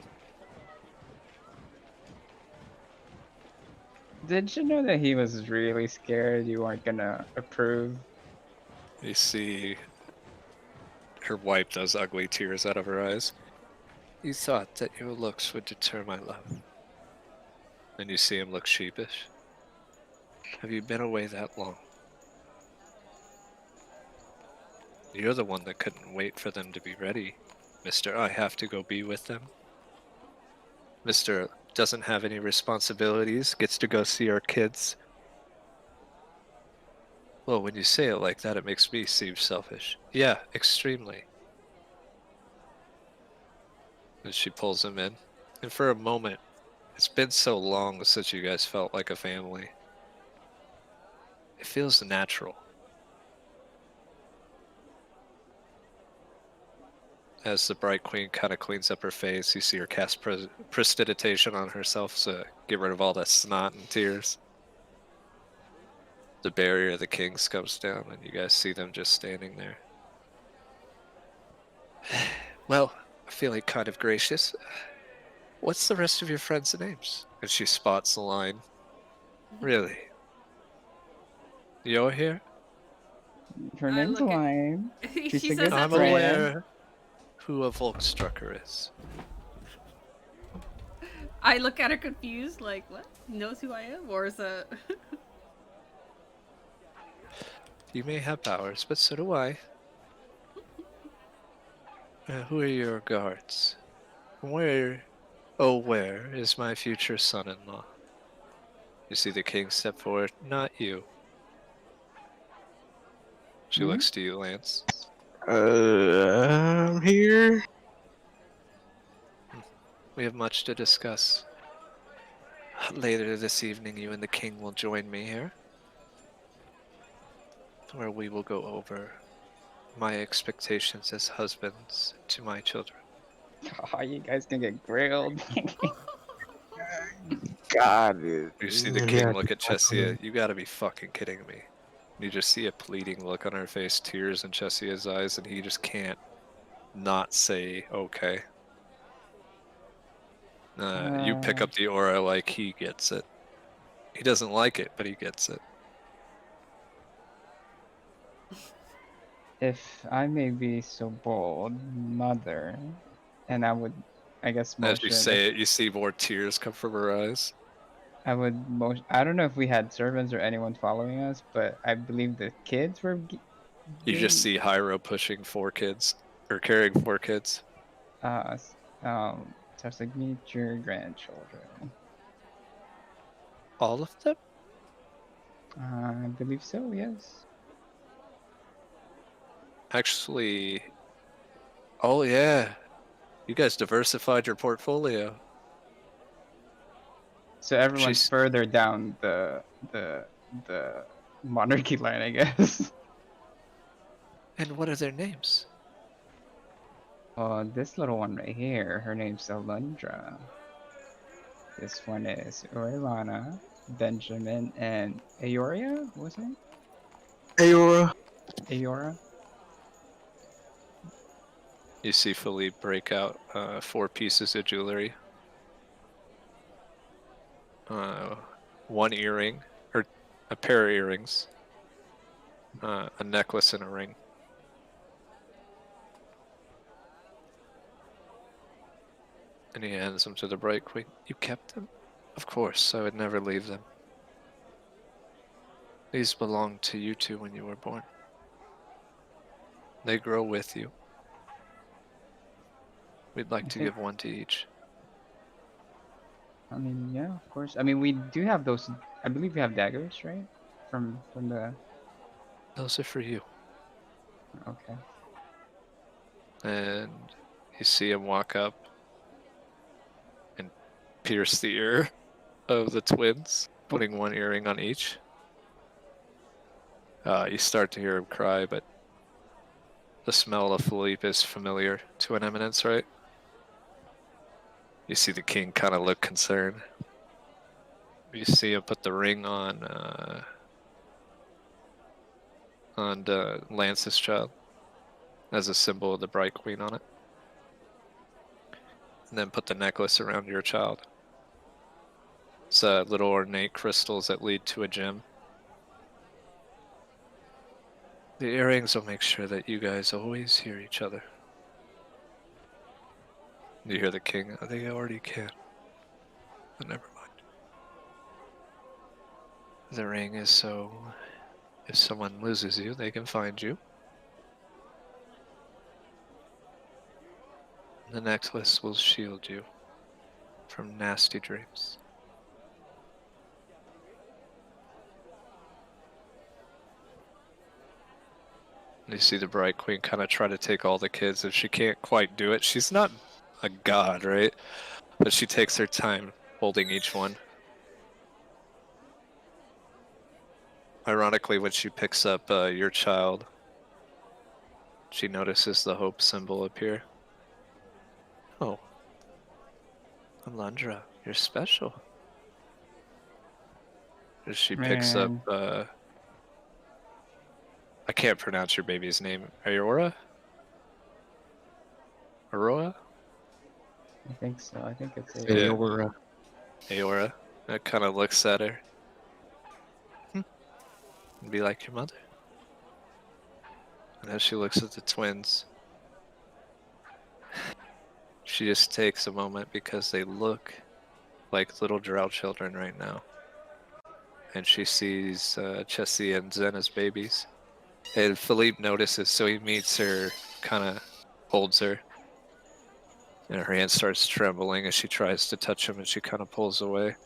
Did you know that he was really scared you weren't gonna approve? You see her wipe those ugly tears out of her eyes. You thought that your looks would deter my love. And you see him look sheepish. Have you been away that long? You're the one that couldn't wait for them to be ready. Mr. I have to go be with them. Mr. doesn't have any responsibilities, gets to go see our kids. Well, when you say it like that, it makes me seem selfish. Yeah, extremely. And she pulls him in. And for a moment, it's been so long since you guys felt like a family. It feels natural. as the Bright Queen kind of cleans up her face, you see her cast prestidigitation on herself to get rid of all that snot and tears. The barrier of the kings comes down, and you guys see them just standing there. Well, feeling kind of gracious. What's the rest of your friends' names? And she spots the line. Really? You're here? Her I name's look at. Lime. She's She a says good that I'm to me. friend. aware who a Volkstrucker is. I look at her confused, like, what? He knows who I am? Or is that. You may have powers, but so do I. Who are your guards? Where, oh, where is my future son-in-law? You see the king step forward. Not you. She Hmm? looks to you, Lance. I'm here. We have much to discuss. Later this evening, you and the king will join me here, where we will go over my expectations as husbands to my children. Oh, you guys can get grilled. God, it. You see the king look at Chessia. You gotta be fucking kidding me. You just see a pleading look on her face, tears in Chessia's eyes, and he just can't not say okay. You pick up the aura like he gets it. He doesn't like it, but he gets it. If I may be so bold, mother, and I would, I guess, As you motion. say it, you see more tears come from her eyes. I would motion. I don't know if we had servants or anyone following us, but I believe the kids were You just being see Hyro pushing 4 kids, or carrying 4 kids. uh s- so it's like meet your grandchildren. All of them? I believe so. Yes. Actually, oh yeah. You guys diversified your portfolio. So everyone's She's, further down the the monarchy line, I guess. and what are their names? This little one right here, her name's Alundra. This one is Orlana, Benjamin, and Aoria. What was her name? Aora. Aora. You see Philippe break out 4 pieces of jewelry. 1 earring, or a pair of earrings, a necklace and a ring. And he hands them to the Bright Queen. You kept them? Of course, I would never leave them. These belonged to you two when you were born. They grow with you. We'd like I to think. give 1 to each. I mean, yeah, of course. I mean, we do have those. I believe we have daggers, right? From the. Those are for you. Okay. And you see him walk up and pierce the ear of the twins, putting 1 earring on each. You start to hear him cry, but the smell of Philippe is familiar to an eminence, right? You see the king kind of look concerned. You see him put the ring on Lance's child as a symbol of the Bright Queen on it. And then put the necklace around your child. It's little ornate crystals that lead to a gem. The earrings will make sure that you guys always hear each other. You hear the king? They already can. But never mind. The ring is so if someone loses you, they can find you. The necklace will shield you from nasty dreams. You see the Bright Queen kind of try to take all the kids, and she can't quite do it. She's not a god, right? But she takes her time holding each one. Ironically, when she picks up your child, she notices the hope symbol appear. Oh, Alundra, you're special. As she picks up, Man, I can't pronounce your baby's name. Aurora? Aurora? I think so. I think it's Hey, Yeah. a. Aura. Aurora. That kind of looks at her. And be like your mother. And as she looks at the twins, she just takes a moment because they look like little drow children right now. And she sees Chessie and Zen as babies. And Philippe notices, so he meets her, kind of holds her. And her hand starts trembling as she tries to touch him and she kind of pulls away.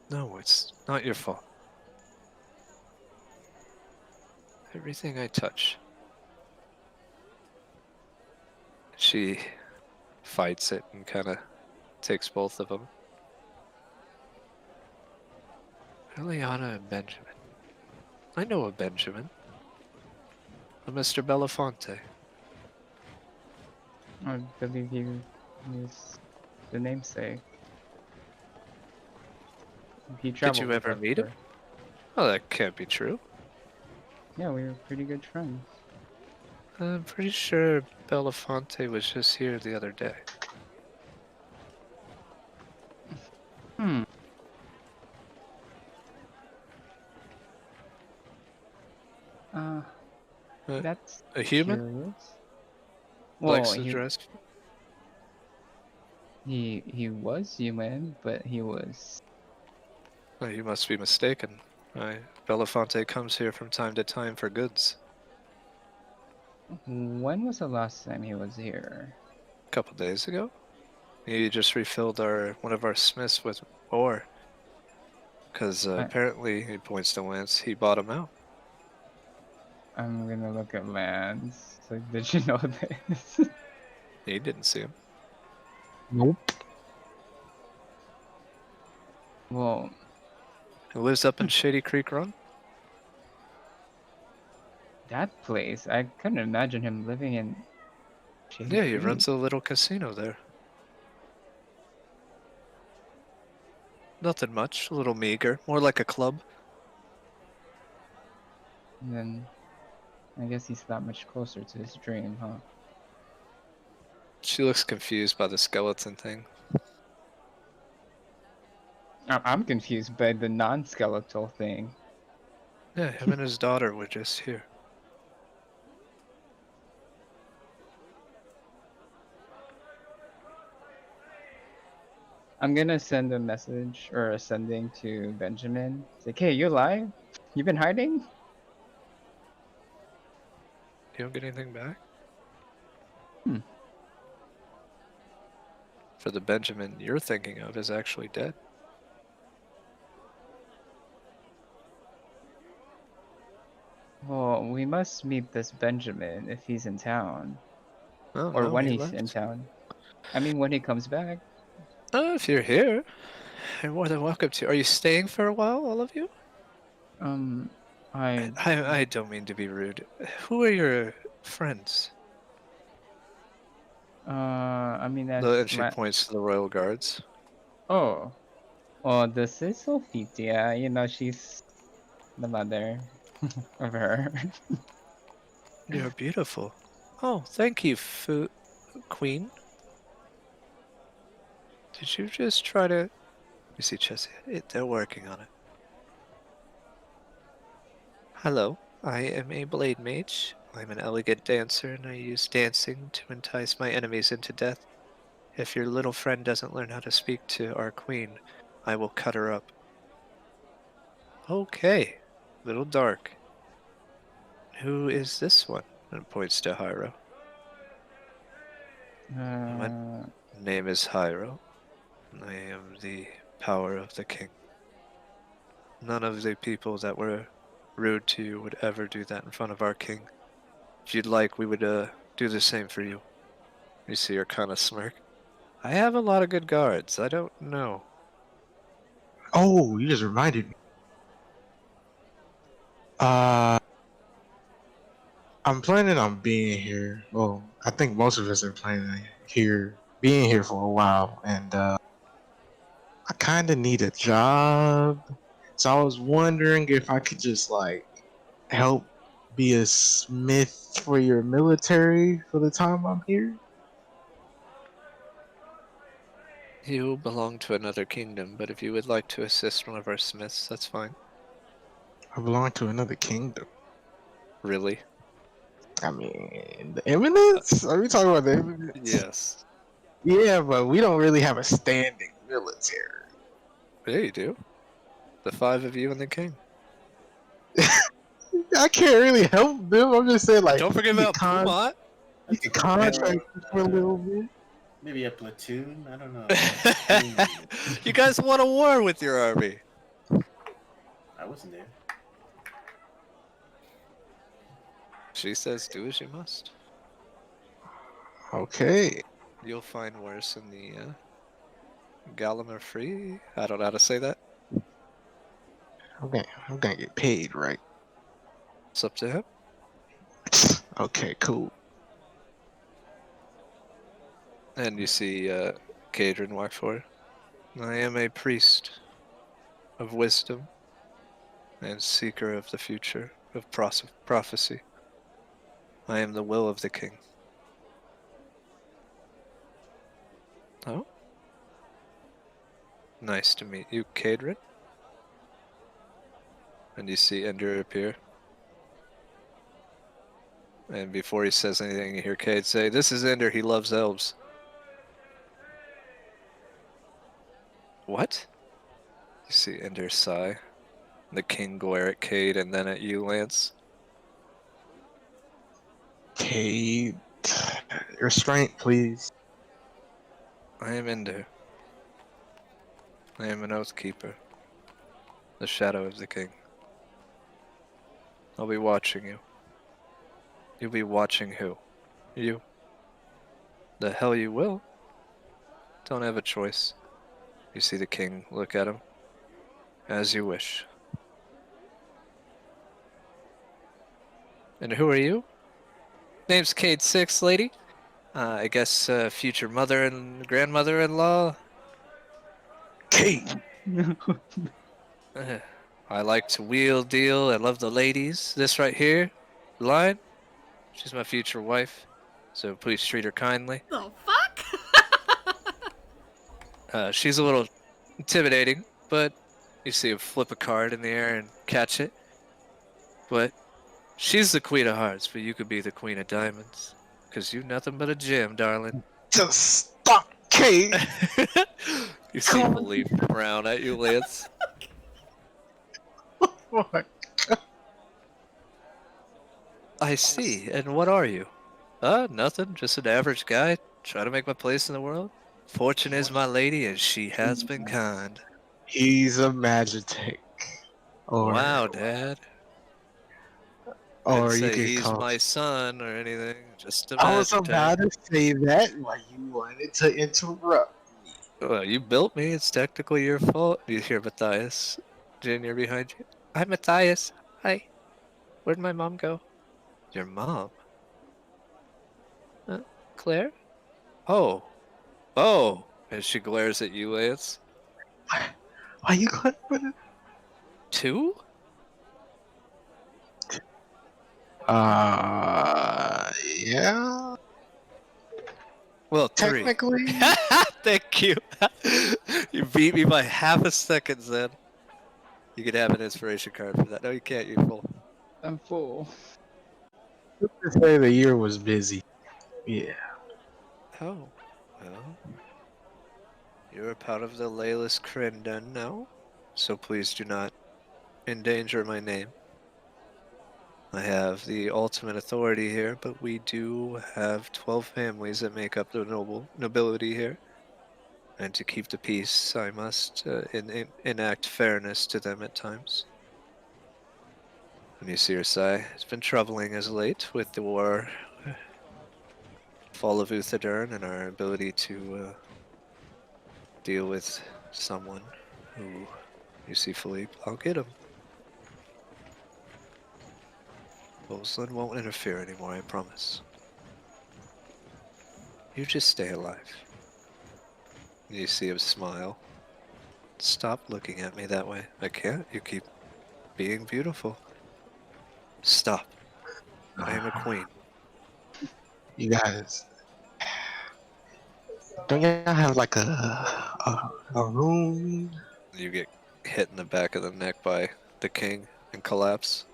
No, it's not your fault. Everything I touch. She fights it and kind of takes both of them. Eliana and Benjamin. I know a Benjamin. A Mr. Belafonte. I believe he is the namesake. He Did traveled you with ever us. meet him? Oh, that can't be true. Yeah, we were pretty good friends. I'm pretty sure Belafonte was just here the other day. Hmm. Uh, Uh, that's a human? curious. Well, Likes to dress. he was human, but he was. Oh, you must be mistaken. Belafonte comes here from time to time for goods. When was the last time he was here? A couple days ago? He just refilled one of our smiths with ore. Because I, apparently, he points to Lance, he bought him out. I'm gonna look at Lance. So did you know this? He didn't see him. Nope. Well, He lives up in Shady Creek Run? that place, I couldn't imagine him living in Shady Yeah, he Creek. runs a little casino there. Nothing much, a little meager, more like a club. Then I guess he's that much closer to his dream, huh? She looks confused by the skeleton thing. I'm confused by the non-skeletal thing. Yeah, him and his daughter were just here. I'm gonna send a message or a sending to Benjamin. It's like, hey, you alive? You been hiding? You don't get anything back? Hmm. For the Benjamin you're thinking of is actually dead. Well, we must meet this Benjamin if he's in town. Oh Or no, when he he's in left. town. I mean, when he comes back. If you're here, you're more than welcome to. Are you staying for a while, all of you? Um, I, I don't mean to be rude. Who are your friends? I mean, And she points to the royal guards. oh, well, this is Sophitia. You know, she's the mother of her. You're beautiful. Oh, thank you, Queen. Did you just try to... You see, Chessie, they're working on it. Hello, I am a blade mage. I'm an elegant dancer, and I use dancing to entice my enemies into death. If your little friend doesn't learn how to speak to our queen, I will cut her up. Okay, little dark. Who is this one? And points to Hyro. My Uh, name is Hyro. I am the power of the king. None of the people that were rude to you would ever do that in front of our king. If you'd like, we would do the same for you. You see her kind of smirk. I have a lot of good guards. I don't know. Oh, you just reminded me. Uh, I'm planning on being here. Well, I think most of us are planning being here for a while, and I kind of need a job. So I was wondering if I could just like help be a smith for your military for the time I'm here. You belong to another kingdom, but if you would like to assist one of our smiths, that's fine. I belong to another kingdom. Really? I mean, the Eminence? Are we talking about the Eminence? Yes. Yeah, but we don't really have a standing military. Yeah, you do. The 5 of you and the king. I can't really help them. I'm just saying, like, Don't forget you about Pumont. can That's contract for a little bit. maybe a platoon. I don't know. Platoon. You guys won a war with your army. I wasn't there. She says, do as you must. Okay. You'll find worse in the Gallima Free. I don't know how to say that. I'm gonna get paid, right? It's up to him. Okay, cool. And you see Cadron walk forward. I am a priest of wisdom and seeker of the future, of prophecy. I am the will of the king. Oh? Nice to meet you, Cadron. And you see Ender appear. And before he says anything, you hear Cade say, "This is Ender, he loves elves." What? You see Ender sigh. The king glare at Cade and then at you, Lance. Okay. Restraint, please. I am Ender. I am an oath keeper. The shadow of the king. I'll be watching you. You'll be watching who? You. The hell you will. Don't have a choice. You see the king look at him. As you wish. And who are you? Name's Cade Six, lady. I guess future mother and grandmother-in-law. Okay. I like to wheel, deal, I love the ladies. This right here, Lion, she's my future wife, so please treat her kindly. The fuck? She's a little intimidating, but you see her flip a card in the air and catch it. But she's the queen of hearts, but you could be the queen of diamonds. Cause you nothing but a gem, darling. Just stop, Kate. You see Philippe frown at you, Lance. Fuck. I see, and what are you? Nothing, just an average guy, trying to make my place in the world. Fortune is my lady, and she has been kind. He's a magitek. Wow, Dad. Didn't Or you say could he's call. my son or anything, just a I was Magitek. about to say that while you wanted to interrupt. Well, you built me, it's technically your fault. You hear Matthias Jr. behind you? Hi, Matthias. Hi. Where'd my mom go? Your mom? Claire? Oh. Oh. And she glares at you, Lance. Why you got for the 2? yeah. Well, 3. Technically. Thank you. You beat me by half a second, Zen. You could have an inspiration card for that. No, you can't, you fool. I'm full. Let's just say the year was busy. Yeah. Oh. Well. You're a part of the Layla's Crendon now, so please do not endanger my name. I have the ultimate authority here, but we do have 12 families that make up the nobility here. And to keep the peace, I must enact fairness to them at times. And you see her sigh. It's been troubling as late with the war, fall of Uthadern, and our ability to deal with someone who, you see Philippe, I'll get him. Boslin won't interfere anymore, I promise. You just stay alive. You see him smile. Stop looking at me that way. I can't. You keep being beautiful. Stop. I am a queen. You guys, don't y'all have like a room? You get hit in the back of the neck by the king and collapse.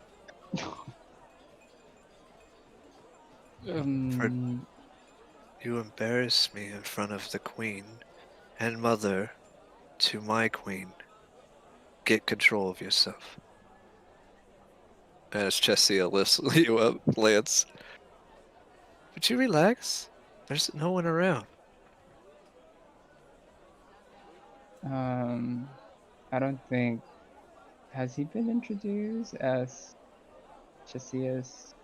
For Um, you embarrass me in front of the queen and mother to my queen. Get control of yourself. As Chesia lifts you up, Lance. Would you relax? There's no one around. I don't think, has he been introduced as Chasia's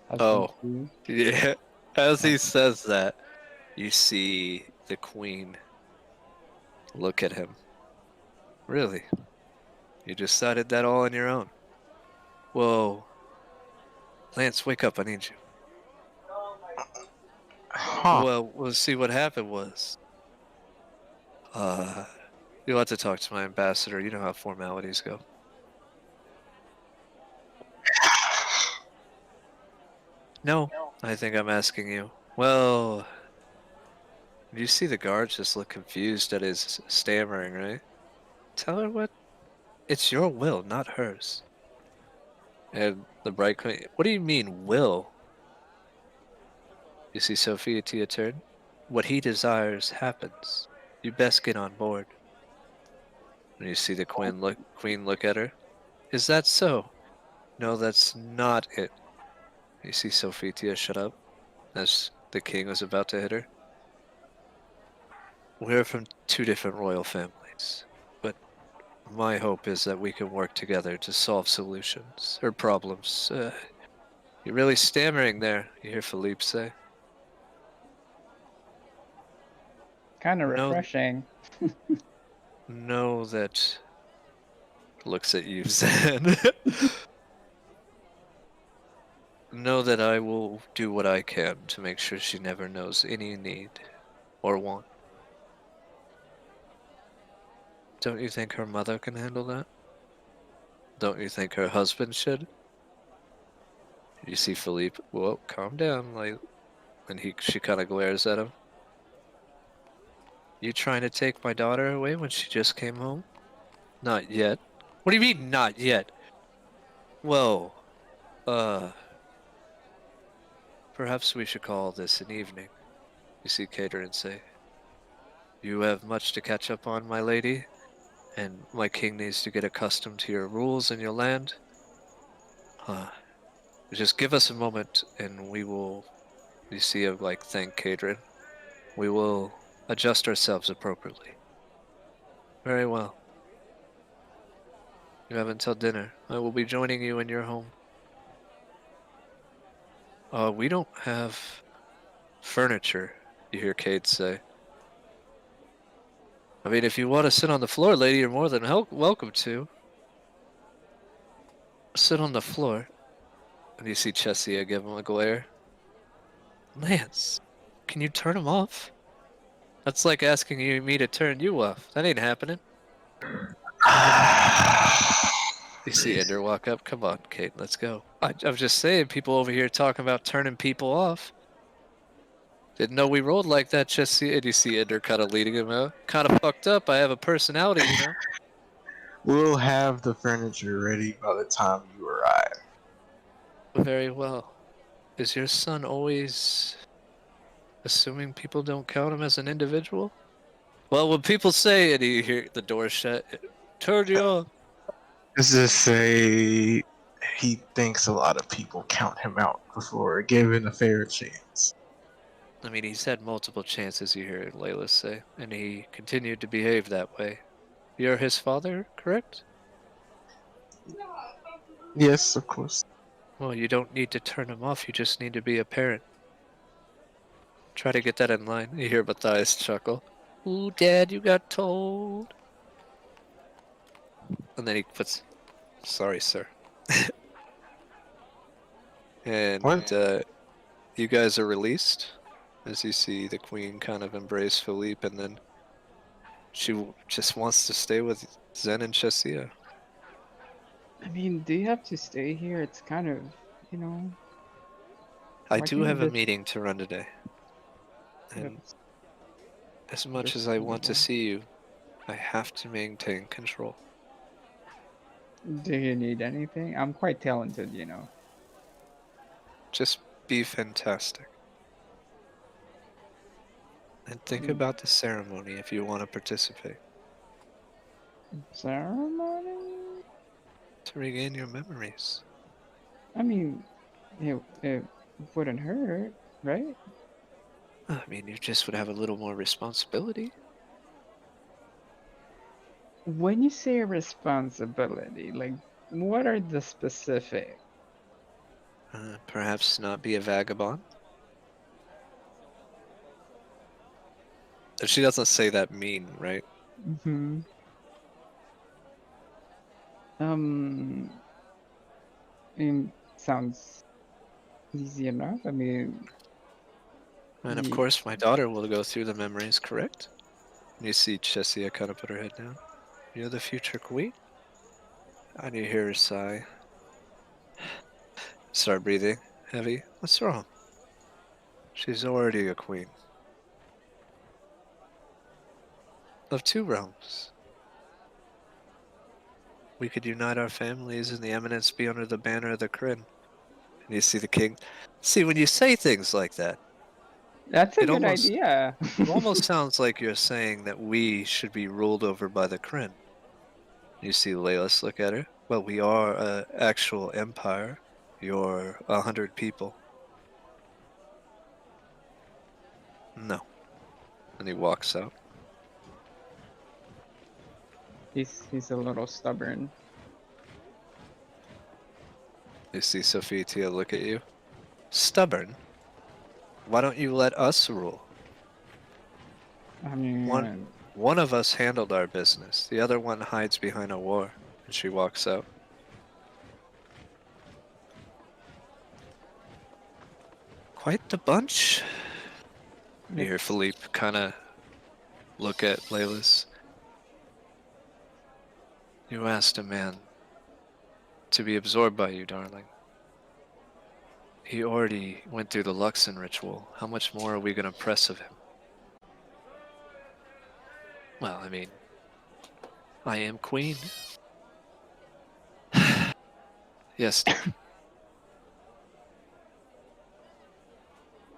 husband Oh, too? yeah. As Oh, he says that, you see the queen look at him. Really? You decided that all on your own? Whoa. Lance, wake up. I need you. Huh. Well, see what happened was, uh, you'll have to talk to my ambassador. You know how formalities go. No, I think I'm asking you. Well, you see the guards just look confused at his stammering, right? Tell her what? It's your will, not hers. And the bright queen, what do you mean, will? You see Sophia Tia turn? What he desires happens. You best get on board. And you see the queen look at her. Is that so? No, that's not it. You see Sophia shut up as the king was about to hit her. We're from two different royal families, but my hope is that we can work together to solve solutions or problems. You're really stammering there, you hear Philippe say. kind of Know, refreshing. know that looks at you, Zen. Know that I will do what I can to make sure she never knows any need or want. Don't you think her mother can handle that? Don't you think her husband should? You see Philippe, whoa, calm down, like, and she kind of glares at him. You trying to take my daughter away when she just came home? Not yet. What do you mean, not yet? Whoa, uh, perhaps we should call this an evening. You see Caterin say, you have much to catch up on, my lady, and my king needs to get accustomed to your rules and your land. Just give us a moment and we will, you see him like thank Caterin. We will adjust ourselves appropriately. Very well. You have until dinner. I will be joining you in your home. We don't have furniture, you hear Cade say. I mean, if you want to sit on the floor, lady, you're more than welcome to. Sit on the floor. And you see Chesia give him a glare. Lance, can you turn him off? That's like asking me to turn you off. That ain't happening. You see Ender walk up. Come on, Kate, let's go. I'm just saying, people over here talking about turning people off. Didn't know we rolled like that, Chesia. And you see Ender kind of leading him out. Kind of fucked up. I have a personality, you know? We'll have the furniture ready by the time you arrive. Very well. Is your son always assuming people don't count him as an individual? Well, when people say, and you hear the door shut, turn you off. Let's just say he thinks a lot of people count him out before given a fair chance. I mean, he's had multiple chances, you hear Layla say, and he continued to behave that way. You're his father, correct? Yes, of course. Well, you don't need to turn him off, you just need to be a parent. Try to get that in line. You hear Matthias chuckle. Ooh, Dad, you got told. And then he puts, sorry, sir. And What? you guys are released. as you see the queen kind of embrace Philippe, and then just wants to stay with Zen and Chesia. I mean, do you have to stay here? It's kind of, you know, I why do can't you have a just meeting to run today, and that's as much as I want to understandable? see you, I have to maintain control. Do you need anything? I'm quite talented, you know. Just be fantastic. And think Mm, about the ceremony if you want to participate. ceremony? To regain your memories. I mean, it wouldn't hurt, right? I mean, you just would have a little more responsibility. When you say responsibility, like, what are the specific? Perhaps not be a vagabond. She doesn't say that mean, right? Hmm. Um, sounds easy enough. I mean, And of ye course, my daughter will go through the memories, correct? And you see Chesia kind of put her head down. You're the future queen? And you hear her sigh. Start breathing heavy. What's wrong? She's already a queen. Of 2 realms. We could unite our families and the eminence be under the banner of the Kryn. And you see the king. See, when you say things like that, that's a it good almost idea. it almost sounds like you're saying that we should be ruled over by the Kryn. You see Leyless look at her. Well, we are an actual empire. You're 100 people. No. And he walks out. He's a little stubborn. You see Sophitia look at you. Stubborn? Why don't you let us rule? I One mean, one of us handled our business. The other one hides behind a war. And she walks out. Quite the bunch. You hear it's Philippe kind of look at Leyless. You asked a man to be absorbed by you, darling. He already went through the Luxon ritual. How much more are we going to press of him? Well, I mean, I am queen. Yes, dear.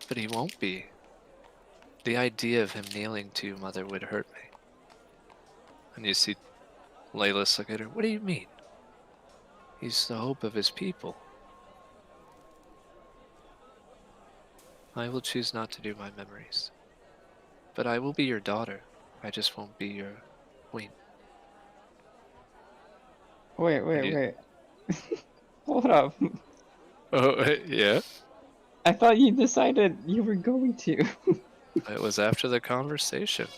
But he won't be. The idea of him kneeling to you, mother, would hurt me. And you see Leyless look at her. What do you mean? He's the hope of his people. I will choose not to do my memories. But I will be your daughter. I just won't be your queen. wait, And wait, you... wait. Hold up. Oh, yeah? I thought you decided you were going to. It was after the conversation.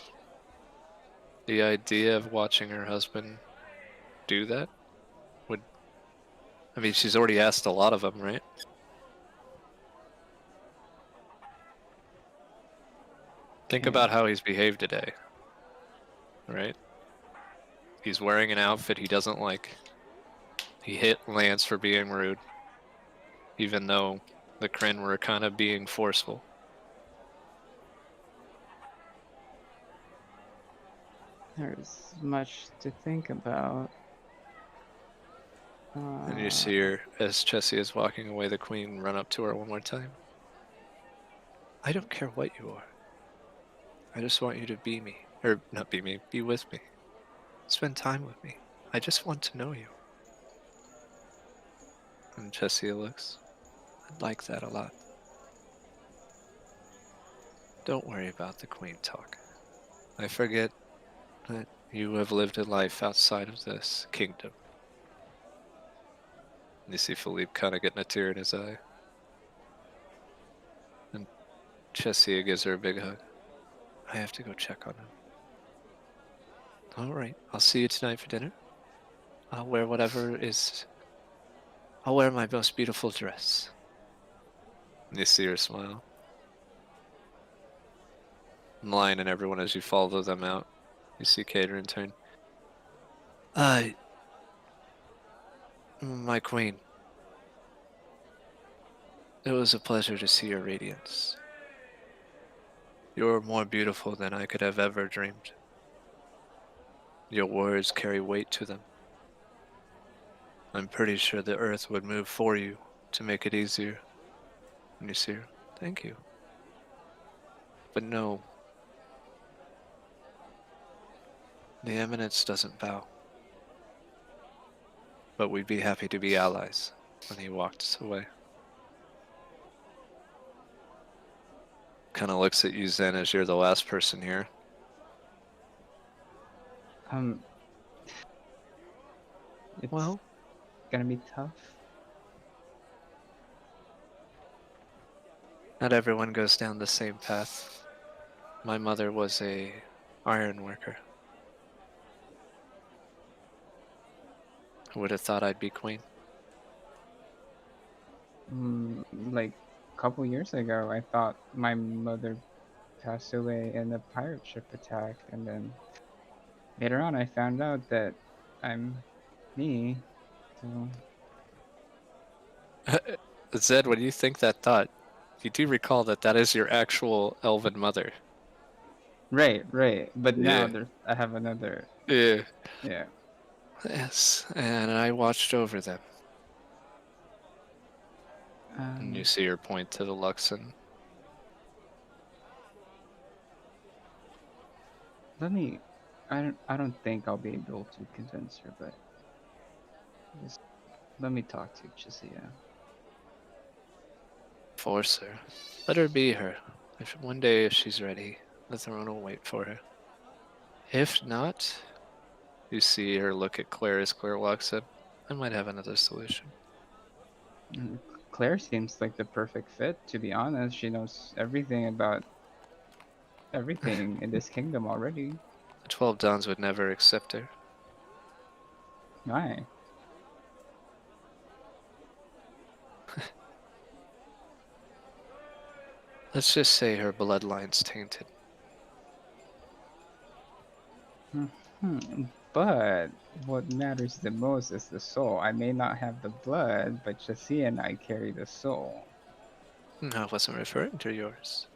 The idea of watching her husband do that would... I mean, she's already asked a lot of them, right? Think Okay. about how he's behaved today, right? He's wearing an outfit he doesn't like. He hit Lance for being rude, even though the Kryn were kind of being forceful. There's much to think about. And you see her, as Chessie is walking away, the queen run up to her one more time. I don't care what you are. I just want you to be me. Or, not be me, be with me. Spend time with me. I just want to know you. And Chessie looks. I'd like that a lot. Don't worry about the queen talk. I forget that you have lived a life outside of this kingdom. And you see Philippe kind of getting a tear in his eye. And Chessia gives her a big hug. I have to go check on him. All right, I'll see you tonight for dinner. I'll wear whatever is... I'll wear my most beautiful dress. And you see her smile. Lion and everyone as you follow them out. You see Cater in turn. My queen, it was a pleasure to see your radiance. You're more beautiful than I could have ever dreamed. Your words carry weight to them. I'm pretty sure the earth would move for you to make it easier. When you see her, thank you. But no, the eminence doesn't bow. But we'd be happy to be allies. When he walked away. Kind of looks at you, Zen, as you're the last person here. It's Well, gonna be tough. not everyone goes down the same path. My mother was a iron worker. Who would have thought I'd be queen? Like a couple years ago, I thought my mother passed away in a pirate ship attack, and then later on, I found out that I'm me. So Zed, what do you think that thought? You do recall that that is your actual elven mother. right. But now Yeah. I have another. Yeah. Yeah. Yes, and I watched over them. And you see her point to the Luxon. Let me. I don't think I'll be able to convince her, but just let me talk to Chizia. Force her. Let her be her. If one day, if she's ready, the throne will wait for her. If not, you see her look at Claire as Claire walks in. I might have another solution. Claire seems like the perfect fit, to be honest. She knows everything about everything in this kingdom already. The 12 Dons would never accept her. Why? Let's just say her bloodline's tainted. But what matters the most is the soul. I may not have the blood, but Chassia and I carry the soul. I wasn't referring to yours.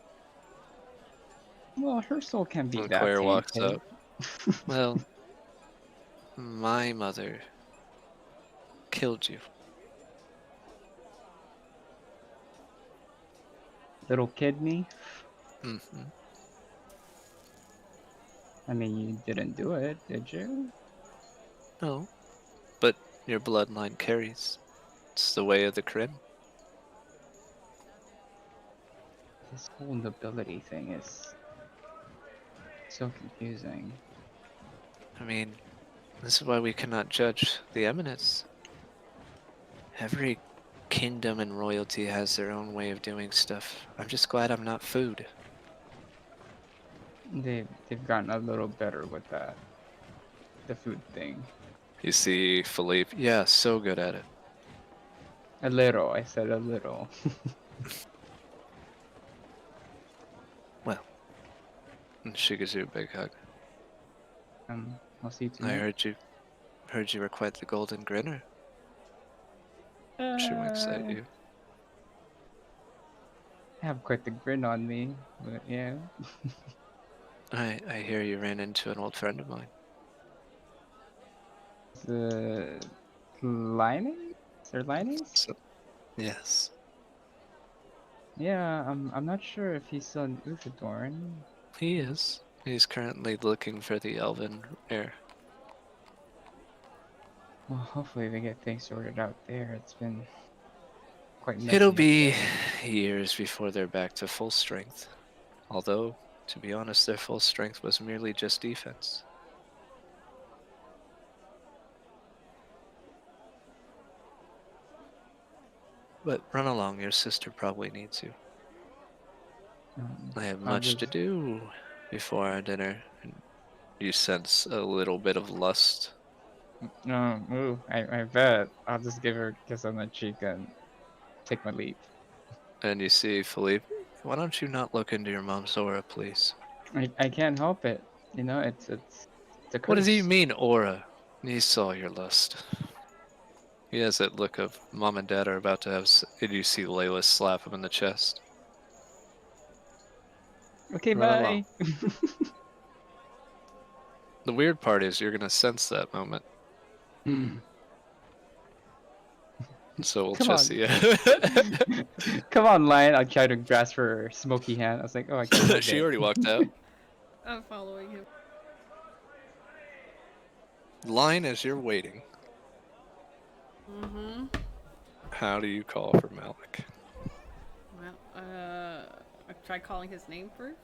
Well, her soul can be When that Claire walks tainted. up. Well, my mother killed you. Little kid me? Mm-hmm. I mean, you didn't do it, did you? No, but your bloodline carries. It's the way of the Kryn. This whole nobility thing is so confusing. I mean, this is why we cannot judge the eminence. Every kingdom and royalty has their own way of doing stuff. I'm just glad I'm not food. They've gotten a little better with that. The food thing. You see Philippe, yeah, so good at it. A little, I said a little. Well, and she gives you a big hug. I'll see you I tonight. heard you were quite the golden grinner. She winks at you. I have quite the grin on me, but yeah. I hear you ran into an old friend of mine. The Linus or Linus? So, yes. Yeah, I'm not sure if he's still in Uthadorn. He is. He's currently looking for the elven heir. Well, hopefully we get things sorted out there. It's been quite messy It'll up be there. years before they're back to full strength. Although, to be honest, their full strength was merely just defense. But run along, your sister probably needs you. I have I'll much to just do before our dinner. And you sense a little bit of lust. I bet. I'll just give her a kiss on the cheek and take my leave. And you see Philippe, why don't you not look into your mom's aura, please? I can't help it. You know, it's a What does he curse. mean, aura? He saw your lust. He has that look of mom and dad are about to have. And you see Layla slap him in the chest. Okay, Run along. bye. The weird part is you're gonna sense that moment. So we'll Come just on. see. Come on, Lion. I tried to grasp her smoky hand. I was like, oh, I can't help She it. already walked out. I'm following him. Line as you're waiting. Mm-hmm. How do you call for Malik? Well, I tried calling his name first.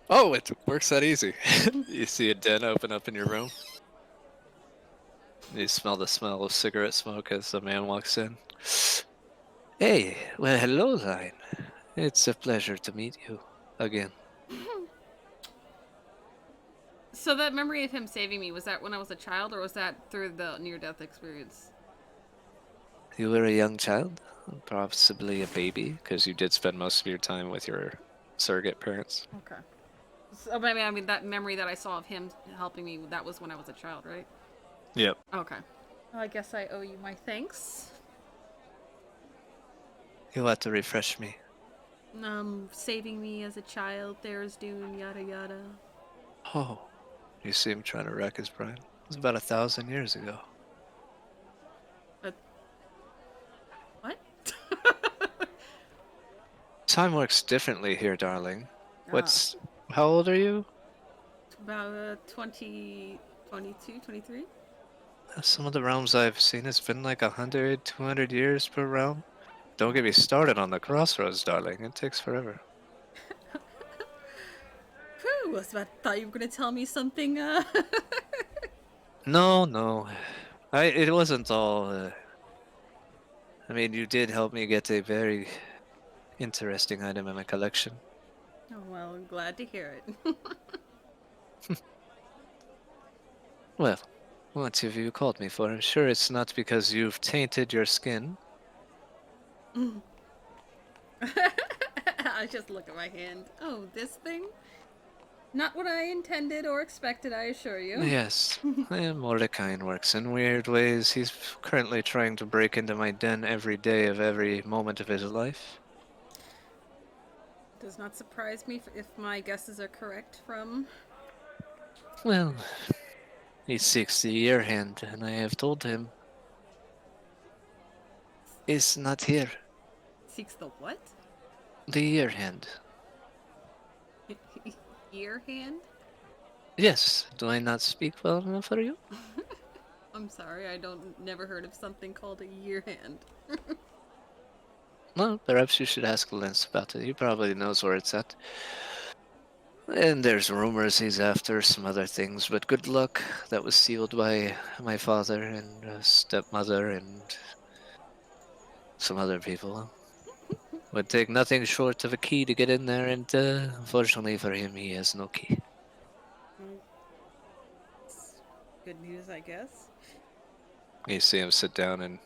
Oh, it works that easy. You see a den open up in your room. You smell the smell of cigarette smoke as the man walks in. Hey, well, hello, Line. It's a pleasure to meet you again. So that memory of him saving me, was that when I was a child, or was that through the near-death experience? You were a young child, possibly a baby, because you did spend most of your time with your surrogate parents. Okay. So, I mean, that memory that I saw of him helping me, that was when I was a child, right? Yep. Okay. Well, I guess I owe you my thanks. You'll have to refresh me. Saving me as a child, there's Dune, yada yada. Oh, you see him trying to wreck his brain. It was about 1,000 years ago. What? Time works differently here, darling. Ah, How old are you? about 20, 22, 23? Some of the realms I've seen, it's been like 100, 200 years per realm. Don't get me started on the crossroads, darling. It takes forever. Whew, thought you were gonna tell me something, No, no. It wasn't all. I mean, you did help me get a very interesting item in my collection. Oh, well, I'm glad to hear it. Well, what have you called me for? I'm sure it's not because you've tainted your skin. I just look at my hand. Oh, this thing? Not what I intended or expected, I assure you. Yes, Mordecai works in weird ways. He's currently trying to break into my den every day of every moment of his life. Does not surprise me if my guesses are correct from... Well, he seeks the ear hand, and I have told him it's not here. Seeks the what? The ear hand. Ear hand? Yes, do I not speak well enough for you? I'm sorry, never heard of something called a ear hand. Well, perhaps you should ask Lance about it. He probably knows where it's at. And there's rumors he's after some other things, but good luck. That was sealed by my father and stepmother and some other people. Would take nothing short of a key to get in there, and unfortunately for him, he has no key. Good news, I guess. You see him sit down, and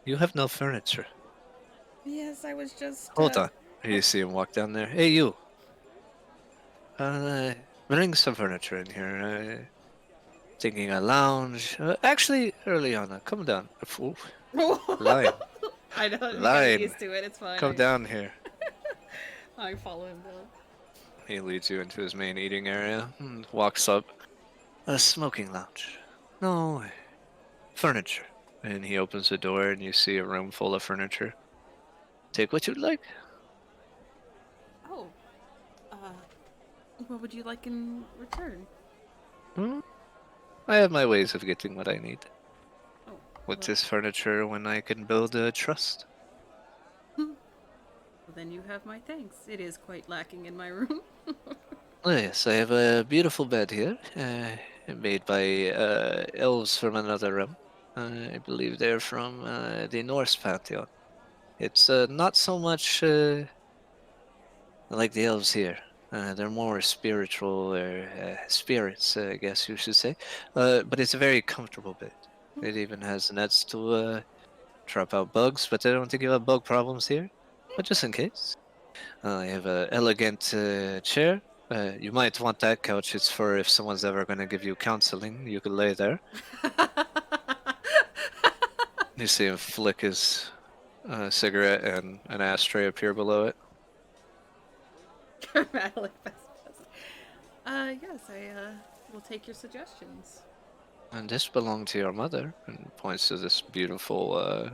you have no furniture. Yes, I was just, Hold on. You see him walk down there. Hey, you. Bring some furniture in here. Thinking a lounge. Actually, early on, come down. Ooh, line. I know, you gotta get Line. used to it, it's fine. Come down here. I follow him down. He leads you into his main eating area and walks up. A smoking lounge. No, furniture. And he opens the door and you see a room full of furniture. Take what you'd like. Oh, uh, what would you like in return? Hmm? I have my ways of getting what I need. Oh, With well, this furniture when I can build a trust. well, then you have my thanks. It is quite lacking in my room. Oh, yes, I have a beautiful bed here, made by elves from another realm. I believe they're from the Norse pantheon. It's not so much like the elves here. They're more spiritual, or spirits, I guess you should say. But it's a very comfortable bed. It even has nets to trap out bugs, but I don't think you have bug problems here. But just in case, I have an elegant chair You might want that couch. It's for if someone's ever going to give you counseling. You could lay there. You see him flick his cigarette, and an ashtray appear below it. Rattling fast. Yes, I will take your suggestions. And this belonged to your mother, and points to this beautiful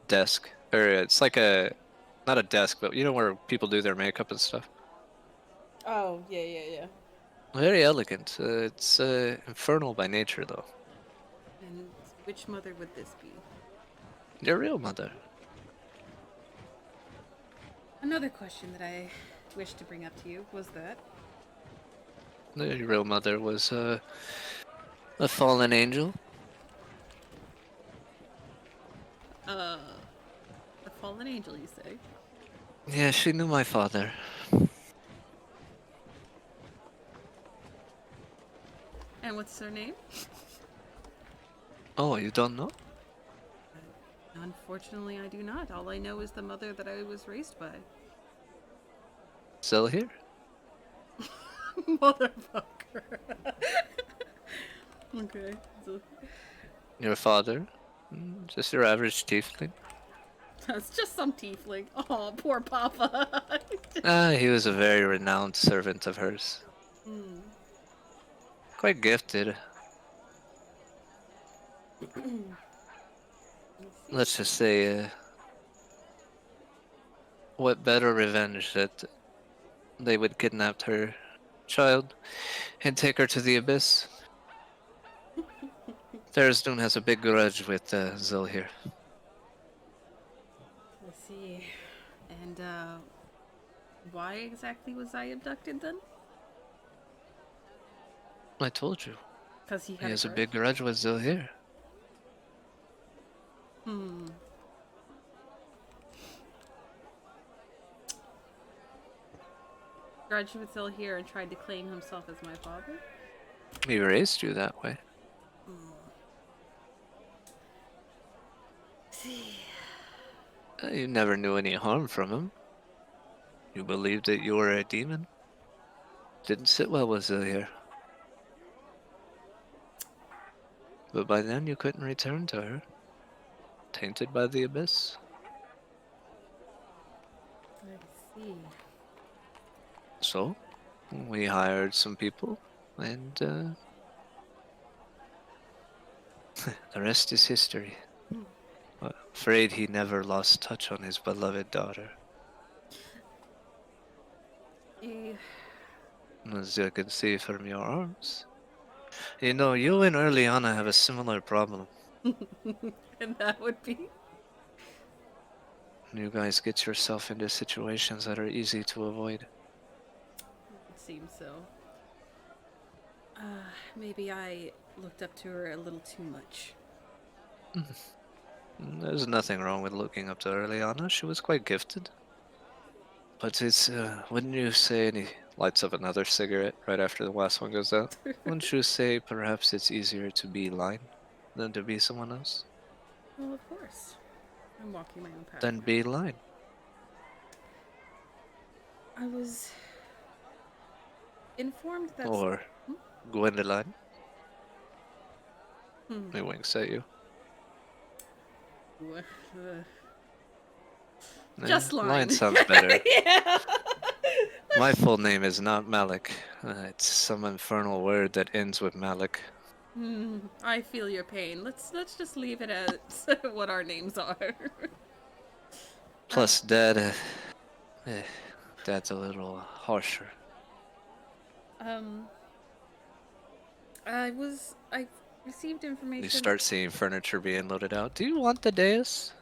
desk. Or it's like not a desk, but you know where people do their makeup and stuff. Oh, yeah. Very elegant. It's infernal by nature, though. And which mother would this be? Your real mother. Another question that I wish to bring up to you was that Your real mother was a fallen angel. a fallen angel, you say? Yeah, she knew my father. And what's her name? Oh, you don't know? Unfortunately, I do not. All I know is the mother that I was raised by. Still here? Motherfucker. Okay. So Your father? Just your average tiefling. that's just some tiefling. Oh, poor Papa. He was a very renowned servant of hers. Hmm. Quite gifted. Let's just say, what better revenge that they would kidnap her child and take her to the abyss. Tharizdun has a big grudge with Zil here. Let's see. And why exactly was I abducted then? I told you. Because he He had has a grudge? big grudge with Zil here. Hmm. Grudge was still here and tried to claim himself as my father? He raised you that way. See. You never knew any harm from him. You believed that you were a demon. Didn't sit well with Zil here. But by then you couldn't return to her. Tainted by the abyss. I see. So, we hired some people, and the rest is history. But afraid he never lost touch on his beloved daughter. Eh, As you can see from your arms. You know, you and Erliana have a similar problem. and that would be? You guys get yourself into situations that are easy to avoid. It seems so. Maybe I looked up to her a little too much. There's nothing wrong with looking up to Erliana. She was quite gifted. But it's, wouldn't you say, and he lights up another cigarette right after the last one goes out. Wouldn't you say perhaps it's easier to be Line than to be someone else? Well, of course. I'm walking my own path Then now. be Line. I was informed that... Or Gwendoline. Hmm. He winks at you. Just Line. Line sounds better. Yeah. My full name is not Malik. It's some infernal word that ends with Malik. I feel your pain. Let's just leave it at what our names are. Plus, Dad, Dad's a little harsher. I received information. You start seeing furniture being loaded out. Do you want the dais?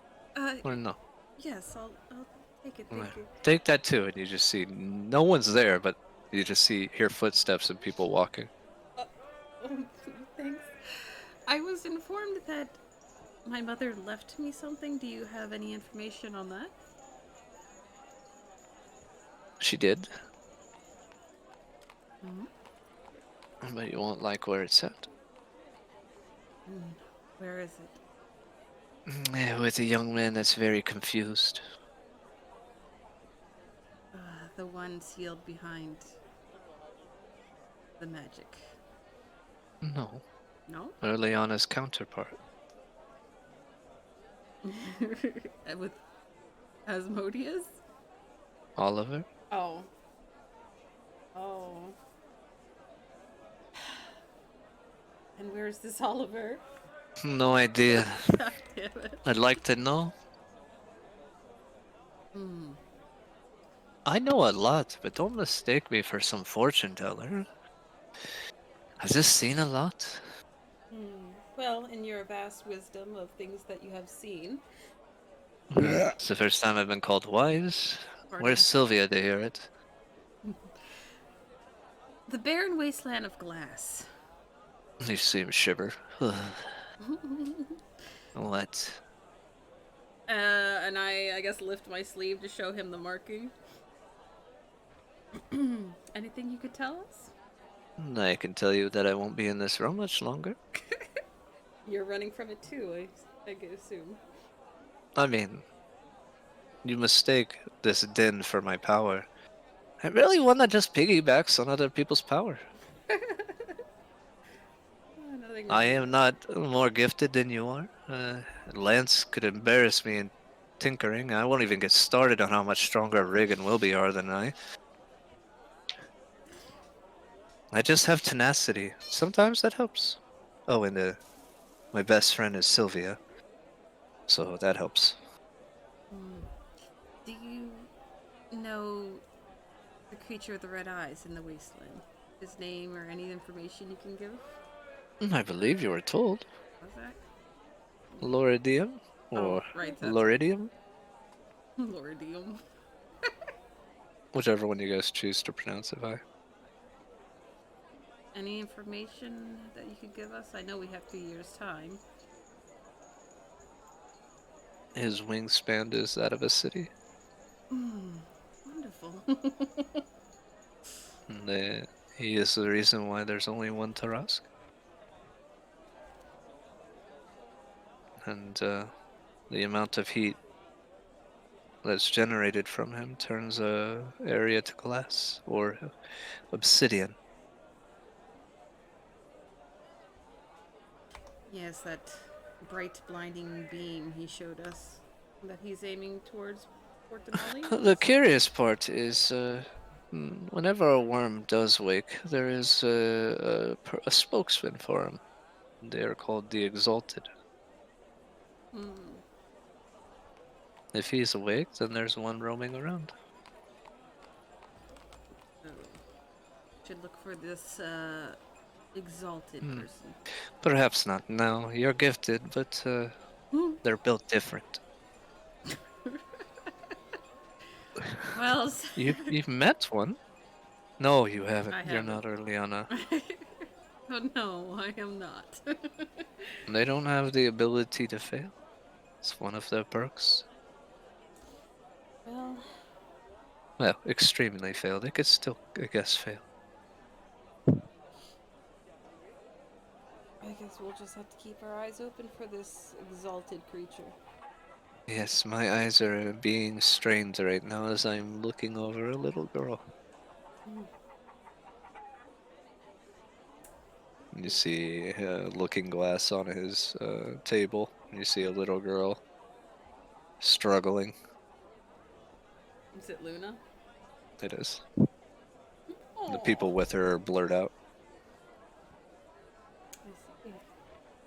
Or no? Yes, I'll take it. Thank you. Take that too, and you just see no one's there, but you just hear footsteps and people walking. Thanks. I was informed that my mother left me something. Do you have any information on that? She did. But you won't like where it's at. Where is it? With a young man that's very confused. the one sealed behind the magic. No, No? Erliana's counterpart. With Asmodeus? Oliver? Oh. Oh. And where's this Oliver? No idea. God damn it. I'd like to know. Hmm. I know a lot, but don't mistake me for some fortune teller. I've just seen a lot. Well, in your vast wisdom of things that you have seen, It's the first time I've been called wise. Where's pardon, Sylvia to hear it? the barren wasteland of glass. You see him shiver. What? And I guess lift my sleeve to show him the marking. Anything you could tell us? I can tell you that I won't be in this room much longer. You're running from it too, I assume. I mean, you mistake this den for my power. I'm really one that just piggybacks on other people's power. Nothing I wrong with am not more gifted than you are. Lance could embarrass me in tinkering. I won't even get started on how much stronger Rig and Wilby are than I. I just have tenacity. Sometimes that helps. Oh, and my best friend is Sylvia, so that helps. Do you know the creature with the red eyes in the wasteland? His name or any information you can give? I believe you were told. Was that? Loridium? Or Oh, right, that's right. Loridium? Lordium. Whichever one you guys choose to pronounce it by. Any information that you could give us? I know we have 2 years' time. His wingspan is that of a city. Wonderful. And he is the reason why there's only one Tarask. And the amount of heat that's generated from him turns a area to glass or obsidian. Yes, that bright, blinding beam he showed us that he's aiming towards Port Denali. The curious part is whenever a worm does wake, there is a spokesman for him. They are called the Exalted. If he's awake, then there's one roaming around. Oh. Should look for this exalted person. Perhaps not now. You're gifted, but they're built different. Well, You've met one? No, you haven't. I You're haven't. not Erliana. Oh no, I am not. They don't have the ability to fail. It's one of their perks. Well, Well, extremely fail. They could still, I guess, fail. I guess we'll just have to keep our eyes open for this exalted creature. Yes, my eyes are being strained right now as I'm looking over a little girl. You see a looking glass on his table. You see a little girl struggling. Is it Luna? It is. The Aw, people with her are blurred out. I see.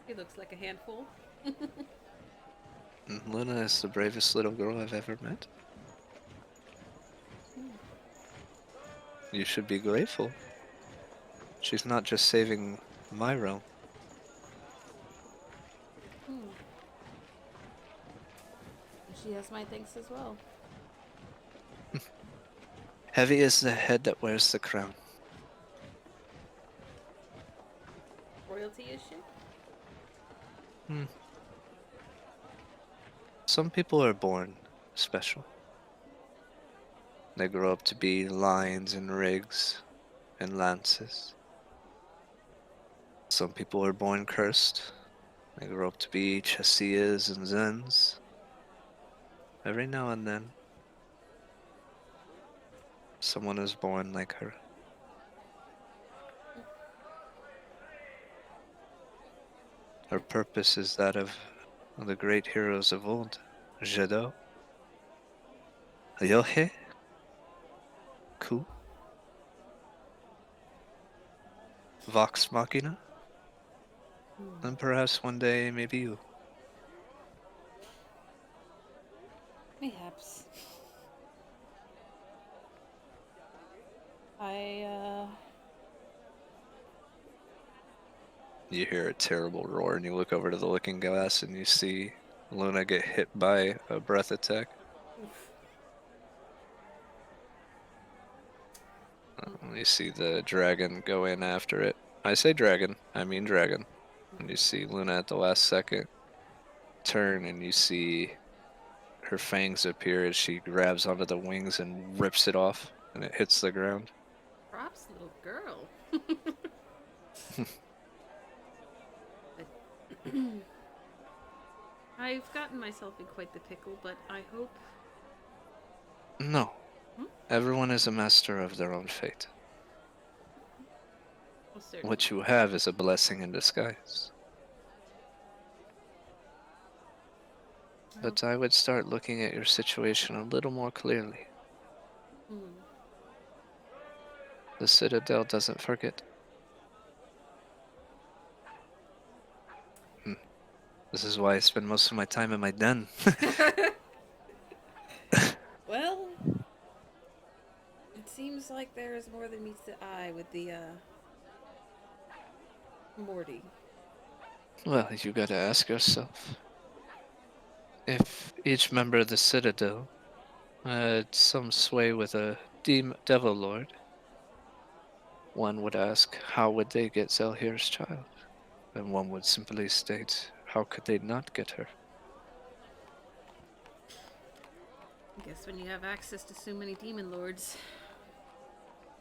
He looks like a handful. Luna is the bravest little girl I've ever met. You should be grateful. She's not just saving my realm. She has my thanks as well. Heavy is the head that wears the crown. Royalty is she? Some people are born special. They grow up to be lions and rigs and lances. Some people are born cursed. They grow up to be chassillas and zens. Every now and then, Someone is born like her. Her purpose is that of the great heroes of old. Jadot, Yohe, Ku, Vox Machina, and perhaps one day maybe you. Mayhaps. You hear a terrible roar and you look over to the looking glass and you see Luna get hit by a breath attack. Oof. You see the dragon go in after it. I say dragon, I mean dragon. And you see Luna at the last second turn and you see her fangs appear as she grabs onto the wings and rips it off and it hits the ground. Props, little girl. I've gotten myself in quite the pickle, but I hope. No. Hmm? Everyone is a master of their own fate. Well, certainly. What you have is a blessing in disguise. But I would start looking at your situation a little more clearly. Hmm. The Citadel doesn't forget. This is why I spend most of my time in my den. Well, it seems like there is more than meets the eye with the, Morty. Well, you gotta ask yourself. If each member of the Citadel had some sway with a Devil Lord, one would ask, how would they get Zelhir's child? And one would simply state, how could they not get her? I guess when you have access to so many demon lords.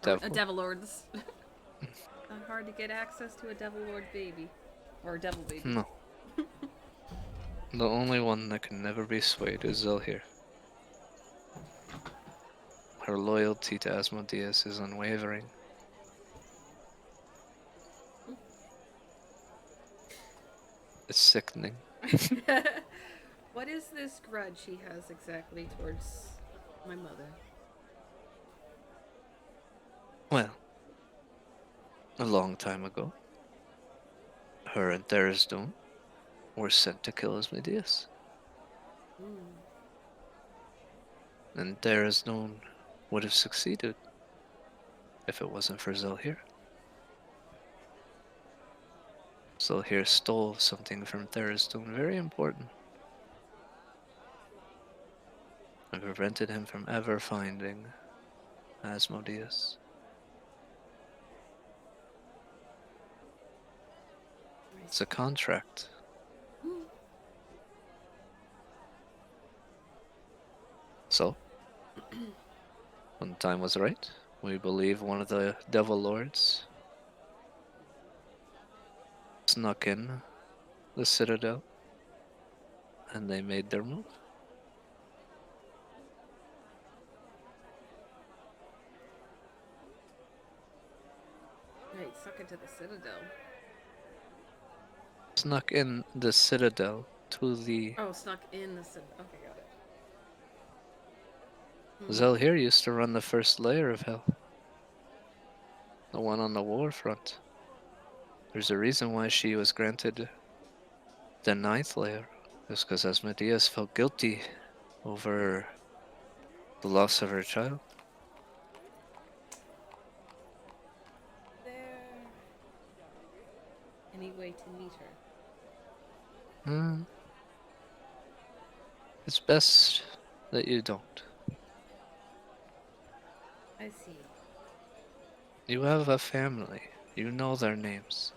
Or Devil. devil lords. Not hard to get access to a devil lord baby. Or a devil baby. No. The only one that can never be swayed is Zelhir. Her loyalty to Asmodeus is unwavering. It's sickening. What is this grudge he has exactly towards my mother? Well, a long time ago, her and Therisdon were sent to kill Asmodeus. And Therisdon would have succeeded if it wasn't for Zelhir. Zelhir stole something from Therisdon very important and prevented him from ever finding Asmodeus. It's a contract. So, when the time was right, we believe one of the Devil Lords snuck in the Citadel and they made their move. Right, suck into the citadel. Snuck in the Citadel to the... Oh, snuck in the citadel. Okay, got it. Zelhir used to run the first layer of Hell. The one on the war front. There's a reason why she was granted the ninth layer. It's because Asmodeus felt guilty over the loss of her child. There any way to meet her? It's best that you don't. I see. You have a family. You know their names.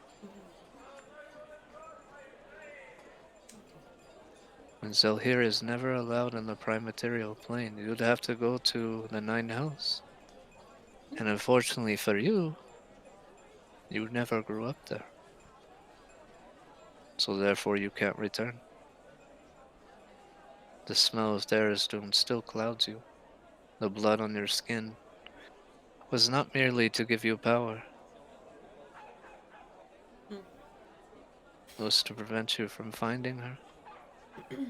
And Zelhir is never allowed in the prime material plane. You'd have to go to the Nine Hells. And unfortunately for you, you never grew up there. So therefore you can't return. The smell of Therisdun still clouds you. The blood on your skin was not merely to give you power. Hmm. It was to prevent you from finding her. Well,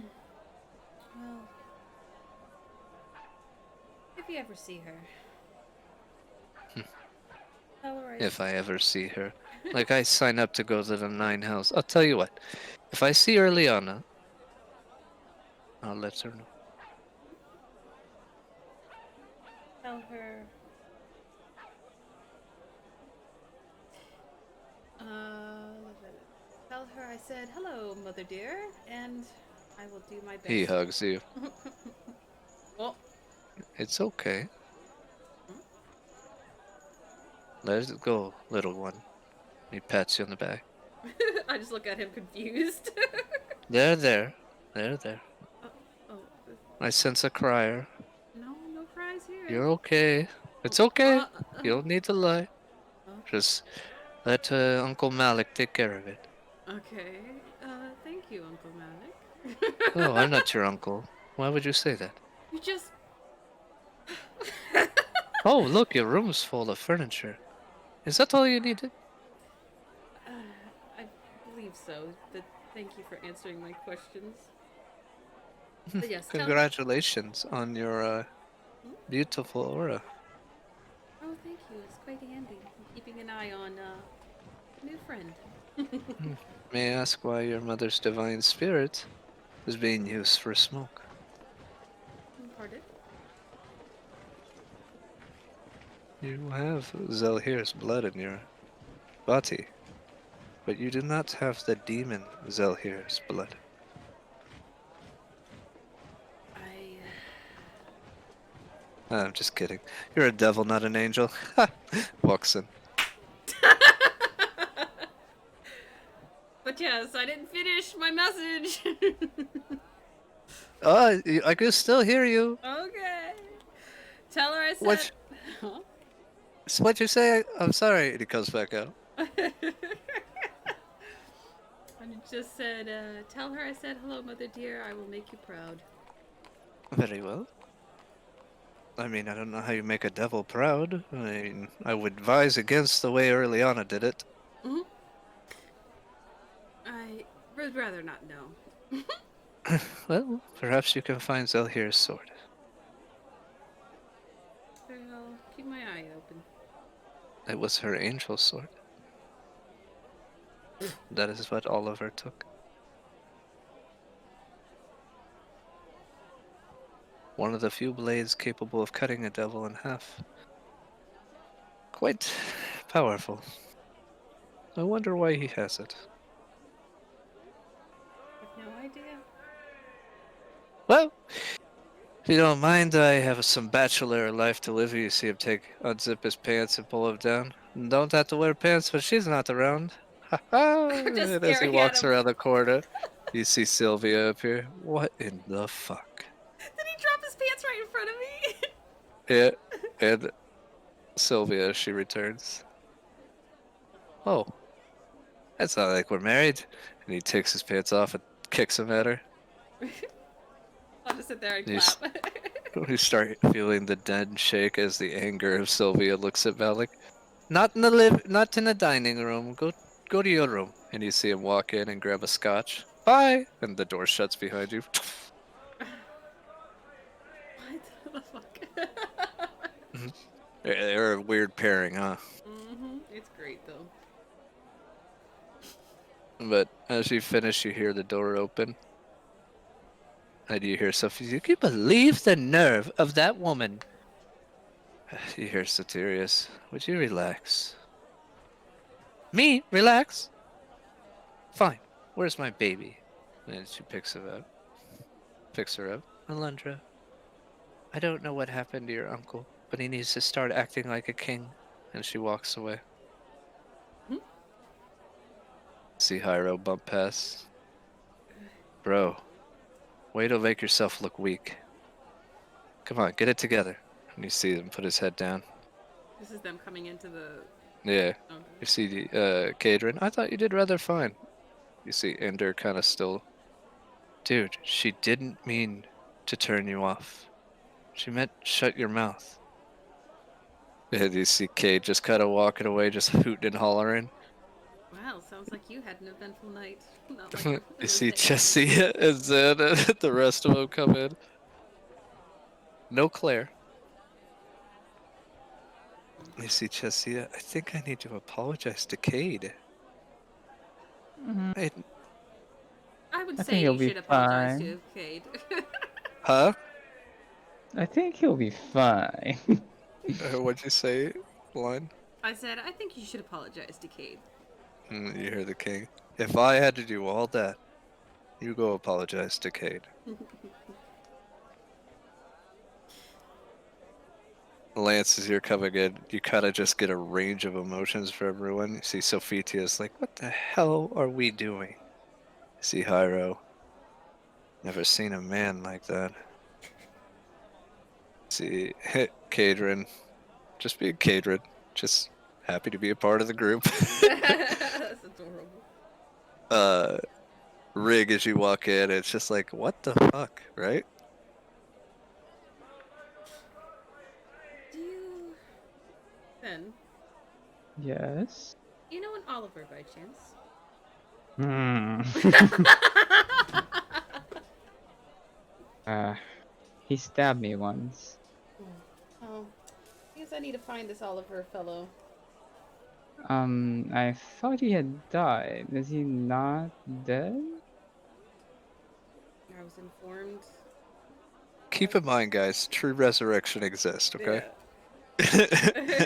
if you ever see her, tell her If I ever see her. Like, I sign up to go to the Nine Hells. I'll tell you what. If I see Earliana, I'll let her know. tell her. Tell her I said hello, mother dear, and I will do my best. He hugs you. Well, It's okay. Let it go, little one. He pats you on the back. I just look at him confused. There, there. There, there. oh, oh, I sense a crier. no cries here. You're okay. It's Oh, okay. You don't need to lie. okay. Just let Uncle Malik take care of it. Okay. Thank you, Uncle Malik. Oh, I'm not your uncle. Why would you say that? You just. Oh, look, your room's full of furniture. Is that all you needed? I believe so. But thank you for answering my questions. But yes, tell. Congratulations on your beautiful aura. Oh, thank you. It's quite handy. I'm keeping an eye on a new friend. May I ask why your mother's divine spirit is being used for smoke? Pardon? You have Zelhir's blood in your body, but you do not have the demon Zelhir's blood. I. I'm just kidding. You're a devil, not an angel. Ha! Walks in. But yes, I didn't finish my message. Oh, I can still hear you. Okay. Tell her I said. What? Huh? What'd you say? I'm sorry. And he comes back out. I just said, tell her I said hello, mother dear. I will make you proud. Very well. I mean, I don't know how you make a devil proud. I mean, I would advise against the way Earliana did it. Hmm. I would rather not know. Well, perhaps you can find Zelhir's sword. I'll keep my eye open. It was her angel sword. That is what Oliver took. One of the few blades capable of cutting a devil in half. Quite powerful. I wonder why he has it. I have no idea. Well, if you don't mind, I have some bachelor life to live. You see him unzip his pants and pull them down. Don't have to wear pants when she's not around. Ha ha! I'm just And as he staring at walks him. around the corner, you see Sylvia up here. What in the fuck? Did he drop his pants right in front of me? Yeah, and Sylvia, she returns. Oh, that's not like we're married. And he takes his pants off and kicks them at her. I'll just sit there and You clap. We start feeling the dead shake as the anger of Sylvia looks at Malik. Not in the dining room. Go to your room. And you see him walk in and grab a scotch. Bye. And the door shuts behind you. What the fuck? They're a weird pairing, huh? It's great though. But as you finish, you hear the door open. And you hear Sophie, you can believe the nerve of that woman. You hear Satirius, would you relax? Me? Relax? Fine. Where's my baby? And she picks her up. Alundra, I don't know what happened to your uncle, but he needs to start acting like a king. And she walks away. Hmm? See Hyro bump past. Bro, way to make yourself look weak. Come on, get it together. And you see him put his head down. This is them coming into the. Yeah. Okay. You see Kadrin. I thought you did rather fine. You see Ender kind of still. Dude, she didn't mean to turn you off. She meant shut your mouth. And you see Kate just kind of walking away, just hooting and hollering. Wow, sounds like you had an eventful night. Not like it You was see the end. Jesse and Zed and the rest of them come in. No Claire. You see Chessia, I think I need to apologize to Cade. Mhm. I would I say think he'll you be should apologize fine. to Cade. Huh? I think he'll be fine. What'd you say, line? I said, I think you should apologize to Cade. You hear the king. If I had to do all that, you go apologize to Cade. Lance, as you're coming in, you kind of just get a range of emotions for everyone. You see Sophitia's like, what the hell are we doing? You see Hyro. Never seen a man like that. See Cadrin. Just being Cadrin. Just happy to be a part of the group. That's adorable. Rig as you walk in, it's just like, what the fuck, right? Do you... Ben, Yes. you know an Oliver by chance? Hmm. uh, he stabbed me once. Oh, I guess I need to find this Oliver fellow. I thought he had died. Is he not dead? I was informed. Keep in mind, guys, true resurrection exists, okay? Yeah.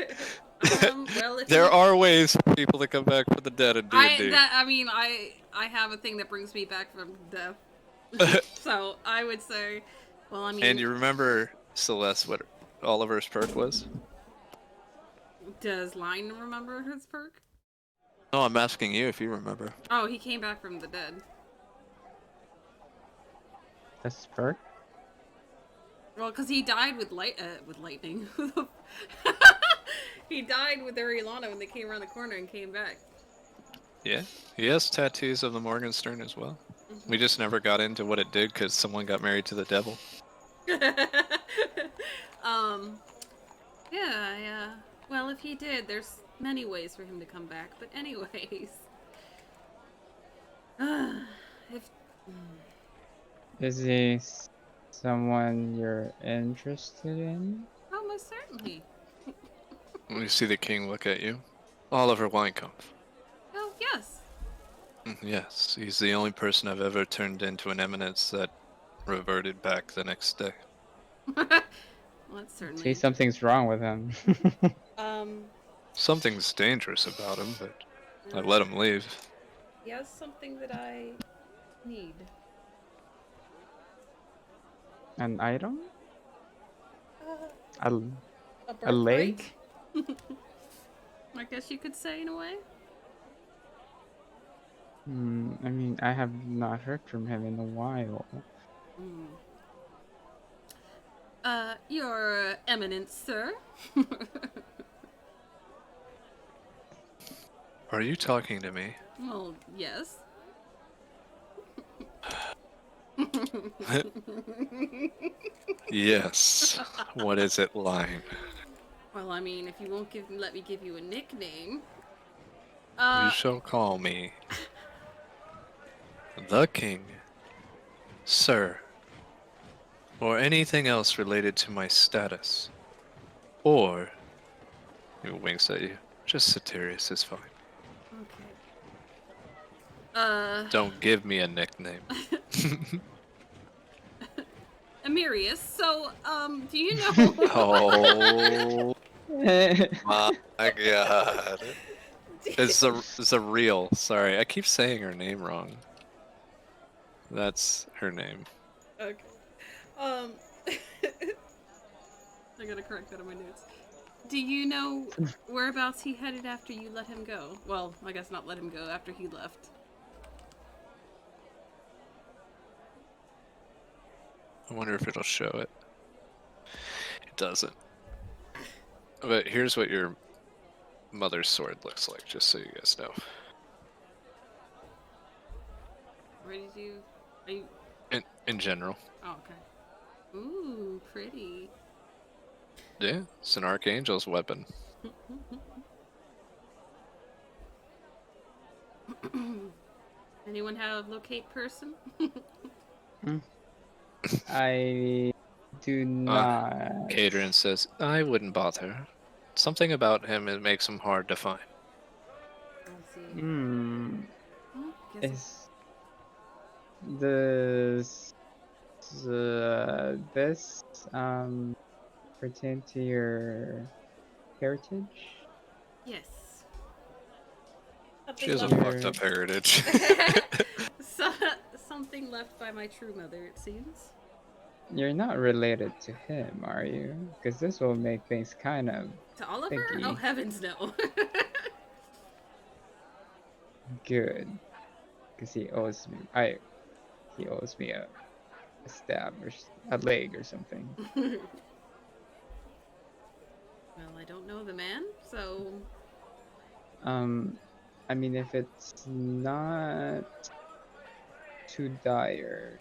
Well, if There he... are ways for people to come back from the dead in D&D. I have a thing that brings me back from death. So I would say, well, I mean, And you remember, Celeste, what Oliver's perk was? does Line remember his perk? No, I'm asking you if you remember. Oh, he came back from the dead. That's perk. Well, because he died with lightning. He died with Arielana when they came around the corner and came back. Yeah, he has tattoos of the Morgenstern as well. We just never got into what it did because someone got married to the devil. Yeah. Well, if he did, there's many ways for him to come back. But anyways, if Is he someone you're interested in? oh, most certainly. We see the king look at you. Oliver Weinkampf. Oh, yes. Yes, he's the only person I've ever turned into an eminence that reverted back the next day. Well, that's certainly See, something's wrong with him. um. Something's dangerous about him, but I uh, let him leave. He has something that I need. An item? A A leg? birthright? I guess you could say in a way. I mean, I have not heard from him in a while. Your Eminence, sir. Are you talking to me? Well, yes. Yes. What is it, line? Well, I mean, if you won't let me give you a nickname. You shall call me the king, sir, or anything else related to my status. Or, he winks at you, just Satirius is fine. Okay. Don't give me a nickname. Amirius, so, do you know... Oh my god. It's a real. Sorry, I keep saying her name wrong. That's her name. Okay. I gotta correct that on my notes. Do you know whereabouts he headed after you let him go? Well, I guess not let him go, after he left. I wonder if it'll show it. It doesn't. But here's what your mother's sword looks like, just so you guys know. Where did you... Are you... In general. Oh, okay. Ooh, pretty. Yeah, it's an archangel's weapon. Anyone have locate person? I do not. Cadron says, I wouldn't bother. Something about him it makes him hard to find. Let's see. Hmm. Oh, guess Is this this pertain to your heritage? yes. She Something has a left. fucked up heritage. So, something left by my true mother, it seems. You're not related to him, are you? Because this will make things kind of To Oliver? Oh, sticky. heavens no. Good, because he owes me. He owes me a stab or a leg or something. Well, I don't know the man, so I mean, if it's not too dire,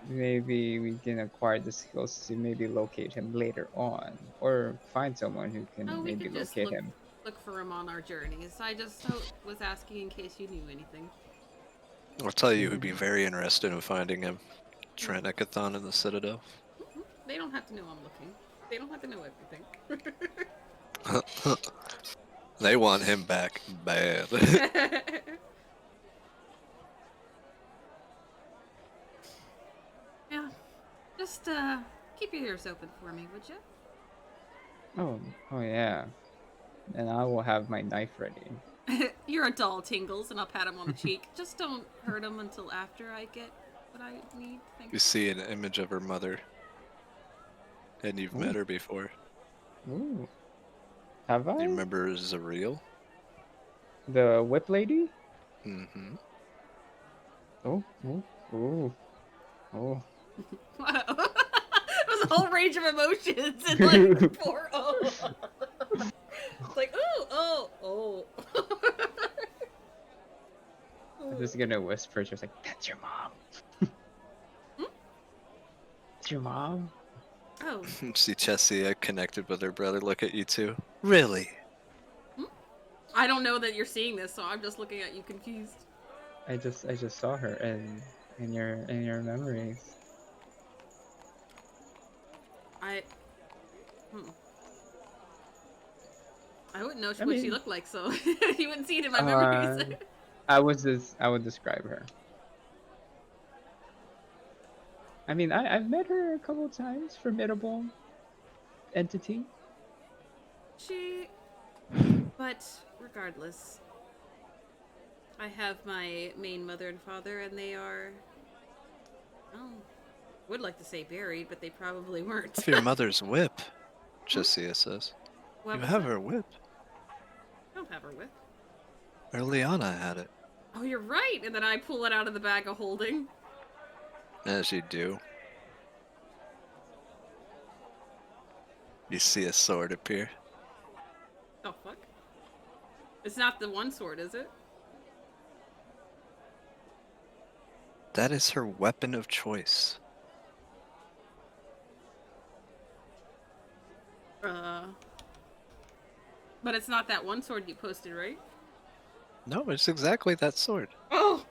maybe we can acquire the skills to maybe locate him later on, or find someone who oh, can we maybe could just locate him. look for him on our journeys. I just was asking in case you knew anything. I'll tell you who'd be very interested in finding him. Hmm. Tranekathon in the Citadel. They don't have to know I'm looking. They don't have to know everything. They want him back bad. Yeah, just keep your ears open for me, would you? Oh yeah, and I will have my knife ready. You're a doll, Tingles, and I'll pat him on the cheek. Just don't hurt him until after I get what I need. Thank You see an image of her mother, and you've met Ooh. her before. Ooh, have You I? remember Zareel? The whip lady? Mm-hmm. Oh, oh, oh, oh. Wow. It was a whole range of emotions and like poor It's like oh. I'm just gonna whisper, just like, "That's your mom." That's your mom. Oh. See Chessia connected with her brother. Look at you two. Really? I don't know that you're seeing this, so I'm just looking at you confused. I just saw her in your memories. I I wouldn't know I what she mean, looked like, so you wouldn't see it in my memories. I would describe her. I mean, I've met her a couple times. Formidable entity. But regardless, I have my main mother and father, and they are, oh, would like to say buried, but they probably weren't. Of your mother's whip, Chessia says. What You was have that? her whip. I don't have her with. Liana had it. Oh, you're right. And then I pull it out of the bag of holding. As you do. You see a sword appear. Oh fuck! It's not the one sword, is it? That is her weapon of choice. But it's not that one sword you posted, right? No, it's exactly that sword. Oh!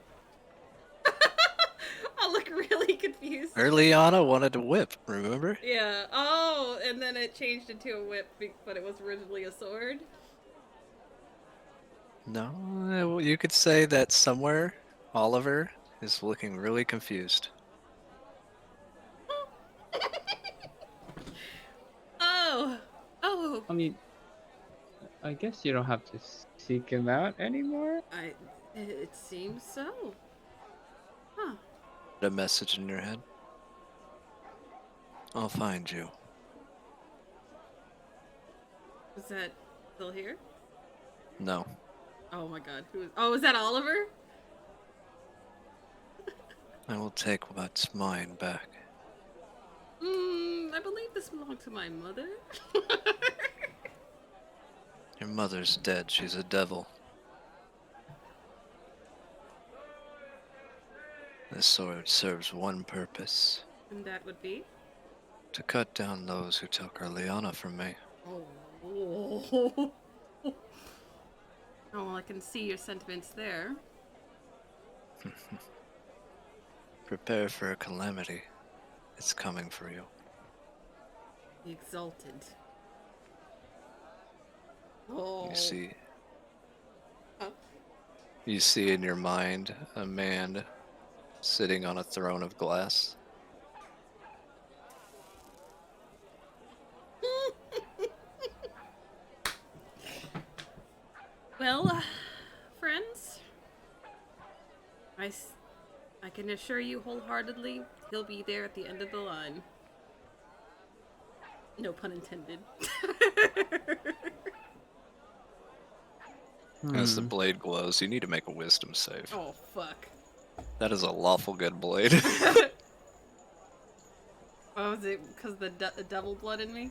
I look really confused. Liana wanted a whip, remember? Yeah. Oh, and then it changed into a whip, but it was originally a sword. No, you could say that somewhere Oliver is looking really confused. Oh. Oh. I mean, I guess you don't have to seek him out anymore. It seems so. Huh. A message in your head. I'll find you. Is that still here? No. Oh my god. Oh, is that Oliver? I will take what's mine back. I believe this belonged to my mother. Your mother's dead. She's a devil. This sword serves one purpose. And that would be? To cut down those who took Liana from me. Oh. Oh, well, I can see your sentiments there. Prepare for a calamity. It's coming for you. The exalted. Oh. Huh? You see in your mind a man sitting on a throne of glass. Well, friends, I can assure you wholeheartedly he'll be there at the end of the line. No pun intended. As the blade glows, you need to make a wisdom save. Oh, fuck. That is a lawful good blade. Oh, was it because the devil blood in me?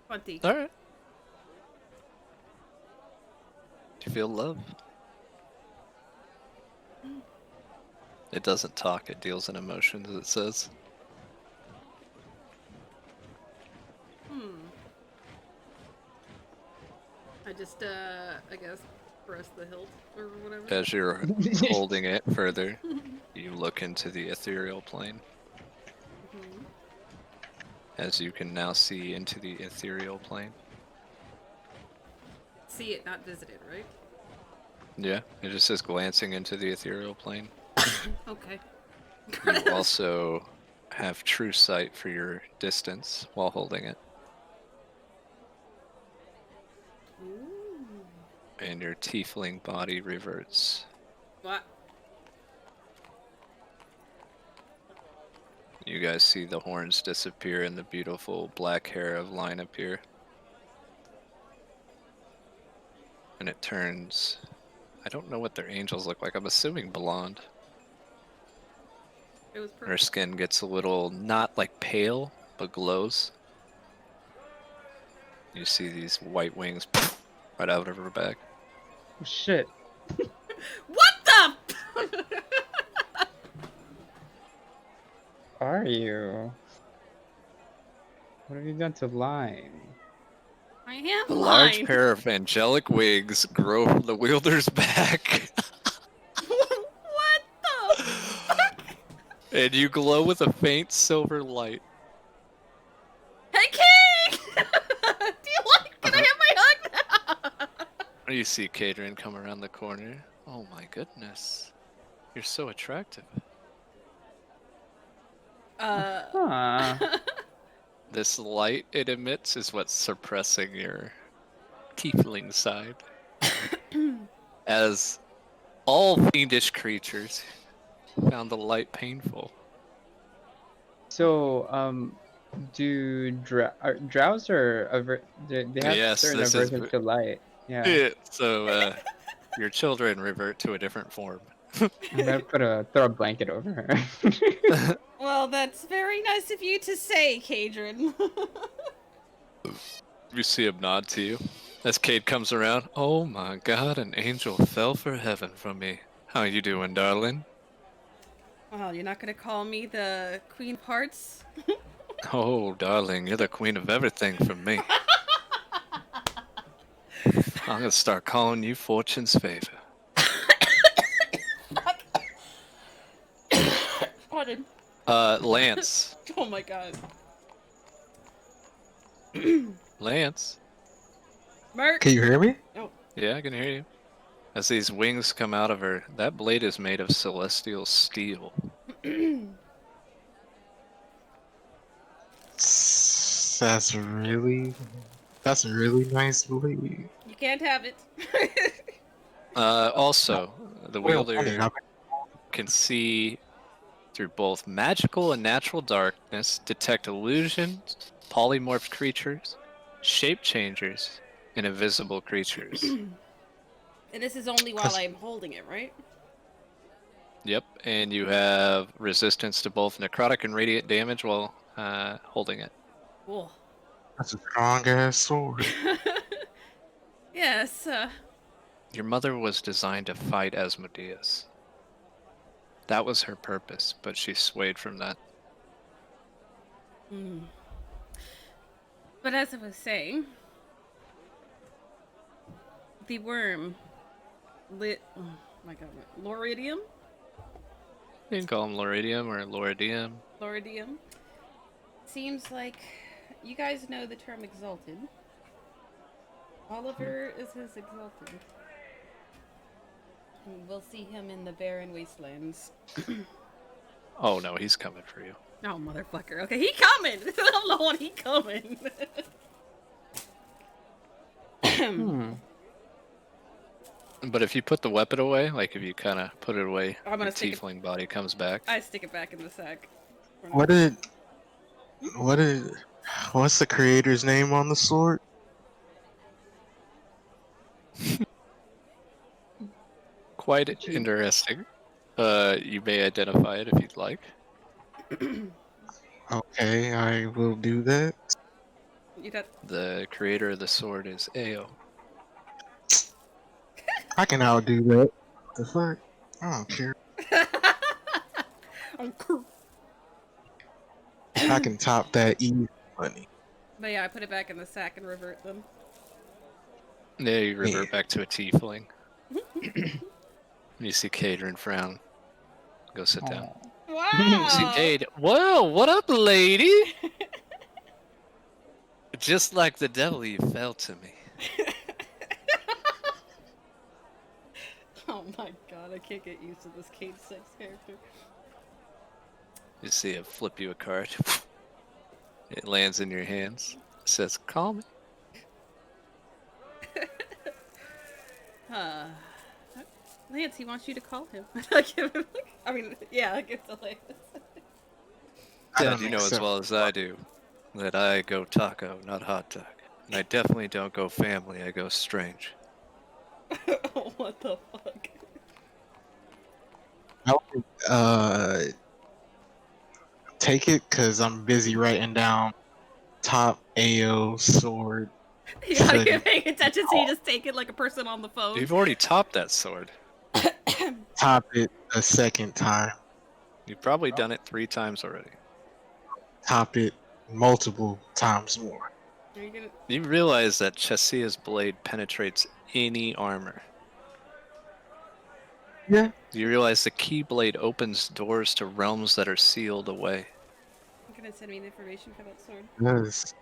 20. Alright. Do you feel love? It doesn't talk, it deals in emotions, it says. I just, I guess, press the hilt or whatever. As you're holding it further, you look into the ethereal plane. As you can now see into the ethereal plane. See it, not visit it, right? Yeah, it just says glancing into the ethereal plane. Okay. You also have true sight for your distance while holding it. Ooh. And your tiefling body reverts. What? You guys see the horns disappear and the beautiful black hair of Line appear. And it turns... I don't know what their angels look like. I'm assuming blonde. It was Her perfect. skin gets a little, not like pale, but glows. You see these white wings right out of her back. Oh, shit. What the? Are you? What have you done to Line? I am A large blind. pair of angelic wings grow from the wielder's back. What the fuck? And you glow with a faint silver light. Hey, King! Do you like? Can I have my hug now? You see Kadrin come around the corner. Oh my goodness. You're so attractive. Huh. This light it emits is what's suppressing your tiefling side. As all fiendish creatures found the light painful. So, do drows are they have Yes, certain this is... aversion to light? Yeah. Yeah, so, your children revert to a different form. I'm gonna throw a blanket over her. Well, that's very nice of you to say, Kadrin. You see him nod to you. As Cade comes around, oh my god, an angel fell for heaven from me. How you doing, darling? Well, you're not gonna call me the Queen of Hearts? Oh, darling, you're the queen of everything for me. I'm gonna start calling you Fortune's favor. Pardon. Lance. Oh my god. Lance? Merc! Can you hear me? Oh. Yeah, I can hear you. As these wings come out of her, that blade is made of celestial steel. That's a really nice blade. You can't have it. Also, the Well, wielder can see through both magical and natural darkness, detect illusions, polymorphed creatures, shape changers, and invisible creatures. And this is only while I'm holding it, right? Yep, and you have resistance to both necrotic and radiant damage while holding it. Cool. That's a strong ass sword. Yes, Your mother was designed to fight Asmodeus. That was her purpose, but she swayed from that. Mm. But as I was saying, the worm lit. Oh my god, Loridium? You can call him Loridium or Loridium. Loridium. Seems like you guys know the term exalted. Oliver is his exalted. And we'll see him in the barren wastelands. Oh no, he's coming for you. Oh, motherfucker. Okay, he coming! I'm the one he coming! But if you put the weapon away, like if you kind of put it away, I'm gonna your stick it- tiefling body comes back. I stick it back in the sack. What's the creator's name on the sword? Quite interesting. You may identify it if you'd like. Okay, I will do that. You got. The creator of the sword is Ao. I can outdo that. The fuck? I don't care. I'm cool. I can top that easy money. But yeah, I put it back in the sack and revert them. Yeah, you revert Yeah. back to a tiefling. You see Cadron frown. Go sit down. Wow! You see Cade. Whoa, what up, lady? Just like the devil, you fell to me. Oh my god, I can't get used to this Cade Sex character. You see him flip you a card. It lands in your hands. It says, call me. Lance, he wants you to call him. I mean, yeah, I give to Lance. I Dad, don't you know as accept- well as I do that I go taco, not hot dog. And I definitely don't go family, I go strange. What the fuck? I would, take it because I'm busy writing down top AO sword. You're not Should- even paying attention, so you just take it like a person on the phone. You've already topped that sword. Top it a second time. You've probably done it 3 times already. Top it multiple times more. Are you gonna... You realize that Chessia's blade penetrates any armor. Yeah. You realize the Keyblade opens doors to realms that are sealed away. You're gonna send me the information for that sword? Yes.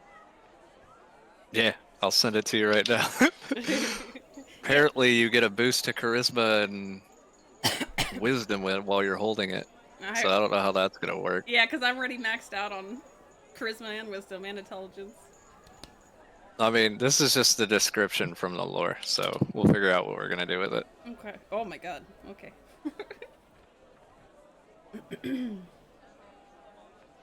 Yeah, I'll send it to you right now. Apparently, you get a boost to charisma and wisdom while you're holding it. So I don't know how that's gonna work. Yeah, because I'm already maxed out on charisma and wisdom and intelligence. I mean, this is just the description from the lore, so we'll figure out what we're gonna do with it. Okay. Oh my god. Okay.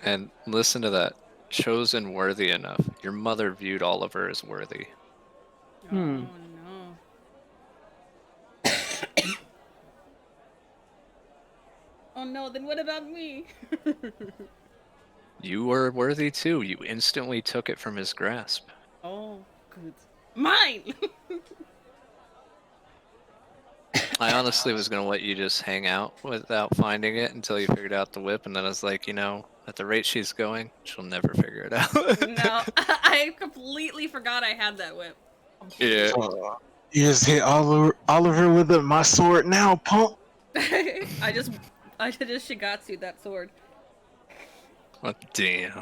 And listen to that. Chosen worthy enough. Your mother viewed Oliver as worthy. Oh Hmm. no. Oh no, then what about me? You were worthy too. You instantly took it from his grasp. Oh, good. Mine! I honestly was gonna let you just hang out without finding it until you figured out the whip, and then I was like, you know, at the rate she's going, she'll never figure it out. No, I completely forgot I had that whip. Yeah. You just hit Oliver with my sword now, punk. I just Shigatsu that sword. Oh, damn.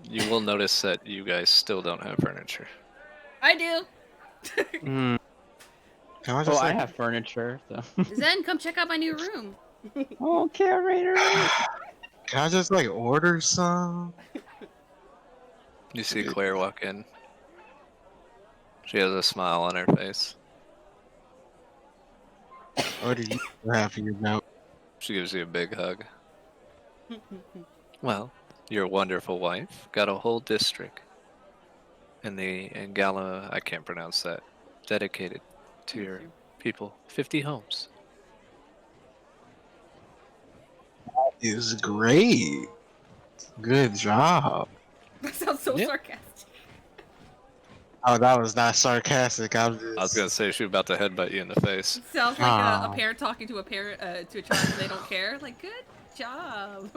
You will notice that you guys still don't have furniture. I do. Mm. Can I Oh, just I like, have furniture. So. Zen, come check out my new room. Oh, curator. can I just like order some? You see Claire walk in. She has a smile on her face. What are you so happy about? She gives you a big hug. Well, your wonderful wife got a whole district in the Angala, I can't pronounce that, dedicated to your people. 50 homes. It's great. Good job. That sounds so Yeah. sarcastic. Oh, that was not sarcastic. I was I was gonna say she was about to headbutt you in the face. It sounds like a Aw. parent talking to a parent to a child and they don't care. Like, good job.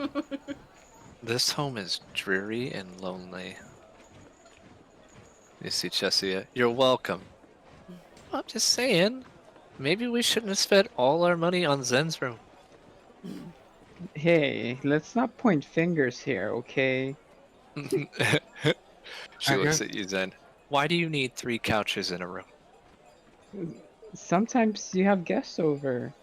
This home is dreary and lonely. You see, Chesia, you're welcome. I'm just saying, maybe we shouldn't have spent all our money on Zen's room. Hey, let's not point fingers here, okay? She I looks got at you, Zen. Why do you need 3 couches in a room? Sometimes you have guests over,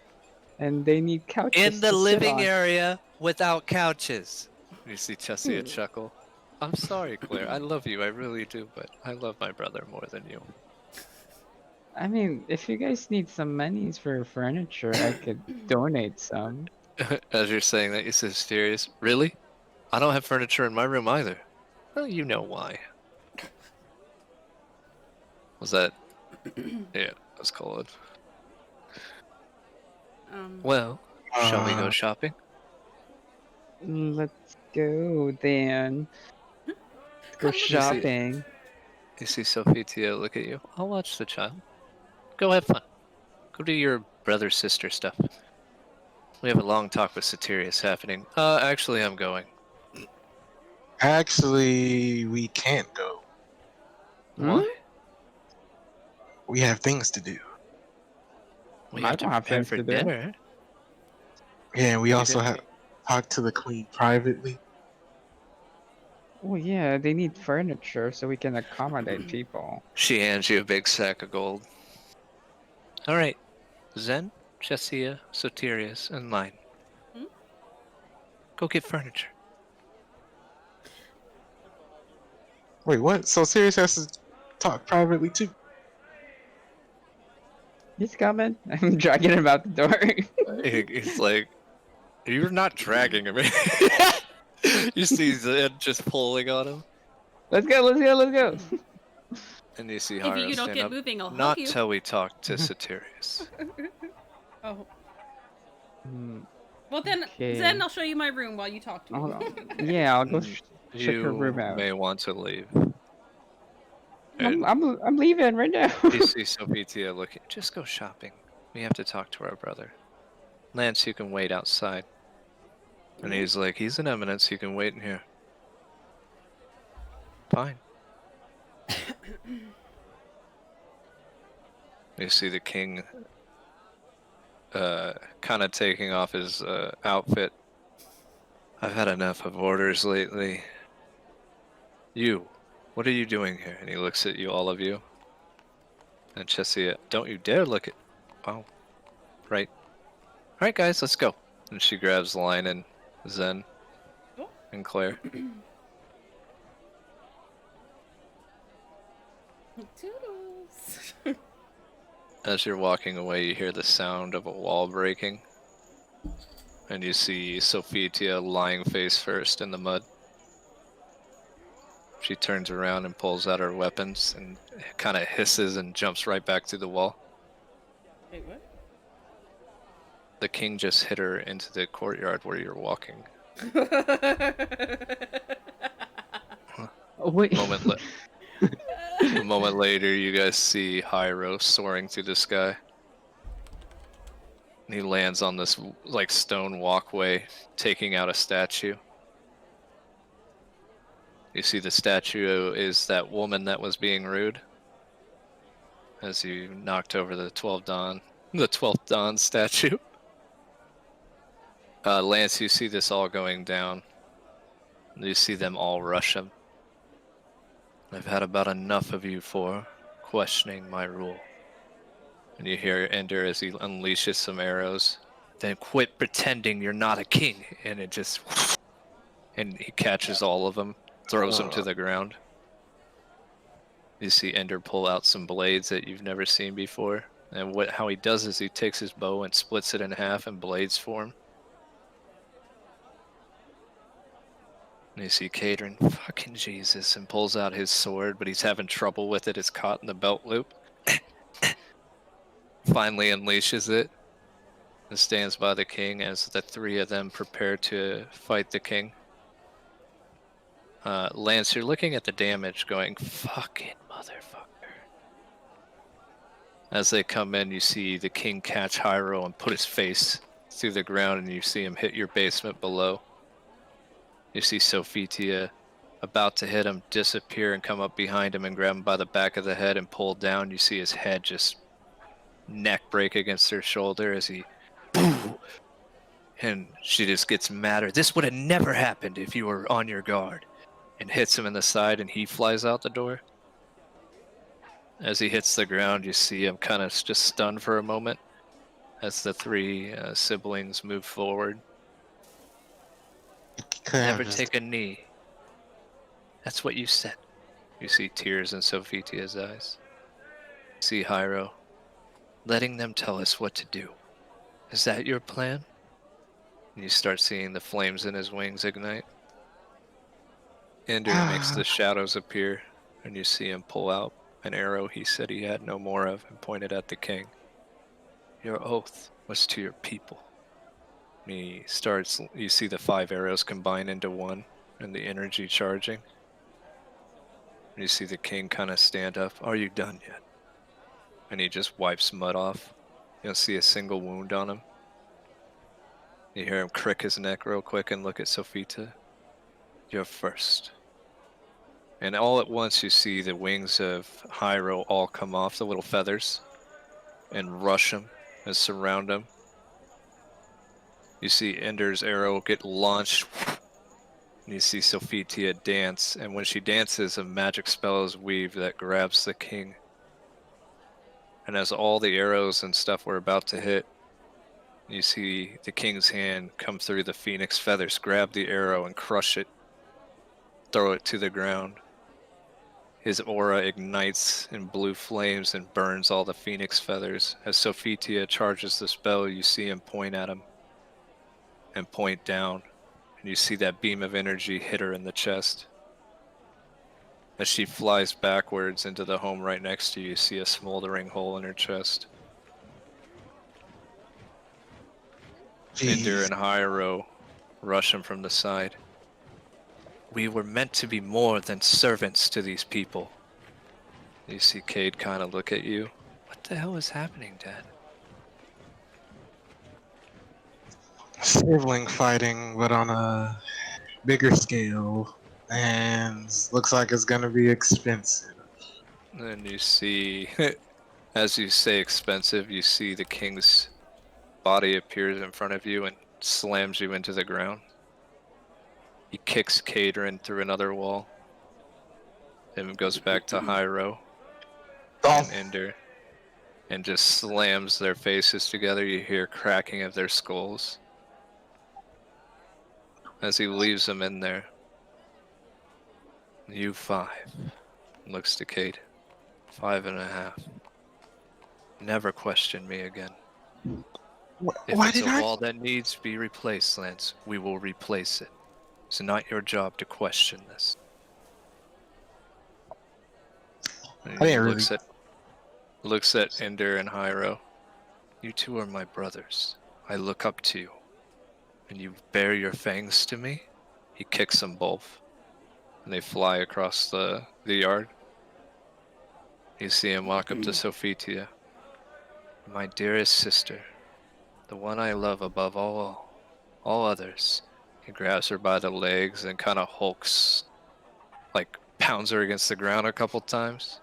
and they need In couches the to sit living on. area without couches. You see Chesia Hmm. chuckle. I'm sorry, Claire. I love you. I really do, but I love my brother more than you. I mean, if you guys need some monies for furniture, I could donate some. As you're saying that, you say serious. Really? I don't have furniture in my room either. Well, you know why. Was that? Yeah, let's call it. Well, shall we go shopping? Let's go then. Let's go You see, shopping. Sophia look at you. I'll watch the child. Go have fun. Go do your brother sister stuff. We have a long talk with Satirius happening. Actually, I'm going. Actually, we can't go. Hmm? Why? We have things to do. We I have to don't have prepare things for to do. dinner. Yeah, and we You also didn't. have talked to the queen privately. Oh yeah, they need furniture so we can accommodate people. She hands you a big sack of gold. All right, Zen, Chesia, Sotirius, and mine. Hmm? Go get furniture. Wait, what? So Sirius has to talk privately too? He's coming. I'm dragging him out the door. He's like, you're not dragging him. You see Zen just pulling on him, Let's go, let's go, let's go. and you see If Hiro you don't stand get up. moving, I'll hug Not you. till we talk to Satirius. Oh. Hmm, Well then, okay. Zen, I'll show you my room while you talk to Hold him. on. Yeah, I'll go check her You room out. may want to leave. I'm, And I'm, I'm leaving right now. you see Sophia looking. Just go shopping. We have to talk to our brother. Lance, you can wait outside. And he's like, he's an eminence. You can wait in here. Fine. You see the king kind of taking off his outfit. I've had enough of orders lately. You, what are you doing here? And he looks at you, all of you. And Chesia, don't you dare look at. Oh, right. All right, guys, let's go. And she grabs Line and Zen Oh. and Claire. Toodles. As you're walking away, you hear the sound of a wall breaking. And you see Sophia lying face first in the mud. She turns around and pulls out her weapons and kind of hisses and jumps right back through the wall. Wait, what? The king just hit her into the courtyard where you're walking. Oh, wait. A moment later, you guys see Hiro soaring through the sky. And he lands on this like stone walkway, taking out a statue. You see the statue is that woman that was being rude. As you knocked over the 12th Dawn statue. Lance, you see this all going down. You see them all rush him. I've had about enough of you for questioning my rule. And you hear Ender as he unleashes some arrows. Then quit pretending you're not a king. And it just... And he catches all of them, throws them to the ground. You see Ender pull out some blades that you've never seen before. And how he does is he takes his bow and splits it in half in blades form. And you see Cadron, fucking Jesus, and pulls out his sword, but he's having trouble with it. It's caught in the belt loop. Finally unleashes it and stands by the king as the 3 of them prepare to fight the king. Lance, you're looking at the damage going, fucking motherfucker. As they come in, you see the king catch Hiro and put his face through the ground, and you see him hit your basement below. You see Sophitia about to hit him, disappear, and come up behind him and grab him by the back of the head and pull down. You see his head just neck break against her shoulder as he, boo, and she just gets madder. This would have never happened if you were on your guard, and hits him in the side, and he flies out the door. As he hits the ground, you see him kind of just stunned for a moment as the three siblings move forward. Never take a knee. That's what you said. You see tears in Sophitia's eyes. See Hyro, letting them tell us what to do. Is that your plan? And you start seeing the flames in his wings ignite. Ender makes the shadows appear, and you see him pull out an arrow he said he had no more of and pointed at the king. Your oath was to your people. And he starts, you see the 5 arrows combine into one and the energy charging. And you see the king kind of stand up. Are you done yet? And he just wipes mud off. You don't see a single wound on him. You hear him crick his neck real quick and look at Sophita. You're first. And all at once you see the wings of Hyro all come off, the little feathers, and rush him and surround him. You see Ender's arrow get launched, and you see Sophitia dance, and when she dances, a magic spell is weaved that grabs the king. And as all the arrows and stuff were about to hit, you see the king's hand come through the phoenix feathers, grab the arrow and crush it, throw it to the ground. His aura ignites in blue flames and burns all the phoenix feathers. As Sophitia charges the spell, you see him point at him and point down, and you see that beam of energy hit her in the chest. As she flies backwards into the home right next to you, you see a smoldering hole in her chest. Ender and Hyro rush him from the side. We were meant to be more than servants to these people. You see Cade kind of look at you. What the hell is happening, Dad? Sibling fighting, but on a bigger scale, and looks like it's gonna be expensive. And you see, as you say expensive, you see the king's body appears in front of you and slams you into the ground. He kicks Cadrin through another wall. Then goes back to Hyro and Ender and just slams their faces together. You hear cracking of their skulls. As he leaves them in there. You 5. Looks to Cade. 5.5. Never question me again. If Why it's did a I? wall that needs to be replaced, Lance, we will replace it. It's not your job to question this. And I he didn't really. looks at Ender and Hyro. You two are my brothers. I look up to you. And you bare your fangs to me? He kicks them both. And they fly across the yard. You see him walk up to Sophitia. My dearest sister. The one I love above all others. He grabs her by the legs and kind of hulks, like pounds her against the ground a couple times.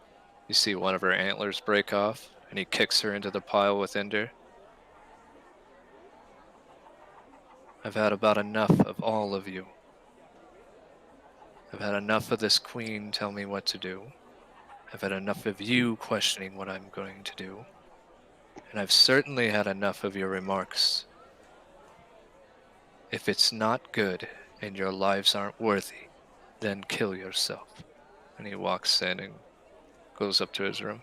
You see one of her antlers break off, and he kicks her into the pile with Ender. I've had about enough of all of you. I've had enough of this queen tell me what to do. I've had enough of you questioning what I'm going to do. And I've certainly had enough of your remarks. If it's not good and your lives aren't worthy, then kill yourself. And he walks in and goes up to his room.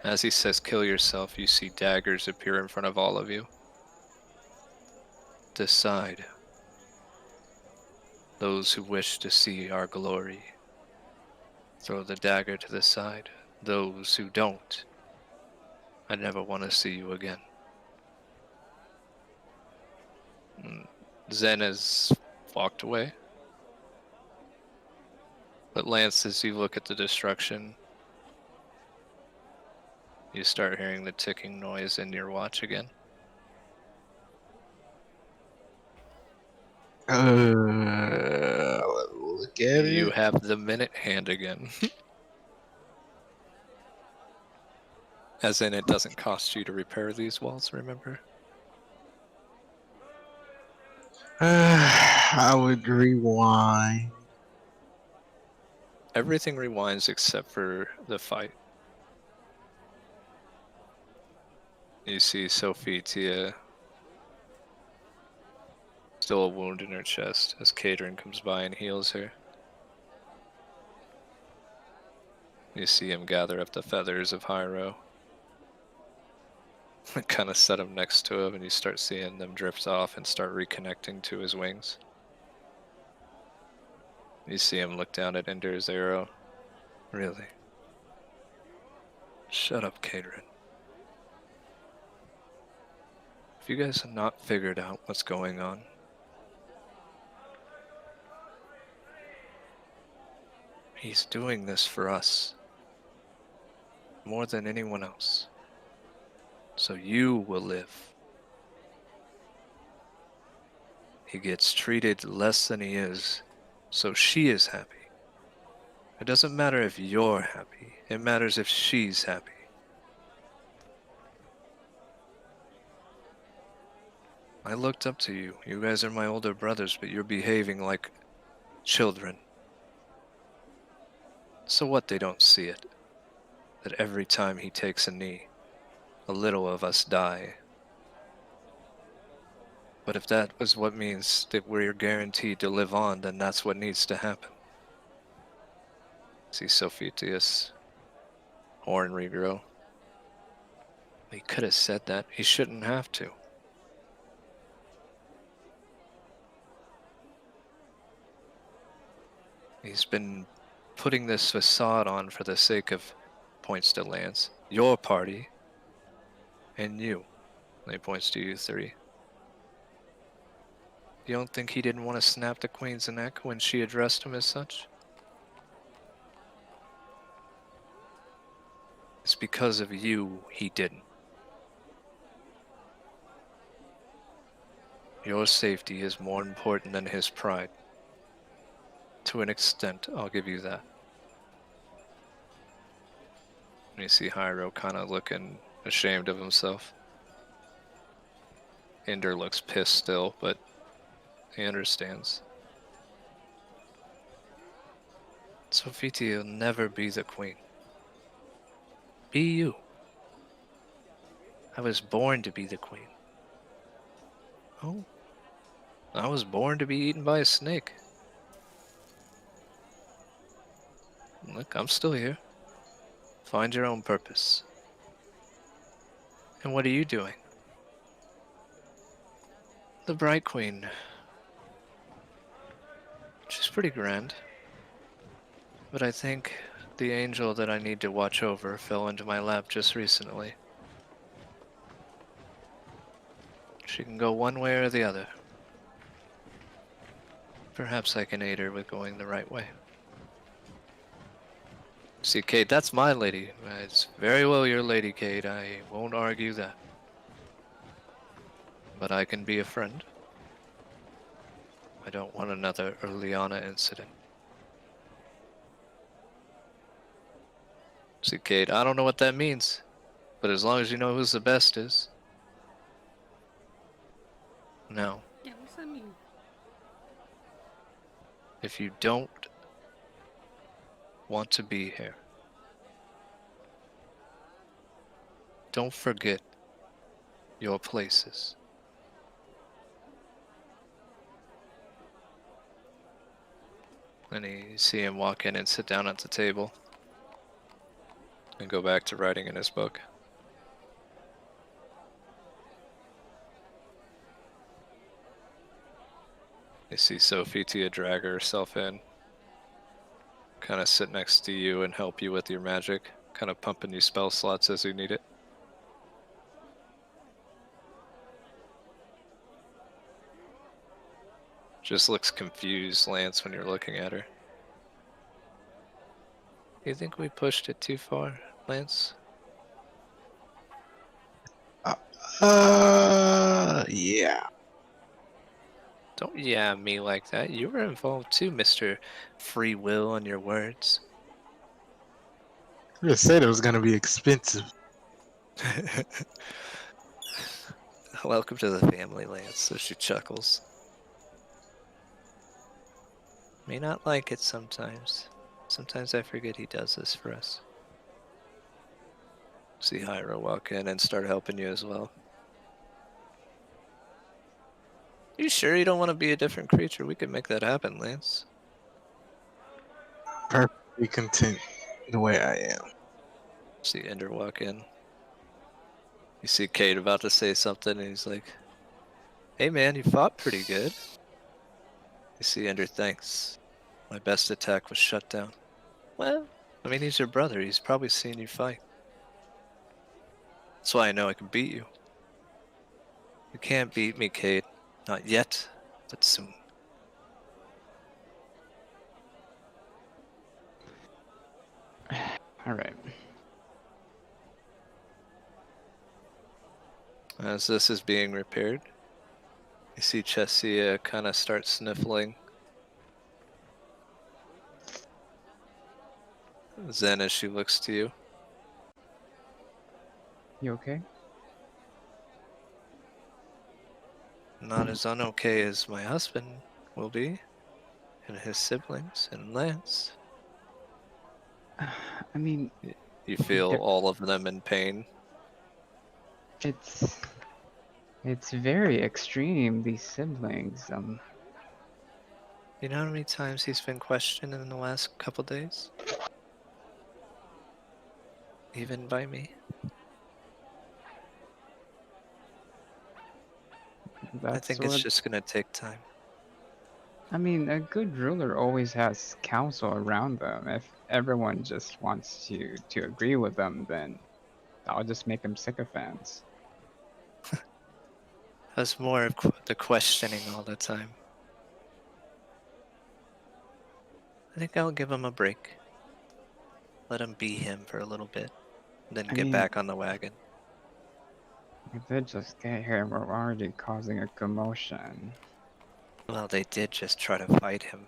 As he says kill yourself, you see daggers appear in front of all of you. Decide. Those who wish to see our glory. Throw the dagger to the side. Those who don't, I never want to see you again. Zen has walked away. But Lance, as you look at the destruction, You start hearing the ticking noise in your watch again. Look at You it. have the minute hand again. As in, it doesn't cost you to repair these walls, remember? I would rewind. Everything rewinds except for the fight. You see Sophitia, still a wound in her chest, as Cadron comes by and heals her. You see him gather up the feathers of Hyro. Kind of set him next to him, and you start seeing them drift off and start reconnecting to his wings. You see him look down at Ender's arrow. Really? Shut up, Cadron. If you guys have not figured out what's going on, he's doing this for us. More than anyone else. So you will live. He gets treated less than he is, so she is happy. It doesn't matter if you're happy, it matters if she's happy. I looked up to you. You guys are my older brothers, but you're behaving like children. So what, they don't see it? That every time he takes a knee, a little of us die. But if that was what means that we're guaranteed to live on, then that's what needs to happen. See Sophitius' horn regrow. He could have said that. He shouldn't have to. He's been putting this facade on for the sake of, points to Lance, your party, and you. And he points to you three. You don't think he didn't want to snap the Queen's neck when she addressed him as such? It's because of you he didn't. Your safety is more important than his pride. To an extent, I'll give you that. And you see Hyro kind of looking ashamed of himself. Ender looks pissed still, but he understands. Sophitia will never be the queen. Be you. I was born to be the queen. Oh, I was born to be eaten by a snake. Look, I'm still here. Find your own purpose. And what are you doing? The Bright Queen. She's pretty grand. But I think the angel that I need to watch over fell into my lap just recently. She can go one way or the other. Perhaps I can aid her with going the right way. See, Kate, that's my lady. It's very well your lady, Kate. I won't argue that. But I can be a friend. I don't want another Erliana incident. See, Kate, I don't know what that means. But as long as you know who's the best is. Now, Yeah, what's that mean? if you don't want to be here, don't forget your places. And you see him walk in and sit down at the table and go back to writing in his book. You see Sophitia drag herself in, kind of sit next to you and help you with your magic, kind of pumping you spell slots as you need it. Just looks confused, Lance, when you're looking at her. You think we pushed it too far, Lance? Yeah. Don't yeah me like that. You were involved too, Mr. Free Will and your words. I just said it was gonna be expensive. Welcome to the family, Lance. So she chuckles. May not like it sometimes. Sometimes I forget he does this for us. See Hyra walk in and start helping you as well. You sure you don't want to be a different creature? We can make that happen, Lance. Perfectly content the way I am. See Ender walk in. You see Kate about to say something, and he's like, "Hey man, you fought pretty good." You see Ender thanks. My best attack was shut down. Well, I mean, he's your brother. He's probably seen you fight. That's why I know I can beat you. You can't beat me, Kate. Not yet, but soon. All right. As this is being repaired, you see Chessia kind of start sniffling. Zen as she looks to you. You okay? Not as unokay as my husband will be, and his siblings, and Lance. I mean, You feel there- all of them in pain. it's it's very extreme. These siblings. You know how many times he's been questioned in the last couple days? Even by me? I That's think it's what. just gonna take time. I mean, a good ruler always has counsel around them. If everyone just wants to agree with them, then I'll just make them sycophants. That's more of the questioning all the time. I think I'll give him a break. Let him be him for a little bit, then I get mean, back on the wagon. if they just get here, we're already causing a commotion. Well, they did just try to fight him.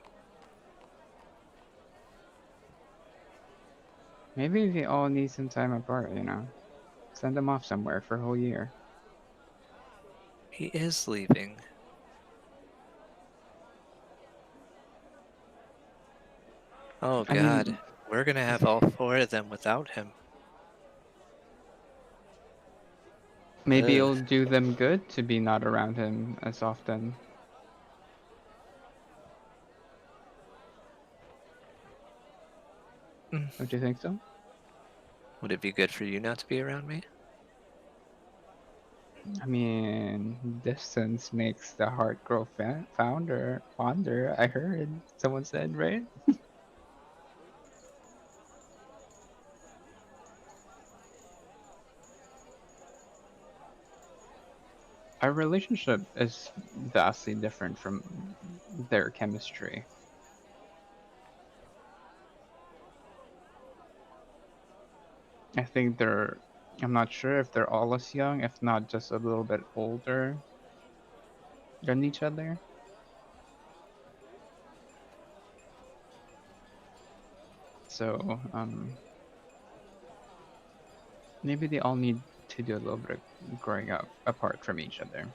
Maybe they all need some time apart, you know? Send them off somewhere for a whole year. He is leaving. Oh I god, mean, we're gonna have all four of them without him. maybe Ugh. it'll do them good to be not around him as often. Mm. Don't you think so? Would it be good for you not to be around me? I mean, distance makes the heart grow fonder. I heard someone said, right? Our relationship is vastly different from their chemistry. I think I'm not sure if they're all as young, if not just a little bit older than each other. So, maybe they all need to do a little bit of growing up apart from each other.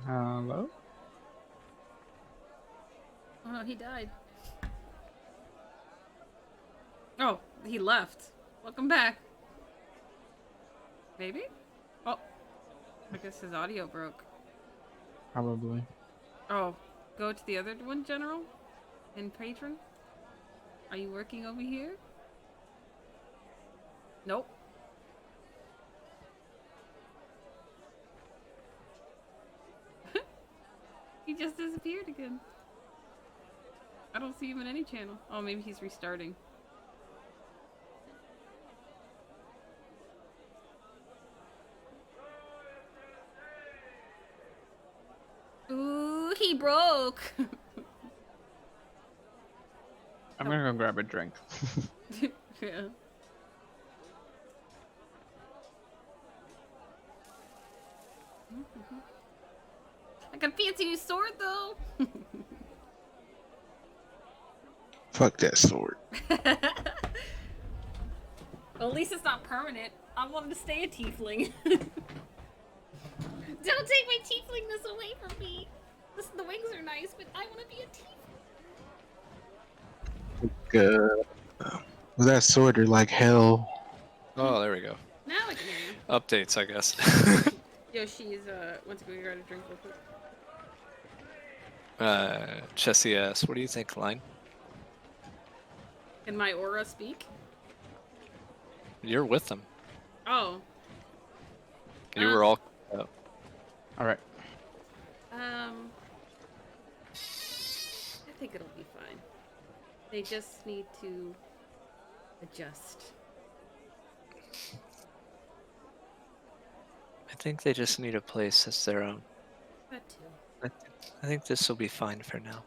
Hello? Oh no, he died. Oh, he left. Welcome back. Maybe? Oh, I guess his audio broke. Probably. Oh, go to the other one, General? In Patron? Are you working over here? Nope. He just disappeared again. I don't see him in any channel. Oh, maybe he's restarting. Ooh, he broke. I'm gonna go grab a drink. Yeah. I got a fancy new sword though. Fuck that sword. Well, at least it's not permanent. I wanted to stay a tiefling. Don't take my tieflingness away from me. Listen, the wings are nice, but I want to be a tiefling. With that sword, you're like hell. Oh, there we go. Now I can hear you. Updates, I guess. Yoshi's, wants to go grab a drink real quick. Chessie asks, what do you think, Line? Can my aura speak? You're with them. Oh. You were all. Oh. All right. I think it'll be fine. They just need to adjust. I think they just need a place that's their own. That too. I think this will be fine for now.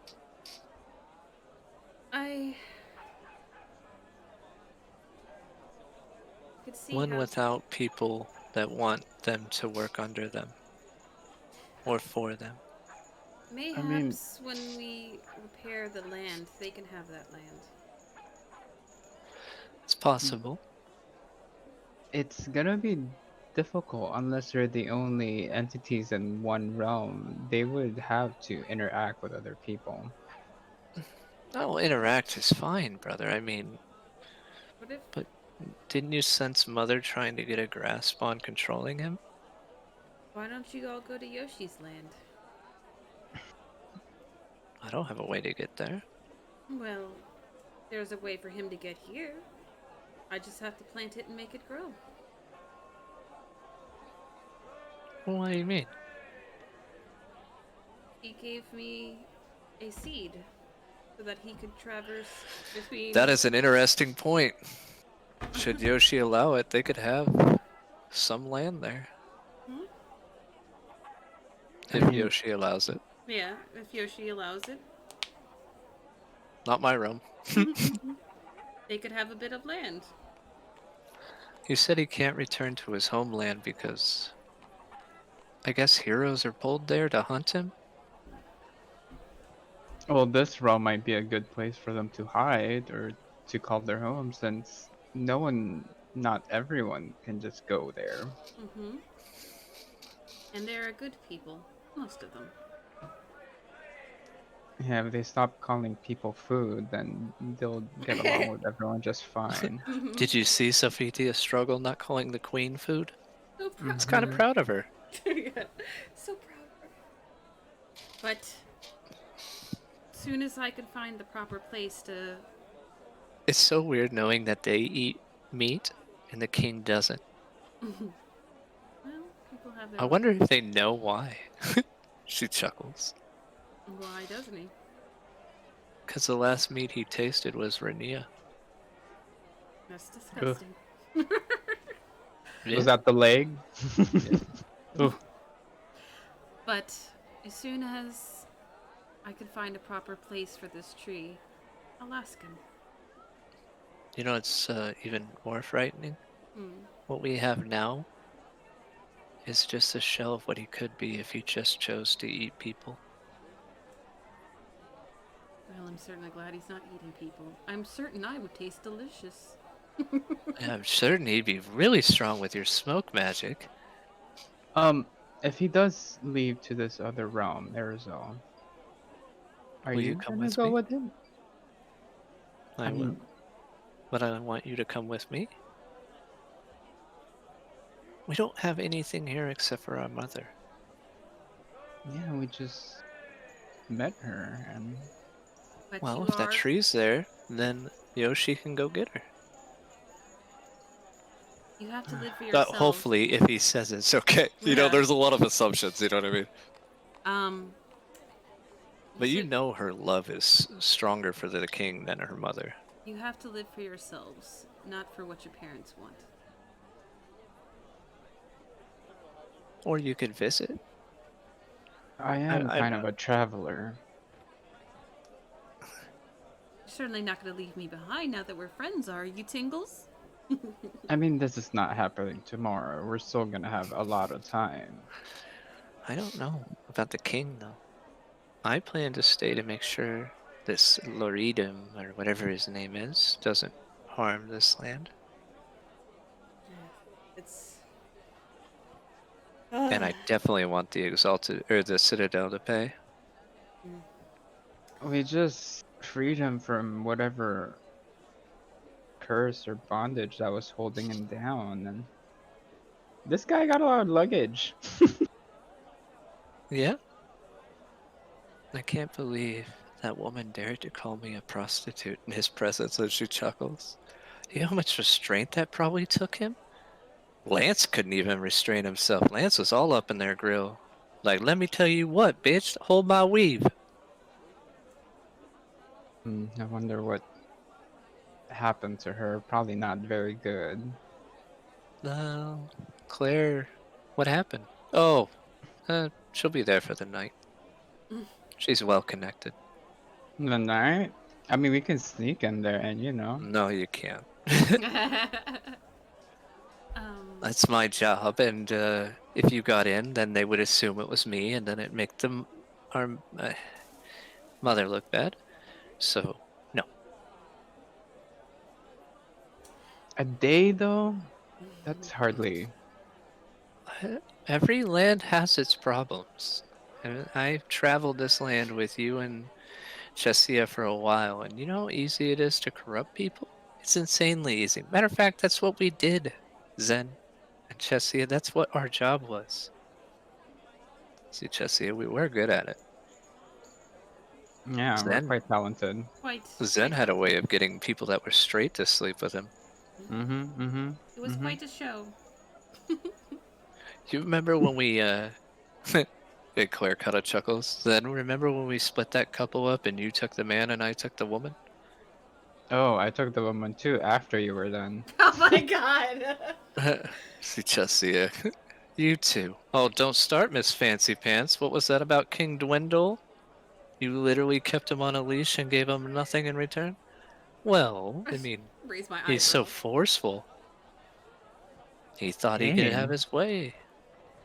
I could see One how without people that want them to work under them. Or for them. mayhaps when we repair the land, they can have that land. It's possible. It's gonna be difficult unless they're the only entities in one realm. They would have to interact with other people. Oh, interact is fine, brother. I mean, What if but didn't you sense Mother trying to get a grasp on controlling him? why don't you all go to Yoshi's land? I don't have a way to get there. Well, there's a way for him to get here. I just have to plant it and make it grow. What do you mean? He gave me a seed so that he could traverse between. That is an interesting point. Should Yoshi allow it, they could have some land there. Hmm? If Yoshi allows it. Yeah, if Yoshi allows it. Not my realm. They could have a bit of land. He said he can't return to his homeland because I guess heroes are pulled there to hunt him? Well, this realm might be a good place for them to hide or to call their home since not everyone can just go there. Mm-hmm. And they're good people. Most of them. Yeah, if they stop calling people food, then they'll get along with everyone just fine. Mm-hmm. Did you see Sophitia struggle not calling the queen food? So proud. I was kind of proud of her. Yeah, so proud of her. But soon as I could find the proper place to. It's so weird knowing that they eat meat and the king doesn't. Well, people have their. I wonder if they know why. She chuckles. Why doesn't he? Because the last meat he tasted was Rania. That's disgusting. Was that the leg? Ooh. But as soon as I could find a proper place for this tree, I'll ask him. You know, it's even more frightening. What we have now is just a shell of what he could be if he just chose to eat people. Well, I'm certainly glad he's not eating people. I'm certain I would taste delicious. I'm certain he'd be really strong with your smoke magic. If he does leave to this other realm, Arizona, are Will you you come gonna with go me? with him? I will. But I want you to come with me. We don't have anything here except for our mother. Yeah, we just met her, and But Well, you if are. that tree's there, then Yoshi can go get her. You have to live for But yourself. hopefully, if he says it's okay. You know, Yeah. there's a lot of assumptions, you know what I mean? But you know her love is stronger for the king than her mother. You have to live for yourselves, not for what your parents want. Or you could visit. I am I'm kind of not. a traveler. You're certainly not going to leave me behind now that we're friends, are you, Tingles? I mean, this is not happening tomorrow. We're still gonna have a lot of time. I don't know about the king, though. I plan to stay to make sure this Loridum, or whatever his name is, doesn't harm this land. It's. And I definitely want the Exalted, or the Citadel to pay. We just freed him from whatever curse or bondage that was holding him down, and this guy got a lot of luggage. Yeah? I can't believe that woman dared to call me a prostitute in his presence as she chuckles. You know how much restraint that probably took him? Lance couldn't even restrain himself. Lance was all up in their grill. Like, let me tell you what, bitch, hold my weave. I wonder what happened to her. Probably not very good. Claire, what happened? Oh, she'll be there for the night. She's well connected. The night? I mean, we can sneak in there and, you know. No, you can't. um, That's my job, and if you got in, then they would assume it was me, and then it'd make them our mother look bad. So, no. A day, though? That's hardly. Every land has its problems. And I've traveled this land with you and Chesia for a while, and you know how easy it is to corrupt people? It's insanely easy. Matter of fact, that's what we did, Zen and Chesia. That's what our job was. See, Chesia, we were good at it. Yeah, we're Zen, quite talented. Zen had a way of getting people that were straight to sleep with him. It was quite a show. You remember when we, Big Claire kind of chuckles. Then remember when we split that couple up and you took the man and I took the woman? Oh, I took the woman too after you were done. Oh my god! See, Chesia. You too. Oh, don't start, Miss Fancy Pants. What was that about King Dwindle? You literally kept him on a leash and gave him nothing in return? Well, I mean, Raise my he's so eyebrows. forceful. He thought he could have King? his way.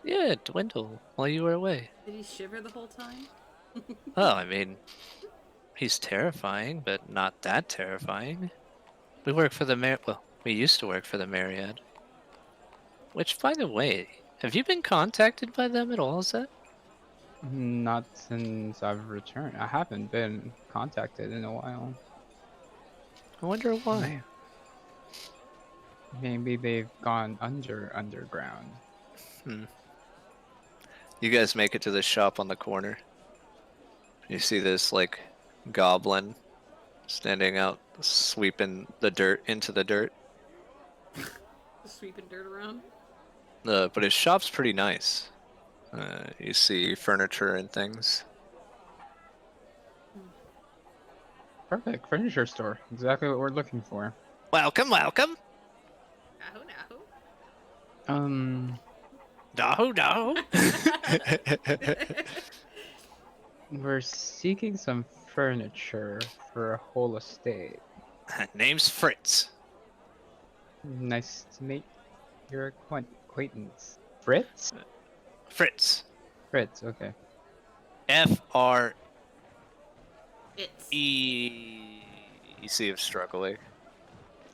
Yeah, Dwindle, while you were away. Did he shiver the whole time? Well, I mean, he's terrifying, but not that terrifying. We work for the well, we used to work for the Myriad. Which, by the way, have you been contacted by them at all, is that? Not since I've returned. I haven't been contacted in a while. I wonder why. Maybe they've gone underground. You guys make it to the shop on the corner. You see this, like, goblin standing out, sweeping the dirt into the dirt. Just sweeping dirt around. But his shop's pretty nice. You see furniture and things. Perfect. Furniture store. Exactly what we're looking for. Welcome, welcome! Nahu, Dahu, dahu! We're seeking some furniture for a whole estate. Name's Fritz. Nice to meet your acquaintance. Fritz? Fritz. Fritz, okay. F-R-E... It's. You see him struggling.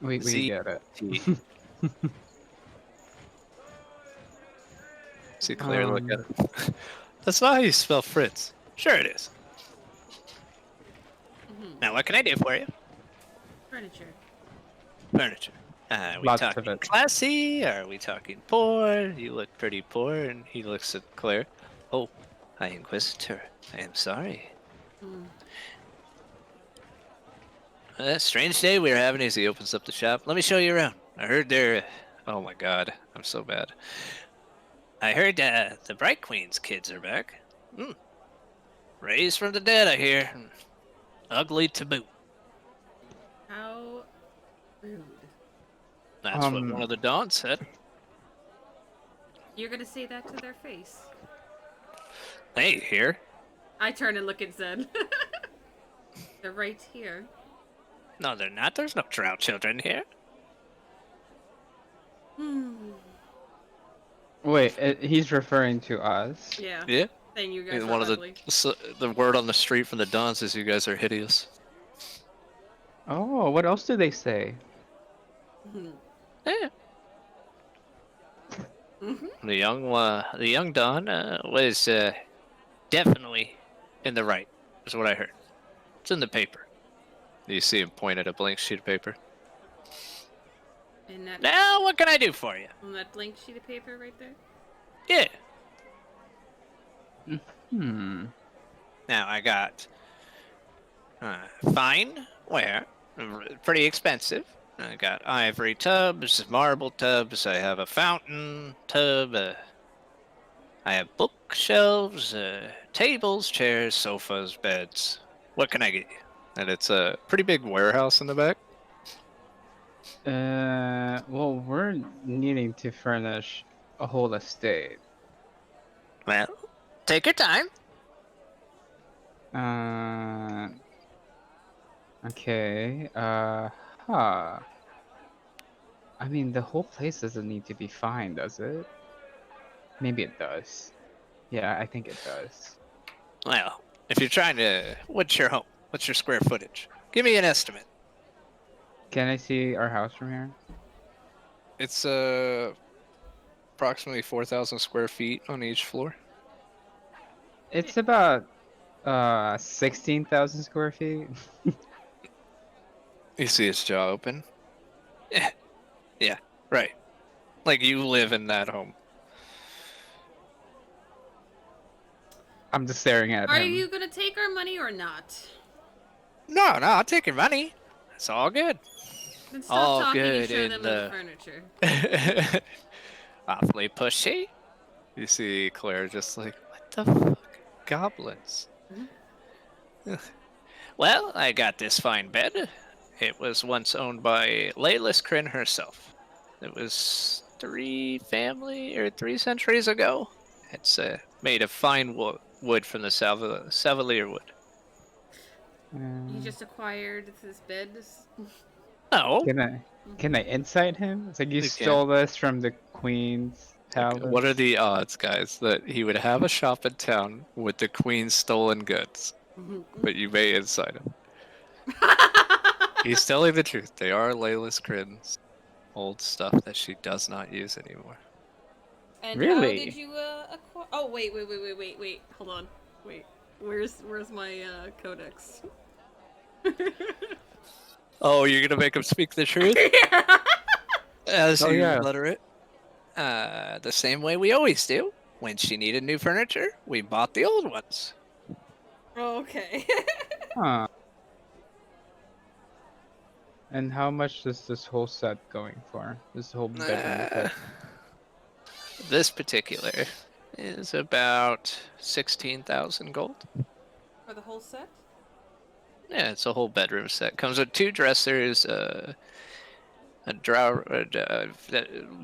We Z- get it. See Claire look at him. That's not how you spell Fritz. Sure it is. Now what can I do for you? Furniture. Furniture. Are we Lots of talking it. classy? Are we talking poor? You look pretty poor. And he looks at Claire. Oh, High Inquisitor. I am sorry. Strange day we were having as he opens up the shop. Let me show you around. I heard there... Oh my god, I'm so bad. I heard the Bright Queen's kids are back. Raised from the dead, I hear. Ugly to boot. How rude. That's what one of the Dons said. You're gonna say that to their face. They ain't here. I turn and look at Zed. They're right here. No, they're not. There's no drow children here. Wait, he's referring to us. Yeah. Yeah. Saying you guys And are one of ugly. the word on the street from the Dons is you guys are hideous. Oh, what else do they say? Yeah. The young Don was definitely in the right. Is what I heard. It's in the paper. You see him point at a blank sheet of paper. And that, Now, what can I do for you? on that blank sheet of paper right there. Yeah. Hmm. Now I got fine ware, pretty expensive. I got ivory tubs, marble tubs. I have a fountain tub. I have bookshelves, tables, chairs, sofas, beds. What can I get you? And it's a pretty big warehouse in the back. Well, we're needing to furnish a whole estate. Well, take your time. Okay. Huh. I mean, the whole place doesn't need to be fine, does it? Maybe it does. Yeah, I think it does. Well, if you're trying to, what's your home? What's your square footage? Give me an estimate. Can I see our house from here? It's approximately 4,000 square feet on each floor. It's about 16,000 square feet. You see his jaw open. Yeah, right. Like you live in that home. I'm just staring at Are him. you gonna take our money or not? No, I'll take your money. It's all good. Then stop All talking and good show in them the- the furniture. Awfully pushy. You see Claire just like, what the fuck? Goblins. Well, I got this fine bed. It was once owned by Laylis Kryn herself. It was 3 centuries ago. It's made of fine wood from the Savalier wood. You just acquired this bed. Oh, Can I insight him? It's like you You stole this from the Queen's palace. what are the odds, guys, that he would have a shop in town with the Queen's stolen goods? But you may inside him. He's telling the truth. They are Laylis Kryn's old stuff that she does not use anymore. And Really? how did you acquire? Oh wait. Hold on. Wait. Where's my codex? Oh, you're gonna make him speak the truth? As Oh, you yeah. mutter it. The same way we always do. When she needed new furniture, we bought the old ones. Okay. Huh. And how much is this whole set going for? This whole bedroom set? This particular is about 16,000 gold. For the whole set? Yeah, it's a whole bedroom set. Comes with 2 dressers, a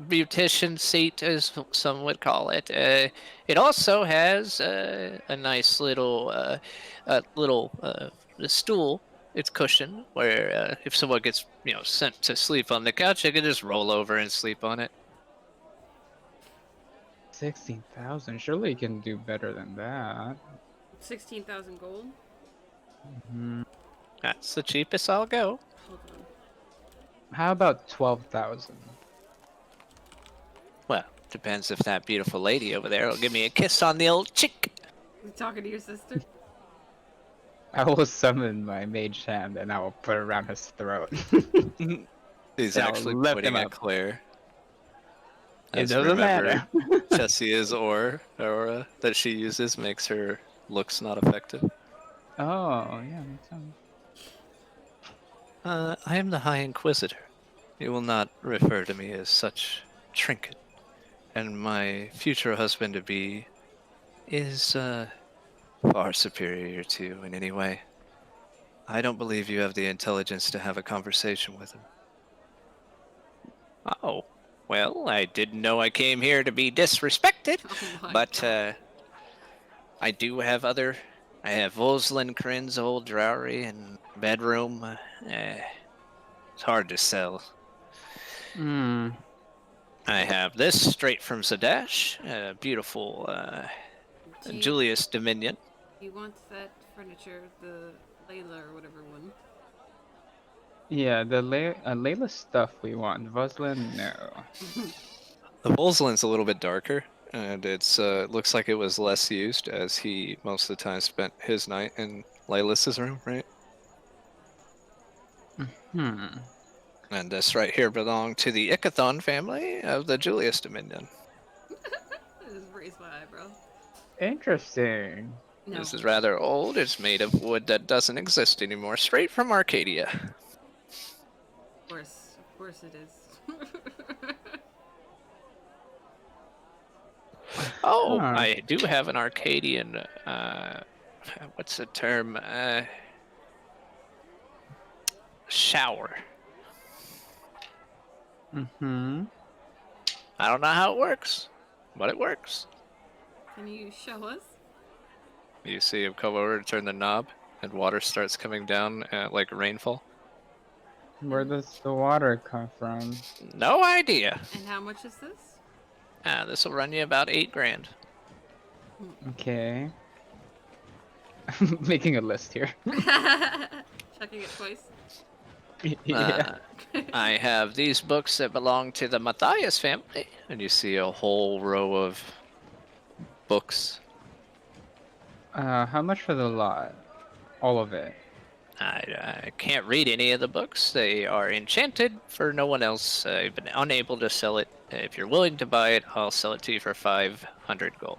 beautician seat, as some would call it. It also has a nice little stool. It's cushioned, where if someone gets sent to sleep on the couch, they can just roll over and sleep on it. 16,000. Surely you can do better than that. 16,000 gold. Hmm. That's the cheapest I'll go. Hold on. How about 12,000? Well, depends if that beautiful lady over there will give me a kiss on the old cheek. You talking to your sister? I will summon my mage hand and I will put it around his throat. He's Yeah, I'll actually lift pointing him at up. Claire. It As doesn't remember, matter. Chessie's aura that she uses makes her looks not effective. Oh, yeah, makes sense. I am the High Inquisitor. You will not refer to me as such trinket. And my future husband-to-be is far superior to you in any way. I don't believe you have the intelligence to have a conversation with him. Oh, well, I didn't know I came here to be disrespected, Oh my but god. I do have other. I have Voslin Krin's old dowry and bedroom. It's hard to sell. Hmm. I have this straight from Zadash, beautiful Do you, Julius Dominion. you want that furniture, the Layla or whatever one? Yeah, the Layla stuff we want. Voslin, no. The Volslin's a little bit darker, and it's looks like it was less used as he most of the time spent his night in Laylis's room, right? Hmm. And this right here belonged to the Ikathon family of the Julius Dominion. I just raised my eyebrow. Interesting. No. This is rather old. It's made of wood that doesn't exist anymore, straight from Arcadia. Of course it is. Oh, Huh. I do have an Arcadian. What's the term? Shower. Mm-hmm. I don't know how it works, but it works. Can you show us? You see him come over to turn the knob, and water starts coming down like rainfall. Where does the water come from? No idea. And how much is this? This will run you about 8 grand. Okay. Making a list here. Checking it twice. Yeah. I have these books that belong to the Matthias family, and you see a whole row of books. How much for the lot? All of it. I can't read any of the books. They are enchanted for no one else. I've been unable to sell it. If you're willing to buy it, I'll sell it to you for 500 gold.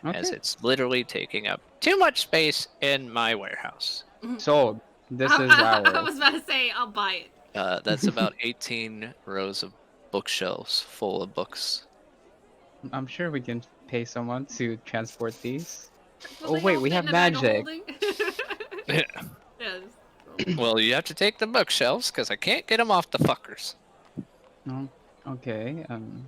As Okay. it's literally taking up too much space in my warehouse. Sold. This is I ours. was about to say, I'll buy it. That's about 18 rows of bookshelves full of books. I'm sure we can pay someone to transport these. Will Oh they wait, all we fit have in a bag of magic. holding? Yeah. Yes. Well, you have to take the bookshelves because I can't get them off the fuckers. Oh, okay. Um,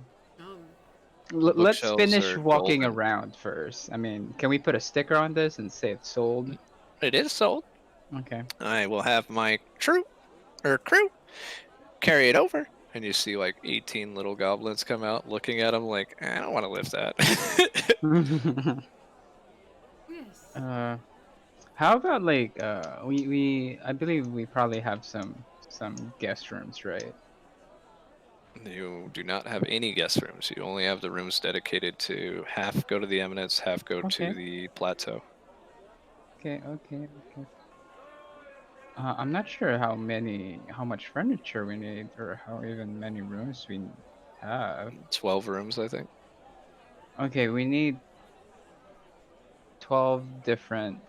Let's Bookshelves finish are walking golden. around first. I mean, can we put a sticker on this and say it's sold? It is sold. Okay. I will have my crew carry it over. And you see like 18 little goblins come out looking at him like, I don't want to lift that. yes. How about like we I believe we probably have some guest rooms, right? You do not have any guest rooms. You only have the rooms dedicated to half go to the Eminence, half go Okay. to the Plateau. Okay. I'm not sure how much furniture we need or how even many rooms we have. 12 rooms, I think. Okay, we need 12 different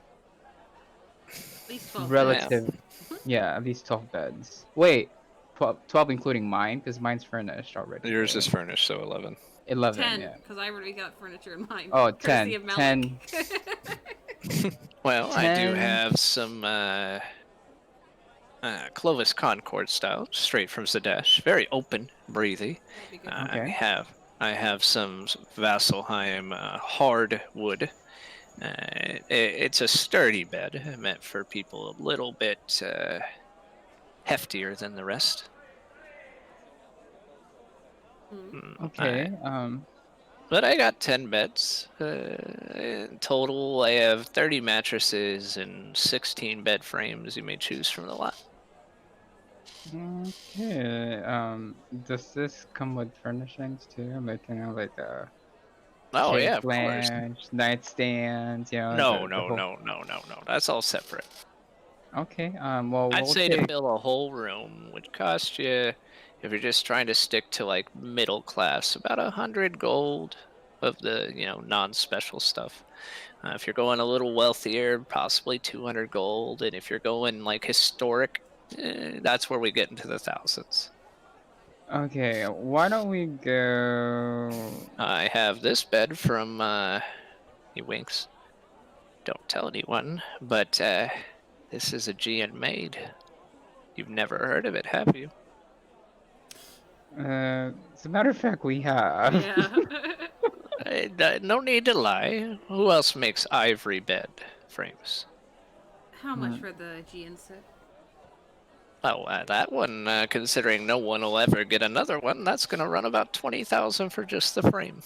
At least 12 beds. relative. Yeah, at least 12 beds. Wait, 12 including mine, because mine's furnished already, Yours is right? furnished, so 11. 11, 10, yeah. because I already got furniture in mine. Oh, Courtesy 10. of Malik. 10. Well, I do 10. have some Clovis Concord style, straight from Zadesh. Very open, breathy. That'd be good. Okay. I have some Vasselheim hardwood. It's a sturdy bed meant for people a little bit heftier than the rest. Okay. But I got 10 beds. In total, I have 30 mattresses and 16 bed frames you may choose from the lot. Okay. Does this come with furnishings too? Like, you know, like a Oh, cake yeah, of course. blanch, nightstand, you know, the whole. No. That's all separate. Okay. Well, I'd we'll say to take. fill a whole room would cost you, if you're just trying to stick to like middle class, about 100 gold of the non-special stuff. If you're going a little wealthier, possibly 200 gold, and if you're going like historic, that's where we get into the thousands. Okay. Why don't we go? I have this bed from he winks don't tell anyone, but this is Aegean made. You've never heard of it, have you? As a matter of fact, we have. Yeah. No need to lie. Who else makes ivory bed frames? How much for the Aegean set? Oh, that one, considering no one will ever get another one, that's going to run about 20,000 for just the frame.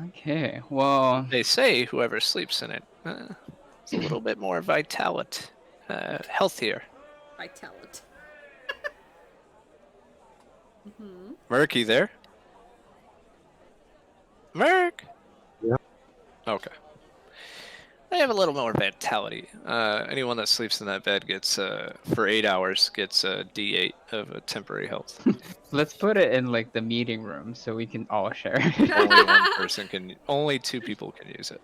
Okay, well, They say whoever sleeps in it, it's a little bit more vitality, healthier. Vitality. Mm-hmm. Murky there? Merc? Yep. Okay. They have a little more vitality. Anyone that sleeps in that bed gets, for 8 hours, gets a D8 of a temporary health. let's put it in like the meeting room so we can all share. Only one person can, only 2 people can use it.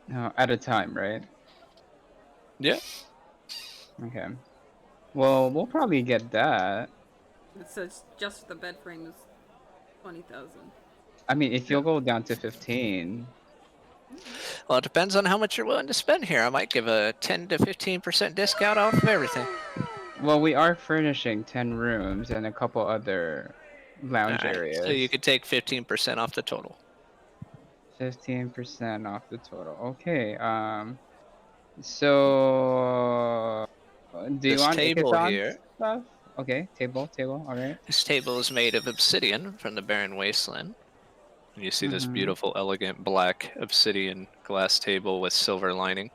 No, at a time, right? Yeah. Okay. Well, we'll probably get that. It says just the bed frame is 20,000. I mean, if you'll go down to 15. Well, it depends on how much you're willing to spend here. I might give a 10 to 15% discount off of everything. Well, we are furnishing 10 rooms and a couple other lounge Alright, areas. so you could take 15% off the total. 15% off the total. Okay. So do you This want table Ikathon here- stuff? Okay, table. All right. This table is made of obsidian from the barren wasteland. And you see this Mhm. beautiful, elegant black obsidian glass table with silver lining.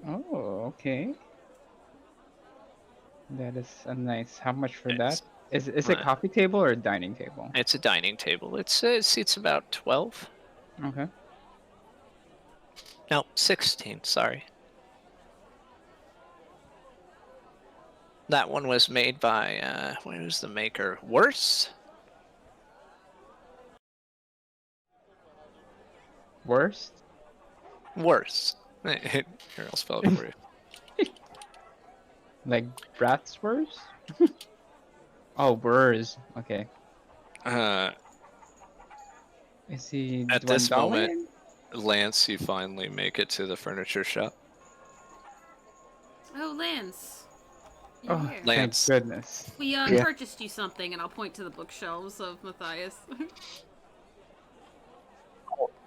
Oh, okay. That is a nice. How much for It's- that? Is it a coffee table or a dining table? It's a dining table. It seats about 12. Okay. No, 16, sorry. That one was made by, what was the maker? Worse? Worst? Worse. Here, I'll spell it for you. Like bratwurst? Oh, Wurs. Okay. Is he At this moment, Dwendalian? Lance, you finally make it to the furniture shop. Oh, Lance. Oh, Yeah. thank Lance. goodness. We Yeah. purchased you something, and I'll point to the bookshelves of Matthias.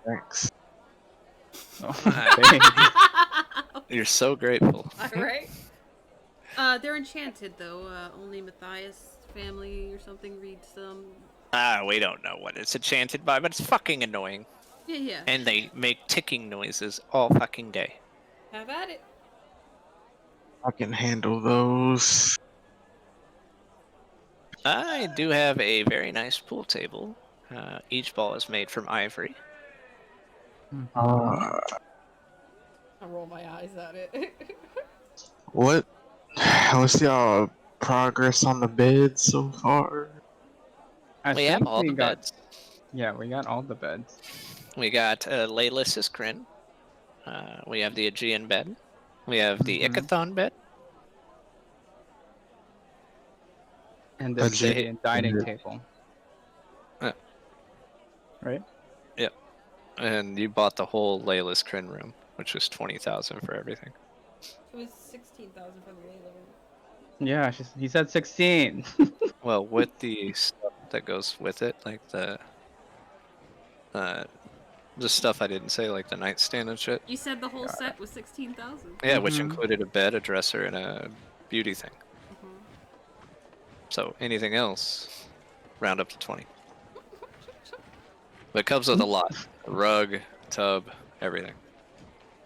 Thanks. Oh, thanks. You're so grateful. Alright. They're enchanted, though. Only Matthias' family or something reads them. We don't know what it's enchanted by, but it's fucking annoying. Yeah. And they make ticking noises all fucking day. Have at it. I can handle those. I do have a very nice pool table. Each ball is made from ivory. Uh, I roll my eyes at it. what's y'all progress on the bed so far? I We have think all we the got. beds. Yeah, we got all the beds. We got Laylis' Kryn. We have the Aegean bed. We have the Mhm. Ikathon bed. And the That's it. obsidian dining Yeah. table. Yeah. Right? And you bought the whole Laylis Kryn room, which was 20,000 for everything. It was 16,000 for the Layla room. Yeah, he said 16. Well, with the stuff that goes with it, like the stuff I didn't say, like the nightstand and shit. You said the whole set was 16,000. Yeah, which Mhm. included a bed, a dresser, and a beauty thing. So anything else, round up to 20. But it comes with a lot: a rug, tub, everything.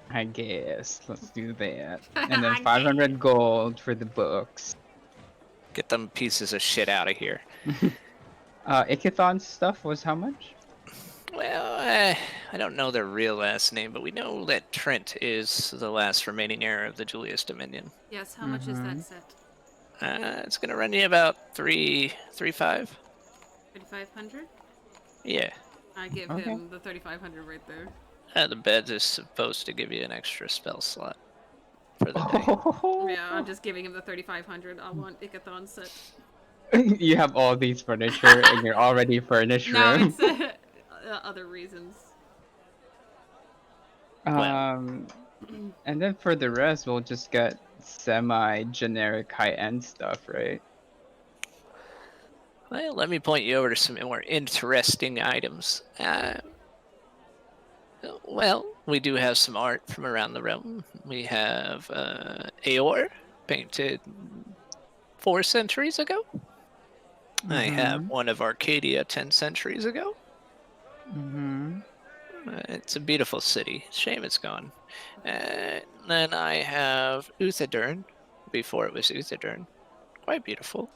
I guess. Let's do that. And then 500 gold for the books. Get them pieces of shit out of here. Ikathon's stuff was how much? Well, I don't know their real last name, but we know that Trent is the last remaining heir of the Julius Dominion. Yes, how much is that set? It's gonna run you about 3,500. 3,500? Yeah. I give Okay. him the 3,500 right there. The bed is supposed to give you an extra spell slot for the day. Oh, Yeah, I'm just giving him the 3,500. I want Ikathon set. you have all these furniture and you're already furnished No, room. it's other reasons. Um, and then for the rest, we'll just get semi-generic high-end stuff, right? Well, let me point you over to some more interesting items. Well, we do have some art from around the realm. We have Aor, painted 4 centuries ago. I have Mm-hmm. one of Arcadia 10 centuries ago. Mm-hmm. It's a beautiful city. Shame it's gone. Then I have Uthadurn, before it was Uthadurn. Quite beautiful.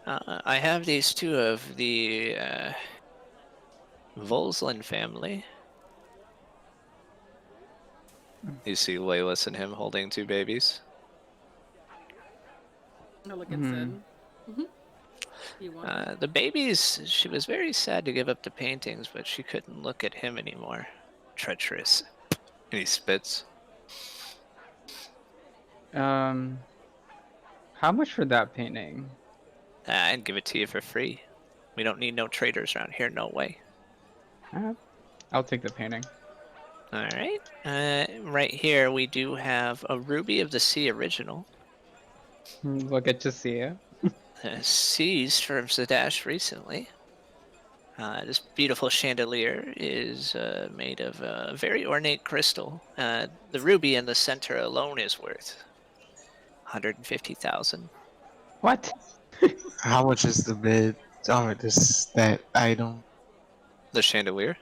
I have these two of the Volslan family. You see Leyless and him holding 2 babies. Oh, look at Mm-hmm. Sid. You want The babies, she was very sad to give up the paintings, but she couldn't look at him anymore. Treacherous. And he spits. How much for that painting? I'd give it to you for free. We don't need no traders around here, no way. I'll take the painting. All right. Right here, we do have a Ruby of the Sea original, We'll get to see it. seized from Zadash recently. This beautiful chandelier is made of very ornate crystal. The ruby in the center alone is worth 150,000. What? How much is the bid? That item, The chandelier.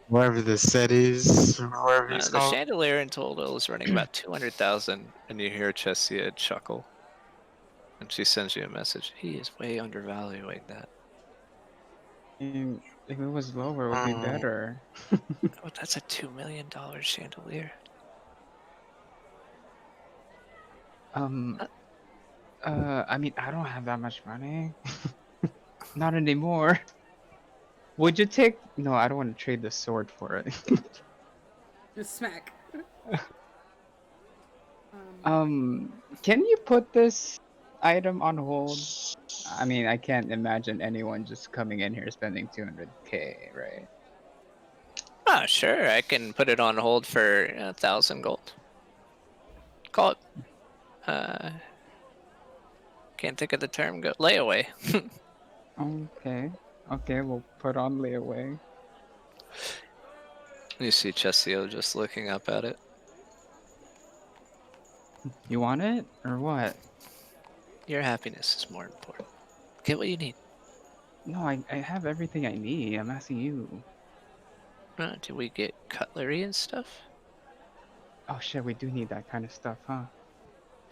whatever the set is, or whatever it's The called. chandelier in total is running about 200,000, and you hear Chessia chuckle, and she sends you a message. He is way undervaluing that. If it was lower, it would be Um, better. Oh, that's a $2 million chandelier. Um, I mean, I don't have that much money. Not anymore. Would you take? No, I don't want to trade the sword for it. just smack? Can you put this item on hold? I mean, I can't imagine anyone just coming in here spending 200K, right? Ah, sure. I can put it on hold for 1,000 gold. Call it. Uh, can't think of the term. Go layaway. Okay. Okay, we'll put on layaway. You see Chesio just looking up at it. You want it or what? Your happiness is more important. Get what you need. No, I have everything I need. I'm asking you. Do we get cutlery and stuff? Oh shit, we do need that kind of stuff, huh?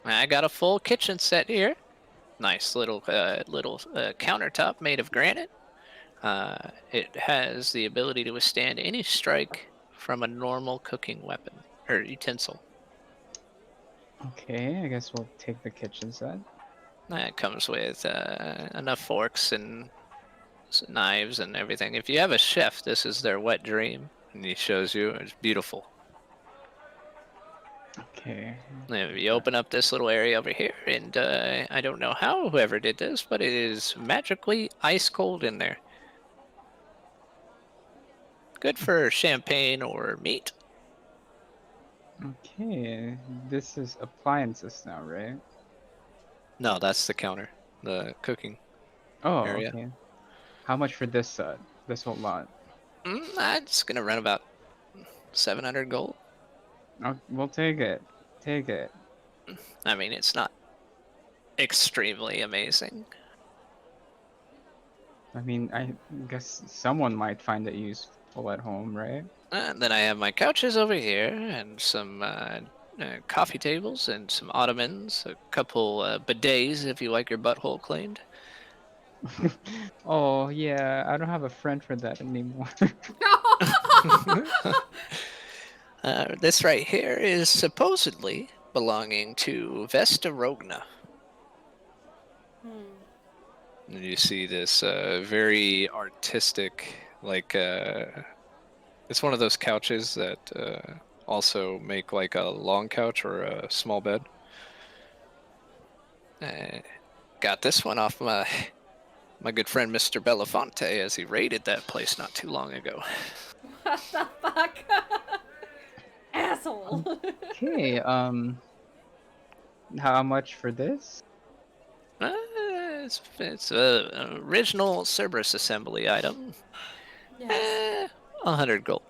I got a full kitchen set here. Nice little countertop made of granite. It has the ability to withstand any strike from a normal cooking weapon or utensil. Okay, I guess we'll take the kitchen set. It comes with enough forks and knives and everything. If you have a chef, this is their wet dream. And he shows you. It's beautiful. Okay. Now, you open up this little area over here, and I don't know how whoever did this, but it is magically ice cold in there. Good for champagne or meat. Okay, this is appliances now, right? No, that's the counter, the cooking Oh, area. okay. How much for this set? This whole lot? It's gonna run about 700 gold. Oh, we'll take it. Take it. I mean, it's not extremely amazing. I mean, I guess someone might find it useful at home, right? Then I have my couches over here, and some coffee tables, and some ottomans, a couple bidets if you like your butthole cleaned. Oh, yeah, I don't have a friend for that anymore. This right here is supposedly belonging to Vesta Rogna. And you see this very artistic, like, it's one of those couches that also make like a long couch or a small bed. Got this one off my good friend Mr. Belafonte as he raided that place not too long ago. What the fuck? asshole. Okay, how much for this? It's a original Cerberus assembly item. Yes. 100 gold.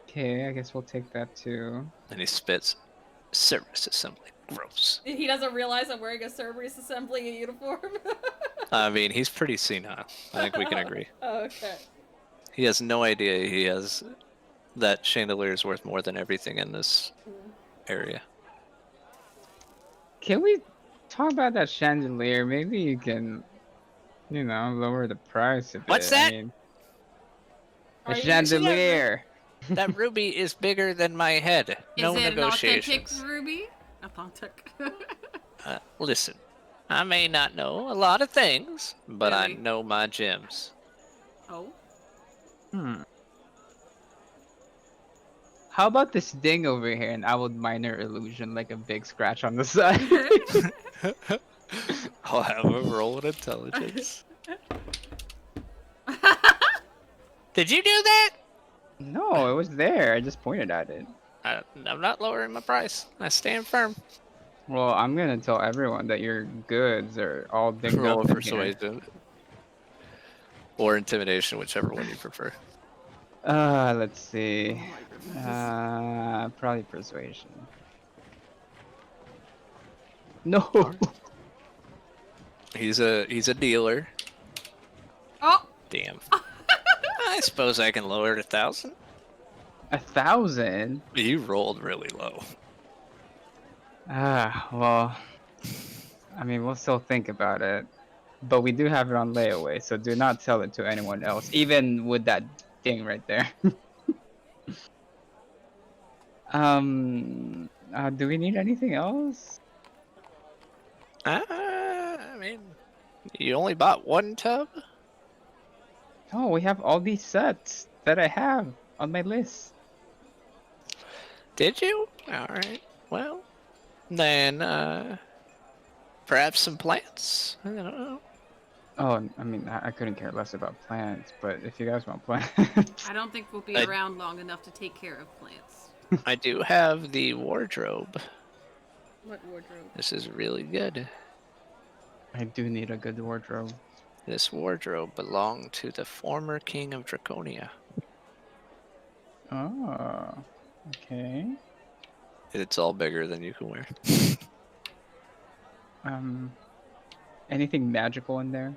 Okay, I guess we'll take that too. And he spits Cerberus assembly. Gross. He doesn't realize I'm wearing a Cerberus assembly uniform. I mean, he's pretty senile. I think we can agree. Oh, okay. He has no idea he has that chandelier is worth more than everything in this area. Can we talk about that chandelier? Maybe you can, lower the price a bit. What's that? I mean, Are a you- chandelier. That ruby is bigger than my head. No Is it negotiations. an authentic ruby? Authentic. Listen, I may not know a lot of things, but I Really? know my gems. Oh. Hmm. How about this ding over here? And I would minor illusion, like a big scratch on the side. I'll have a roll of intelligence. Did you do that? No, it was there. I just pointed at it. I'm not lowering my price. I stand firm. Well, I'm gonna tell everyone that your goods are all dinged Roll up of in here. persuasion. Or intimidation, whichever one you prefer. Let's see. Oh my goodness. Probably persuasion. No. He's a dealer. Oh! Damn. I suppose I can lower it 1,000. 1,000? You rolled really low. Well, I mean, we'll still think about it. But we do have it on layaway, so do not tell it to anyone else, even with that ding right there. Do we need anything else? I mean, you only bought one tub? No, we have all these sets that I have on my list. Did you? Alright. Well, then, perhaps some plants? I don't know. Oh, I mean, I couldn't care less about plants, but if you guys want plants. I don't think we'll be I- around long enough to take care of plants. I do have the wardrobe. What wardrobe? This is really good. I do need a good wardrobe. This wardrobe belonged to the former king of Draconia. Oh, okay. It's all bigger than you can wear. Anything magical in there?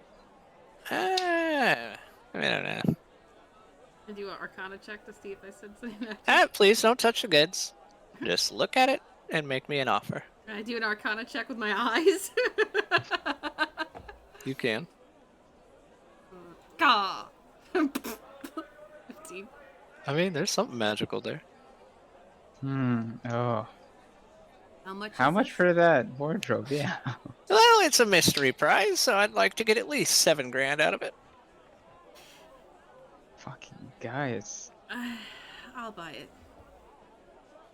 I don't know. I do an Arcana check to see if I said something. Please don't touch the goods. Just look at it and make me an offer. I do an Arcana check with my eyes. You can. Gah. 15. I mean, there's something magical there. Oh. How How much for that wardrobe? Yeah. Well, it's a mystery prize, so I'd like to get at least 7 grand out of it. Fucking guys. I'll buy it.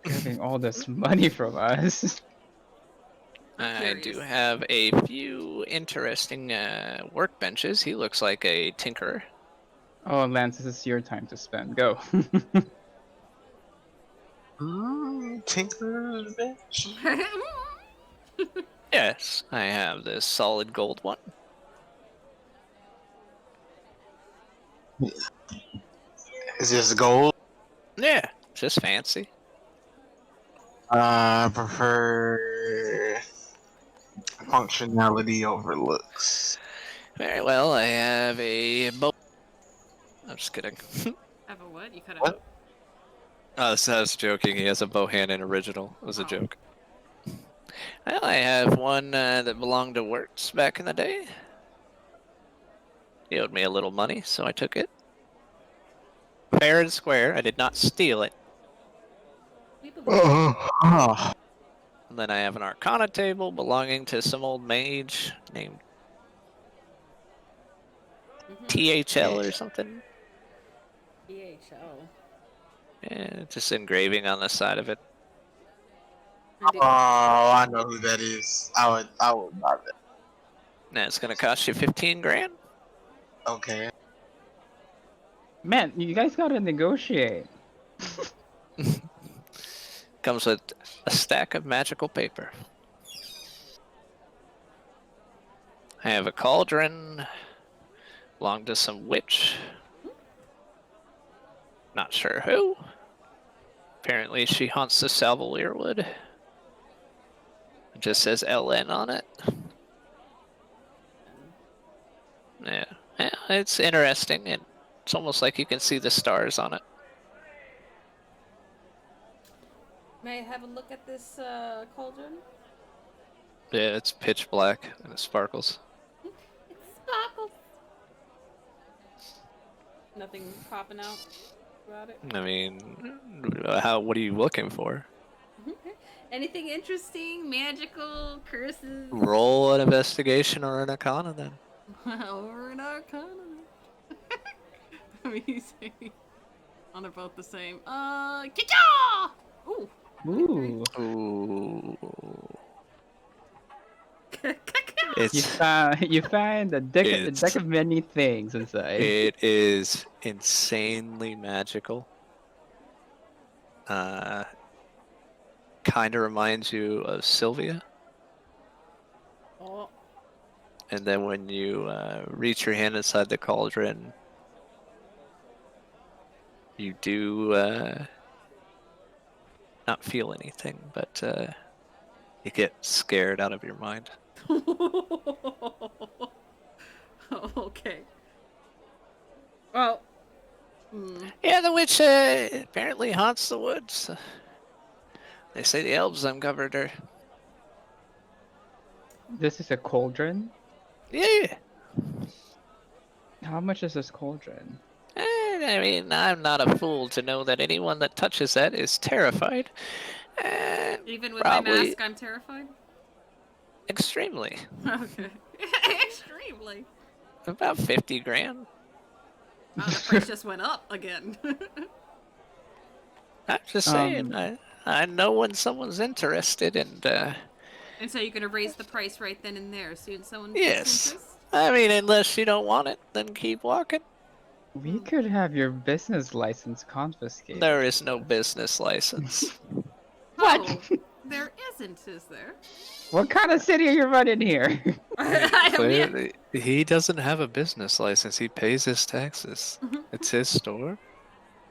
Getting all this money from us. I do curious. have a few interesting workbenches. He looks like a tinkerer. Oh, Lance, this is your time to spend. Go. Tinker's bench. Yes, I have this solid gold one. Is this gold? Yeah, just fancy. I prefer functionality over looks. Very well, I have a bow. I'm just kidding. Have a what? You cut What? out. I was joking. He has a Bohannon original. It was a Oh. joke. Well, I have one that belonged to Wirtz back in the day. He owed me a little money, so I took it. Fair and square. I did not steal it. We believe And then I have an Arcana table belonging to some old mage named Mhm. THL or something. DHL. Yeah, just engraving on the side of it. I do- I know who that is. I would buy that. Now it's gonna cost you 15 grand. Okay. Man, you guys gotta negotiate. Comes with a stack of magical paper. I have a cauldron. Belonged to some witch. Not sure who. Apparently she haunts the Salvalier Wood. It just says LN on it. Yeah. Yeah, it's interesting, and it's almost like you can see the stars on it. May I have a look at this cauldron? Yeah, it's pitch black and it sparkles. It sparkles. Nothing popping out about it. I mean, what are you looking for? Anything interesting, magical, curses, Roll an investigation or an arcana then. or an arcana? Let me see. Oh, they're both the same. Kicha! Ooh. Ooh. Ooh. You It's find a deck It's- of many things inside. it is insanely magical. Kind of reminds you of Sylvia. Oh. And then when you reach your hand inside the cauldron, you do not feel anything, but you get scared out of your mind. Okay. Well. Yeah, the witch apparently haunts the woods. They say the elves uncovered her. This is a cauldron. Yeah. How much is this cauldron? I mean, I'm not a fool to know that anyone that touches that is terrified. Even with Probably- my mask, I'm terrified. Extremely. Okay. Extremely. About 50 grand. Oh, the price just went up again. I'm just saying, I know when someone's interested, and And so you're gonna raise the price right then and there as soon as someone Yes. takes interest? I mean, unless you don't want it, then keep walking. We could have your business license confiscated. There is no business license. What? Oh, there isn't, is there? What kind of city are you running here? I don't know. Clearly, he doesn't have a business license. He pays his taxes. It's his store.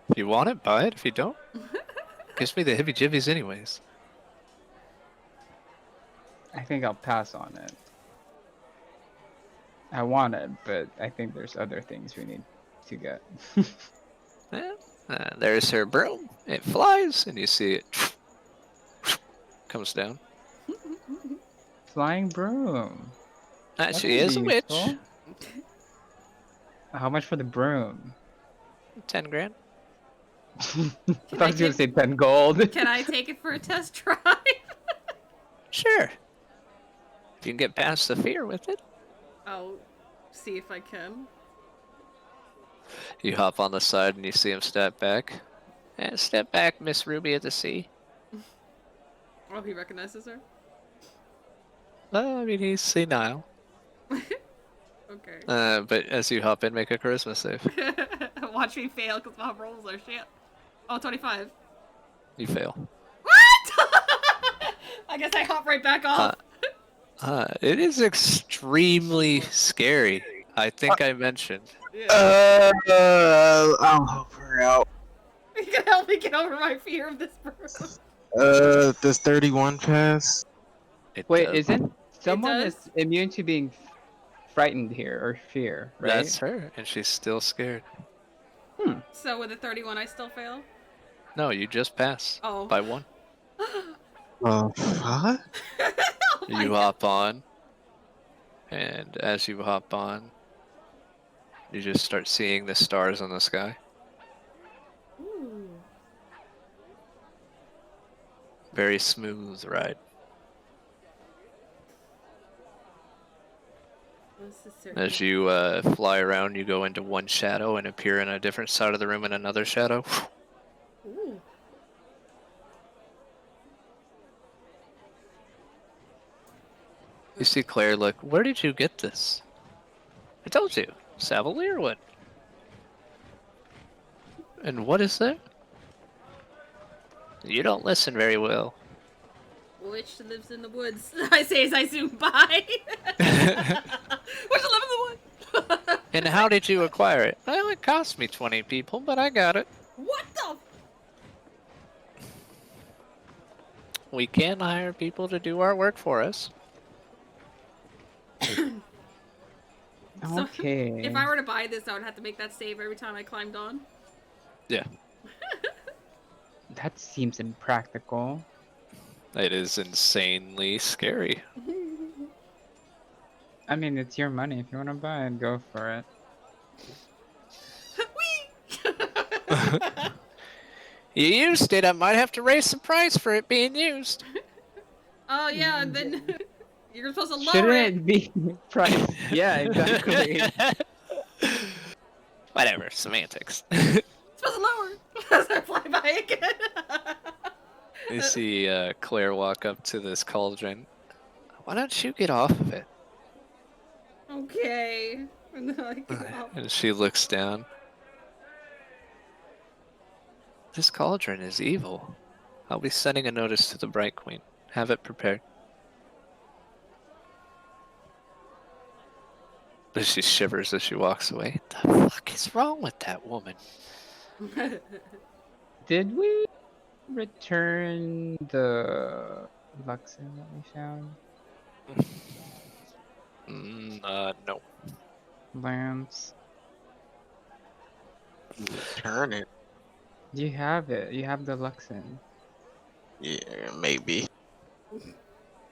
If you want it, buy it. If you don't, gives me the heebie jibbies anyways. I think I'll pass on it. I want it, but I think there's other things we need to get. Yeah. There's her broom. It flies, and you see it comes down. Flying broom. That She could is a be witch. useful. How much for the broom? 10 grand. I thought I was gonna say 10 gold. Can I take it for a test drive? Sure. If you can get past the fear with it. I'll see if I can. You hop on the side and you see him step back. And step back, Miss Ruby of the Sea. Oh, he recognizes her? Well, I mean, he's senile. Okay. But as you hop in, make a charisma save. Watch me fail because my rolls are shit. Oh, 25. You fail. What? I guess I hop right back off. It is extremely scary. I think I mentioned. Yeah. I'll help her out. You can help me get over my fear of this person. Does 31 pass? It Wait, does. isn't someone does? is immune to being frightened here or fear, right? That's her, and she's still scared. So with a 31, I still fail? No, you just pass Oh. by 1. What? Oh my You God. hop on, and as you hop on, you just start seeing the stars in the sky. Ooh. Very smooth ride. This is certain. As you fly around, you go into one shadow and appear in a different side of the room in another shadow. Ooh. You see Claire look, where did you get this? I told you, Savalier Wood. And what is that? You don't listen very well. Which lives in the woods? I say as I zoom by. Which live in the woods? And how did you acquire it? Well, it cost me 20 people, but I got it. What the? We can hire people to do our work for us. So, Okay. if I were to buy this, I would have to make that save every time I climbed on. Yeah. That seems impractical. It is insanely scary. I mean, it's your money. If you want to buy it, go for it. Whee! You used it. I might have to raise the price for it being used. Oh yeah, and then you're supposed to lower Shouldn't it. it be priced? Yeah, exactly. Whatever, semantics. Supposed to lower as I fly by again. You see Claire walk up to this cauldron. Why don't you get off of it? Okay. And then I get off. And she looks down. This cauldron is evil. I'll be sending a notice to the Bright Queen. Have it prepared. But she shivers as she walks away. The fuck is wrong with that woman? Did we return the Luxon that we found? No. Lance, Turn it. you have it. You have the Luxon. Yeah, maybe.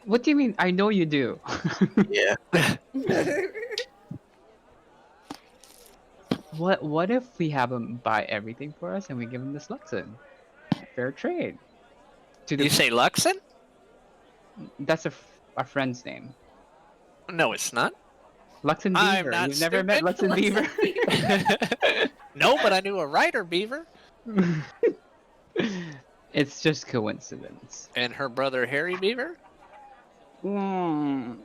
What do you mean? I know you do. Yeah. What if we have them buy everything for us and we give them this Luxon? Fair trade. To You say Luxon? That's a friend's name. No, it's not. Luxon I'm Beaver. not You've never met stupid. Luxon Beaver? No, but I knew a writer beaver. It's just coincidence. And her brother Harry Beaver? I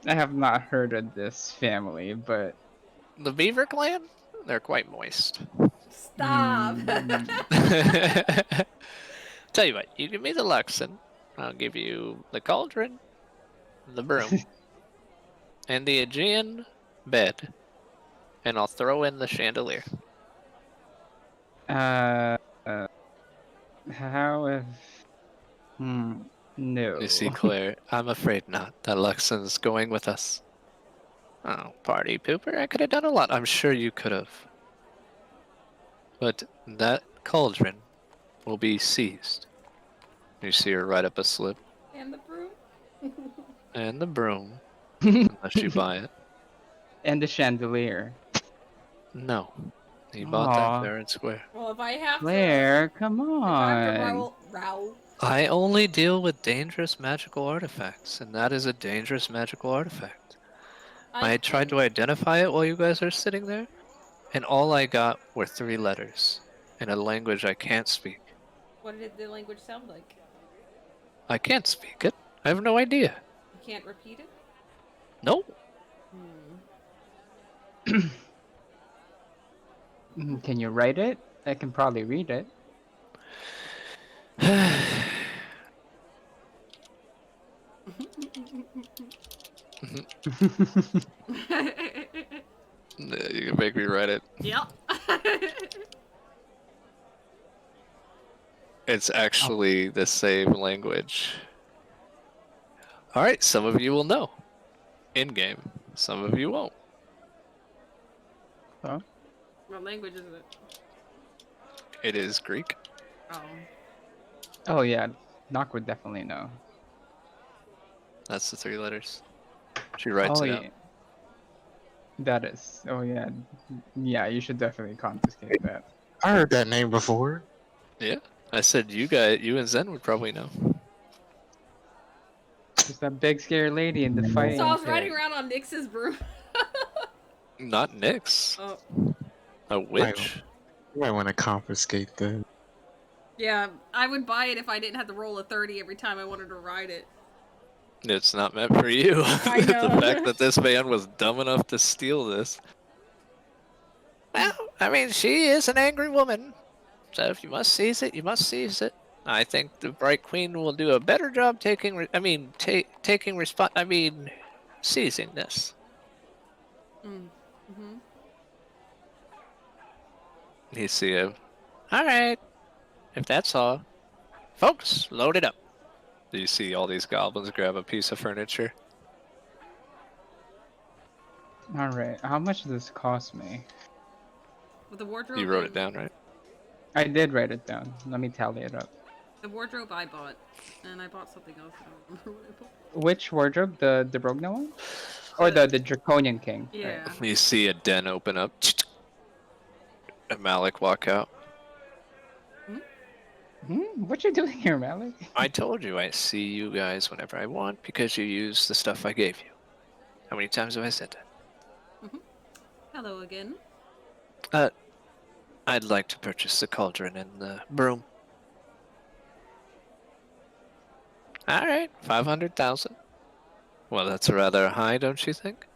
have not heard of this family, but The Beaver clan? They're quite moist. Stop. Tell you what, you give me the Luxon, I'll give you the cauldron, the broom, and the Aegean bed, and I'll throw in the chandelier. how if no. You see, Claire, I'm afraid not. That Luxon's going with us. Oh, party pooper, I could have done a lot. I'm sure you could have. But that cauldron will be seized. You see her write up a slip. And the broom. And the broom, unless you buy it. And the chandelier. No. He bought Aw. that fair and square. Well, if I have Claire, come to, if I have to on. row. I only deal with dangerous magical artifacts, and that is a dangerous magical artifact. I tried to identify it while you guys are sitting there, and all I got were 3 letters in a language I can't speak. What did the language sound like? I can't speak it. I have no idea. You can't repeat it? Nope. Can you write it? I can probably read it. You can make me write it. Yep. It's actually the same language. Alright, some of you will know. In-game. Some of you won't. What language is it? It is Greek. Oh. Oh yeah, Knock would definitely know. That's the 3 letters. She writes Oh it yeah. out. That is. Oh yeah. Yeah, you should definitely confiscate that. I heard that name before. Yeah. I said you and Zen would probably know. Just that big scary lady in the fighting. So I was pit. riding around on Nyx's broom. Not Nyx. Oh. A witch. You might want to confiscate that. Yeah, I would buy it if I didn't have to roll a 30 every time I wanted to ride it. It's not meant for you. I know. The fact that this man was dumb enough to steal this. Well, I mean, she is an angry woman. So if you must seize it, you must seize it. I think the Bright Queen will do a better job taking. Taking seizing this. Mm-hmm. You see him. All right, if that's all, folks, load it up. Do you see all these goblins grab a piece of furniture? All right. How much does this cost me? With the wardrobe. You wrote it down, right? I did write it down. Let me tally it up. The wardrobe I bought, and I bought something else. I don't remember what I bought. Which wardrobe? The Brogna one, or the Draconian King? Yeah. Right. You see a den open up. And Malik walk out. What you doing here, Malik? I told you I see you guys whenever I want because you use the stuff I gave you. How many times have I said that? Hello again. I'd like to purchase the cauldron and the broom. All right, 500,000. Well, that's rather high, don't you think?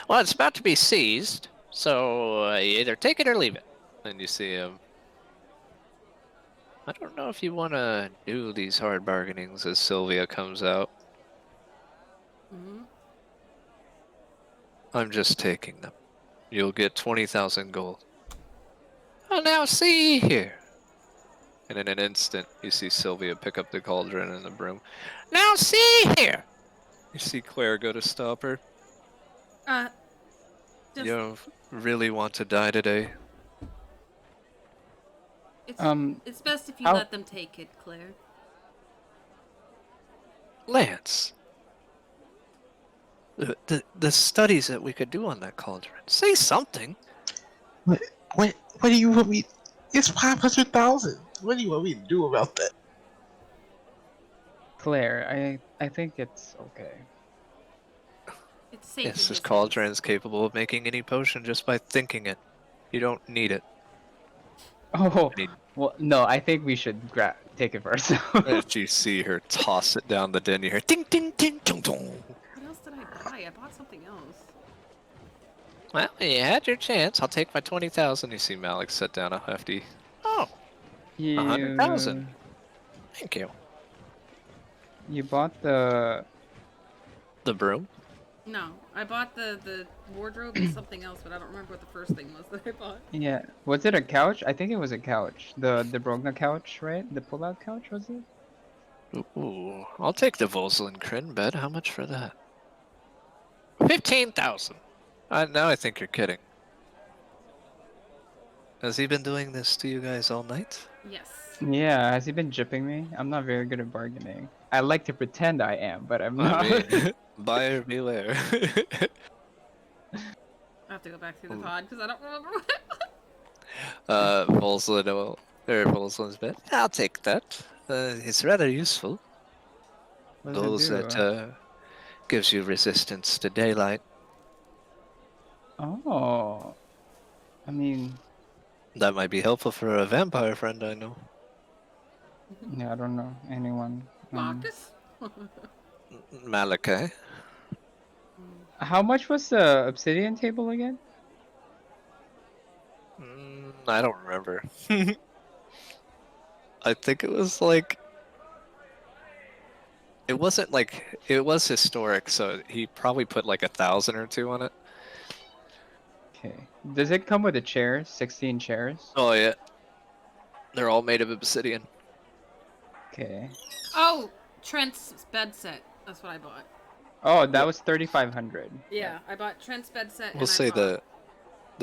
Well, it's about to be seized, so you either take it or leave it. And you see him. I don't know if you want to do these hard bargainings as Sylvia comes out. I'm just taking them. You'll get 20,000 gold. Oh, now see here. And in an instant, you see Sylvia pick up the cauldron and the broom. Now see here. You see Claire go to stop her. Just, You really want to die today? it's best if you how- let them take it, Claire. Lance. The studies that we could do on that cauldron. Say something. What do you want me? It's 500,000. What do you want me to do about that? Claire, I think it's okay. It's safe. Yes, in this his cauldron hands. is capable of making any potion just by thinking it. You don't need it. Oh, Any- well, no, I think we should take it first. As you see her toss it down the den, you hear ding ding ding dong dong. What else did I buy? I bought something else. Well, you had your chance. I'll take my 20,000. You see Malik set down a hefty. Oh, 100,000. Thank you. You bought the. The broom. No, I bought the wardrobe and something else, but I don't remember what the first thing was that I bought. Yeah, was it a couch? I think it was a couch. The Brogna couch, right? The pull-out couch, was it? Ooh, I'll take the Volslen bed. How much for that? 15,000. Now I think you're kidding. Has he been doing this to you guys all night? Yes. Yeah, has he been jipping me? I'm not very good at bargaining. I like to pretend I am, but I'm not. I mean, buyer beware. I have to go back through the pod because I don't remember what it was. Volslen's bed. I'll take that. It's rather useful. What does Those it do? that gives you resistance to daylight. Oh, I mean, That might be helpful for a vampire friend I know. yeah, I don't know anyone. Marcus? Malachi. How much was the obsidian table again? I don't remember. I think it was like. It wasn't like. It was historic, so he probably put like 1,000 or 2 on it. Okay. Does it come with a chair? 16 chairs? Oh, yeah. They're all made of obsidian. Okay. Oh, Trent's bed set. That's what I bought. Oh, that was 3,500. Yeah, I bought Trent's bed set. We'll say the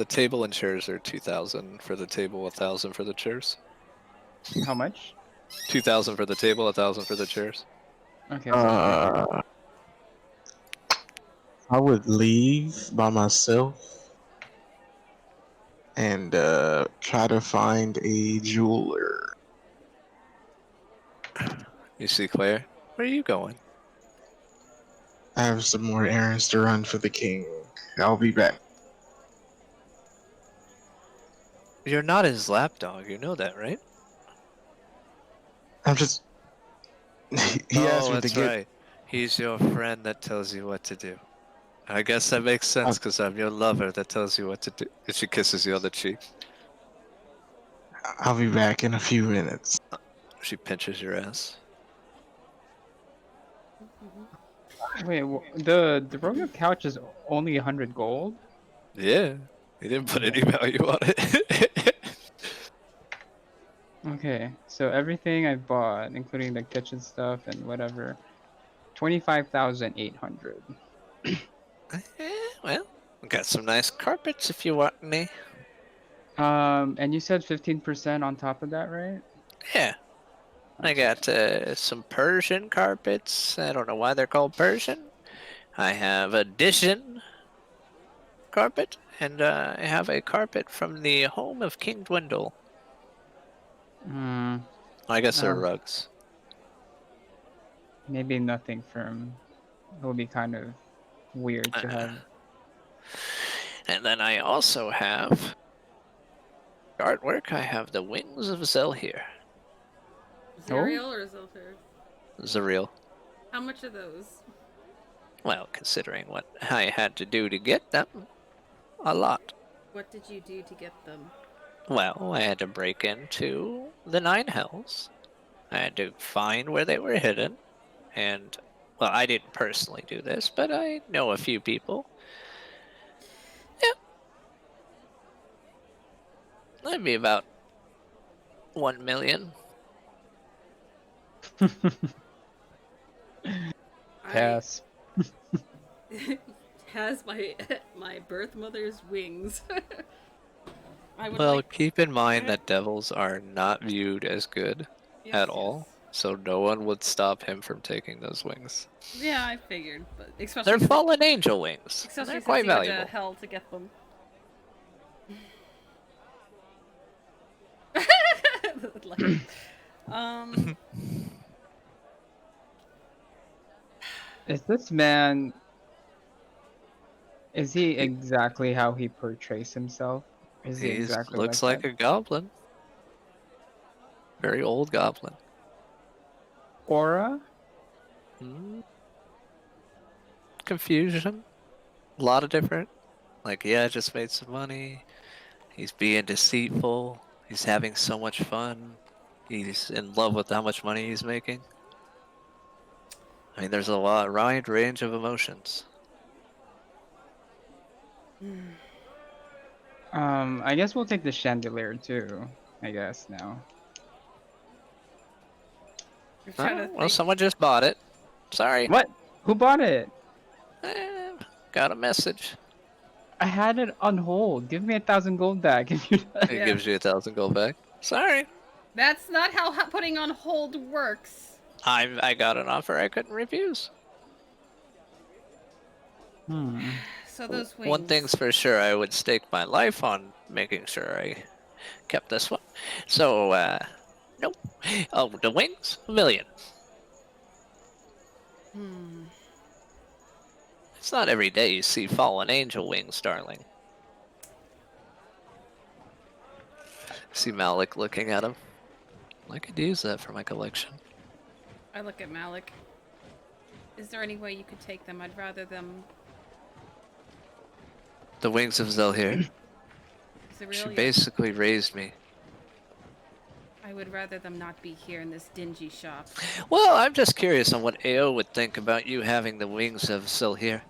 table and chairs are 2,000 for the table, 1,000 for the chairs. How much? 2,000 for the table, 1,000 for the chairs. Okay. I would leave by myself and try to find a jeweler. You see Claire? Where are you going? I have some more errands to run for the king. I'll be back. You're not his lapdog, you know that, right? I'm just. He asked me to That's get. right. He's your friend that tells you what to do. I guess that makes sense because I'm your lover that tells you what to do. And she kisses you on the cheek. I'll be back in a few minutes. She pinches your ass. Wait, the royal couch is only 100 gold? Yeah. He didn't put any Okay. value on it. Okay, so everything I bought, including the kitchen stuff and whatever, 25,800. Well, got some nice carpets if you want any. And you said 15% on top of that, right? Yeah. I Okay. got some Persian carpets. I don't know why they're called Persian. I have a Dishon carpet, and I have a carpet from the home of King Dwindle. Hmm. I guess they're Uh, rugs. maybe nothing firm. It would be kind of weird to Uh, have. and then I also have artwork. I have the wings of Zelhir. Zerial or Zilfir? Zerial. How much are those? Well, considering what I had to do to get them, a lot. What did you do to get them? Well, I had to break into the Nine Hells. I had to find where they were hidden. And, well, I didn't personally do this, but I know a few people. Yeah, that'd be about 1 million. I Pass. has my my birth mother's wings. I would Well, like. keep in mind that devils are not viewed as good Yes, at yes. all, so no one would stop him from taking those wings. Yeah, I figured, but They're especially fallen angel wings, and especially they're since quite he went to valuable. hell to get them. Like, um, Is this man, is he exactly how he portrays himself? Is he He exactly like looks that? like a goblin. Very old goblin. Aura? Hmm. Confusion. A lot of different. Like, yeah, I just made some money. He's being deceitful. He's having so much fun. He's in love with how much money he's making. I mean, there's a wide range of emotions. I guess we'll take the chandelier too, I guess now. I'm trying to Oh, well, think. someone just bought it. Sorry. What? Who bought it? Eh, got a message. I had it on hold. Give me 1,000 gold back if you. It Yeah, gives you 1,000 gold back. Sorry. that's not how putting on hold works. I got an offer I couldn't refuse. Hmm. So those wings. One thing's for sure, I would stake my life on making sure I kept this one. So, nope. Oh, the wings? 1 million. Hmm. It's not every day you see fallen angel wings, darling. See Malik looking at him. I could use that for my collection. I look at Malik. Is there any way you could take them? I'd rather them. The wings of Zelhir. Is it She really? basically raised me. I would rather them not be here in this dingy shop. Well, I'm just curious on what AO would think about you having the wings of Zelhir.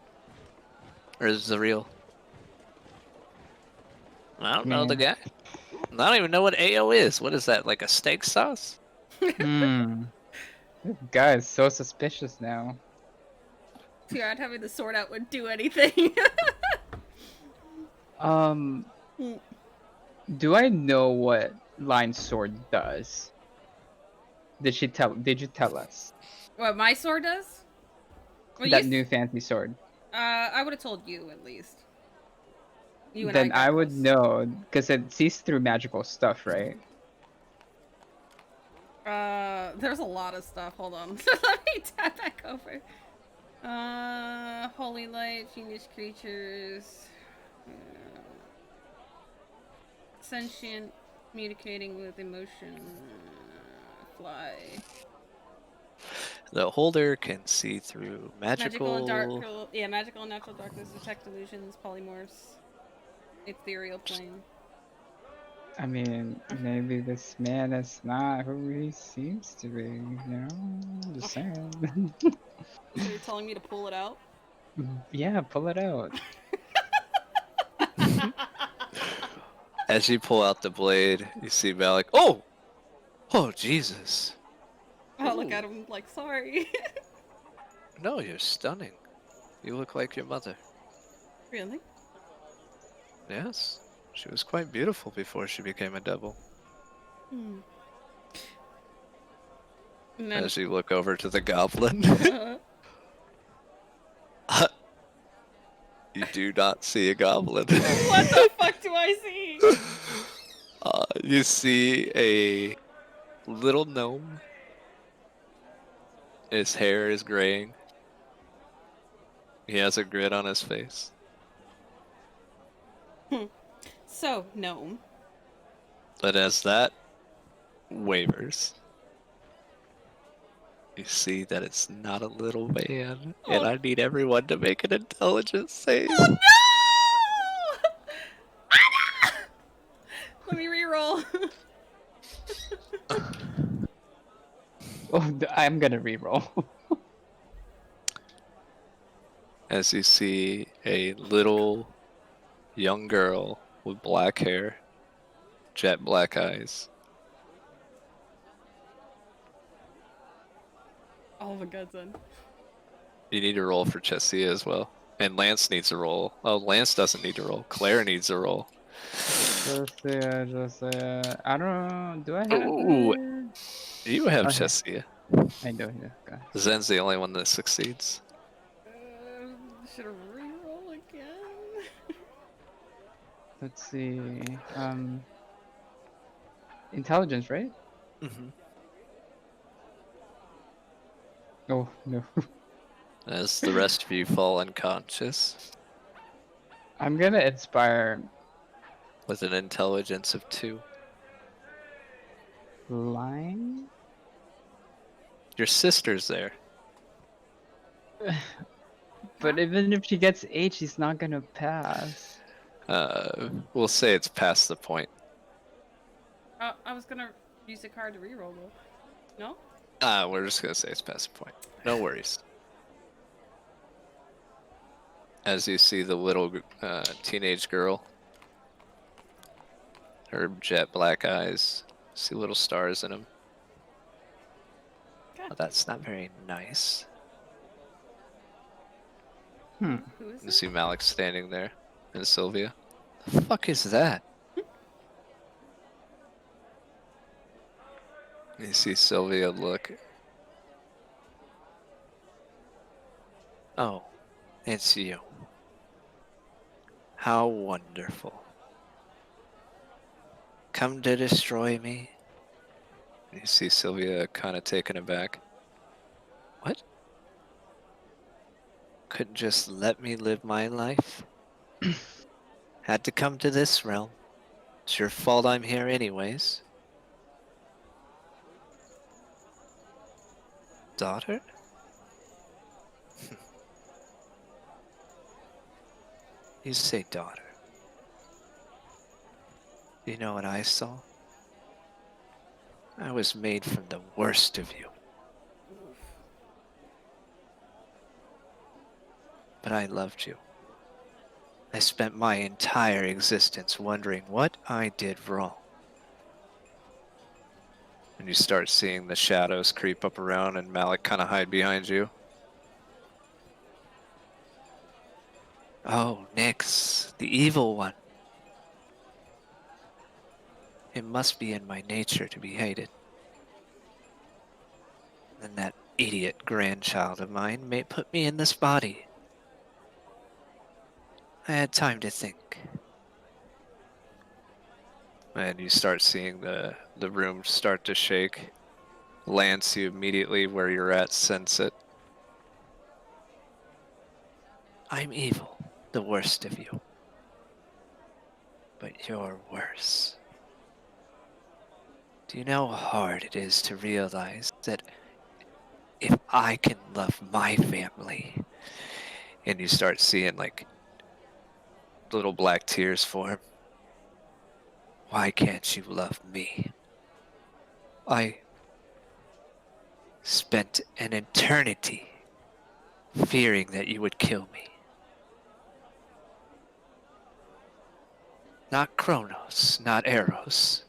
Or Zerial. I don't know the Man. guy. I don't even know what AO is. What is that, like a steak sauce? Hmm. This guy is so suspicious now. Yeah, I'd having the sword out would do anything. Um, do I know what line sword does? Did you tell us? What my sword does? Well, That new fancy sword. I would have told you at least. You and Then I I got would close. know, because it sees through magical stuff, right? There's a lot of stuff. Hold on. Let me tap back over. Holy light, fiendish creatures, sentient, communicating with emotion, fly. The holder can see through Magical and dark, magical. yeah, magical and natural darkness, detect illusions, polymorphs, ethereal plane. I mean, maybe this man is not who he seems to be, you know? Just saying. So you're telling me to pull it out? Yeah, pull it out. As you pull out the blade, you see Malik. Oh! Oh, Jesus. I look Ooh. at him like, sorry. No, you're stunning. You look like your mother. Really? Yes. She was quite beautiful before she became a devil. Hmm. And then, As you look over to the goblin, you do not see a goblin. what the fuck do I see? You see a little gnome. His hair is graying. He has a grin on his face. So, gnome. But as that wavers, you see that it's not a little man. Oh, And I need everyone to make an intelligence save. oh no! Ah, no! Let me re-roll. Oh, I'm gonna re-roll. As you see a little young girl with black hair, jet black eyes. Oh my god, son. You need to roll for Chessia as well. And Lance needs a roll. Oh, Lance doesn't need to roll. Claire needs a roll. Just I don't know. Do I have Ooh, her? you have Okay, Chessia. I do. Yeah, okay. Zen's the only one that succeeds. Should I re-roll again? Let's see. Intelligence, right? Mm-hmm. Oh no. As the rest of you fall unconscious I'm gonna inspire with an intelligence of 2. line. Your sister's there. But even if she gets 8, she's not gonna pass. We'll say it's past the point. I was gonna use the card to re-roll though. No? We're just gonna say it's past the point. No worries. As you see the little teenage girl, her jet black eyes, see little stars in them. God. Oh, that's not very nice. Hmm. Who is You this? see Malik standing there, and Sylvia. The fuck is that? You see Sylvia look. Oh, it's you. How wonderful. Come to destroy me? You see Sylvia kind of taken aback. What? Couldn't just let me live my life? Had to come to this realm. It's your fault I'm here anyways. Daughter? You say daughter. You know what I saw? I was made from the worst of you. But I loved you. I spent my entire existence wondering what I did wrong. And you start seeing the shadows creep up around and Malik kind of hide behind you. Oh, Nyx, the evil one. It must be in my nature to be hated. And that idiot grandchild of mine may put me in this body. I had time to think. And you start seeing the room start to shake. Lance, you immediately where you're at sense it. I'm evil, the worst of you. But you're worse. Do you know how hard it is to realize that if I can love my family, and you start seeing like little black tears form, Why can't you love me? I spent an eternity fearing that you would kill me. Not Kronos, not Eros,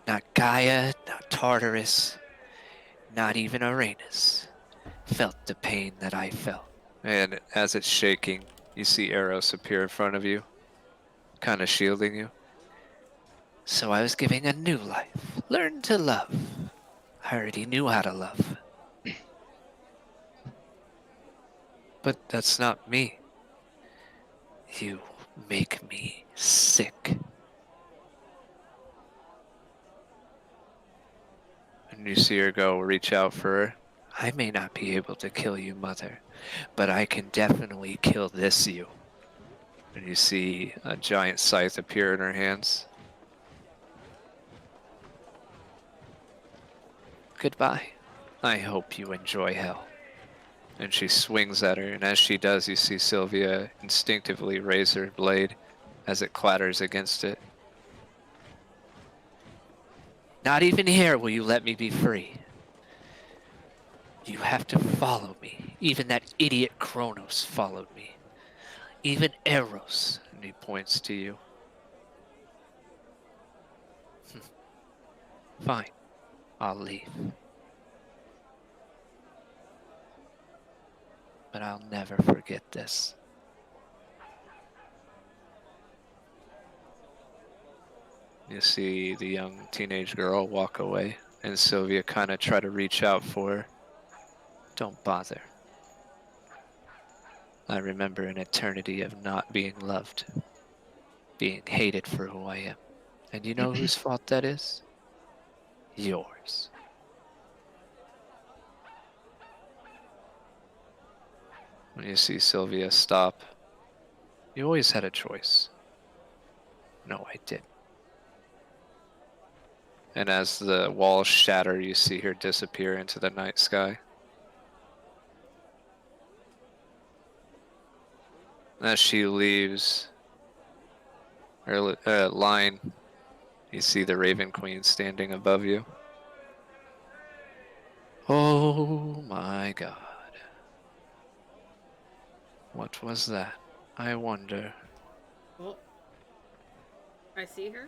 not Gaia, not Tartarus, not even Uranus felt the pain that I felt. And as it's shaking, you see Eros appear in front of you, kind of shielding you. So I was giving a new life. Learn to love. I already knew how to love. But that's not me. You make me sick. And you see her go reach out for her. I may not be able to kill you, Mother, but I can definitely kill this you. And you see a giant scythe appear in her hands. Goodbye. I hope you enjoy hell. And she swings at her, and as she does, you see Sylvia instinctively raise her blade as it clatters against it. Not even here will you let me be free. You have to follow me. Even that idiot Kronos followed me. Even Eros, and he points to you. Fine, I'll leave. But I'll never forget this. You see the young teenage girl walk away, and Sylvia kind of try to reach out for her. Don't bother. I remember an eternity of not being loved, being hated for who I am. And you know whose fault that is? Yours. When you see Sylvia stop, you always had a choice. No, I didn't. And as the walls shatter, you see her disappear into the night sky. As she leaves her line, you see the Raven Queen standing above you. Oh my god. What was that? I wonder. Oh. I see her.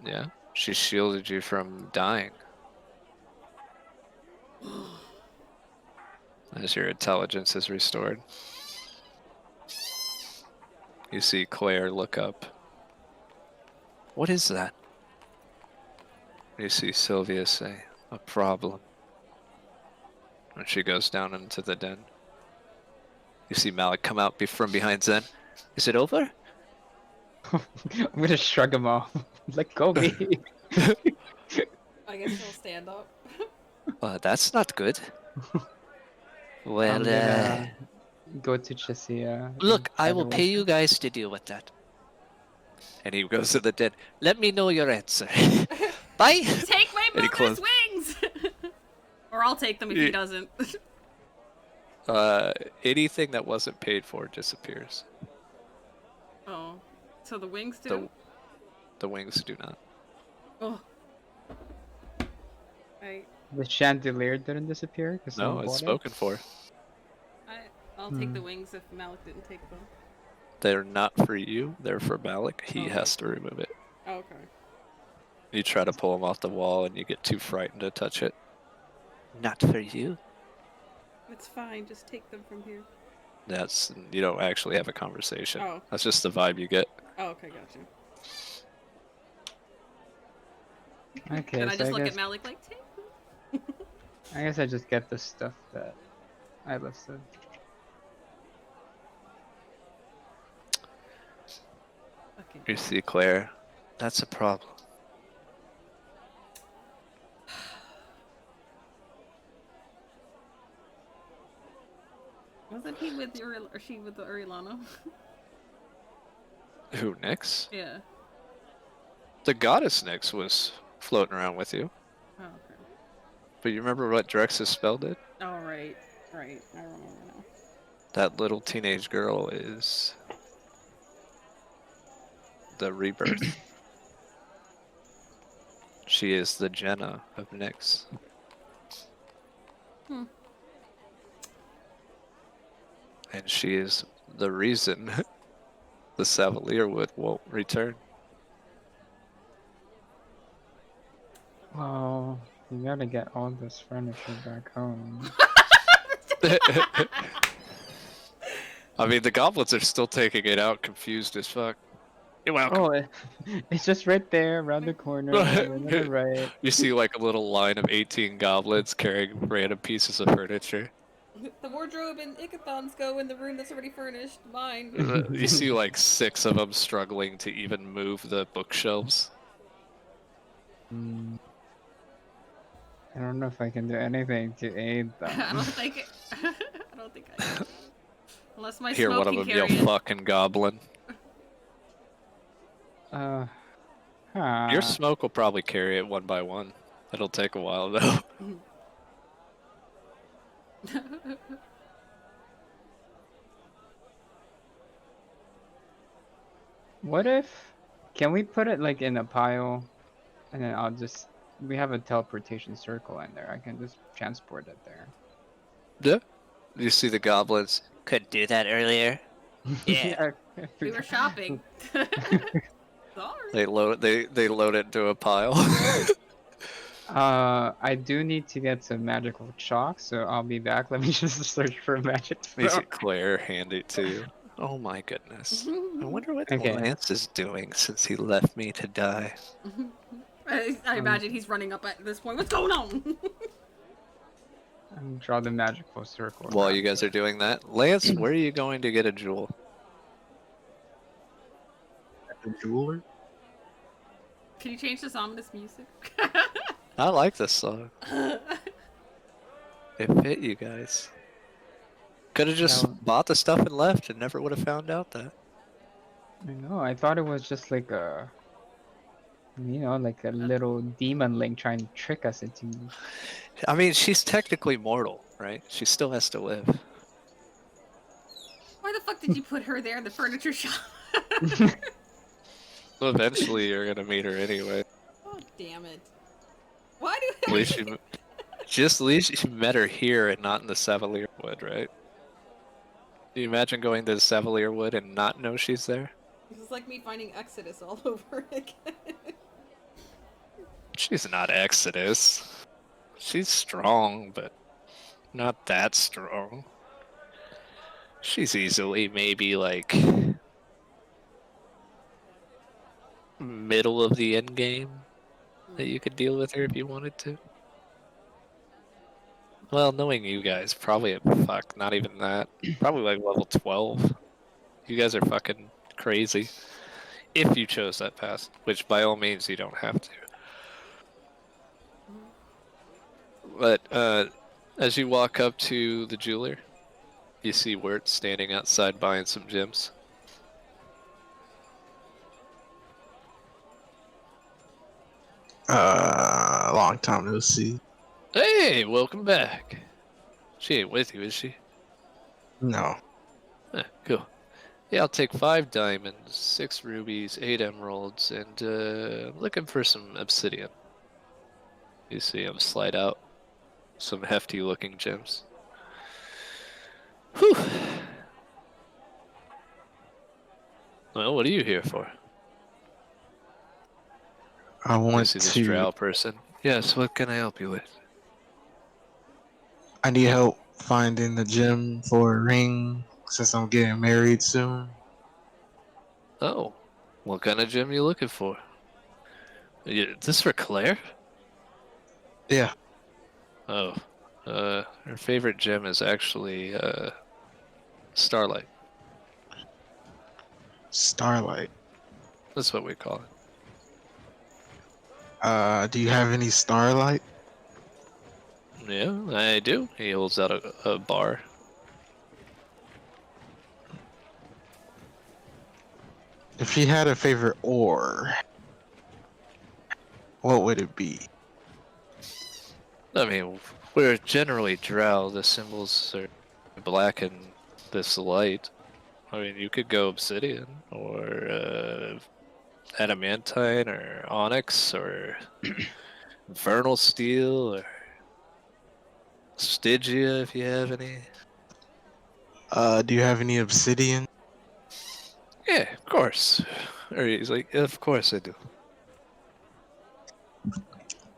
Yeah, she shielded you from dying. As your intelligence is restored. You see Claire look up. What is that? You see Sylvia say, a problem. And she goes down into the den. You see Malik come out from behind Zen. Is it over? I'm gonna shrug him off. Let go me. I guess he'll stand up. That's not good. Well, I'm gonna go to Chessia. look, I Have will her pay you listen. guys to deal with that. And he goes to the den. Let me know your answer. Bye. Take my And he mother's wings! Or I'll take them if he doesn't. Anything that wasn't paid for disappears. Oh. So the wings do? The wings do not. Oh. Right. The chandelier didn't disappear because No, someone it's bought spoken for. I'll take the wings if Malik didn't take them. They're not for you. They're for Malik. He Okay. has to remove it. Oh, okay. You try to pull him off the wall and you get too frightened to touch it. Not for you. It's fine. Just take them from here. You don't actually have a conversation. Oh. That's just the vibe you get. Oh, okay, gotcha. Okay, Then I so just look at Malik like, take them. I guess I just get the stuff that I listed. Okay. You see Claire. That's a problem. Wasn't he with or she with the Urilana? Who, Nyx? Yeah. The goddess Nyx was floating around with you. Oh, okay. But you remember what Drex's spell did? Oh, right. Right. I remember now. That little teenage girl is the rebirth. She is the Jenna of Nyx. Hmm. And she is the reason the Savalier Wood won't return. Well, you gotta get all this furniture back home. I mean, the goblins are still taking it out, confused as fuck. You're welcome. Oh, it's just right there, around the corner, over to the right. You see like a little line of 18 goblins carrying random pieces of furniture. The wardrobe and Ickathons go in the room that's already furnished. Mine. You see like 6 of them struggling to even move the bookshelves. Mm. I don't know if I can do anything to aid them. I don't think. I don't think I can. Unless my Hear smoke one of can them yell, carry it. "Fucking goblin!" Huh. Your smoke will probably carry it one by one. It'll take a while though. What if... Can we put it like in a pile? And then I'll just... We have a teleportation circle in there. I can just transport it there. Yeah. You see the goblins. Couldn't do that earlier. Yeah. I We were forgot. shopping. Sorry. They load it into a pile. I do need to get some magical chalk, so I'll be back. Let me just search for magic You see spell. Claire hand it to you. Oh my goodness. I wonder what Okay. Lance is doing since he left me to die. I imagine he's running up at this point. What's going on? And draw the magical circle. While around you guys it. are doing that, Lance, where are you going to get a jewel? The jeweler? Can you change this ominous music? I like this song. It fit you guys. Could have just No. bought the stuff and left and never would have found out that. I know. I thought it was just like a, like a little demon link trying to trick us into. I mean, she's technically mortal, right? She still has to live. Why the fuck did you put her there in the furniture shop? So eventually you're gonna meet her anyway. Oh, damn it. Why do At least you met her here and not in the Savalier Wood, right? Do you imagine going to the Savalier Wood and not know she's there? This is like me finding Exodus all over again. She's not Exodus. She's strong, but not that strong. She's easily maybe like middle of the end game that you could deal with her if you wanted to. Well, knowing you guys, probably not even that. Probably like level 12. You guys are fucking crazy. If you chose that path, which by all means you don't have to. But as you walk up to the jeweler, you see Wirt standing outside buying some gems. Long time no see. Hey, welcome back. She ain't with you, is she? No. Cool. Yeah, I'll take 5 diamonds, 6 rubies, 8 emeralds, and I'm looking for some obsidian. You see him slide out some hefty looking gems. Whew. Well, what are you here for? I You want see this to. drow person. Yes, what can I help you with? I need help finding the gem for a ring since I'm getting married soon. Oh, what kind of gem you looking for? This for Claire? Yeah. Oh, her favorite gem is actually Starlight. Starlight. That's what we call it. Do you have any starlight? Yeah, I do. He holds out a bar. If she had a favorite ore, what would it be? I mean, we're generally drow. The symbols are black and this light. I mean, you could go obsidian or adamantine or onyx or vernal steel or stygia if you have any. Do you have any obsidian? Yeah, of course. Or he's like, of course I do.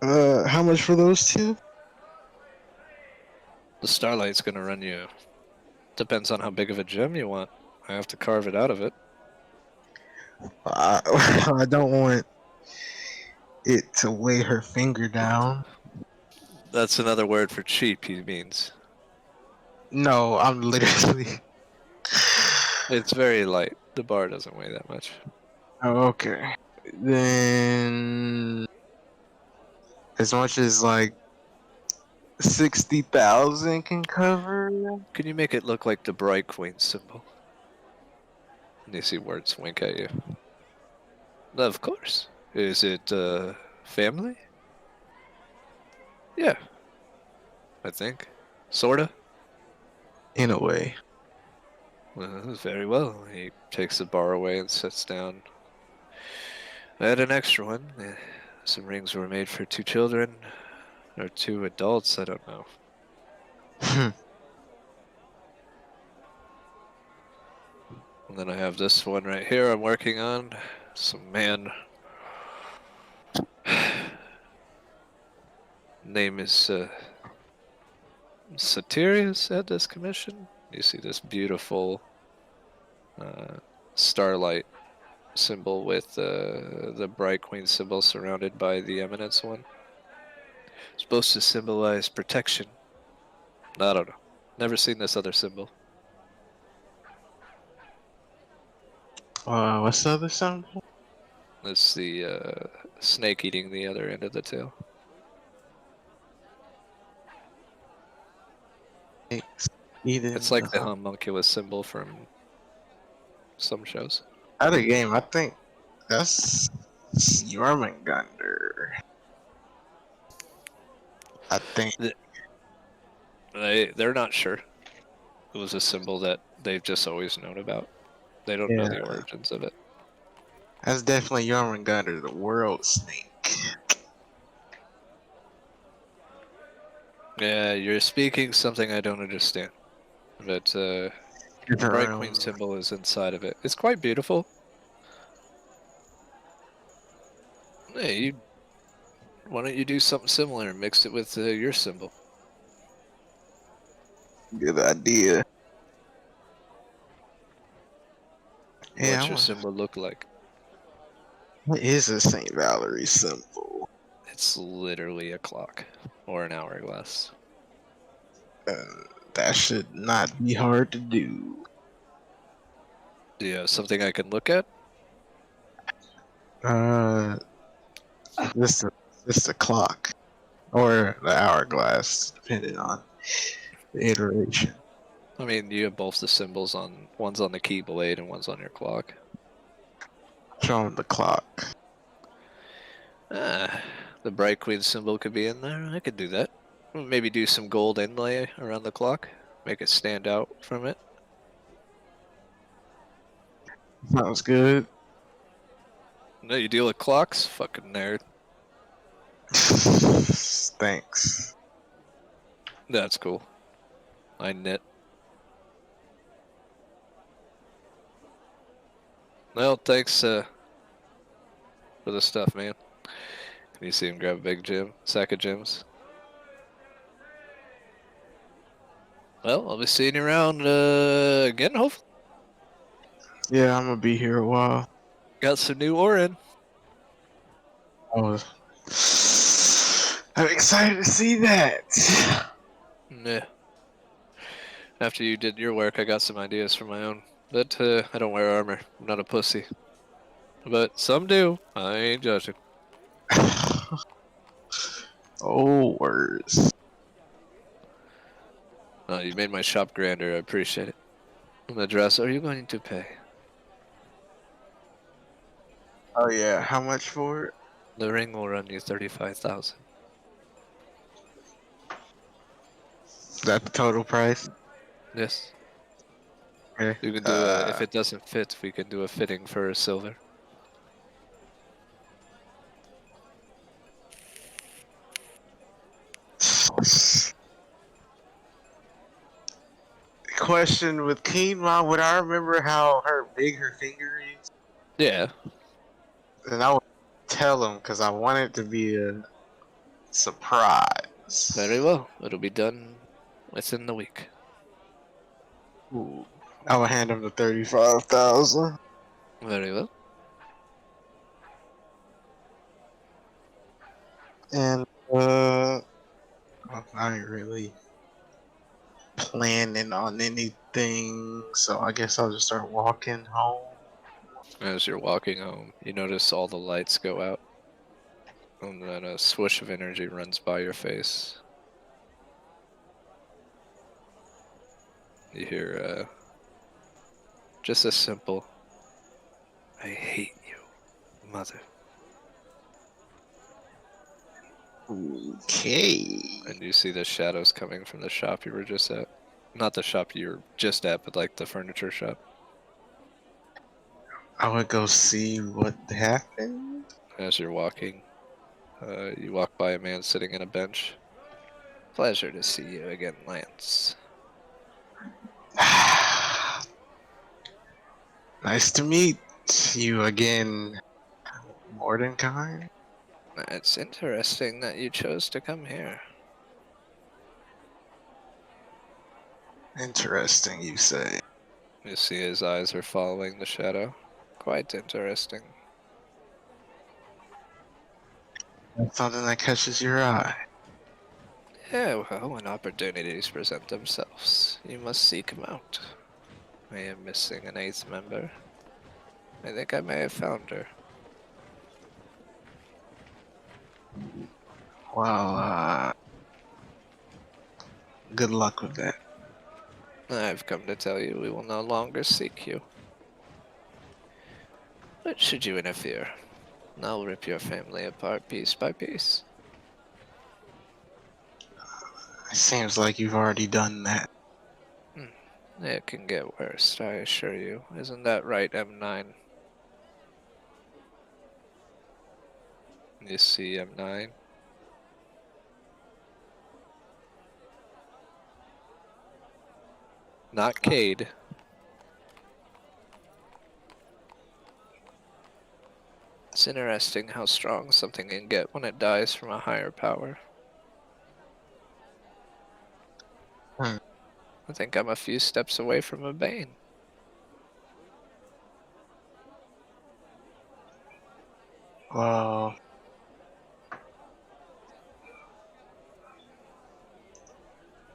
How much for those two? The starlight's gonna run you. Depends on how big of a gem you want. I have to carve it out of it. I don't want it to weigh her finger down. That's another word for cheap, he means. No, I'm literally. It's very light. The bar doesn't weigh that much. Oh, okay. Then, as much as like 60,000 can cover. Can you make it look like the bright queen symbol? And you see words wink at you. Of course. Is it, family? Yeah, I think. Sorta. In a way. Very well. He takes the bar away and sits down. I had an extra one. Some rings were made for 2 children. Or 2 adults, I don't know. And then I have this one right here I'm working on. Some man. Name is Satirius at this commission. You see this beautiful starlight symbol with the bright queen symbol surrounded by the eminence one. Supposed to symbolize protection. I don't know. Never seen this other symbol. What's the other sound? It's the snake eating the other end of the tail. It's like the homunculus symbol from some shows. Other game, I think that's Jormungandr. I think. They're not sure. It was a symbol that they've just always known about. They don't know the Yeah. origins of it. That's definitely Jormungandr, the world snake. Yeah, you're speaking something I don't understand. But the bright queen symbol is inside of it. It's quite beautiful. Hey, why don't you do something similar and mix it with your symbol? Good idea. Yeah, What's your symbol look like? what is a St. Valerie symbol? It's literally a clock or an hourglass. That should not be hard to do. Do you have something I can look at? Uh, just a clock or the hourglass, depending on the iteration. I mean, you have both the symbols on one's on the keyblade and one's on your clock. Show 'em the clock. The bright queen symbol could be in there. I could do that. Maybe do some gold inlay around the clock. Make it stand out from it. Sounds good. No, you deal with clocks? Fucking nerd. Thanks. That's cool. I knit. Well, thanks for the stuff, man. Can you see him grab a big sack of gems? Well, I'll be seeing you around again, hopefully. Yeah, I'm gonna be here a while. Got some new ore in. I'm excited to see that. Yeah. After you did your work, I got some ideas for my own. But I don't wear armor. I'm not a pussy. But some do. I ain't judging. Oh, words. You made my shop grander. I appreciate it. The dress, are you going to pay? Oh yeah, how much for it? The ring will run you 35,000. Is that the total price? Yes. Okay. You can do if it doesn't fit, we can do a fitting for silver. question with Keenma. Would I remember how big her finger is? Yeah. And I would tell him because I want it to be a surprise. Very well. It'll be done within the week. Ooh. I would hand him the 35,000. Very well. And I ain't really planning on anything, so I guess I'll just start walking home. As you're walking home, you notice all the lights go out, and then a swoosh of energy runs by your face. You hear just a simple, "I hate you, mother." Okay. And you see the shadows coming from the shop you were just at. Not the shop you were just at, but like the furniture shop. I would go see what happened. As you're walking, you walk by a man sitting in a bench. Pleasure to see you again, Lance. Nice to meet you again, Mordenkainen. It's interesting that you chose to come here. Interesting, you say. You see his eyes are following the shadow. Quite interesting. Something that catches your eye. Yeah, well, when opportunities present themselves, you must seek them out. I am missing an eighth member. I think I may have found her. Well, good luck with that. I've come to tell you we will no longer seek you. But should you interfere, I'll rip your family apart piece by piece. It seems like you've already done that. It can get worse, I assure you. Isn't that right, M9? You see M9? Not Cade. It's interesting how strong something can get when it dies from a higher power. Hmm. I think I'm a few steps away from a Bane. Well,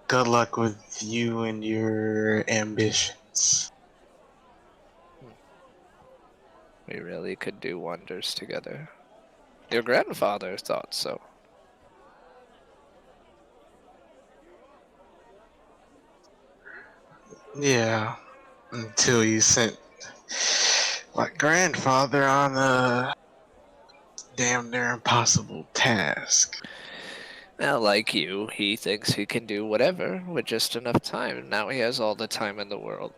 good luck with you and your ambitions. We really could do wonders together. Your grandfather thought so. Yeah, until you sent my grandfather on a damn near impossible task. Now, like you, he thinks he can do whatever with just enough time. Now he has all the time in the world.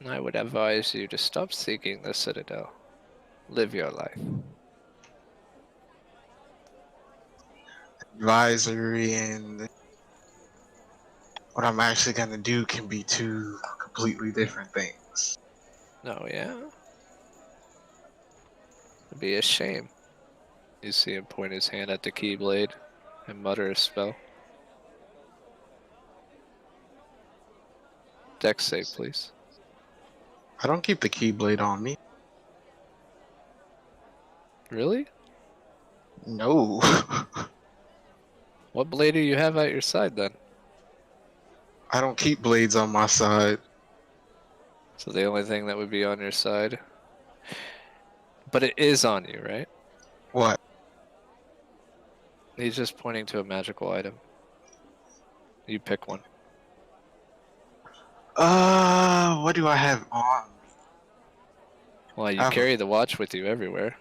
I would advise you to stop seeking the Citadel. Live your life. Advisory and what I'm actually gonna do can be two completely different things. Oh, yeah? It'd be a shame. You see him point his hand at the Keyblade and mutter a spell. Dex save, please. I don't keep the Keyblade on me. Really? No. What blade do you have at your side then? I don't keep blades on my side. So the only thing that would be on your side. But it is on you, right? What? He's just pointing to a magical item. You pick one. What do I have on? Well, I you have a, carry the watch with you everywhere.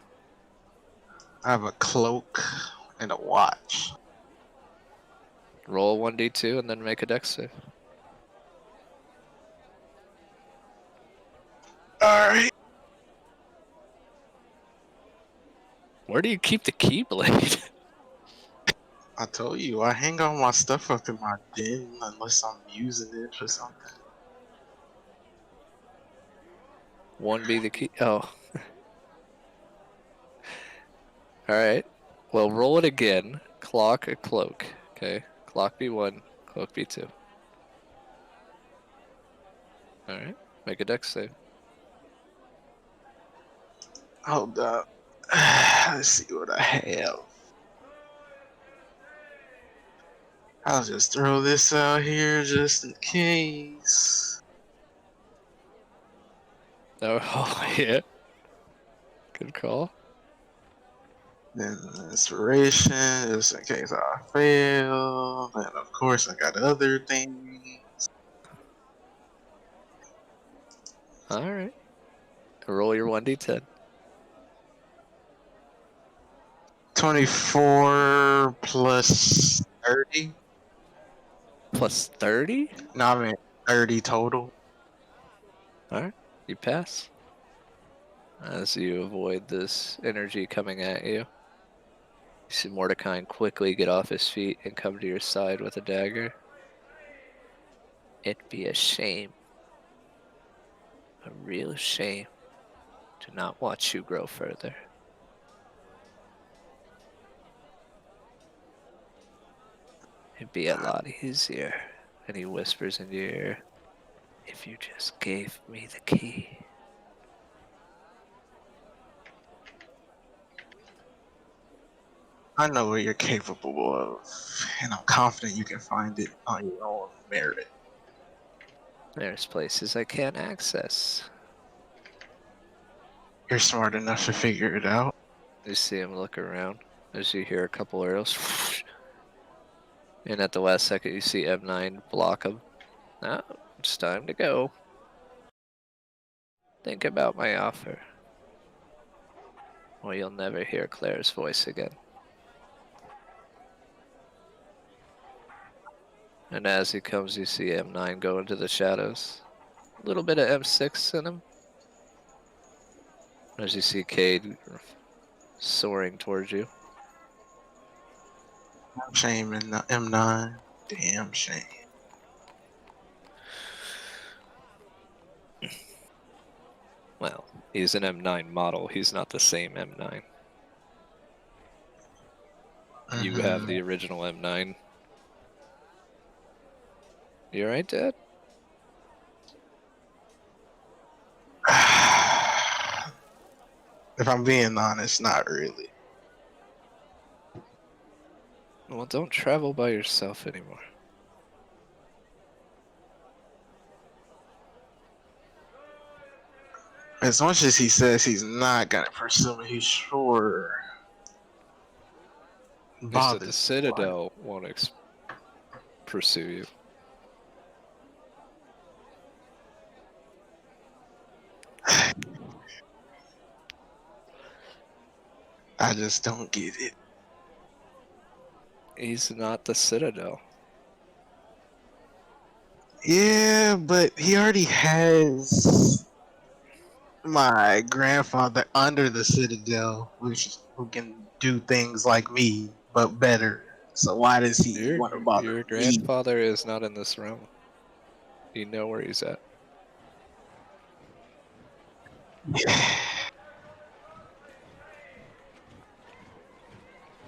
I have a cloak and a watch. Roll 1d2 and then make a dex save. Alright. Where do you keep the Keyblade? I told you, I hang all my stuff up in my den unless I'm using it for something. 1B the key. Oh. Alright. Well, roll it again. Clock a cloak. Okay. Clock B1, cloak B2. Alright. Make a dex save. Hold up. Let's see what I have. I'll just throw this out here just in case. Oh, yeah. Good call. Then inspiration, just in case I fail. And of course, I got other things. Alright. Roll your 1d10. 24 plus 30. Plus 30? No, I mean 30 total. Alright. You pass. As you avoid this energy coming at you. You see Mordecai quickly get off his feet and come to your side with a dagger. It'd be a shame. A real shame to not watch you grow further. It'd be a lot easier. And he whispers in your ear, if you just gave me the key. I know what you're capable of, and I'm confident you can find it on your own merit. There's places I can't access. You're smart enough to figure it out. You see him look around as you hear a couple arrows. And at the last second, you see M9 block him. Now, it's time to go. Think about my offer, or you'll never hear Claire's voice again. And as he comes, you see M9 go into the shadows. A little bit of M6 in him. As you see Cade soaring towards you. Shame in the M9. Damn shame. Well, he's an M9 model. He's not the same M9. You have the original M9. You alright, Dad? If I'm being honest, not really. Well, don't travel by yourself anymore. As much as he says he's not gonna pursue me, he's sure He said bothers the Citadel won't pursue you. I just don't get it. He's not the Citadel. Yeah, but he already has my grandfather under the Citadel, who can do things like me, but better. So why does he want to bother Your me? grandfather is not in this realm. You know where he's at.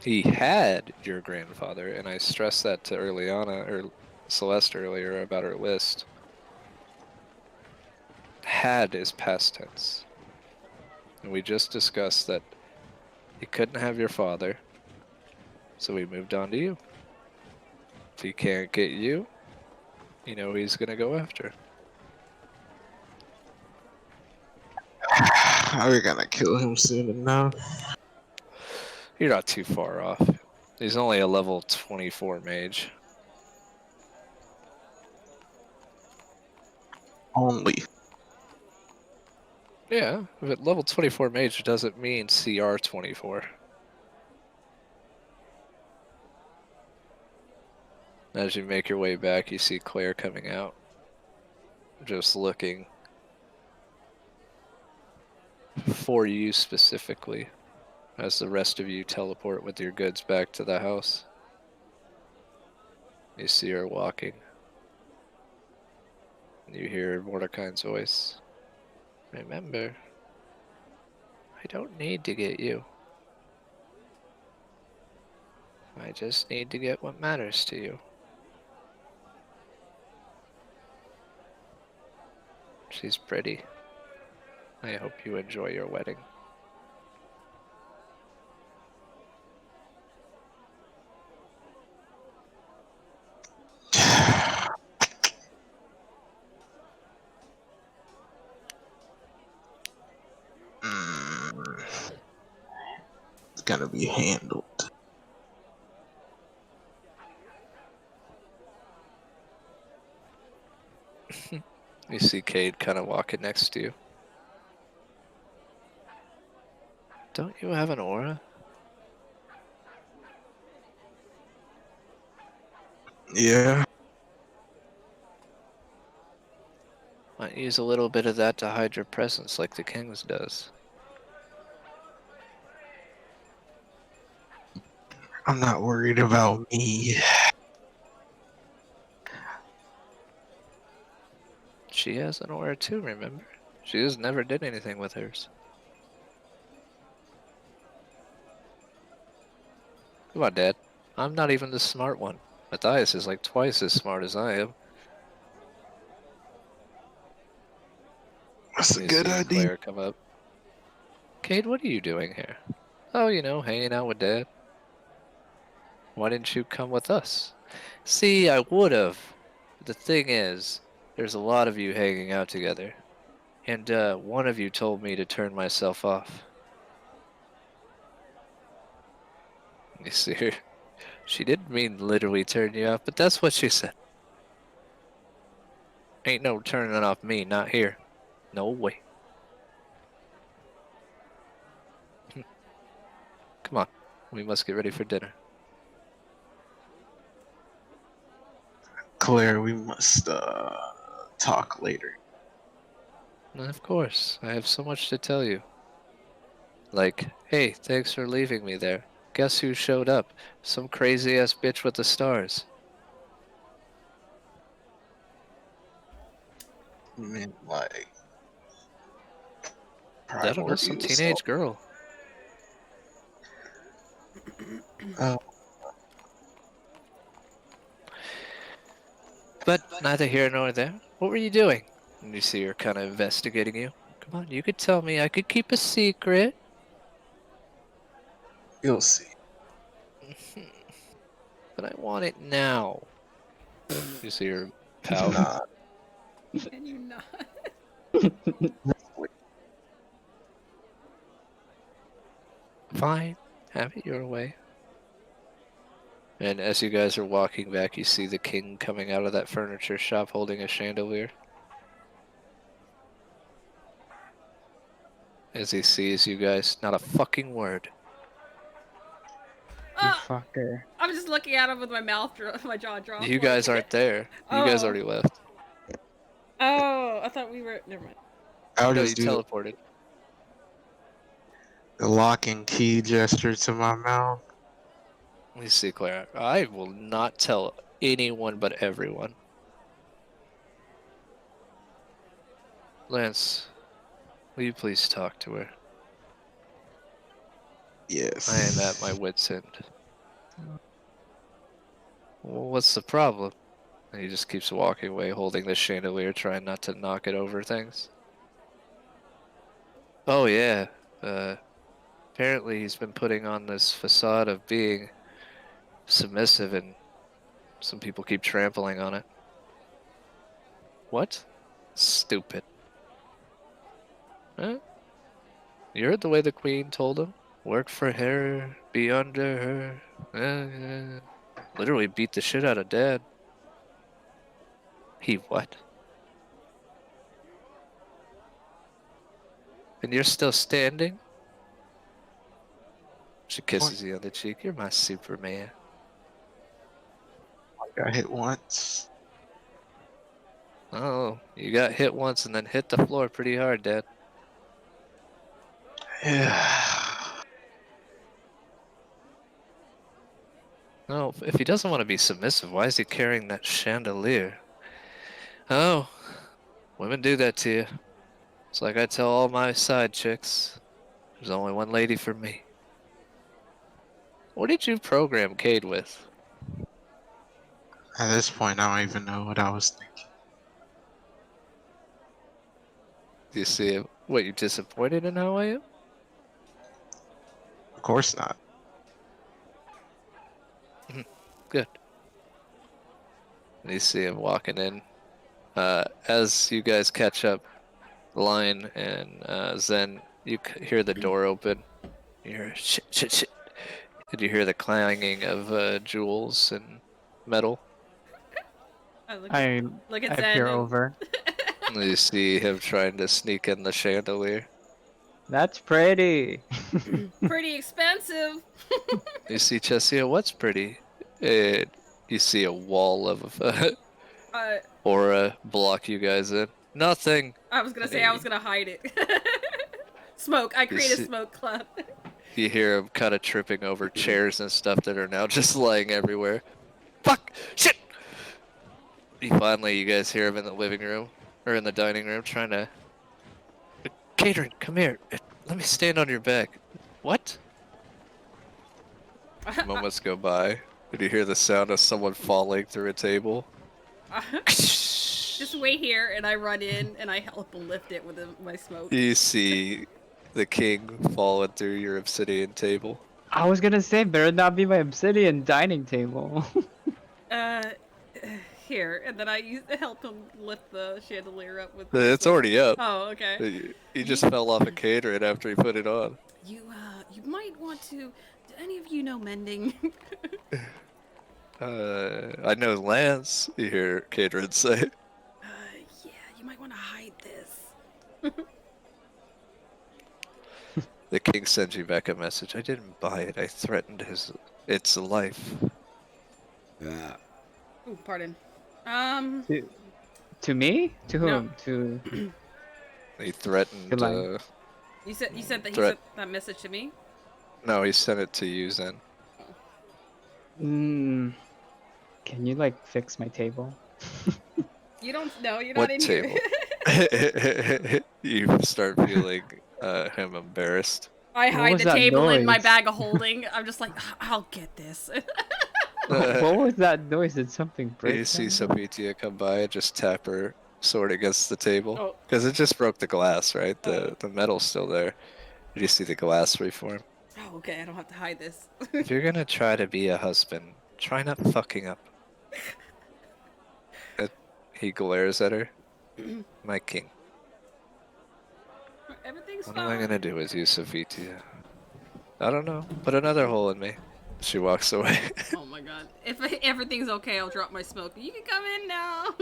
He had your grandfather, and I stressed that to Erliana or Celeste earlier about her list. Had is past tense. And we just discussed that he couldn't have your father, so we moved on to you. If he can't get you, you know he's gonna go after. We're gonna kill him soon enough. You're not too far off. He's only a level 24 mage. Only. Yeah, but level 24 mage doesn't mean CR 24. As you make your way back, you see Claire coming out. Just looking for you specifically. as the rest of you teleport with your goods back to the house. You see her walking. You hear Mordecai's voice. Remember, I don't need to get you. I just need to get what matters to you. She's pretty. I hope you enjoy your wedding. It's gonna be handled. You see Cade kind of walking next to you. Don't you have an aura? Yeah. Might use a little bit of that to hide your presence like the King's does. I'm not worried about me. She has an aura too, remember? She just never did anything with hers. Come on, Dad. I'm not even the smart one. Matthias is like twice as smart as I am. That's a You good see idea. Claire come up. Cade, what are you doing here? Oh, hanging out with Dad. Why didn't you come with us? See, I would've. But the thing is, there's a lot of you hanging out together. And, one of you told me to turn myself off. You see her? She didn't mean literally turn you off, but that's what she said. Ain't no turning off me, not here. No way. Come on, we must get ready for dinner. Claire, we must talk later. And of course, I have so much to tell you. Like, hey, thanks for leaving me there. Guess who showed up? Some crazy ass bitch with the stars. I mean, like I don't know, some priority assault. teenage girl. Oh, But neither here nor there. What were you doing? And you see her kind of investigating you. Come on, you could tell me. I could keep a secret. you'll see. But I want it now. You see her pout. Nah. Can you not? Fine, have it your way. And as you guys are walking back, you see the king coming out of that furniture shop holding a chandelier. As he sees you guys, not a fucking word. You Ah! fucker. I'm just looking at him with my my jaw dropped. You like- guys aren't there. You guys Oh. already left. Oh, I thought we were. Never mind. I'll No, just you do teleported. the lock and key gesture to my mouth. Let me see, Clara. I will not tell anyone but everyone. Lance, will you please talk to her? Yes. I am at my wit's end. Well, what's the problem? And he just keeps walking away, holding the chandelier, trying not to knock it over things. Oh, yeah. Apparently he's been putting on this facade of being submissive, and some people keep trampling on it. What? Stupid. Huh? You heard the way the queen told him? Work for her, be under her. Literally beat the shit out of Dad. He what? And you're still standing? She kisses you on the cheek. You're my Superman. I got hit once. Oh, you got hit once and then hit the floor pretty hard, Dad. Yeah. No, if he doesn't want to be submissive, why is he carrying that chandelier? Oh, women do that to you. It's like I tell all my side chicks, there's only one lady for me. What did you program Cade with? At this point, I don't even know what I was thinking. Do you see it? What, you disappointed in how I am? Of course not. Good. And you see him walking in. As you guys catch up, Line and Zen, you hear the door open. You hear shit, shit, shit. And you hear the clanging of jewels and metal. I look at, I look at I Zen peer and over. And you see him trying to sneak in the chandelier. That's pretty. pretty expensive. You see Chesia, what's pretty? And you see a wall of uh, aura block you guys in. Nothing. I was gonna And say I was gonna hide it. Smoke. I you, create a see, smoke cloud. you hear him kind of tripping over chairs and stuff that are now just laying everywhere. Fuck! Shit! You guys hear him in the living room, or in the dining room, trying to... Catherine, come here. Let me stand on your back. What? Moments go by, and you hear the sound of someone falling through a table. Just wait here, and I run in, and I help lift it with my smoke. You see the king falling through your obsidian table. I was gonna say, better not be my obsidian dining table. Uh, here, and then I help him lift the chandelier up with. It's smoke. already up. Oh, okay. He just fell off a catering after he put it on. You might want to. Do any of you know mending? I know Lance, you hear Catering say. Yeah, you might want to hide this. The king sends you back a message. I didn't buy it. I threatened its life. Ooh, pardon. To me? To No. whom? To He threatened. Line. You said that he Threat. sent that message to me. No, he sent it to you, Zen. Can you like fix my table? You don't. No, you're What not in table? here. You start feeling him embarrassed. I What hide was the that table in my noise? bag of holding. I'm just like, I'll get this. What was that noise? Did something break? You see down there? Sopitia come by and just tap her sword against the table. Oh. Because it just broke the glass, right? Oh. The metal's still there. You see the glass reform. Oh, okay. I don't have to hide this. If you're gonna try to be a husband, try not fucking up. He glares at her. My king. Everything's What fine. am I gonna do with you, Sophia? I don't know. Put another hole in me. She walks away. Oh my god. If everything's okay, I'll drop my smoke. You can come in now.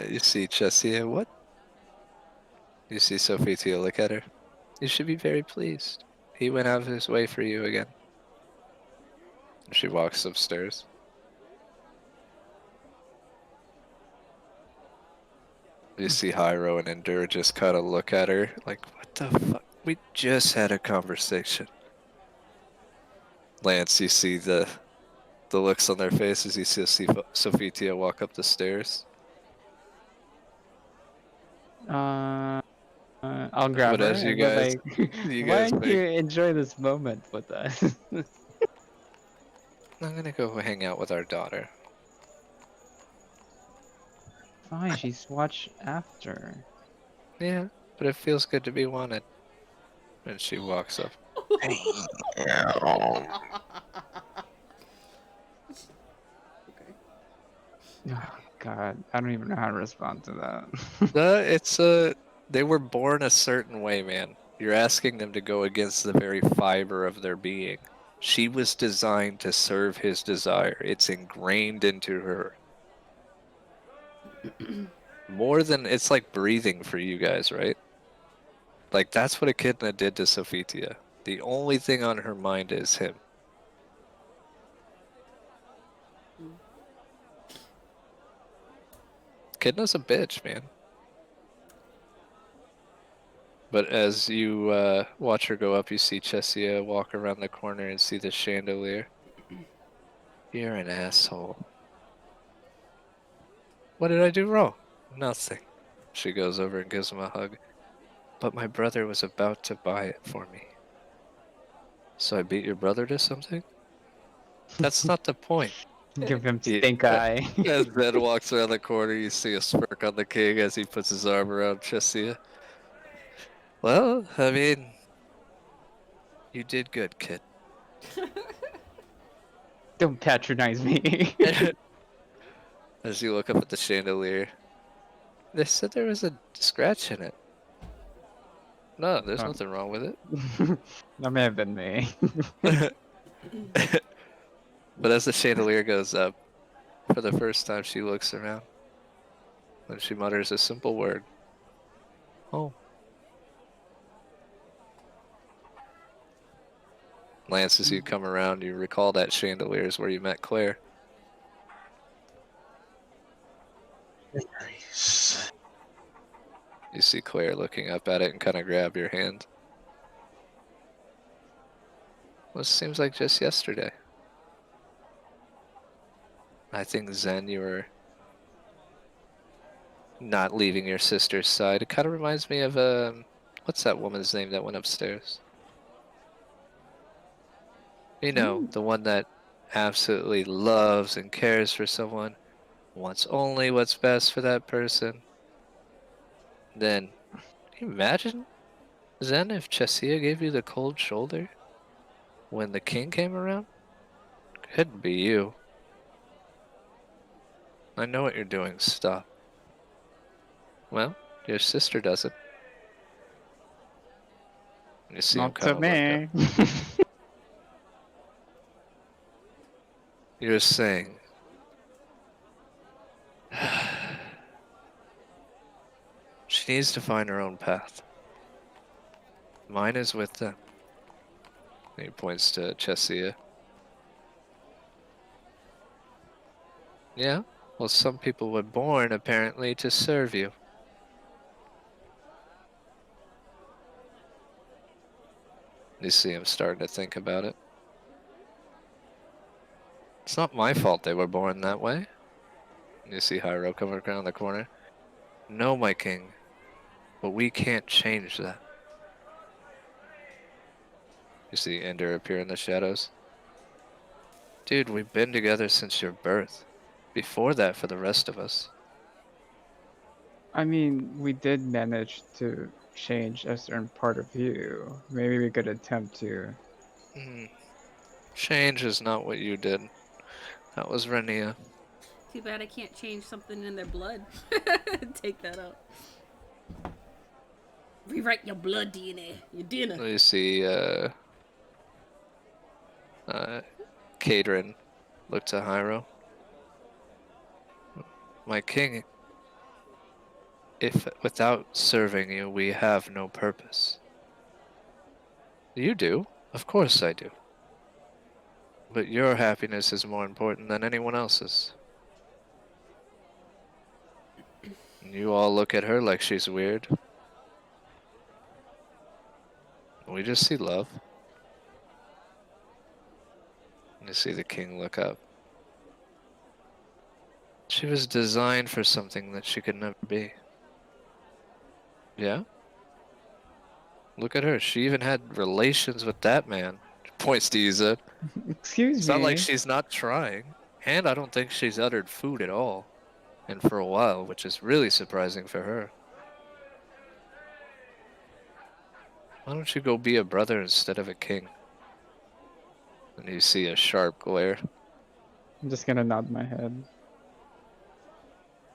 You see Chesia, what? You see Sophia look at her. You should be very pleased. He went out of his way for you again. She walks upstairs. You see Hyro and Endure just kind of look at her like, what the fuck? We just had a conversation. Lance, you see the looks on their faces. You see Sophia walk up the stairs. I'll grab But her. as you And be guys, like, you why guys don't make, you enjoy this moment with us? I'm gonna go hang out with our daughter. Fine, she's watched after. Yeah, but it feels good to be wanted. And she walks up. Oh, God, I don't even know how to respond to that. It's they were born a certain way, man. You're asking them to go against the very fiber of their being. She was designed to serve his desire. It's ingrained into her. More than it's like breathing for you guys, right? Like that's what Echidna did to Sophia. The only thing on her mind is him. Echidna's a bitch, man. But as you watch her go up, you see Chessia walk around the corner and see the chandelier. You're an asshole. What did I do wrong? Nothing. She goes over and gives him a hug. But my brother was about to buy it for me. So I beat your brother to something? That's not the point. Give him He, stink eye. as Ben walks around the corner, you see a smirk on the king as he puts his arm around Chessia. Well, I mean, you did good, kid. Don't patronize me. As you look up at the chandelier, they said there was a scratch in it. No, there's nothing wrong with That may have been me. it. But as the chandelier goes up, for the first time she looks around, and she mutters a simple word. Home. Lance, as you come around, you recall that chandelier is where you met Claire. Nice. You see Claire looking up at it and kind of grab your hand. Well, it seems like just yesterday. I think, Zen, you were not leaving your sister's side. It kind of reminds me of, what's that woman's name that went upstairs? You know, the one that absolutely loves and cares for someone, wants only what's best for that person. Then, can you imagine, Zen, if Chessia gave you the cold shoulder when the king came around? Couldn't be you. I know what you're doing. Stop. Well, your sister does it. You see him Not kind to of look up. me. You're saying. She needs to find her own path. Mine is with them. He points to Chessia. Yeah? Well, some people were born, apparently, to serve you. You see him starting to think about it. It's not my fault they were born that way. You see Hyro come around the corner. No, my king. But we can't change that. You see Ender appear in the shadows. Dude, we've been together since your birth. Before that for the rest of us. I mean, we did manage to change a certain part of you. Maybe we could attempt to. Change is not what you did. That was Renia. Too bad I can't change something in their blood. Take that out. Rewrite your blood DNA. Your DNA. You see, Kadrin look to Hyro. My king, if without serving you, we have no purpose. You do. Of course I do. But your happiness is more important than anyone else's. You all look at her like she's weird. We just see love. You see the king look up. She was designed for something that she could never be. Yeah? Look at her. She even had relations with that man. She points to Iza. Excuse It's me. not like she's not trying. And I don't think she's uttered food at all. And for a while, which is really surprising for her. Why don't you go be a brother instead of a king? And you see a sharp glare. I'm just gonna nod my head.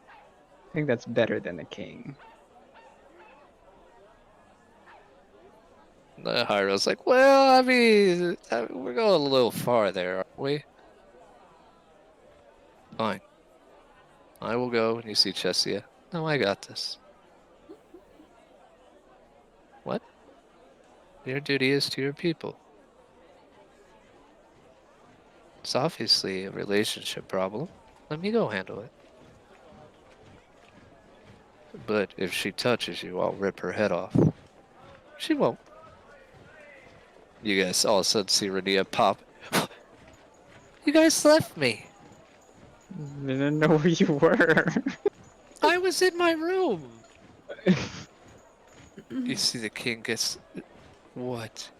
I think that's better than a king. Hyro's like, well, I mean, we're going a little far there, aren't we? Fine. I will go, and you see Chessia. No, I got this. What? Your duty is to your people. It's obviously a relationship problem. Let me go handle it. But if she touches you, I'll rip her head off. She won't. You guys all of a sudden see Rania pop. You guys left me. Didn't know where you were. I was in my room. You see the king gets what?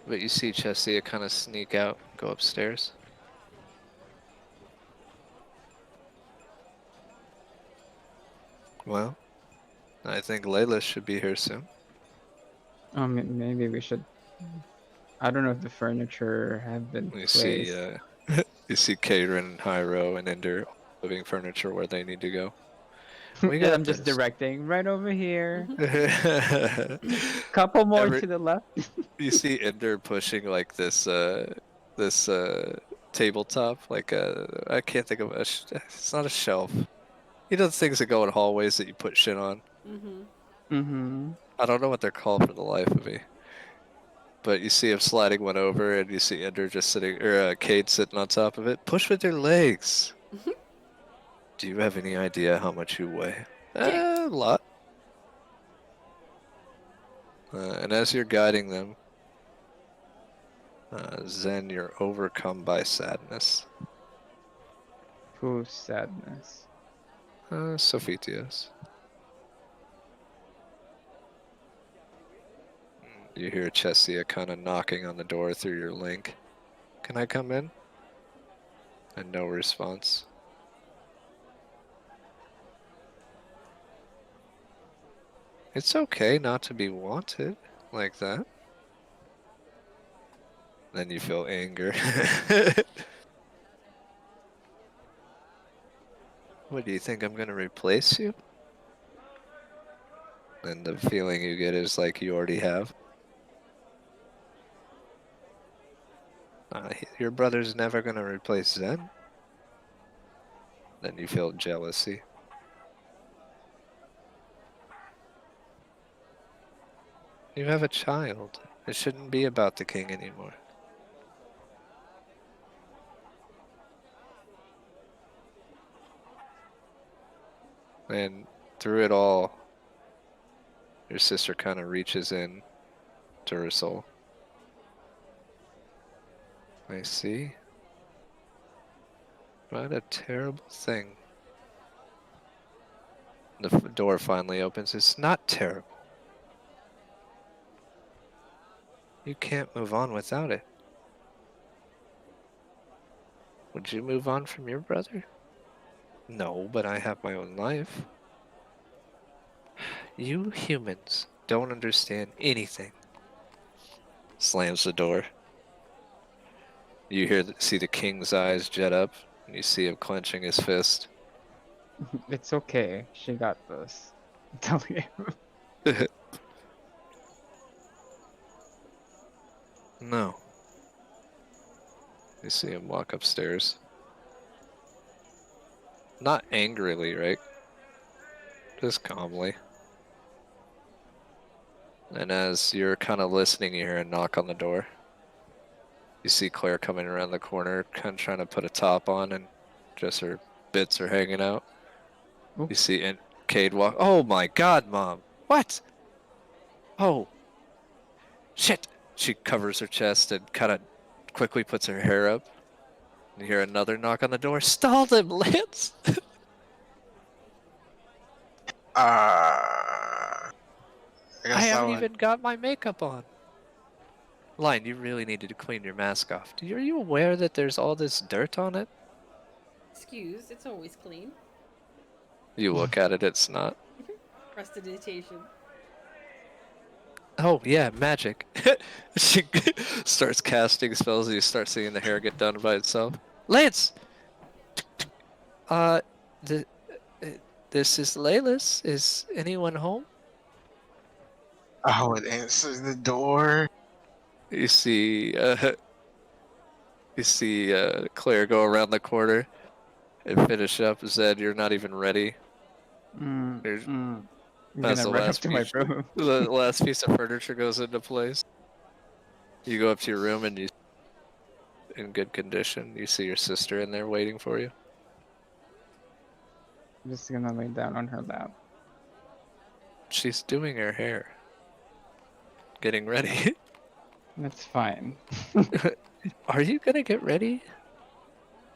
But you see Chesia kind of sneak out, go upstairs. Well, I think Layla should be here soon. Maybe we should. I don't know if the furniture have been You placed. see, you see Karen, Hyro, and Ender moving furniture where they need to go. We And got I'm just this. directing right over here. Every, Couple more to the left. you see Ender pushing like this tabletop, like I can't think of it's not a shelf. He does things that go in hallways that you put shit on. Mm-hmm. I don't know what they're called for the life of me. But you see him sliding one over, and you see Ender just sitting, or Cade sitting on top of it. Push with your legs. Do you have any idea how much you weigh? Jake. A lot. And as you're guiding them, Zen, you're overcome by sadness. Whose sadness? Sophitius. You hear Chesia kind of knocking on the door through your link. Can I come in? And no response. It's okay not to be wanted like that. Then you feel anger. What do you think? I'm gonna replace you? And the feeling you get is like you already have. Your brother's never gonna replace Zen. Then you feel jealousy. You have a child. It shouldn't be about the king anymore. And through it all, your sister kind of reaches in to her soul. I see. What a terrible thing. The door finally opens. It's not terrible. You can't move on without it. Would you move on from your brother? No, but I have my own life. You humans don't understand anything. Slams the door. You see the king's eyes jet up, and you see him clenching his fist. It's okay. She got this. Tell you. No. You see him walk upstairs. Not angrily, right? Just calmly. And as you're kind of listening, you hear a knock on the door. You see Claire coming around the corner, kind of trying to put a top on, and just her bits are hanging out. Oop. You see Cade walk. Oh my god, Mom! What? Oh. Shit! She covers her chest and kind of quickly puts her hair up. You hear another knock on the door. Stall them, Lance! I I guess that haven't one. even got my makeup on. Lion, you really needed to clean your mask off. Are you aware that there's all this dirt on it? Excuse, it's always clean. You look at it, it's not. Prestidigitation. Oh, yeah, magic. She starts casting spells and you start seeing the hair get done by itself. Lance! Uh, the, uh, this is Layla's. Is anyone home? I would answer the door. You see, Claire go around the corner and finish up. Zed, you're not even ready. I'm As gonna run up to my room. the last piece of furniture goes into place. You go up to your room and you, in good condition, you see your sister in there waiting for you. I'm just gonna lay down on her lap. She's doing her hair. Getting ready. That's fine. Are you gonna get ready?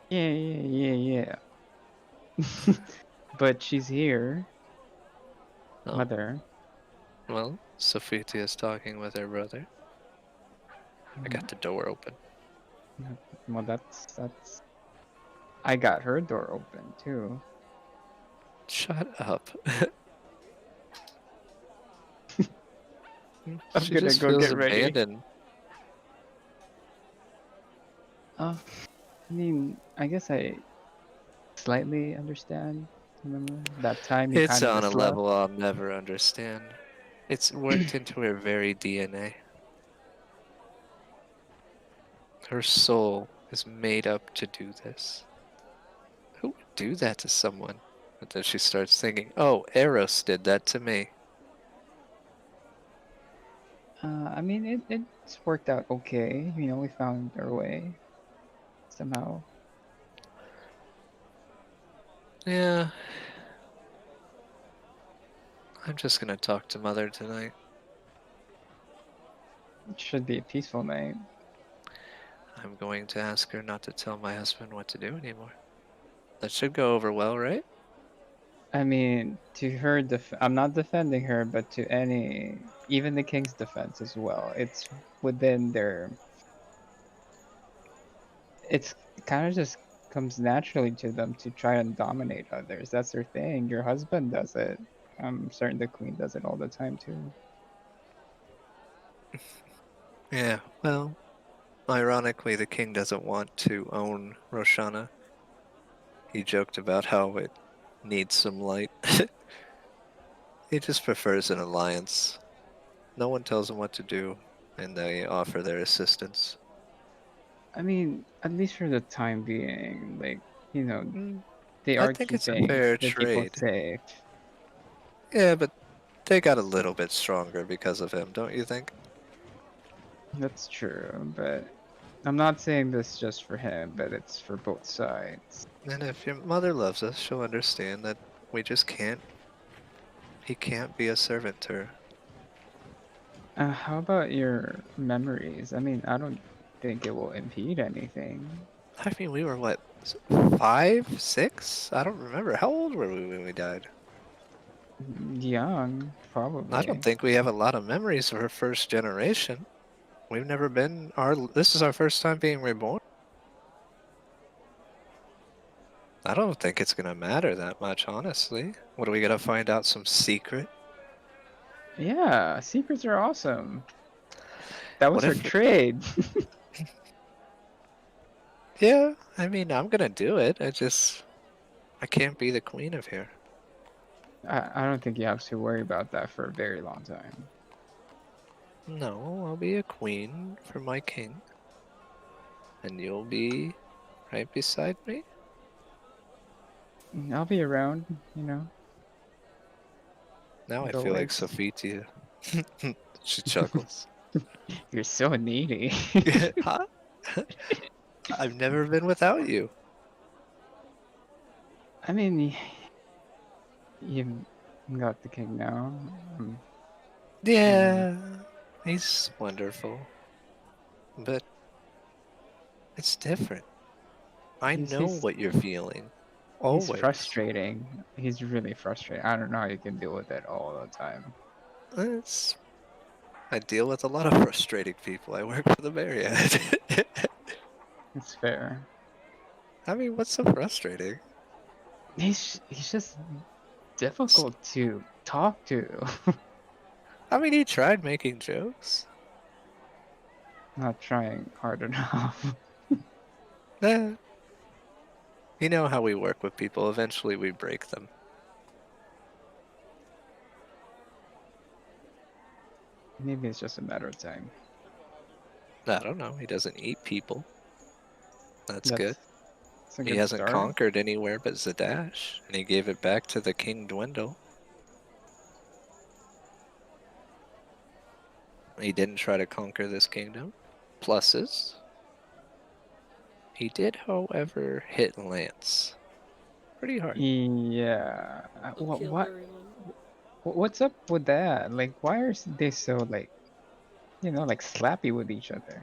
Yeah. But she's here, Oh, mother. well, Sophitia's talking with her brother. I got the door open. Well, that's. I got her door open too. Shut up. I'm She gonna just go feels get ready. abandoned. I mean, I guess I slightly understand. Remember that time you It's kind of on a just left? level I'll never understand. It's worked into her very DNA. Her soul is made up to do this. Who would do that to someone? But then she starts thinking, oh, Eros did that to me. I mean, it's worked out okay. You know, we found our way somehow. Yeah, I'm just gonna talk to Mother tonight. It should be a peaceful night. I'm going to ask her not to tell my husband what to do anymore. That should go over well, right? I mean, to her, I'm not defending her, but to any, even the king's defense as well. It's within their. It's kind of just comes naturally to them to try and dominate others. That's their thing. Your husband does it. I'm certain the queen does it all the time too. Yeah, well, ironically, the king doesn't want to own Roshana. He joked about how it needs some light. He just prefers an alliance. No one tells him what to do, and they offer their assistance. I mean, at least for the time being, like, you know, Mm, they I are think it's a keeping fair the people trade. safe. Yeah, but they got a little bit stronger because of him, don't you think? That's true, but I'm not saying this just for him, but it's for both sides. And if your mother loves us, she'll understand that we just can't. He can't be a servant to her. How about your memories? I mean, I don't think it will impede anything. I mean, we were what, 5, 6? I don't remember. How old were we when we died? Young, I don't probably. think we have a lot of memories of our first generation. We've never been our. This is our first time being reborn. I don't think it's gonna matter that much, honestly. What are we gonna find out? Some secret? Yeah, secrets are awesome. That What was her if? trade. Yeah, I mean, I'm gonna do it. I can't be the queen of here. I don't think you have to worry about that for a very long time. No, I'll be a queen for my king, and you'll be right beside me. I'll be around, Now I as feel like always. Sophia. She chuckles. You're so needy. Huh? I've never been without you. I mean, you've got the king now. You know, Yeah, he's wonderful, but it's different. I he's know he's what you're feeling. he's Always. frustrating. He's really frustrating. I don't know how you can deal with it all the time. It's, I deal with a lot of frustrating people. I work for the Marriott. It's fair. I mean, what's so frustrating? He's just S- difficult to talk to. I mean, he tried making jokes. Not trying hard enough. Eh, you know how we work with people. Eventually, we break them. Maybe it's just a matter of time. I don't know. He doesn't eat people. That's good. That's a He good hasn't start. conquered anywhere but Zadash, and he gave it back to the King Dwindle. He didn't try to conquer this kingdom. Pluses. He did, however, hit Lance pretty hard. Yeah. He'll kill What? everyone. What's up with that? Like, why are they so like, like slappy with each other?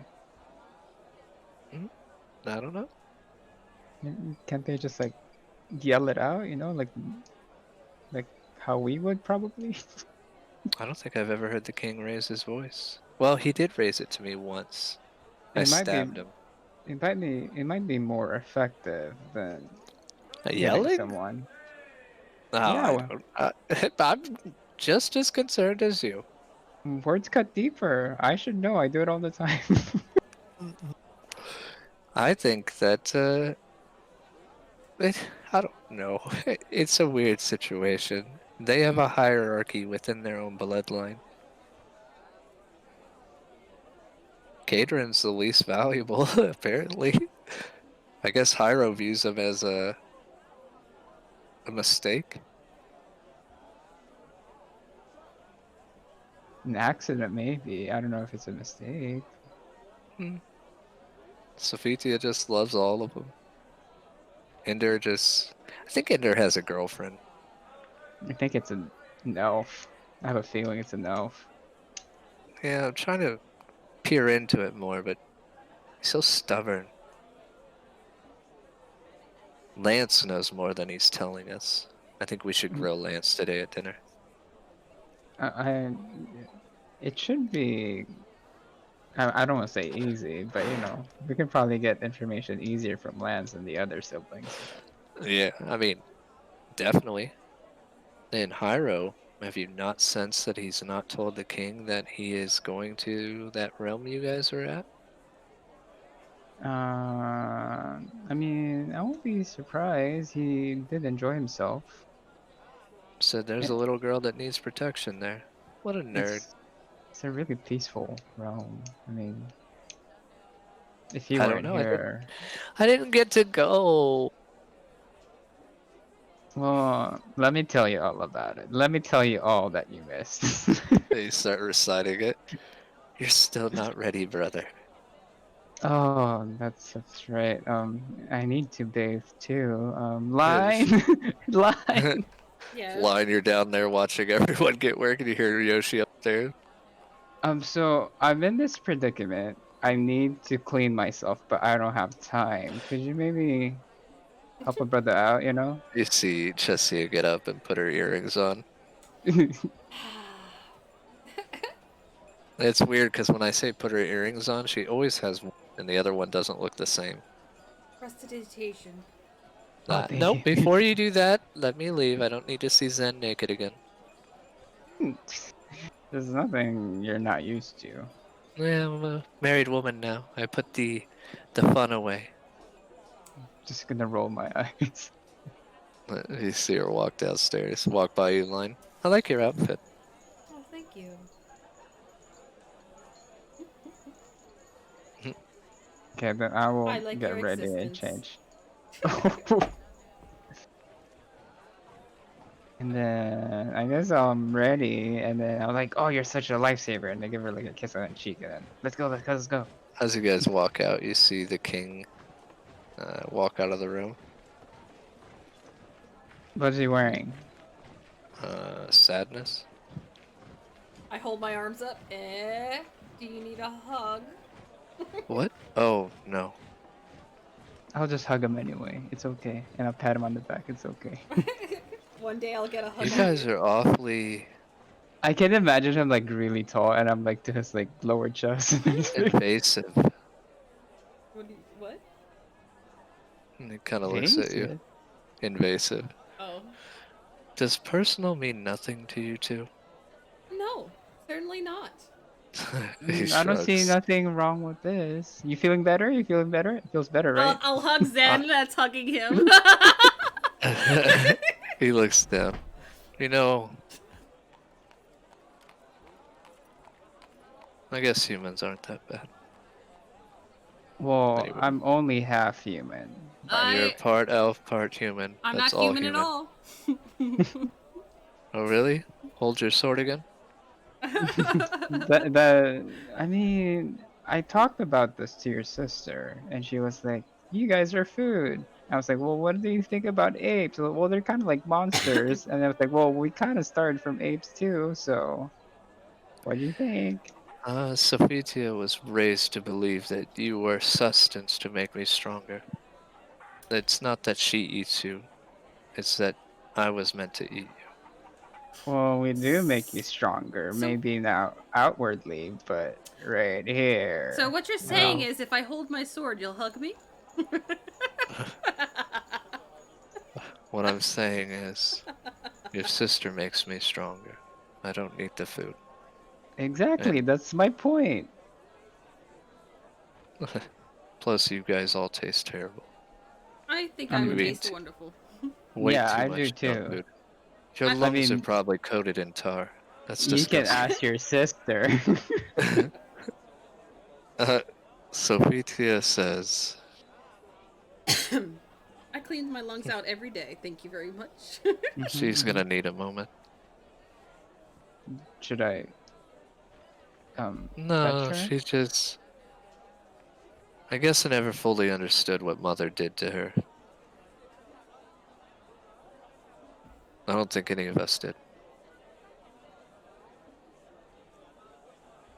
I don't know. Can't they just like yell it out? Like how we would probably. I don't think I've ever heard the king raise his voice. Well, he did raise it to me once. I It might be, stabbed him. it might be more effective than hitting Yelling? someone. Oh, Yeah, I don't. I'm just as concerned as you. words cut deeper. I should know. I do it all the time. I think that I don't know. It's a weird situation. They have a hierarchy within their own bloodline. Caterin's the least valuable, apparently. I guess Hyro views him as a mistake. An accident, maybe. I don't know if it's a mistake. Hmm. Sophitia just loves all of them. Ender just. I think Ender has a girlfriend. I think it's an elf. I have a feeling it's an elf. Yeah, I'm trying to peer into it more, but he's so stubborn. Lance knows more than he's telling us. I think we should grill Lance today at dinner. I it should be. I don't want to say easy, but we can probably get information easier from Lance than the other siblings. Yeah, I mean, definitely. And Hyro, have you not sensed that he's not told the king that he is going to that realm you guys are at? I mean, I won't be surprised. He did enjoy himself. Said there's a It, little girl that needs protection there. What a nerd. it's a really peaceful realm. I mean, if you I don't weren't know. here, I didn't get to go. well, let me tell you all about it. Let me tell you all that you missed. They start reciting it. You're still not ready, brother. Oh, that's right. I need to bathe too. Yes. Line, line. Yeah. Line, you're down there watching everyone get work, and you hear Yoshi upstairs. So I'm in this predicament. I need to clean myself, but I don't have time. Could you maybe help a brother out, You see Chessia get up and put her earrings on. It's weird because when I say put her earrings on, she always has one, and the other one doesn't look the same. Prestidigitation. Oh, thank Nope, you. before you do that, let me leave. I don't need to see Zen naked again. There's nothing you're not used to. Yeah, I'm a married woman now. I put the fun away. Just gonna roll my eyes. You see her walk downstairs, walk by you, line. I like your outfit. Oh, thank you. Okay, then I will I like get your ready and existence. change. And then I guess I'm ready, and then I'm like, "Oh, you're such a lifesaver," and they give her like a kiss on the cheek, and then let's go, let's go, let's go. As you guys walk out, you see the king walk out of the room. What's he wearing? Sadness. I hold my arms up. Do you need a hug? What? Oh, no. I'll just hug him anyway. It's okay, and I'll pat him on the back. It's okay. One day I'll get a hug. You guys are awfully I can imagine him like really tall, and I'm like to his like lower chest. And everything. invasive. What? And he kind of looks at you. Invasive. Invasive. Oh. Does personal mean nothing to you two? No, certainly not. He I don't see shrugs. nothing wrong with this. You feeling better? You feeling better? It feels better, right? I'll hug Zen. That's hugging him. He looks down. You know, I guess humans aren't that bad. Well, Anyway, I'm only half human. you're part elf, part human. I'm That's not all human at all. Oh, really? Hold your sword again? I mean, I talked about this to your sister, and she was like, you guys are food. I was like, well, what do you think about apes? Well, they're kind of like monsters. And I was like, well, we kind of started from apes too, so what do you think? Sophitia was raised to believe that you were sustenance to make me stronger. It's not that she eats you, it's that I was meant to eat you. Well, we do make you stronger, So, maybe not outwardly, but right so here. what you're saying No. is, if I hold my sword, you'll hug me? What I'm saying is, your sister makes me stronger. I don't need the food. Exactly, And that's my point. plus, you guys all taste terrible. I think I would You Um, taste eat wonderful. way yeah, too I do much dog too. food. Your I, I lungs are mean, probably coated in tar. That's you can disgusting. ask your sister. uh, Sophitia says, I clean my lungs out every day. Thank you very much. she's Mhm. gonna need a moment. Should I fetch No, her? she just. I guess I never fully understood what Mother did to her. I don't think any of us did.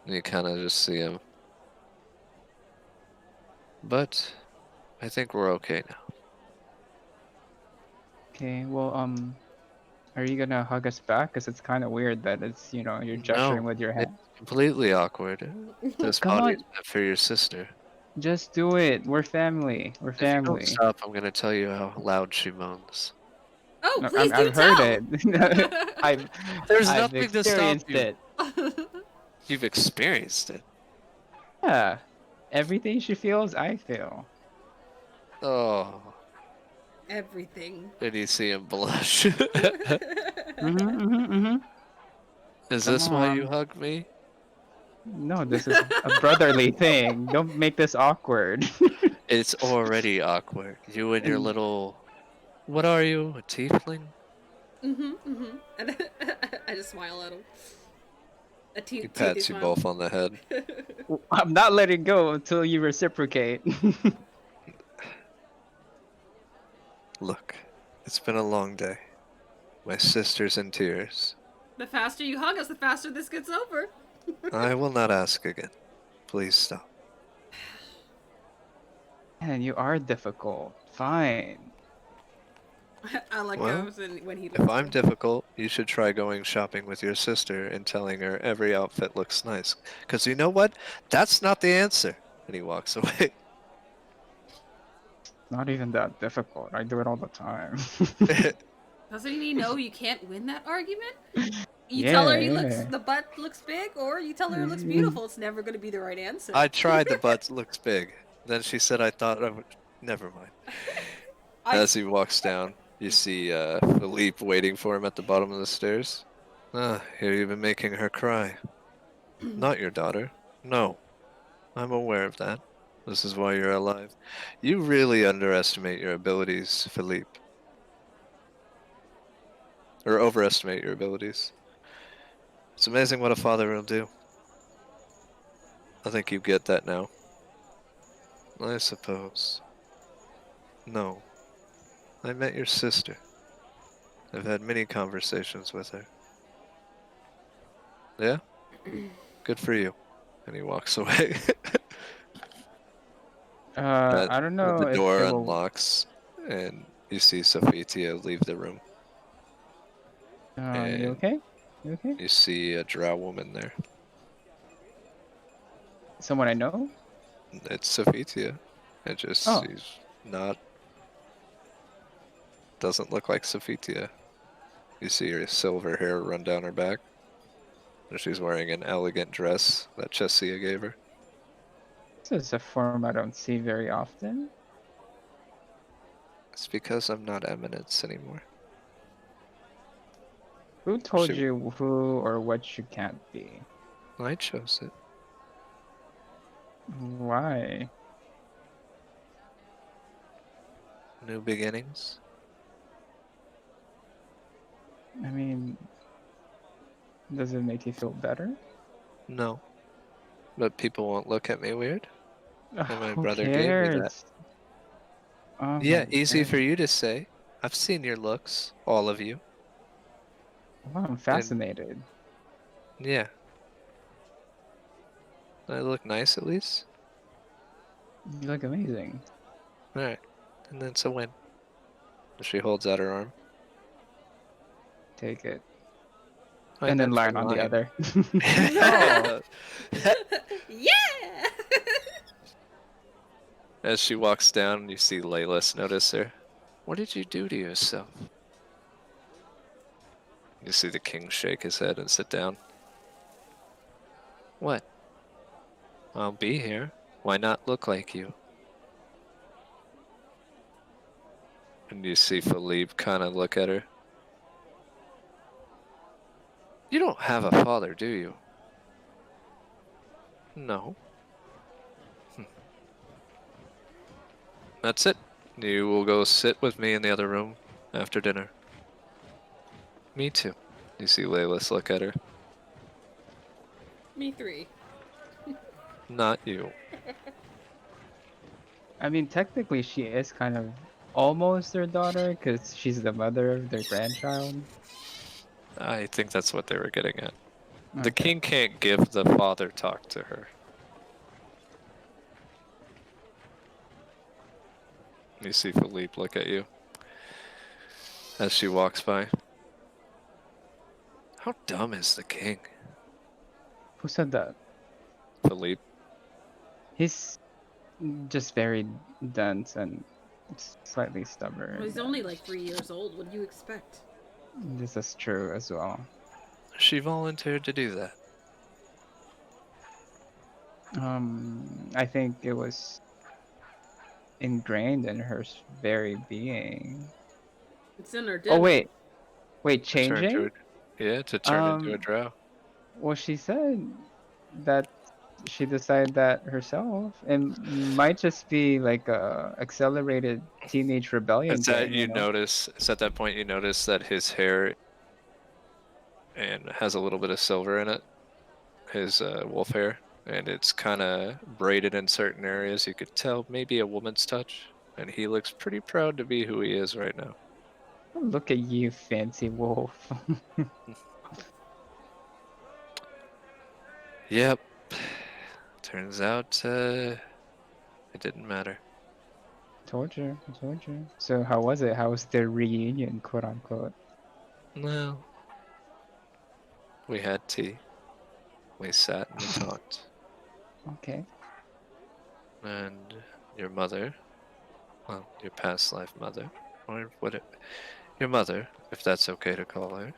You kind of just see him. But I think we're okay now. Okay, well, are you gonna hug us back? Cause it's kind of weird that it's, you're gesturing No, with your it's hand. completely awkward. This Come body is on, meant for your sister. just do it. We're family. We're If you don't family. stop, I'm gonna tell you how loud she moans. Oh, No, please do I've heard tell! it. I've There's I've nothing to stop experienced you. it. You've experienced it. Yeah, everything she feels, I feel. Oh, Everything. did you see him blush? Mm-hmm. Is Come this why you on. hugged me? No, this is a brotherly thing. Don't make this awkward. It's already awkward. You and your And little. What are you? A tiefling? And I just smile at him. A He toothy pats you smile. both on the head. I'm not letting go until you reciprocate. Look, it's been a long day. My sister's in tears. The faster you hug us, the faster this gets over. I will not ask again. Please stop. Man, you are difficult. Fine. I like Well, goes and when he if lets I'm go. difficult, you should try going shopping with your sister and telling her every outfit looks nice. Because you know what? That's not the answer. And he walks away. Not even that difficult. I do it all the time. Doesn't he know you can't win that argument? You tell her Yeah, he looks, yeah. the butt looks big, or you tell her it looks beautiful. It's never going to be the right answer. I tried the butt looks big. Then she said I thought I would. Never mind. I As he walks down, you see Philippe waiting for him at the bottom of the stairs. Ah, you're even making her cry. Not your daughter. No, I'm aware of that. This is why you're alive. You really underestimate your abilities, Philippe. Or overestimate your abilities. It's amazing what a father will do. I think you get that now. I suppose. No, I met your sister. I've had many conversations with her. Yeah? Good for you. And he walks away. But I don't the know if door it will. unlocks, and you see Sophitia leave the room. You And okay? You okay? you see a drow woman there. Someone I know? It's Sophitia. It just, Oh, she's not, doesn't look like Sophitia. You see her silver hair run down her back. And she's wearing an elegant dress that Chessia gave her. this is a form I don't see very often. It's because I'm not Eminence anymore. Who told She, you who or what you can't be? I chose it. Why? New beginnings? I mean, does it make you feel better? No. But people won't look at me weird. And my Who brother gave me that. cares? Oh Yeah, my easy for god. you to say. I've seen your looks, all of you. Wow, I'm And fascinated. yeah, I look nice at least. You look amazing. Alright, and that's a win. She holds out her arm. Take it. I And then meant for Lion on the Lion. other. yeah. As she walks down, you see Laylis notice her. What did you do to yourself? You see the king shake his head and sit down. What? I'll be here. Why not look like you? And you see Philippe kind of look at her. You don't have a father, do you? No. Hmm. That's it. You will go sit with me in the other room after dinner. Me too. You see Laylis look at her. Me 3. Not you. I mean, technically, she is kind of almost their daughter because she's the mother of their grandchild. I think that's what they were getting at. The Okay. king can't give the father talk to her. You see Philippe look at you as she walks by. How dumb is the king? Who said that? Philippe. He's just very dense and slightly Well, stubborn. he's only like 3 years old. What do you expect? This is true as well. She volunteered to do that. I think it was ingrained in her very being. It's in her Oh DNA. wait, To turn to changing? to turn into a Um, drow. well, she said that she decided that herself. It might just be like a accelerated teenage rebellion Is that thing, you you know? notice? Is at that point you notice that his hair and has a little bit of silver in it, his wolf hair, and it's kind of braided in certain areas. You could tell maybe a woman's touch, and he looks pretty proud to be who he is right now. Look at you, fancy wolf. Yep. Turns out it didn't matter. Told you, I told you. So how was it? How was the reunion, quote unquote? No, we had tea. We sat and we talked. Okay. And your mother, well, your past life mother, or your mother, if that's okay to call her.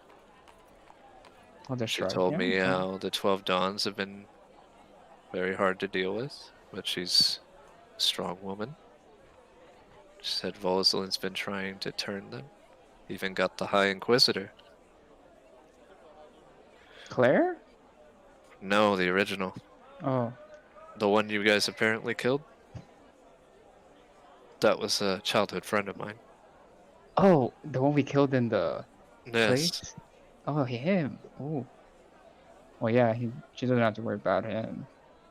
I'll just She shrug. told Yeah, me it's fine. how the 12 Dawns have been very hard to deal with, but she's a strong woman. She said Volzalin's been trying to turn them, even got the High Inquisitor. Claire? No, the original. Oh. The one you guys apparently killed? That was a childhood friend of mine. Oh, the one we killed in the place? Yes. Oh, him. Oh. Well, yeah, she doesn't have to worry about him.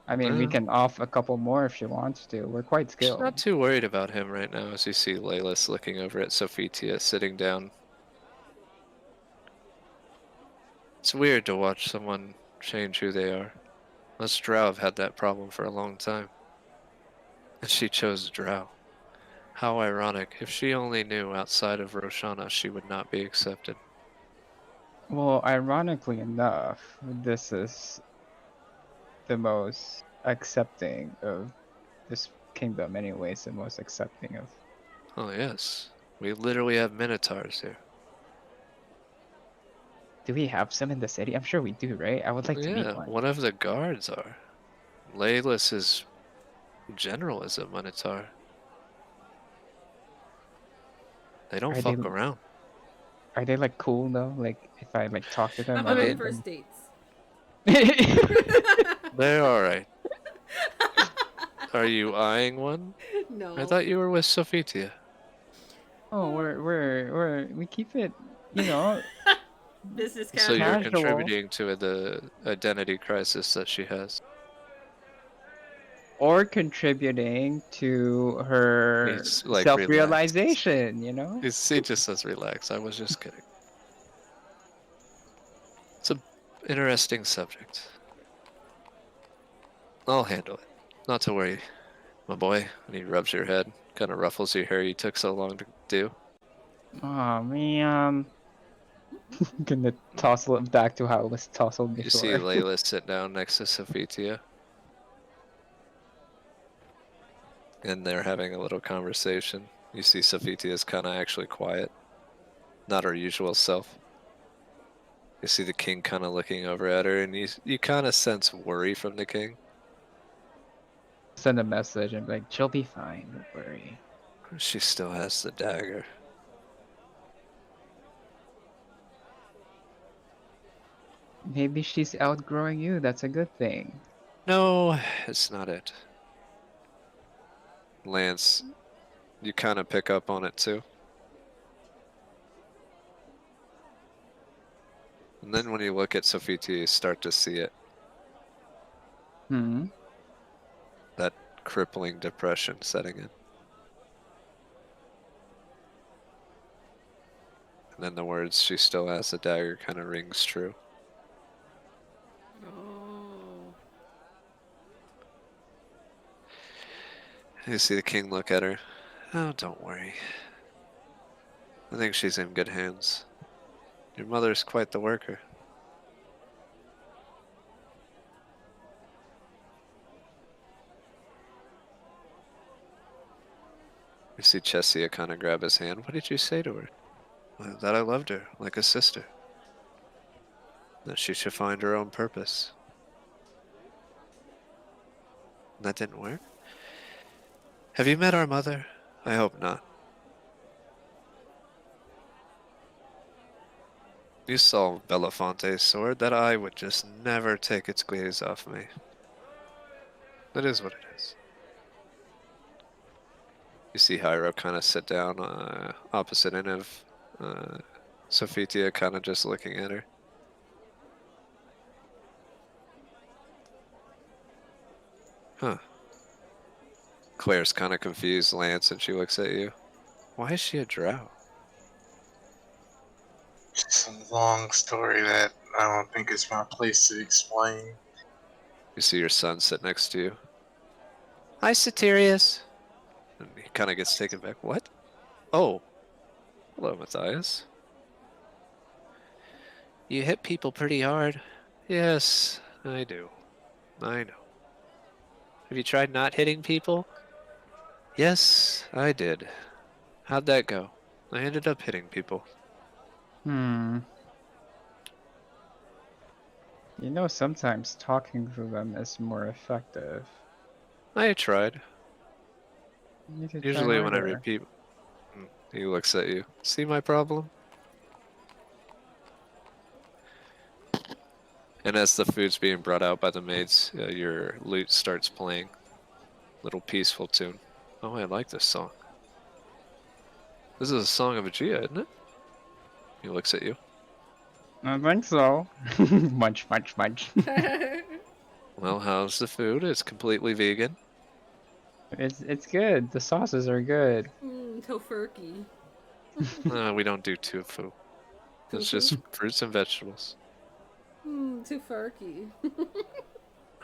I mean, we No, can off a couple more if she wants to. We're quite she's skilled. not too worried about him right now as you see Laylis looking over at Sophitia sitting down. It's weird to watch someone change who they are. Us Drow have had that problem for a long time. And she chose Drow. How ironic. If she only knew outside of Roshana, she would not be accepted. Well, ironically enough, this is the most accepting of this kingdom, anyways, the most accepting of. Oh, yes. We literally have Minotaurs here. Do we have some in the city? I'm sure we do, right? I would like to meet Yeah, one. one of the guards are. Laylis' general is a Minotaur. They don't Are they fuck around. are they like cool though? Like if I like talk to How them, are about on they I first like dates? They're alright. Are you eyeing one? I No. thought you were with Sophitia. Oh, we keep it, you know, Business So you're casual. casual. contributing to the identity crisis that she has. or contributing to her He's like, relax. self-realization, you know? He just says, relax. I was just kidding. It's an interesting subject. I'll handle it. Not to worry, my boy. And he rubs your head, kind of ruffles your hair you took so long to do. Oh man. Gonna tousle it back to how it was tousled You see before. Layla sit down next to Sophitia. And they're having a little conversation. You see Sophitia is kind of actually quiet. Not her usual self. You see the king kind of looking over at her, and you kind of sense worry from the king. Send a message and be like, she'll be fine, don't worry. She still has the dagger. Maybe she's outgrowing you, that's a good thing. No, it's not it. Lance, you kind of pick up on it too. And then when you look at Sophitia, you start to see it. Hmm. That crippling depression setting in. And then the words, she still has the dagger, kind of rings true. Oh. You see the king look at her. Oh, don't worry. I think she's in good hands. Your mother's quite the worker. You see Chesia kind of grab his hand. What did you say to her? Well, that I loved her, like a sister. That she should find her own purpose. That didn't work? Have you met our mother? I hope not. You saw Belafonte's sword. That eye would just never take its gaze off me. That is what it is. You see Hyro kind of sit down opposite end of Sophitia, kind of just looking at her. Huh. Claire's kind of confused, Lance, and she looks at you. Why is she a drow? It's a long story that I don't think it's my place to explain. You see your son sit next to you. Hi, Satirius. And he kind of gets taken back. What? Oh. Hello, Matthias. You hit people pretty hard. Yes, I do. I know. Have you tried not hitting people? Yes, I did. How'd that go? I ended up hitting people. Hmm. You know, sometimes talking to them is more effective. I tried. You could try Usually when I harder. repeat... He looks at you. See my problem? And as the food's being brought out by the maids, your lute starts playing. Little peaceful tune. Oh, I like this song. This is a song of Aegea, isn't it? He looks at you. I think so. Munch, munch, munch. Well, how's the food? It's completely vegan. It's good. The sauces are good. Tofurkey. We don't do tofu. It's Tofu? just fruits and vegetables. Tofurkey.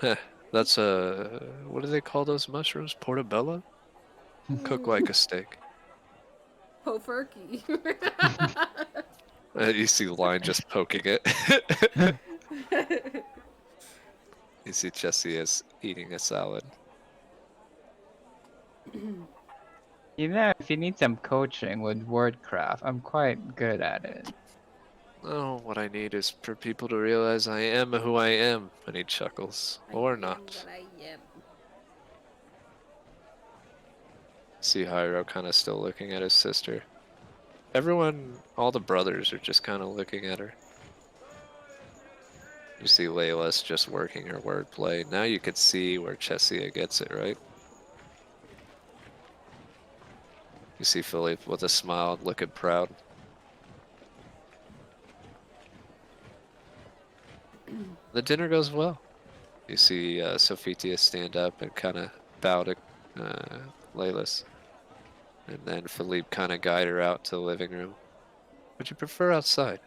Heh, that's a... What do they call those mushrooms? Portobello? Cook like a steak. Pofurkey. You see the line just poking it. You see Jessie is eating a salad. You know, if you need some coaching with wordcraft, I'm quite good at it. Oh, what I need is for people to realize I am who I am. And he chuckles. Or not. I am. See Hyro kind of still looking at his sister. Everyone, all the brothers are just kind of looking at her. You see Layla's just working her wordplay. Now you could see where Chesia gets it, right? You see Philippe with a smile, looking proud. The dinner goes well. You see Sophitia stand up and kind of bow to Laylis. And then Philippe kind of guide her out to the living room. Would you prefer outside?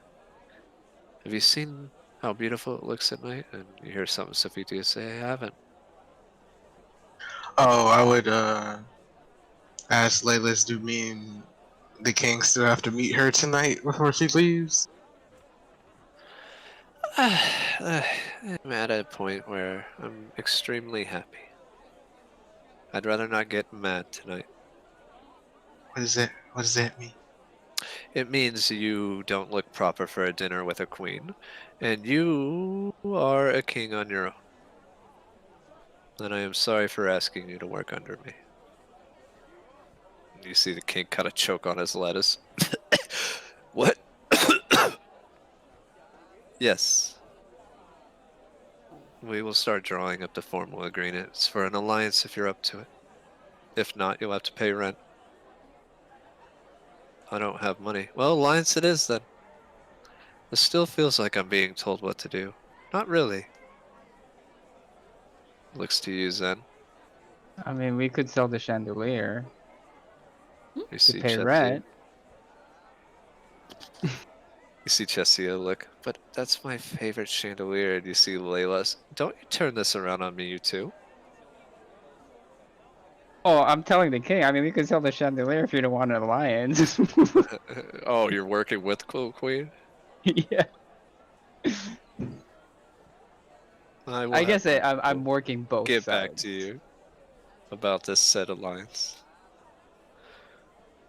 Have you seen how beautiful it looks at night? And you hear something Sophia say, I haven't. Oh, I would ask Layla's, do me and the king still have to meet her tonight before she leaves? I'm at a point where I'm extremely happy. I'd rather not get mad tonight. What does that? What does that mean? It means you don't look proper for a dinner with a queen, and you are a king on your own. And I am sorry for asking you to work under me. You see the king kind of choke on his lettuce. What? Yes. We will start drawing up the formal agreements for an alliance if you're up to it. If not, you'll have to pay rent. I don't have money. Well, alliance it is then. It still feels like I'm being told what to do. Not really. Looks to you, Zen. I mean, we could sell the chandelier You to see pay Chesia. rent. You see Chesia look. But that's my favorite chandelier. And you see Layla's. Don't you turn this around on me, you two. Oh, I'm telling the king. I mean, we could sell the chandelier if you don't want an alliance. Oh, you're working with Queen? Yeah. I will I have guess my I'm people working both get back sides. to you about this said alliance.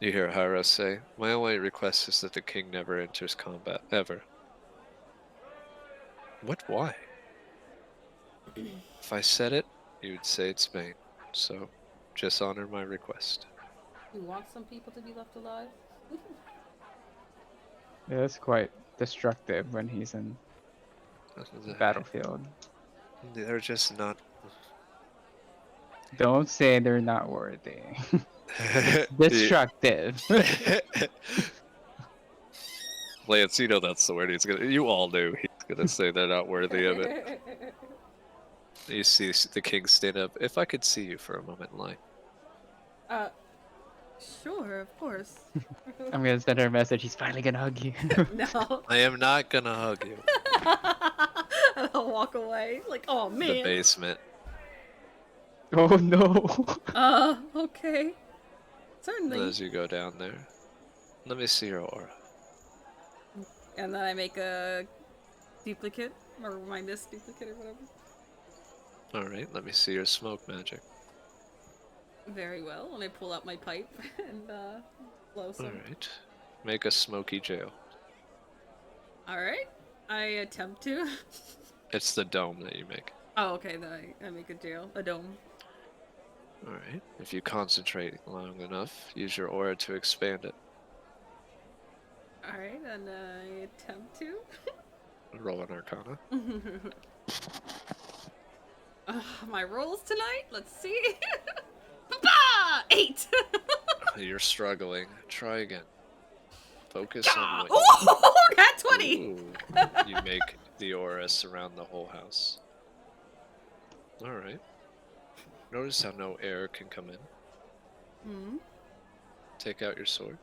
You hear Hyra say, my only request is that the king never enters combat, ever. What, why? If I said it, you'd say it's vain. So, just honor my request. You want some people to be left alive? Yeah, that's quite destructive when he's in the battlefield. They're just not... Don't say they're not worthy. Destructive. Lance, you know that's the word he's gonna... You all knew he's gonna say they're not worthy of it. You see the king stand up. If I could see you for a moment in line. uh, sure, of course. I'm gonna send her a message. He's finally gonna hug you. No. I am not gonna hug you. And I'll walk away. Like, oh man. The basement. Oh no. Okay. Certainly. As you go down there. Let me see your aura. And then I make a duplicate, or minus duplicate, or whatever. Alright, let me see your smoke magic. Very well. And I pull out my pipe and blow some. Alright. Make a smoky jail. Alright. I attempt to. It's the dome that you make. Oh, okay. Then I make a dome. Alright. If you concentrate long enough, use your aura to expand it. Alright, and I attempt to. Roll an arcana. My rolls tonight? Let's see. Ba! 8! You're struggling. Try again. Focus on what Oh, nat 20! Ooh. You make the aura surround the whole house. Alright. Notice how no air can come in. Hmm. Take out your sword.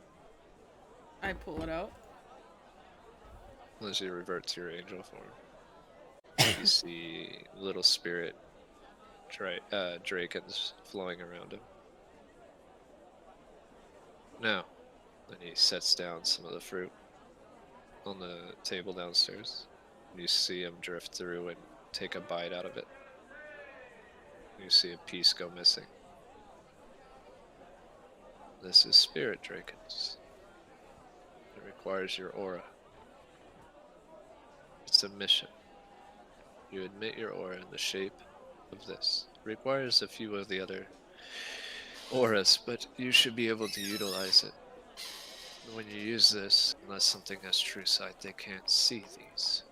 I pull it out. As you revert to your angel form. You see little spirit drakens flowing around him. Now, then he sets down some of the fruit on the table downstairs. You see him drift through and take a bite out of it. You see a piece go missing. This is spirit drakens. It requires your aura. It's a mission. You admit your aura in the shape of this. It requires a few of the other auras, but you should be able to utilize it. When you use this, unless something has true sight, they can't see these,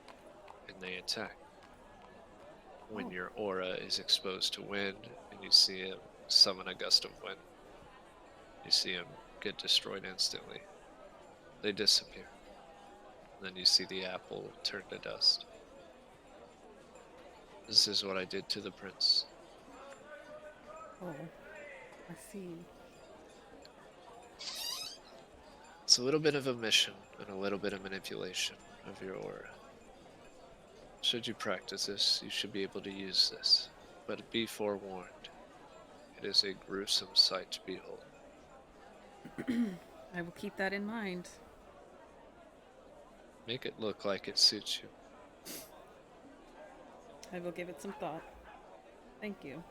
and they attack. When your aura is exposed to wind, and you see him summon a gust of wind, you see him get destroyed instantly. They disappear. Then you see the apple turn to dust. This is what I did to the prince. Oh, I see. It's a little bit of omission and a little bit of manipulation of your aura. Should you practice this, you should be able to use this. But be forewarned, it is a gruesome sight to behold. I will keep that in mind. Make it look like it suits you. I will give it some thought. Thank you.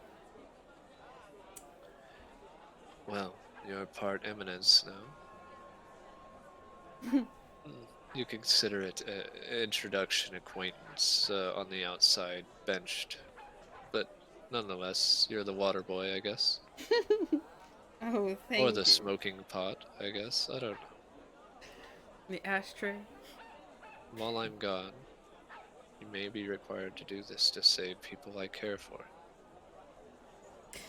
Well, you're part eminence now. You consider it an introduction acquaintance on the outside, benched. But nonetheless, you're the water boy, I guess. Oh, thank Or you. the smoking pot, I guess. I don't know. The ashtray. While I'm gone, you may be required to do this to save people I care for.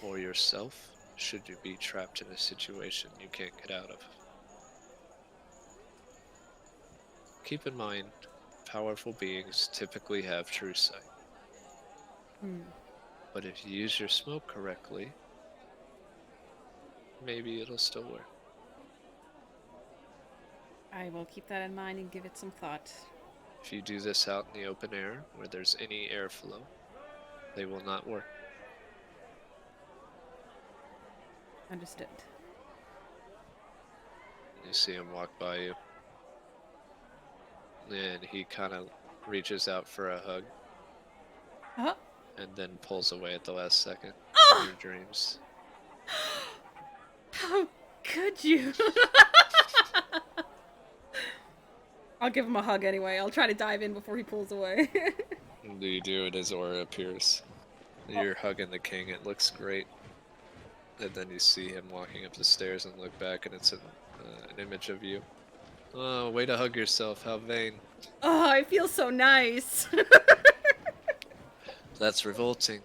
Or yourself, should you be trapped in a situation you can't get out of. Keep in mind, powerful beings typically have true sight. But if you use your smoke correctly, maybe it'll still work. I will keep that in mind and give it some thought. If you do this out in the open air, where there's any airflow, they will not work. Understood. You see him walk by you. And he kind of reaches out for a hug. Huh? And then pulls away at the last second in your dreams. How could you? I'll give him a hug anyway. I'll try to dive in before he pulls away. Do you do it? His aura appears. You're hugging the king. It looks great. And then you see him walking up the stairs and look back, and it's an image of you. Oh, way to hug yourself. How vain. Oh, I feel so nice. That's revolting.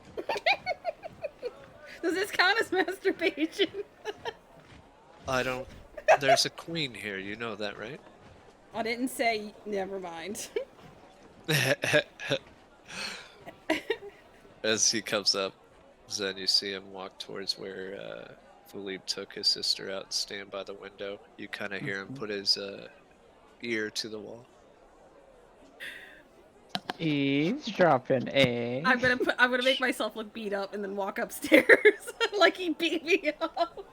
Does this count as masturbation? I don't... There's a queen here, you know that, right? I didn't say... Never mind. As he comes up, then you see him walk towards where Philippe took his sister out and stand by the window. You kind of hear him put his ear to the wall. Eavesdropping, eh? I'm gonna make myself look beat up and then walk upstairs like he beat me up.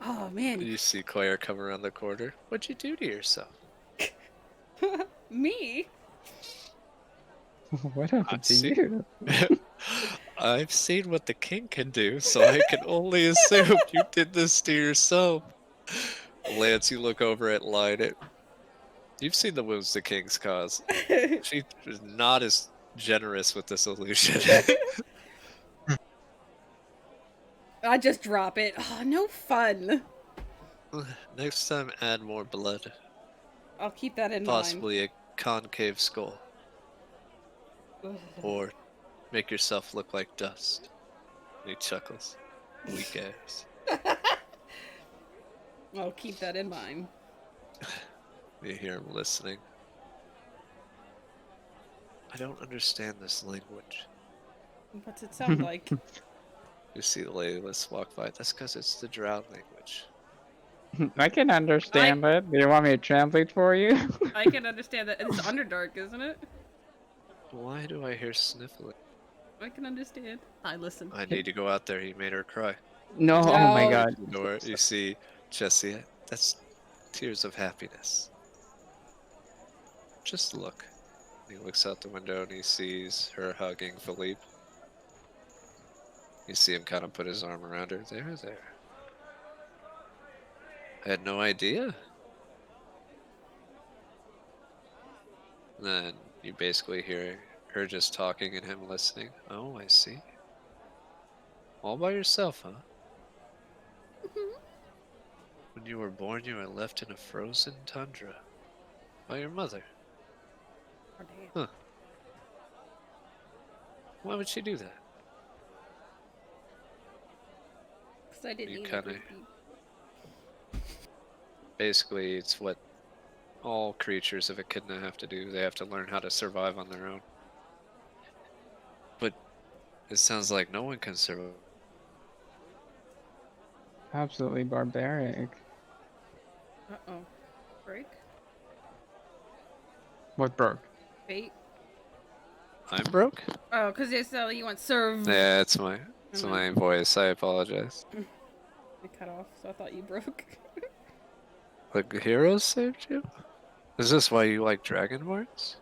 Oh man. You see Claire come around the corner. What'd you do to yourself? Me? What happened to you? I've seen what the king can do, so I can only assume you did this to yourself. Lance, you look over at Line. You've seen the wounds the king's cause. She is not as generous with this illusion. I just drop it. Oh, no fun. Next time, add more blood. I'll keep that in mind. Possibly a concave skull. Or make yourself look like dust. And he chuckles. Weak ass. I'll keep that in mind. You hear him listening. I don't understand this language. What's it sound like? You see the Laylas walk by. That's because it's the Drow language. I can understand it. Do you want me to translate for you? I can understand that. It's Underdark, isn't it? Why do I hear sniffling? I can understand. I listen. I need to go out there. He made her cry. No, oh my No. god. The door, you see Jesse. That's tears of happiness. Just look. He looks out the window and he sees her hugging Philippe. You see him kind of put his arm around her. There. I had no idea. Then you basically hear her just talking and him listening. Oh, I see. All by yourself, huh? When you were born, you were left in a frozen tundra by your mother. Huh. Why would she do that? Because I didn't You eat kinda- it. Basically, it's what all creatures of Echidna have to do. They have to learn how to survive on their own. But It sounds like no one can survive. Absolutely barbaric. Uh-oh. Break? What broke? Fate? I'm broke? Oh, because it's you want serve. Yeah, it's my And my voice. I apologize. it cut off, so I thought you broke. The heroes saved you? Is this why you like Dragonborns?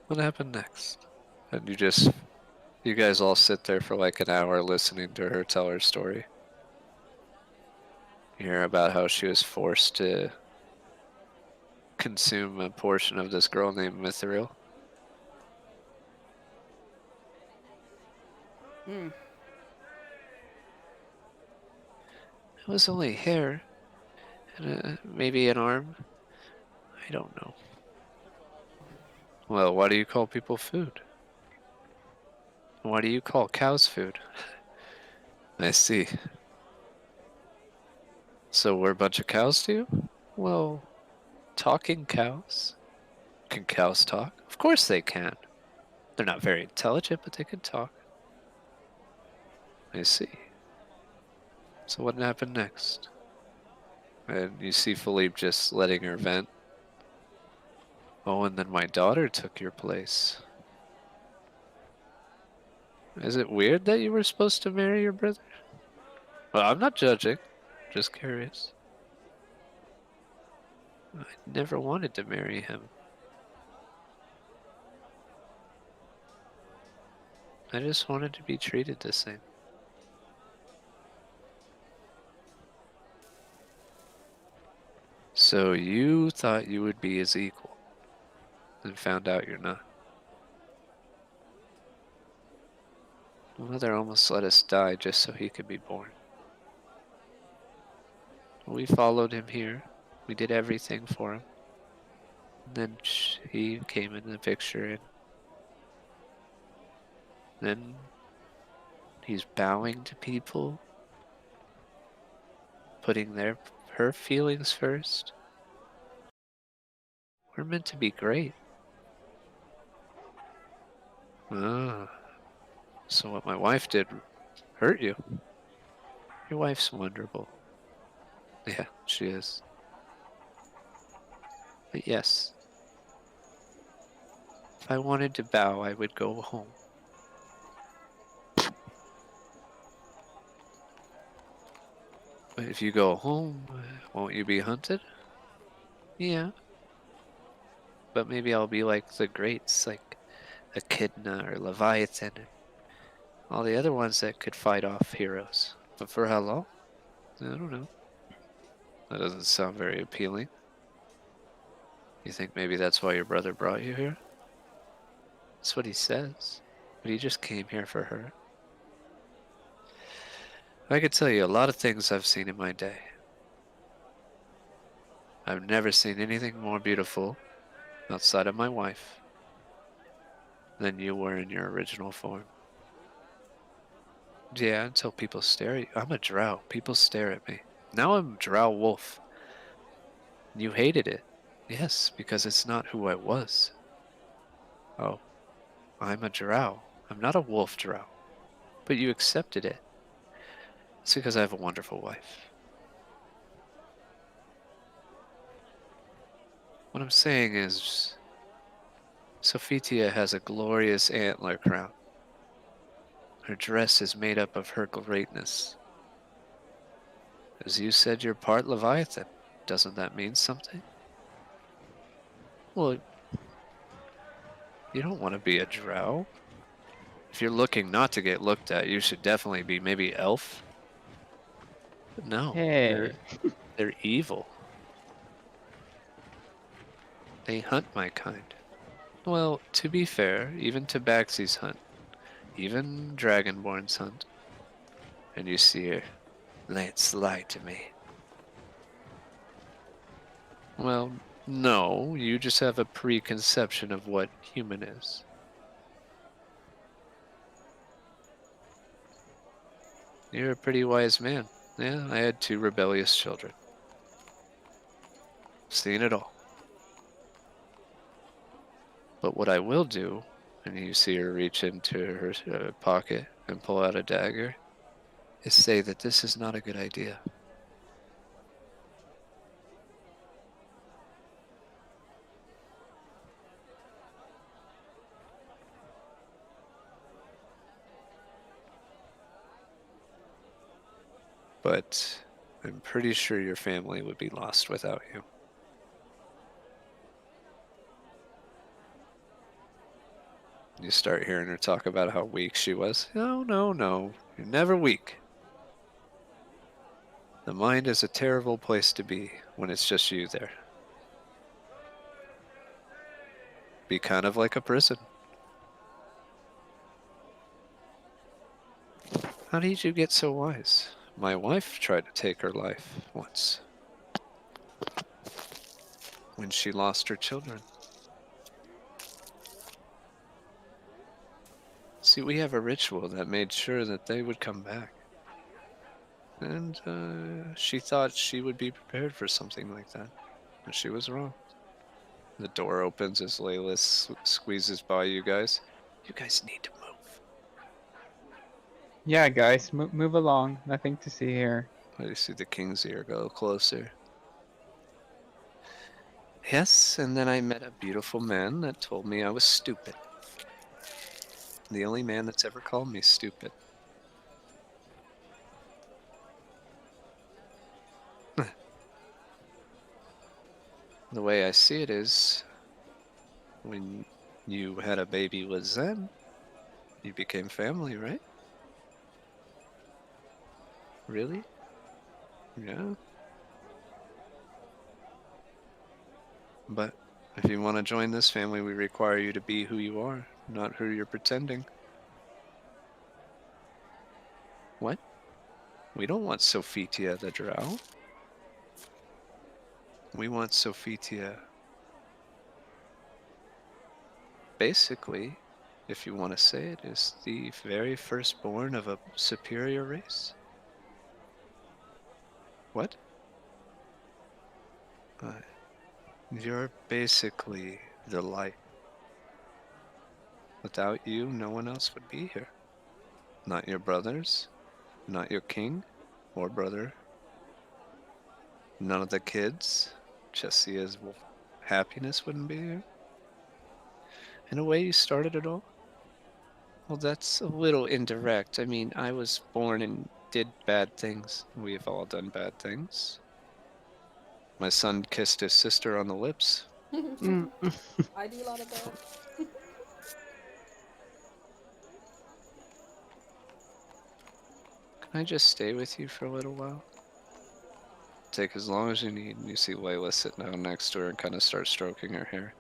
What happened next? And you guys all sit there for like an hour listening to her tell her story. You hear about how she was forced to consume a portion of this girl named Mithril. Hmm. It was only hair and maybe an arm. I don't know. Well, why do you call people food? Why do you call cows food? I see. So we're a bunch of cows to you? Well, talking cows. Can cows talk? Of course they can. They're not very intelligent, but they can talk. I see. So what happened next? And you see Philippe just letting her vent. Oh, and then my daughter took your place. Is it weird that you were supposed to marry your brother? Well, I'm not judging. Just curious. I never wanted to marry him. I just wanted to be treated the same. So you thought you would be his equal, and found out you're not. Mother almost let us die just so he could be born. We followed him here. We did everything for him. And then he came in the picture, and then he's bowing to people, putting her feelings first. We're meant to be great. Ah, so what my wife did hurt you. Your wife's wonderful. Yeah, she is. But yes, if I wanted to bow, I would go home. But if you go home, won't you be hunted? Yeah, but maybe I'll be like the greats, like Echidna or Leviathan, and all the other ones that could fight off heroes. But for how long? I don't know. That doesn't sound very appealing. You think maybe that's why your brother brought you here? That's what he says. But he just came here for her. I could tell you a lot of things I've seen in my day. I've never seen anything more beautiful outside of my wife than you were in your original form. Yeah, until people stare at you. I'm a drow. People stare at me. Now I'm drow wolf. You hated it. Yes, because it's not who I was. Oh, I'm a drow. I'm not a wolf drow. But you accepted it. It's because I have a wonderful wife. What I'm saying is, Sophitia has a glorious antler crown. Her dress is made up of her greatness. As you said, you're part Leviathan. Doesn't that mean something? Well, you don't want to be a drow. If you're looking not to get looked at, you should definitely be maybe elf. But no, Hey. they're evil. They hunt my kind. Well, to be fair, even tabaxis hunt. Even dragonborns hunt. And you see her, Lance lied to me. Well, no, you just have a preconception of what human is. You're a pretty wise man. Yeah, I had 2 rebellious children. Seen it all. But what I will do, and you see her reach into her pocket and pull out a dagger, is say that this is not a good idea. But I'm pretty sure your family would be lost without you. You start hearing her talk about how weak she was. No, no, no. You're never weak. The mind is a terrible place to be when it's just you there. Be kind of like a prison. How did you get so wise? My wife tried to take her life once when she lost her children. See, we have a ritual that made sure that they would come back. And she thought she would be prepared for something like that. But she was wrong. The door opens as Layla squeezes by you guys. You guys need to move. Yeah, guys, move along. Nothing to see here. You see the king's ear go closer. Yes, and then I met a beautiful man that told me I was stupid. The only man that's ever called me stupid. The way I see it is, when you had a baby with Zen, you became family, right? Really? Yeah. But if you want to join this family, we require you to be who you are, not who you're pretending. What? We don't want Sophitia the Drow. We want Sophitia. Basically, if you want to say it, is the very firstborn of a superior race. What? You're basically the light. Without you, no one else would be here. Not your brothers, not your king or brother, none of the kids. Chessia's happiness wouldn't be here. In a way, you started it all. Well, that's a little indirect. I mean, I was born and did bad things. We've all done bad things. My son kissed his sister on the lips. Mm, I do a lot of that. Can I just stay with you for a little while? Take as long as you need. And you see Layla sitting down next to her and kind of start stroking her hair.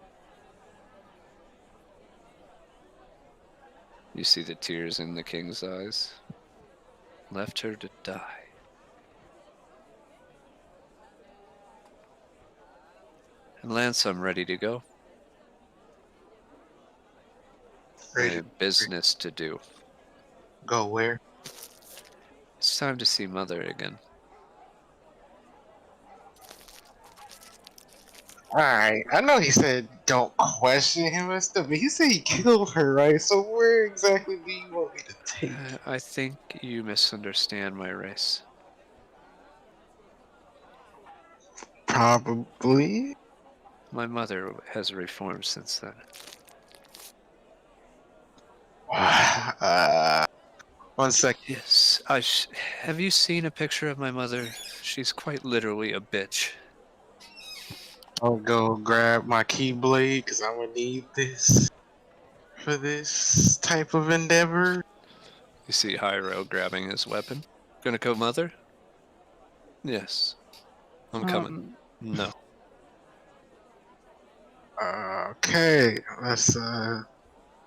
You see the tears in the king's eyes. Left her to die. And Lance, I'm ready to go. I ready. have business to do. Go where? It's time to see Mother again. Alright, I know he said don't question him and stuff, but he said he killed her, right? So where exactly do you want me to take you? I think you misunderstand my race. Probably. My mother has reformed since then. uh, 1 second. Yes, have you seen a picture of my mother? She's quite literally a bitch. I'll go grab my keyblade because I'm gonna need this for this type of endeavor. You see Hyro grabbing his weapon. Gonna go, Mother? Yes. I'm coming. Um, No. Okay, let's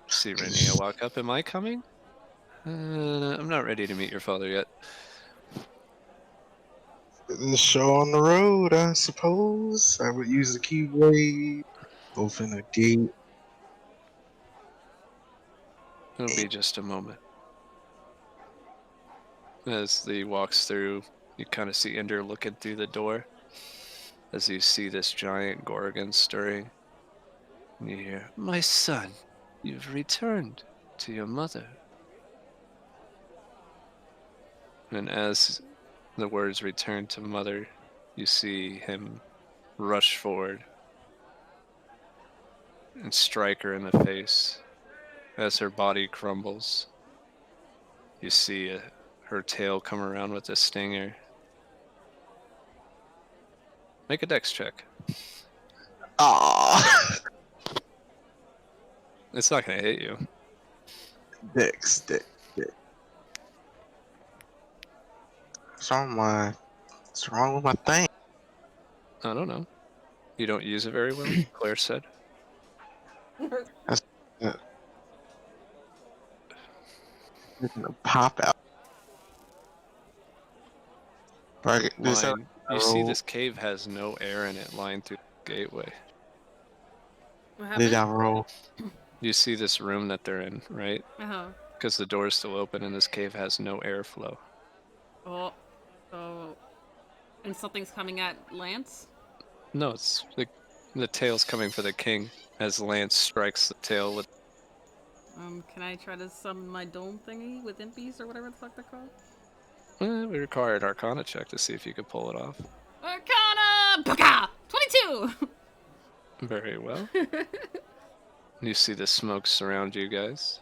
See Renea walk up. Am I coming? I'm not ready to meet your father yet. the show on the road, I suppose. I would use the keyblade, open the gate. It'll be just a moment. As he walks through, you kind of see Ender looking through the door. As you see this giant Gorgon stirring. And you hear, "My son, you've returned to your mother." And as the words "return to mother," you see him rush forward and strike her in the face. As her body crumbles, you see her tail come around with a stinger. Make a dex check. Ah, It's not going to hit you. Dex. What's wrong with my thing? I don't know. You don't use it very well, Claire said. That's it's gonna pop out. Right, this how Line. You I see roll. this cave has no air in it lined through the gateway. What Did happened? I roll? You see this room that they're in, right? Uh-huh. Because the door is still open and this cave has no airflow. Oh. Oh. And something's coming at Lance? No, it's the tail's coming for the king as Lance strikes the tail with. Can I try to summon my dome thingy with impies or whatever the fuck they're called? We require an Arcana check to see if you could pull it off. Arcana! Baka! 22! Very well. You see the smoke surround you guys.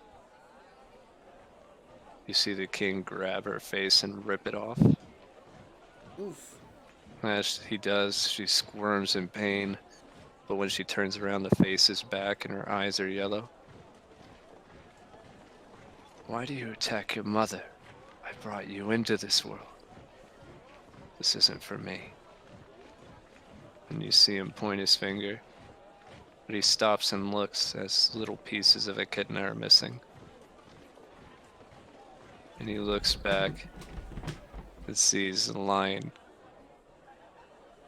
You see the king grab her face and rip it off. Oof. As he does, she squirms in pain, but when she turns around, the face is back and her eyes are yellow. "Why do you attack your mother? I brought you into this world. This isn't for me." And you see him point his finger, but he stops and looks as little pieces of echidna are missing. And he looks back and sees the lion.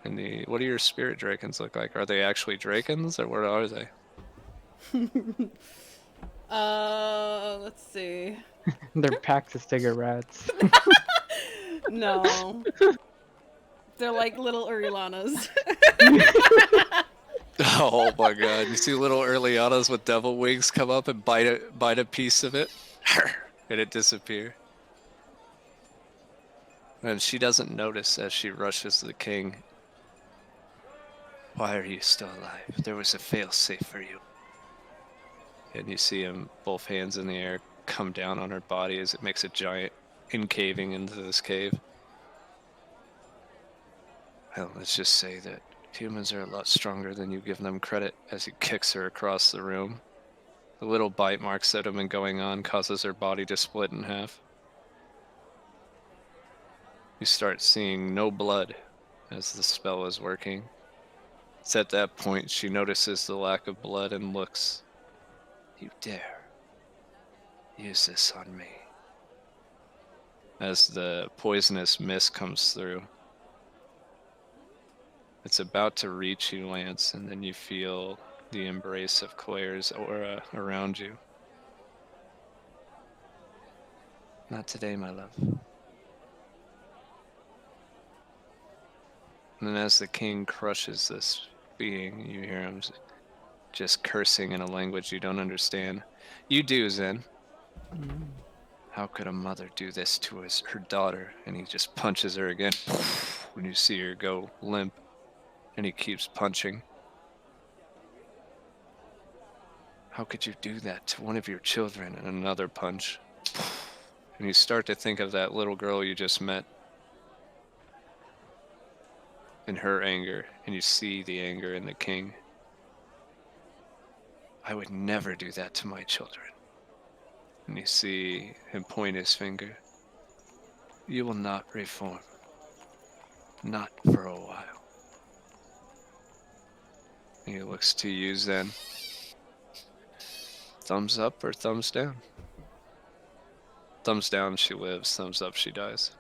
And what do your spirit drakens look like? Are they actually drakens, or what are they? Let's see. They're packs of cigarettes. No. They're like little Urilanas. Oh my god, you see little Erlianas with devil wings come up and bite a piece of it, and it disappear. And she doesn't notice as she rushes the king. "Why are you still alive? There was a fail-safe for you." And you see him, both hands in the air, come down on her body as it makes a giant incaving into this cave. Well, let's just say that humans are a lot stronger than you give them credit, as he kicks her across the room. The little bite marks that have been going on causes her body to split in half. You start seeing no blood as the spell is working. It's at that point she notices the lack of blood and looks. "You dare use this on me." As the poisonous mist comes through, it's about to reach you, Lance, and then you feel the embrace of Claire's aura around you. "Not today, my love." And then as the king crushes this being, you hear him just cursing in a language you don't understand. You do, Zen. "How could a mother do this to her daughter?" And he just punches her again. When you see her go limp, and he keeps punching. "How could you do that to one of your children?" And another punch. And you start to think of that little girl you just met and her anger, and you see the anger in the king. "I would never do that to my children." And you see him point his finger. "You will not reform. Not for a while." And he looks to you, Zen. Thumbs up or thumbs down? Thumbs down, she lives. Thumbs up, she dies.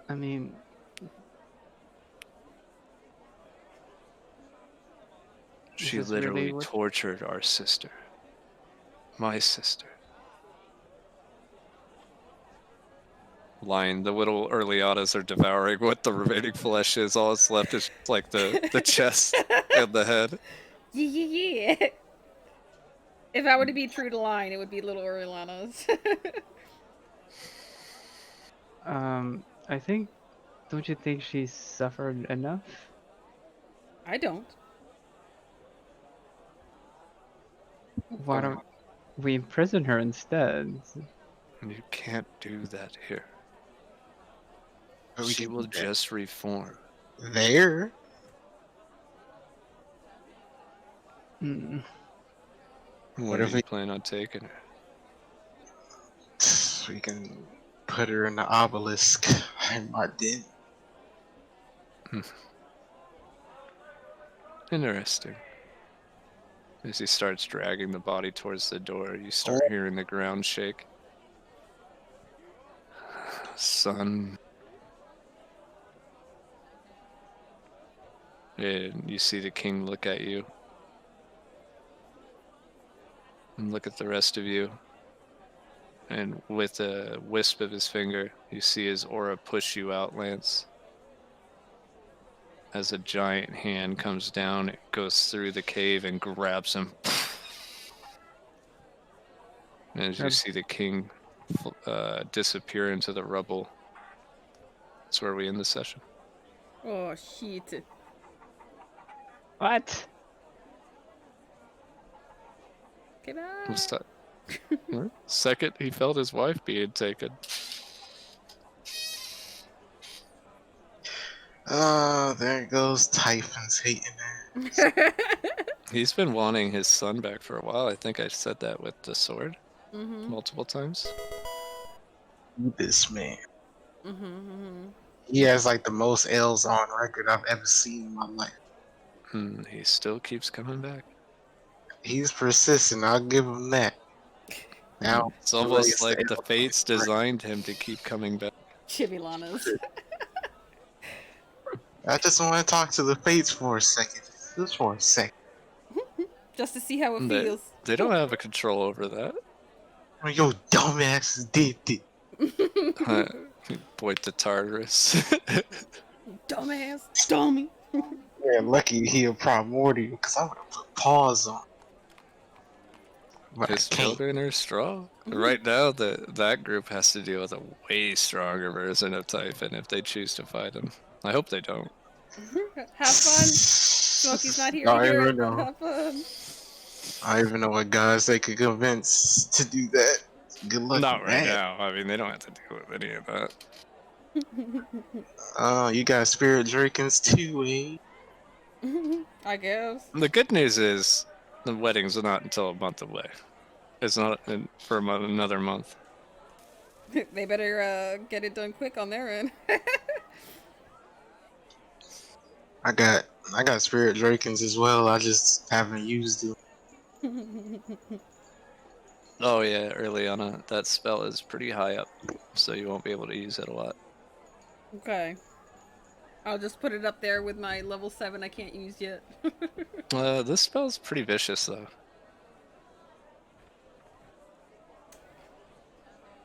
I mean, She this really literally what? tortured our sister. My sister. line. The little Earlianas are devouring what the remaining flesh is. All that's left is like the chest and the head. Yeah. If I were to be true to line, it would be little Oriolanas. I think. Don't you think she's suffered enough? I don't. Why don't we imprison her instead? You can't do that here. But we She can will do that just reform. there. Mm. Where if do you we- plan on taking her? We can put her in the obelisk in my den. Interesting. As he starts dragging the body towards the door, you start hearing the ground shake. Son. And you see the king look at you. And look at the rest of you. And with a wisp of his finger, you see his aura push you out, Lance. As a giant hand comes down, it goes through the cave and grabs him. And as you see the king disappear into the rubble, that's where we end the session. Oh, shit. What? Can I? What's that? Second, he felt his wife being taken. Oh, there goes Typhon's hating that. He's been wanting his son back for a while. I think I said that with the sword multiple times. This man. Mm-hmm. He has like the most L's on record I've ever seen in my life. He still keeps coming back. He's persistent. I'll give him that. Now It's almost raise like the L. fates designed him to keep coming back. Chibilanas. I just want to talk to the fates for a second. Just for a second. Just to see how it They, feels. they don't have a control over that. Oh, yo, dumbasses did it. Point to Tartarus. Dumbass. Dummy. Yeah, lucky he a primordial, because I would have put paws on. But His I can't. children are strong. Right now, that group has to deal with a way stronger version of Typhon if they choose to fight him. I hope they don't. Have fun. Smokey's not here to I hear even it, but know. have fun. I even know what guys they could convince to do that. Good luck Not with right that. now. I mean, they don't have to deal with any of that. You got spirit drakens too, eh? I guess. The good news is the wedding's not until a month away. It's not for another month. They better get it done quick on their end. I got spirit drakens as well. I just haven't used them. Oh yeah, early on, that spell is pretty high up, so you won't be able to use it a lot. Okay. I'll just put it up there with my level 7 I can't use yet. This spell's pretty vicious though.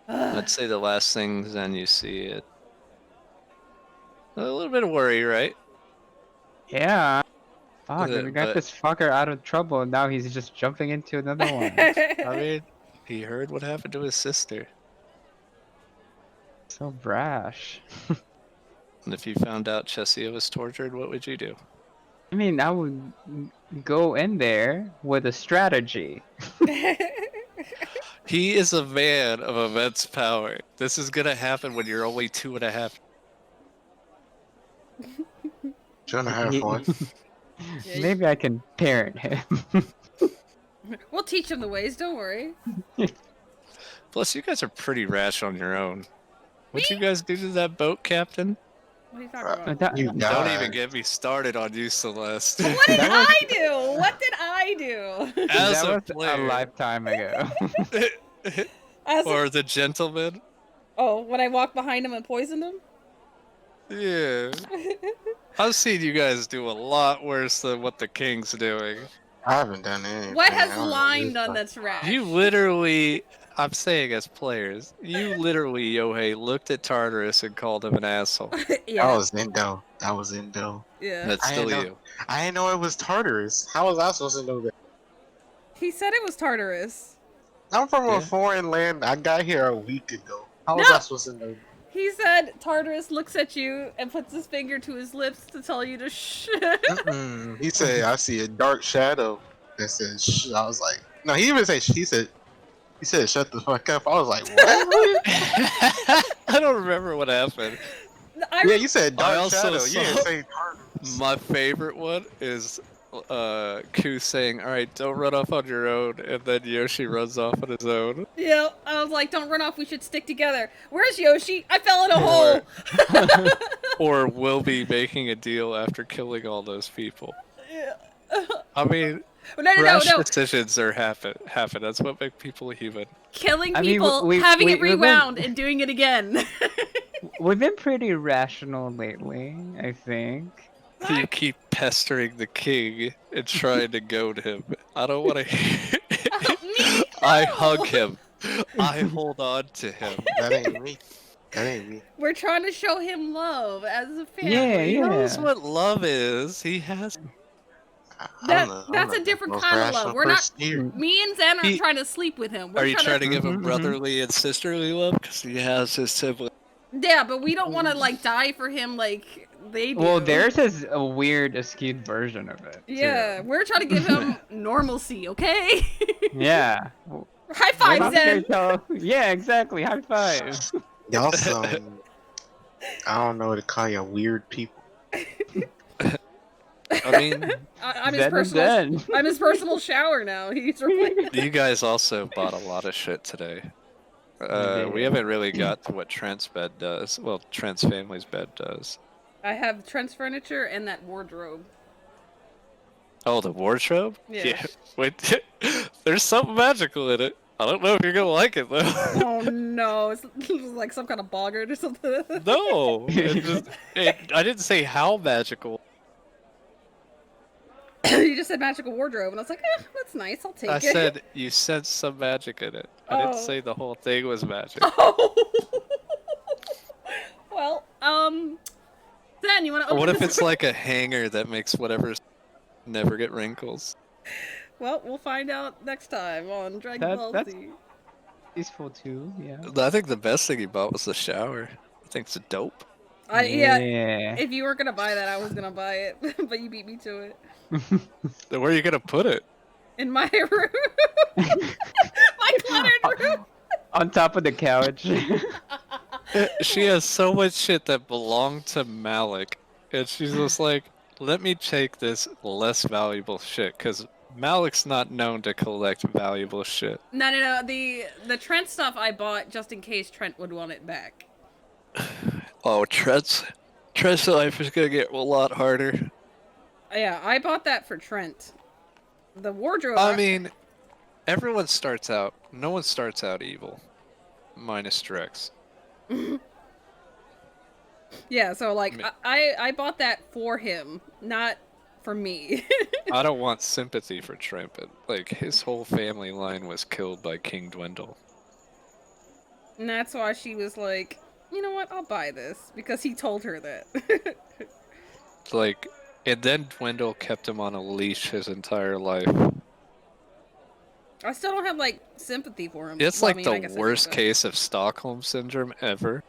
I'd say the last thing then you see it. A little bit of worry, right? Yeah. Fuck, we got But this fucker out of trouble and now he's just jumping into another one. I mean, he heard what happened to his sister. So brash. And if you found out Chessia was tortured, what would you do? I mean, I would go in there with a strategy. He is a man of immense power. This is gonna happen when you're only 2.5. 2.5 what? Yeah, Maybe I can parent him. we'll teach him the ways, don't worry. Plus, you guys are pretty rash on your own. What'd you guys do to that boat, Captain? What are you talking about? That- You Don't died. even get me started on you, Celeste. What did That was- I do? What did I do? As that a was player. a lifetime ago. As a- Or the gentleman. Oh, when I walked behind him and poisoned him? Yeah. I've seen you guys do a lot worse than what the king's doing. I haven't done anything. What I has don't know Line this done stuff. that's rash? You literally, I'm saying as players, you literally, Yohei, looked at Tartarus and called him an asshole. That Yeah. was Indo. That was Indo. Yeah. That's I didn't still know. you. I didn't know it was Tartarus. How was I supposed to know that? He said it was Tartarus. I'm from a Yeah. foreign land. I got here a week ago. How No! was I supposed to know? He said Tartarus looks at you and puts his finger to his lips to tell you to shh. Mm-mm. He said, "I see a dark shadow." That says, "Shh." I was like, "No." He even said, He said, "Shut the fuck up." I was like, "What?" I don't remember what happened. Yeah, you said I dark also shadow. You didn't saw- say Tartarus. My favorite one is Ku saying, "Alright, don't run off on your own," and then Yoshi runs off on his own. Yeah, I was like, don't run off, we should stick together. Where's Yoshi? I fell in a hole! Or we'll be making a deal after killing all those people. Yeah. I mean, No. rash decisions are happen. That's what make people human. Killing I mean, people, we- having we- it we've been- rewound, and doing it again. We've been pretty rational lately, I think. You keep pestering the king and trying to goad him. I don't want to. Me I too. hug him. I hold on to him. That ain't me. That ain't me. We're trying to show him love as a family. Yeah, He yeah. knows what love is. He has. That's a different kind of love. We're not. Here. Me and Zen are He- trying to sleep with him. We're Are you trying to give him Mhm, mhm. brotherly and sisterly love? Because he has his sibling. Yeah, but we don't want to like die for him like they do. Well, theirs is a weird, skewed version of it. too. Yeah, we're trying to give him normalcy, okay? Yeah. High We're five, not here Zen. to- Yeah, exactly. High five. Y'all some, I don't know what to call you, weird people. I mean, I'm his Zen is personal. Zen. I'm his personal shower now. He's replaced. you guys also bought a lot of shit today. We haven't really got to what Trent's bed does. Well, Trent's family's bed does. I have Trent's furniture and that wardrobe. Oh, the wardrobe? Yeah. Wait, there's something magical in it. I don't know if you're gonna like it though. Oh no, it's like some kind of boggart or something. No, I didn't say how magical. You just said magical wardrobe, and I was like, that's nice. I'll take I it. said you sense some magic in it. I didn't Oh. say the whole thing was magic. Oh. Well, Zen, you want to open What if this? it's like a hanger that makes whatever's never get wrinkles? Well, we'll find out next time on Dragon Ball that's- Z. Peaceful too, yeah. I think the best thing he bought was the shower. I think it's dope. Yeah. Yeah. If you weren't gonna buy that, I was gonna buy it, but you beat me to it. Then where are you gonna put it? In my room, my cluttered room. On top of the couch. She has so much shit that belonged to Malik, and she's just like, let me take this less valuable shit, because Malik's not known to collect valuable shit. No. The Trent stuff I bought just in case Trent would want it back. Oh, Trent's life is gonna get a lot harder. Yeah, I bought that for Trent. The wardrobe. I mean, everyone starts out, no one starts out evil. Minus Drex. Yeah, so like Me- I bought that for him, not for me. I don't want sympathy for Trent, but like his whole family line was killed by King Dwindle. And that's why she was like, you know what, I'll buy this. Because he told her that. Like, and then Dwindle kept him on a leash his entire life. I still don't have like sympathy for him. It's Well, I like mean, I the guess I do, worst but- case of Stockholm syndrome ever.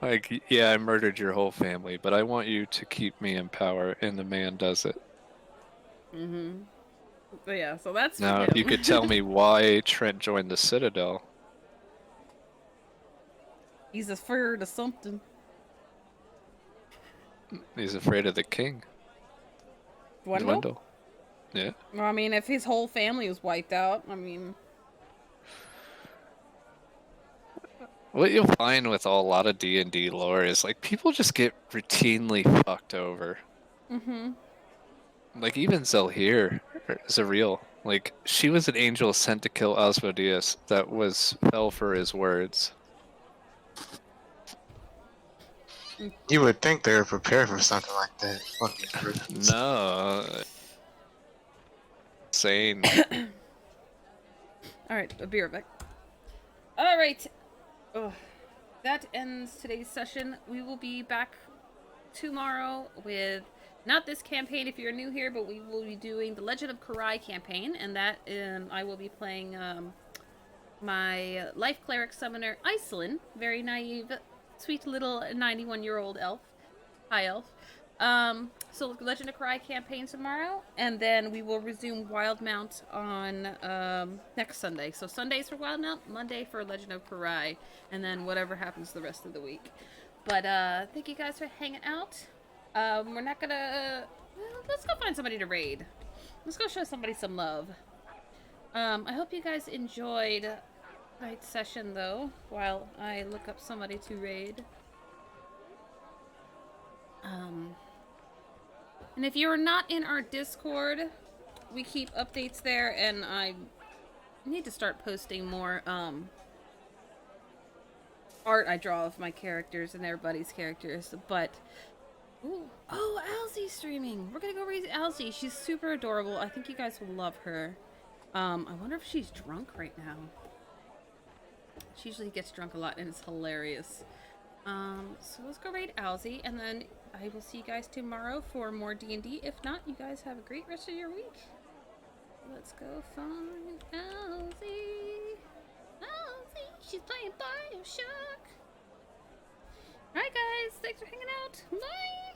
Like, yeah, I murdered your whole family, but I want you to keep me in power, and the man does it. Mhm. But yeah, so that's for Now, him. if you could tell me why Trent joined the Citadel, He's afraid of something. he's afraid of the king. Dwindle. Yeah. Well, I mean, if his whole family was wiped out, I mean, What you'll find with a lot of D&D lore is, like, people just get routinely fucked over. mhm. Like, even Zariel, like, she was an angel sent to kill Asmodeus that fell for his words. You would think they were prepared for something like that. Fucking Griffins. No. Insane. All right, I'll be right back. All right. Oh, that ends today's session. We will be back tomorrow with not this campaign if you're new here, but we will be doing the Legend of Kurai campaign, and that I will be playing my life cleric summoner Iceland, very naive, sweet little 91-year-old elf, high elf. So Legend of Kurai campaign tomorrow, and then we will resume Wildemount on next Sunday. So Sundays for Wildemount, Monday for Legend of Kurai, and then whatever happens the rest of the week. But thank you guys for hanging out. We're not gonna. Well, let's go find somebody to raid. Let's go show somebody some love. I hope you guys enjoyed tonight's session, though, while I look up somebody to raid. And if you're not in our Discord, we keep updates there, and I need to start posting more art I draw of my characters and everybody's characters. But ooh, oh, Alzie's streaming. We're gonna go raise Alzie. She's super adorable. I think you guys will love her. I wonder if she's drunk right now. She usually gets drunk a lot, and it's hilarious. So let's go raid Alzie, and then I will see you guys tomorrow for more D&D. If not, you guys have a great rest of your week. Let's go find Alzie. Alzie, she's playing Bioshock. Alright guys, thanks for hanging out. Bye!